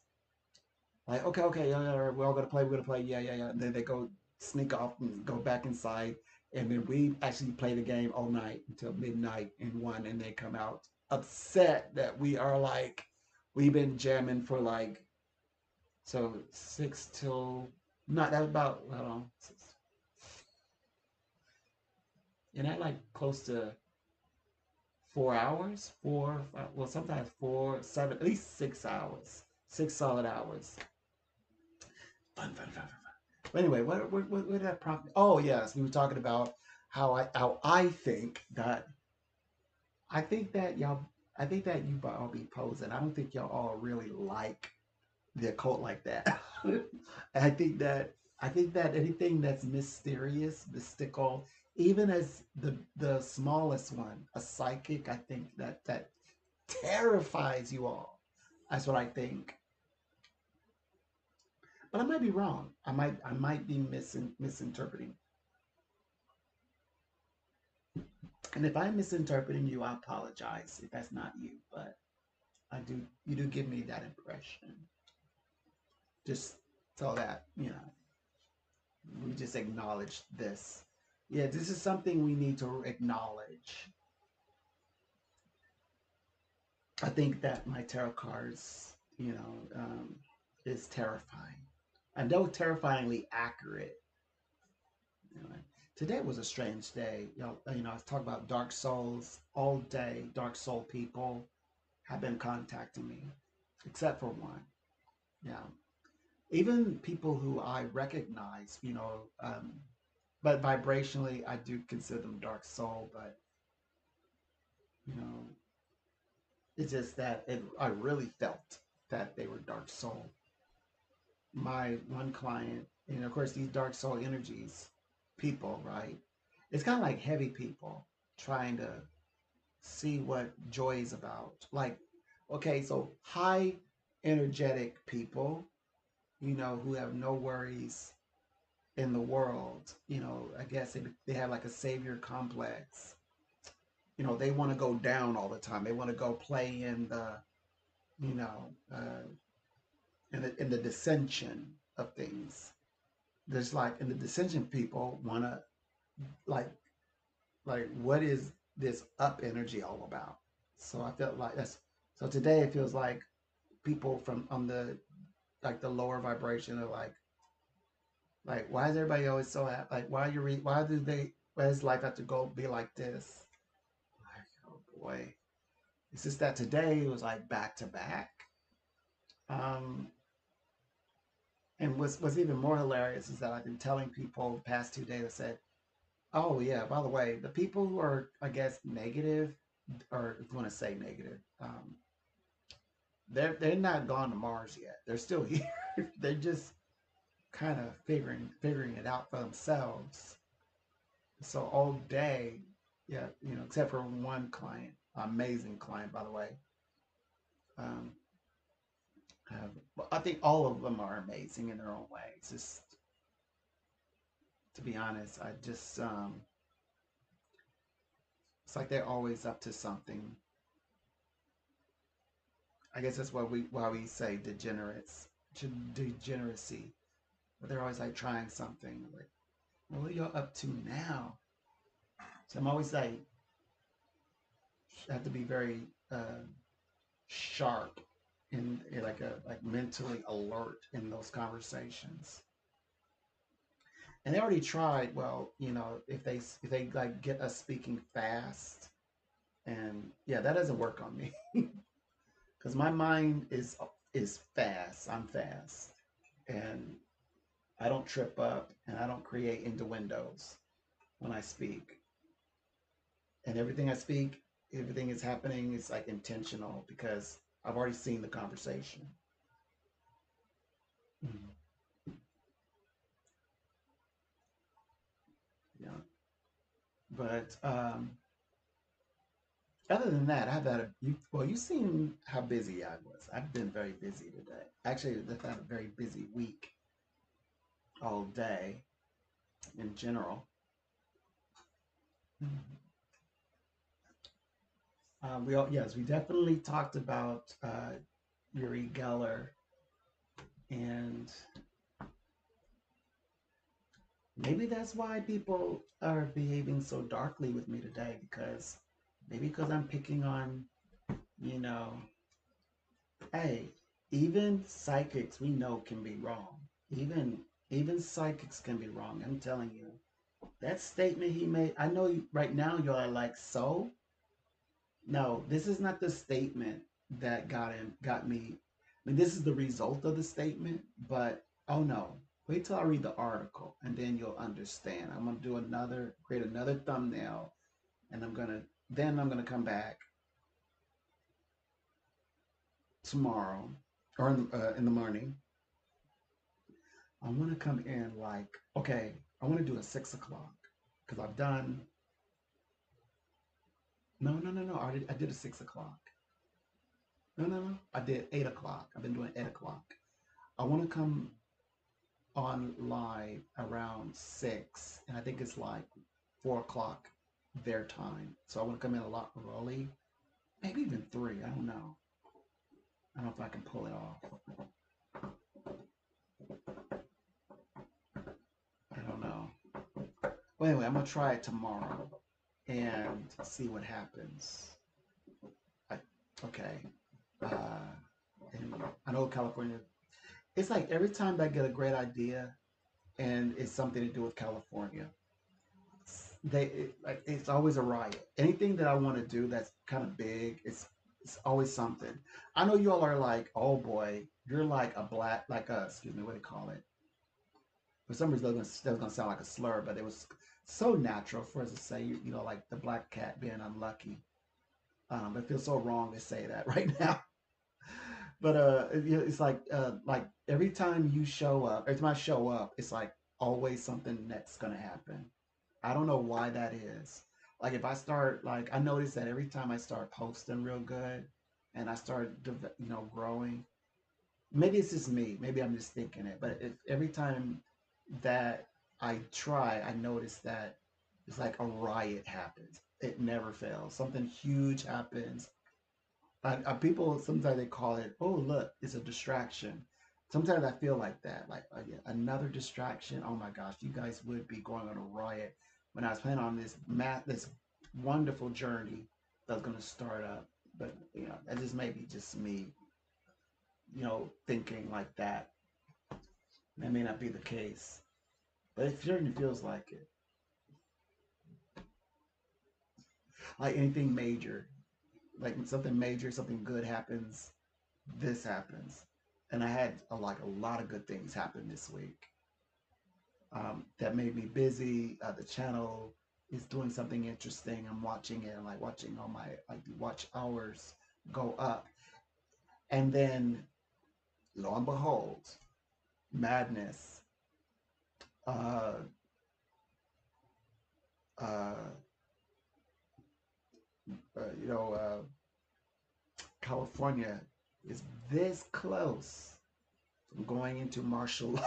like, okay, okay, yeah, yeah, we're all gonna play, we're gonna play, yeah, yeah, yeah. And then they go sneak off and go back inside, and then we actually play the game all night until midnight and one, and they come out upset that we are like, we've been jamming for like, so six till not that about, I don't know, and that like close to 4 hours, well, sometimes 4, 7, at least 6 hours, 6 solid hours. Fun, fun, fun, fun, fun. But anyway, what did that prompt? Oh yes, we were talking about how I think that y'all, I think that you all be posing. I don't think y'all all really like the occult like that. I think that anything that's mysterious, mystical, even as the smallest one, a psychic, I think that terrifies you all. That's what I think. But I might be wrong. I might be misinterpreting. And if I'm misinterpreting you, I apologize if that's not you. But you do give me that impression. Just so that, we just acknowledge this. Yeah, this is something we need to acknowledge. I think that my tarot cards, is terrifying. I know terrifyingly accurate. You know. Today was a strange day. I was talking about dark souls all day. Dark soul people have been contacting me, except for one. Yeah, even people who I recognize. But vibrationally, I do consider them dark soul. But you know, it's just that I really felt that they were dark soul. My one client, and of course, these dark soul energies, people, right? It's kind of like heavy people trying to see what joy is about. Like, okay, so high energetic people, who have no worries in the world, I guess they have like a savior complex. They want to go down all the time. They want to go play in the, you know, uh, in the dissension of things. There's like in the dissension, people want to like what is this up energy all about? So I felt like that's so today it feels like people from on the like the lower vibration are like why is everybody always so happy? Like why does life have to go be like this? Like, oh boy. It's just that today it was like back to back. Um, and what's even more hilarious is that I've been telling people the past 2 days. I said, "Oh yeah, by the way, the people who are, I guess, negative, or if you want to say negative, they're not gone to Mars yet. They're still here. They're just kind of figuring it out for themselves. So all day, yeah, except for one client, amazing client, by the way. Um, well, I think all of them are amazing in their own way. It's just, to be honest, I just, it's like they're always up to something. I guess that's why we say degeneracy. But they're always like trying something. Like, well, what are you up to now? So I'm always like, have to be very sharp and like mentally alert in those conversations. And they already tried. Well, if they like get us speaking fast, and yeah, that doesn't work on me because my mind is fast. I'm fast, and I don't trip up, and I don't create innuendos when I speak. And everything I speak, everything is happening. It's like intentional because I've already seen the conversation. Mhm. Yeah, but other than that, I've had you've seen how busy I was. I've been very busy today. Actually, I've had a very busy week all day in general. Mhm. Yes, we definitely talked about Uri Geller, and maybe that's why people are behaving so darkly with me today because maybe because I'm picking on, you know, hey, even psychics we know can be wrong. Even psychics can be wrong. I'm telling you. That statement he made, I know right now y'all are like, so? No, this is not the statement that got me. I mean, this is the result of the statement, but oh no. Wait till I read the article and then you'll understand. I'm gonna create another thumbnail, and I'm gonna come back tomorrow or in the morning. I want to come in like, okay, I want to do a 6 o'clock because I've done, no, no, no, no. I did a 6 o'clock. No, no, no. I did 8 o'clock. I've been doing 8 o'clock. I want to come on live around 6, and I think it's like 4 o'clock their time. So I want to come in a lot early, maybe even 3. I don't know. I don't know if I can pull it off. I don't know. Well, anyway, I'm gonna try it tomorrow and see what happens. I, okay. Uh, and I know California. It's like every time I get a great idea and it's something to do with California, it's always a riot. Anything that I want to do that's kind of big, it's always something. I know you all are like, oh boy, you're like a black, like a, excuse me, what do you call it? For some reason, that was gonna sound like a slur, but it was so natural for us to say, like the black cat being unlucky. It feels so wrong to say that right now. But it's like every time you show up, every time I show up, it's like always something that's gonna happen. I don't know why that is. Like if I start, like I notice that every time I start posting real good, and I start growing, maybe it's just me. Maybe I'm just thinking it. But if every time that I try, I notice that it's like a riot happens. It never fails. Something huge happens. People sometimes they call it, oh look, it's a distraction. Sometimes I feel like that, like yeah, another distraction. Oh my gosh, you guys would be going on a riot when I was planning on this wonderful journey that was going to start up. But that just may be just me, thinking like that. That may not be the case, but it certainly feels like it. Like anything major, like when something major, something good happens, this happens, and I had a lot of good things happen this week. That made me busy. The channel is doing something interesting. I'm watching it. I'm like watching all my like watch hours go up, and then lo and behold, madness. Uh, uh, you know, California is this close from going into martial law.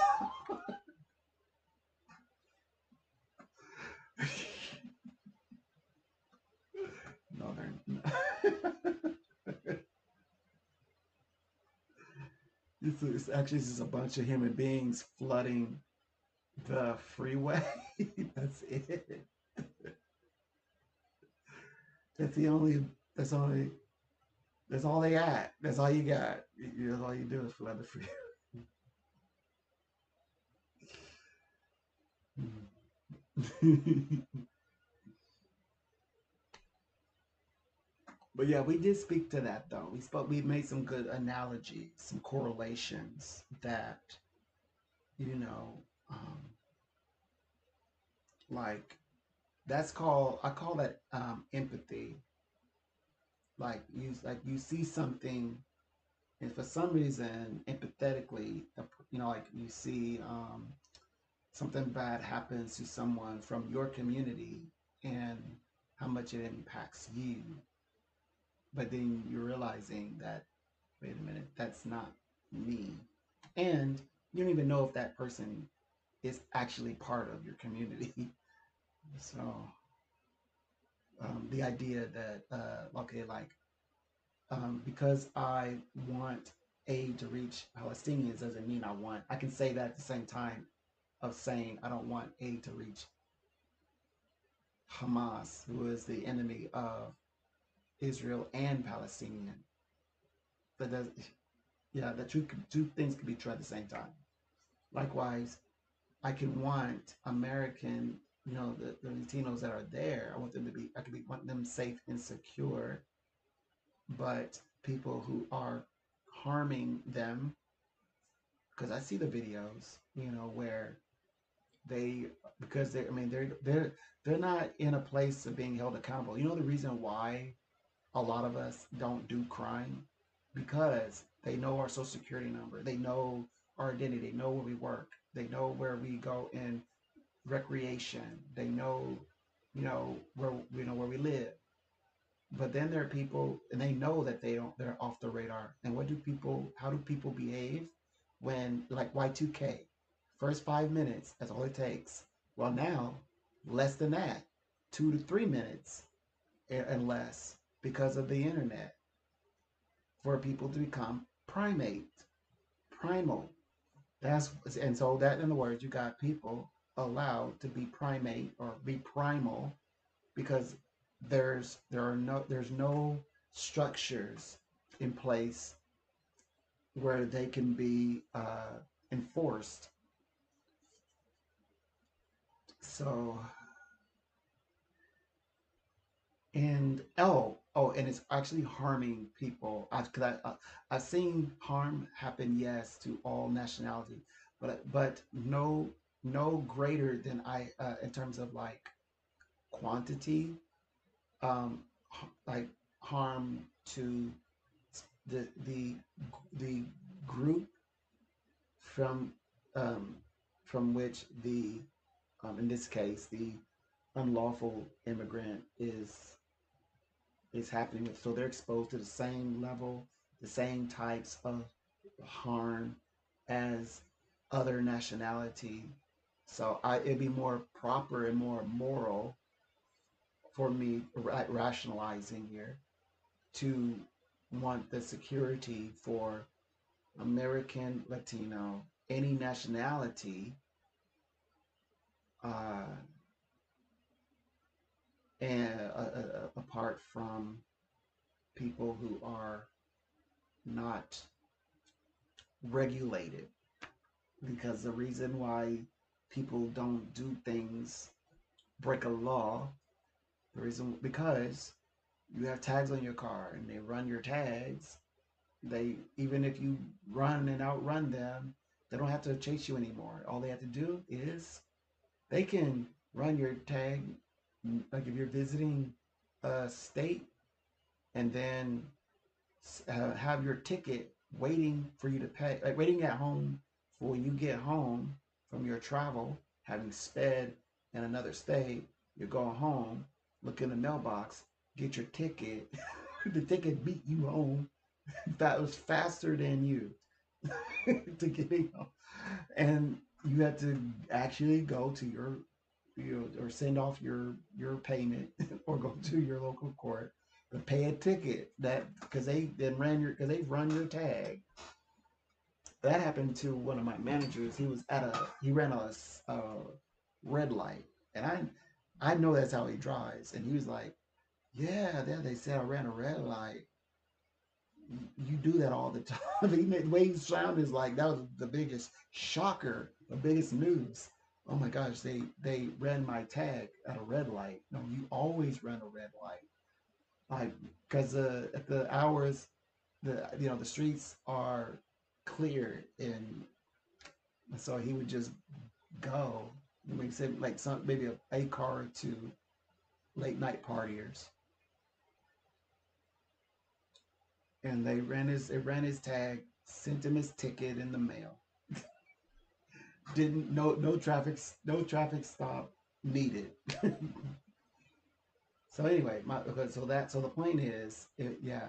No, they're not. It's actually just a bunch of human beings flooding the freeway. That's it. That's the only. That's only. That's all they got. That's all you got. That's all you do is flood the freeway. But yeah, we did speak to that though. We spoke. We made some good analogies, some correlations that you know, um, like that's called. I call that empathy. Like you see something, and for some reason, empathetically, like you see something bad happens to someone from your community, and how much it impacts you. But then you're realizing that, wait a minute, that's not me. And you don't even know if that person is actually part of your community. So the idea that, okay, like, because I want aid to reach Palestinians doesn't mean I can say that at the same time of saying I don't want aid to reach Hamas, who is the enemy of Israel and Palestinian. But does, yeah, the two things can be true at the same time. Likewise, I can want American, the Latinos that are there. I want them to be, want them safe and secure. But people who are harming them, because I see the videos, where they, because they, I mean, they're not in a place of being held accountable. The reason why a lot of us don't do crime, because they know our social security number, they know our identity, they know where we work, they know where we go in recreation, they know, where we live. But then there are people, and they know that they're off the radar. And how do people behave when, like Y2K, first 5 minutes, that's all it takes. Well, now, less than that, 2 to 3 minutes and less, because of the internet, for people to become primal. And so that, in other words, you got people allowed to be primate or be primal, because there's no structures in place where they can be enforced. So, and and it's actually harming people. I've seen harm happen, yes, to all nationality, but no greater than in terms of like quantity, um, like harm to the the group from um, from which the in this case the unlawful immigrant is happening with. So they're exposed to the same level, the same types of harm as other nationality. So it'd be more proper and more moral for me, rationalizing here, to want the security for American, Latino, any nationality, uh, and apart from people who are not regulated. Because the reason why people don't do things, break a law, the reason because you have tags on your car and they run your tags. They even if you run and outrun them, they don't have to chase you anymore. All they have to do is they can run your tag, like if you're visiting a state, and then have your ticket waiting for you to pay, like waiting at home for when you get home from your travel, having sped in another state. You go home, look in the mailbox, get your ticket. The ticket beat you home. That was faster than you to getting home, and you had to actually go to your, or send off your payment or go to your local court to pay a ticket, that because they've run your tag. That happened to one of my managers. He ran a red light, and I know that's how he drives, and he was like, yeah, they said I ran a red light. You do that all the time. The way he sounded is like that was the biggest shocker, the biggest news. Oh my gosh, they ran my tag at a red light. No, you always run a red light, like because at the hours, the streets are clear, and so he would just go. It makes it like some maybe a car or two late night partiers, and they ran his tag, sent him his ticket in the mail. Didn't no traffic stop needed. So anyway, okay, so the point is, yeah,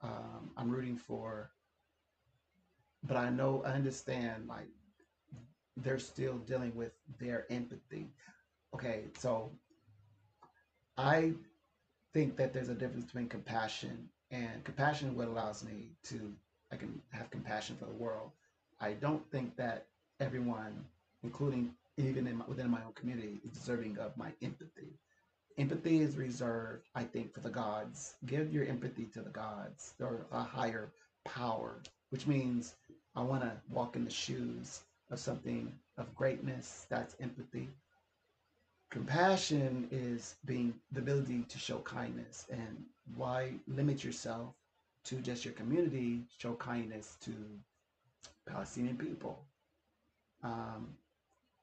I'm rooting for, but I understand like they're still dealing with their empathy. Okay, so I think that there's a difference between compassion, and compassion is what allows me to, I can have compassion for the world. I don't think that everyone, including even within my own community, is deserving of my empathy. Empathy is reserved, I think, for the gods. Give your empathy to the gods or a higher power, which means I want to walk in the shoes of something of greatness. That's empathy. Compassion is being the ability to show kindness. And why limit yourself to just your community? Show kindness to Palestinian people. Um,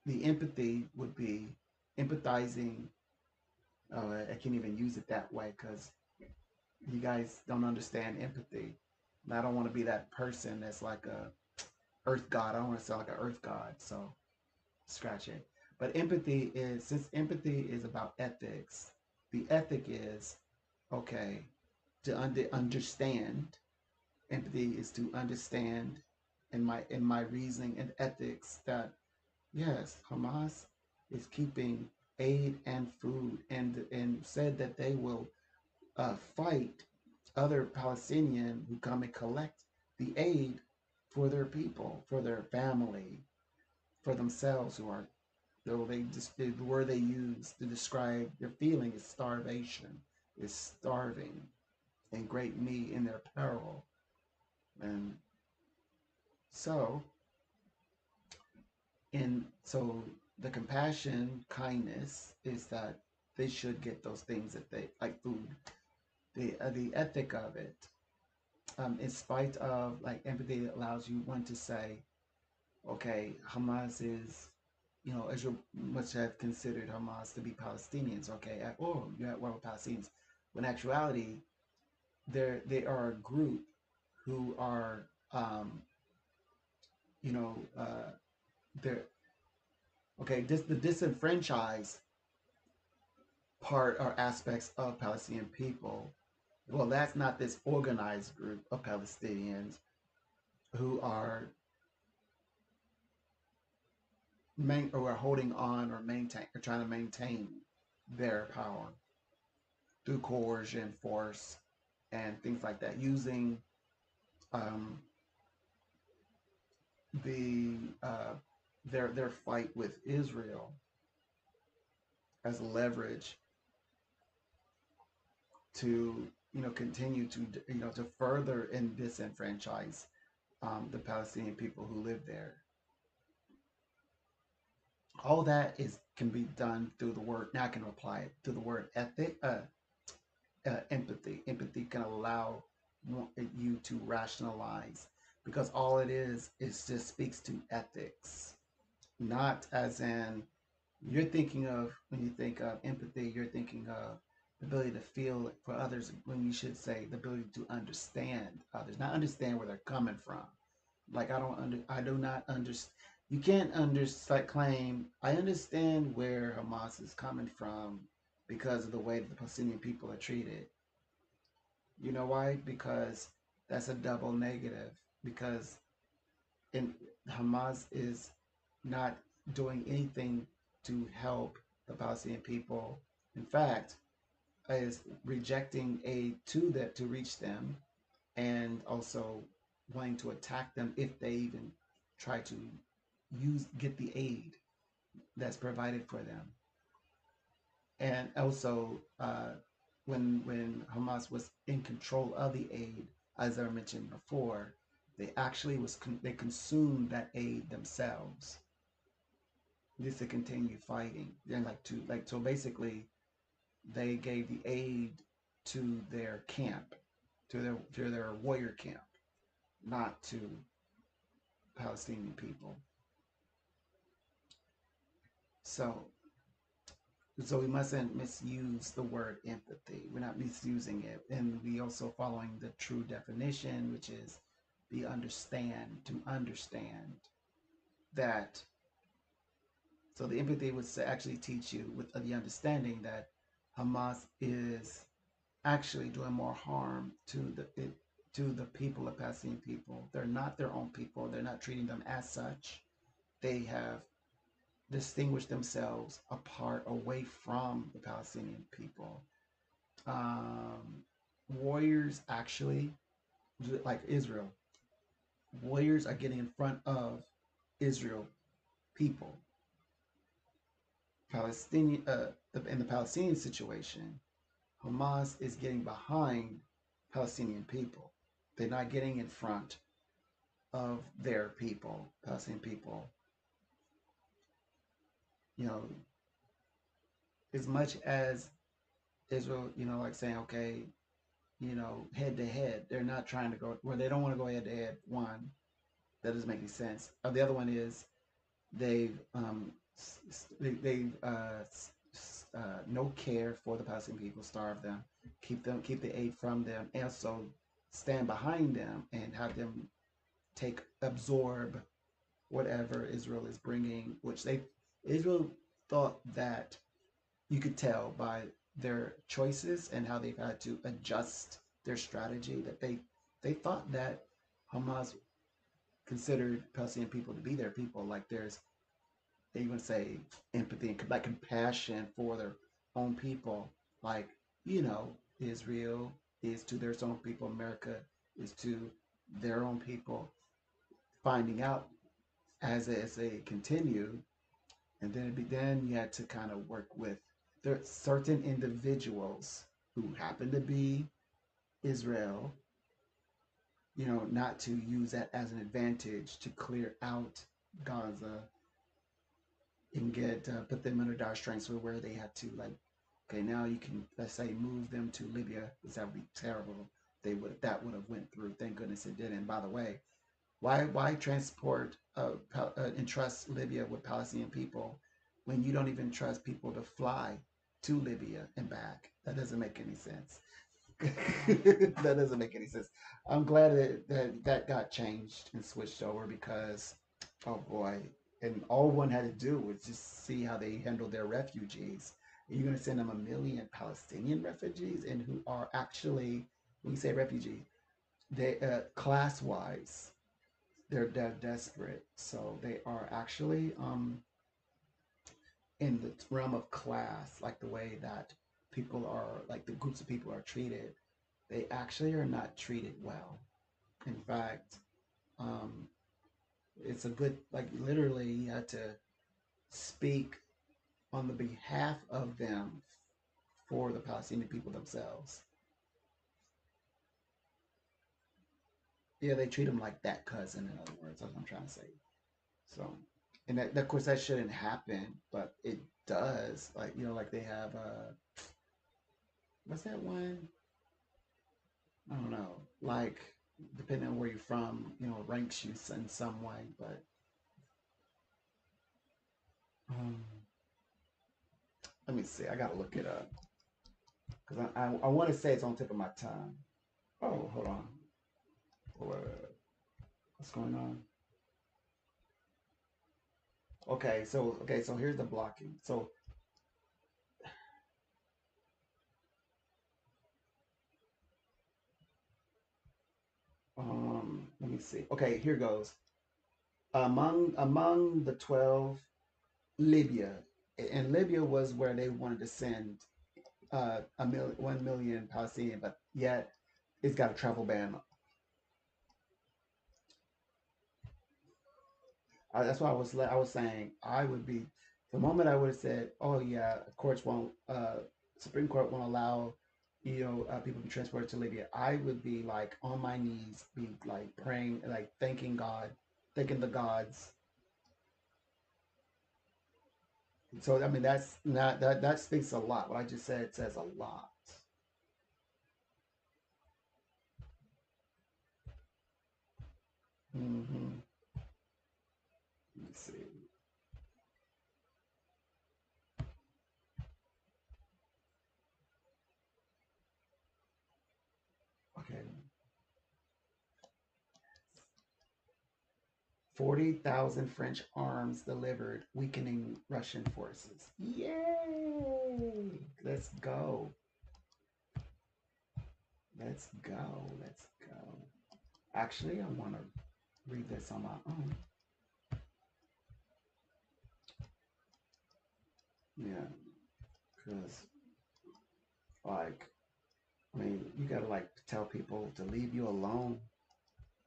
the empathy would be empathizing. I can't even use it that way because you guys don't understand empathy. And I don't want to be that person that's like a earth god. I don't want to sound like an earth god. So scratch it. But empathy is, since empathy is about ethics, the ethic is okay to understand. Empathy is to understand in my reasoning and ethics that yes, Hamas is keeping aid and food, and said that they will fight other Palestinian who come and collect the aid for their people, for their family, for themselves, who are, though they just the word they use to describe their feeling is starvation, is starving and great need in their peril. And so so the compassion, kindness is that they should get those things that they like food. The ethic of it, in spite of like empathy, allows you one to say, okay, Hamas is, Israel must have considered Hamas to be Palestinians. Okay, oh, you're at war with Palestinians. When in actuality, they are a group who are, you know, they're okay. The disenfranchised part or aspects of Palestinian people. Well, that's not this organized group of Palestinians who are or are holding on or maintain or trying to maintain their power through coercion, force, and things like that, using um, the their fight with Israel as leverage to continue to to further and disenfranchise the Palestinian people who live there. All that is can be done through the word. Now I can apply it to the word empathy. Empathy can allow you to rationalize because all it is just speaks to ethics, not as in you're thinking of when you think of empathy, you're thinking of the ability to feel for others when you should say the ability to understand others, not understand where they're coming from. Like I do not understand. You can't like claim I understand where Hamas is coming from because of the way that the Palestinian people are treated. You know why? Because that's a double negative. Because in Hamas is not doing anything to help the Palestinian people. In fact, is rejecting aid to that to reach them, and also wanting to attack them if they even try to get the aid that's provided for them. And also, when Hamas was in control of the aid, as I mentioned before, they actually they consumed that aid themselves just to continue fighting. And so basically, they gave the aid to their camp, to their warrior camp, not to Palestinian people. So so we mustn't misuse the word empathy. We're not misusing it. And we also following the true definition, which is to understand that. So the empathy was to actually teach you with the understanding that Hamas is actually doing more harm to the people of Palestinian people. They're not their own people. They're not treating them as such. They have distinguished themselves apart away from the Palestinian people. Warriors actually, like Israel, warriors are getting in front of Israel people. Palestinian, in the Palestinian situation, Hamas is getting behind Palestinian people. They're not getting in front of their people, Palestinian people. You know, as much as Israel, like saying, okay, head to head, they're not trying to go where they don't want to go head to head. One, that doesn't make any sense. The other one is they've they've no care for the Palestinian people, starve them, keep the aid from them, and also stand behind them and have them absorb whatever Israel is bringing, which Israel thought that you could tell by their choices and how they've had to adjust their strategy that they thought that Hamas considered Palestinian people to be their people. Like they even say empathy and like compassion for their own people. Like, Israel is to their own people, America is to their own people. Finding out as they continue, and then you had to kind of work with there certain individuals who happen to be Israel, not to use that as an advantage to clear out Gaza and get put them under dire straits where they had to, like, okay, now you can, let's say, move them to Libya, because that would be terrible. That would have went through. Thank goodness it didn't. By the way, why transport and trust Libya with Palestinian people when you don't even trust people to fly to Libya and back? That doesn't make any sense. That doesn't make any sense. I'm glad that got changed and switched over because, oh boy, and all one had to do was just see how they handled their refugees. You're going to send them 1 million Palestinian refugees, and who are actually, when you say refugee, they class wise, they're desperate. So they are actually in the realm of class, like the way that people are, like the groups of people are treated. They actually are not treated well. In fact, um, It's a good, like literally, you had to speak on the behalf of them for the Palestinian people themselves. Yeah, they treat them like that cousin. In other words, that's what I'm trying to say. So, and that, of course, that shouldn't happen, but it does. Like like they have what's that one? I don't know. Like depending on where you're from, ranks you in some way. But um, let me see. I gotta look it up because I want to say it's on the tip of my tongue. Oh, hold on. What's going on? Okay, so here's the blocking. So let me see. Okay, here goes. Among the 12, Libya, and Libya was where they wanted to send 1 million Palestinian, but yet it's got a travel ban. That's why I was saying I would be the moment I would have said, oh yeah, courts won't, Supreme Court won't allow people to be transported to Libya. I would be like on my knees, be like praying, like thanking God, thanking the gods. So I mean that's not that speaks a lot. What I just said says a lot. Hmm. Let me see. Okay, 40,000 French arms delivered, weakening Russian forces. Yay! Let's go. Let's go. Let's go. Actually, I want to read this on my own. Yeah, because, like, I mean, you gotta, like, tell people to leave you alone.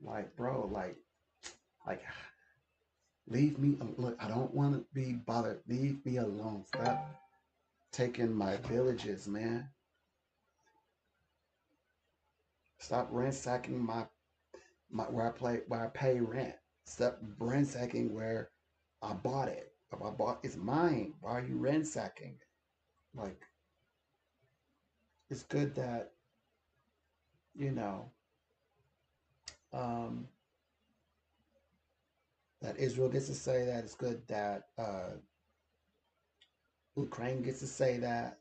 Like, bro, like, leave me. Look, I don't want to be bothered. Leave me alone. Stop taking my villages, man. Stop ransacking where I pay rent. Stop ransacking where I bought it. If I bought it's mine. Why are you ransacking it? Like it's good that you know um, that Israel gets to say that. It's good that Ukraine gets to say that.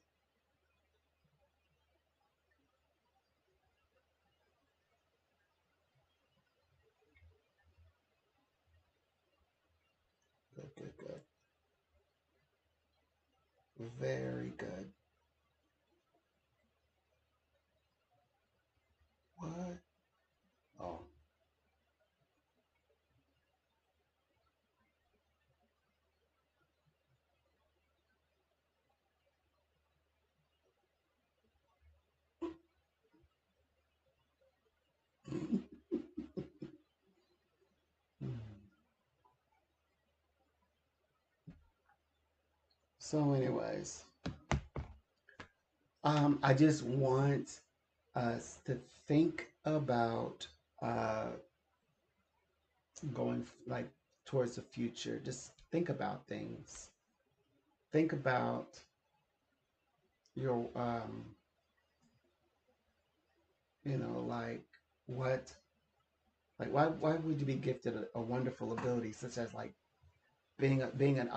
Good, good, good. Very good. What? Oh. So, anyways, I just want us to think about uh, going like towards the future. Just think about things. Think about your like what why would you be gifted a wonderful ability such as like being an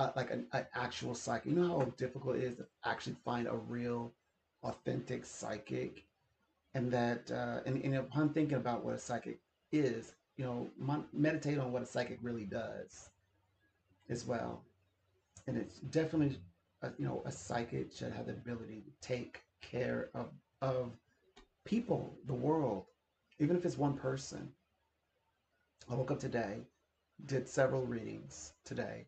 actual psychic? You know how difficult it is to actually find a real authentic psychic, and that and upon thinking about what a psychic is, meditate on what a psychic really does as well. And it's definitely a psychic should have the ability to take care of people, the world, even if it's one person. I woke up today, did several readings today,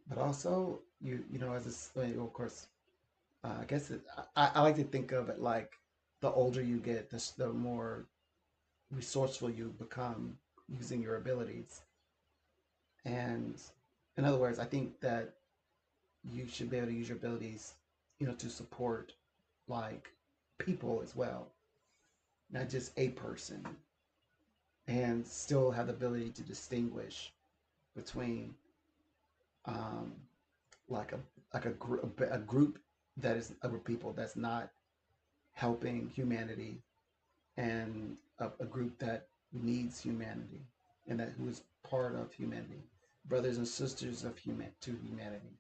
but also as of course, I guess I like to think of it like the older you get, the more resourceful you become using your abilities. And in other words, I think that you should be able to use your abilities, to support like people as well, not just a person, and still have the ability to distinguish between um, like a group that is of people that's not helping humanity, and a group that needs humanity, and that who is part of humanity, brothers and sisters of humanity.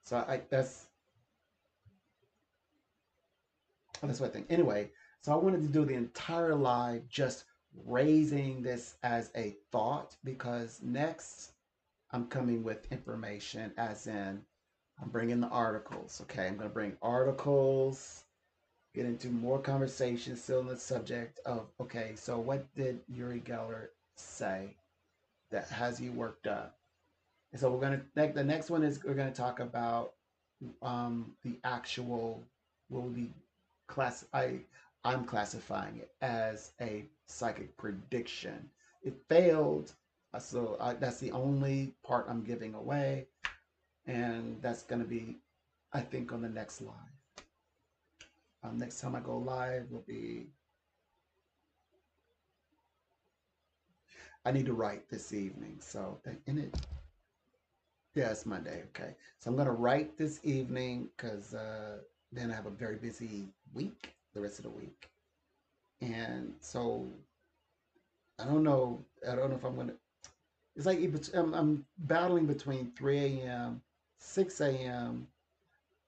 So that's what I think. Anyway, so I wanted to do the entire live just raising this as a thought, because next I'm coming with information, as in I'm bringing the articles. Okay, I'm going to bring articles, get into more conversation still on the subject of, okay, so what did Uri Geller say that has you worked up? And so the next one is we're going to talk about the actual, what will be I'm classifying it as a psychic prediction. It failed, so that's the only part I'm giving away, and that's going to be, I think, on the next live. Next time I go live will be. I need to write this evening, so in it. Yeah, it's Monday. Okay, so I'm gonna write this evening because then I have a very busy week, the rest of the week, and so I don't know. I don't know if I'm gonna. It's like I'm battling between 3 a.m., 6 a.m.,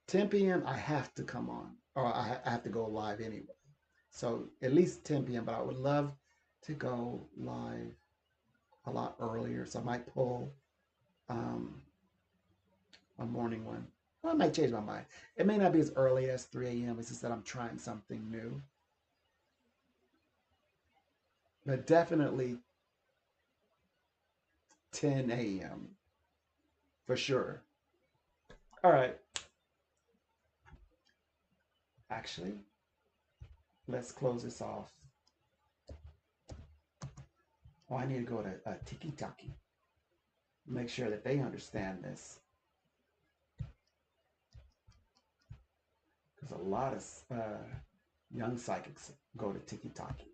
10 p.m. I have to come on, or I have to go live anyway. So at least 10 p.m. But I would love to go live a lot earlier. So I might pull um, a morning one. Well, I might change my mind. It may not be as early as 3 a.m. It's just that I'm trying something new. But definitely 10 a.m. for sure. All right. Actually, let's close this off. Oh, I need to go to Tiki Taki. Make sure that they understand this. Because a lot of young psychics go to Tiki Taki.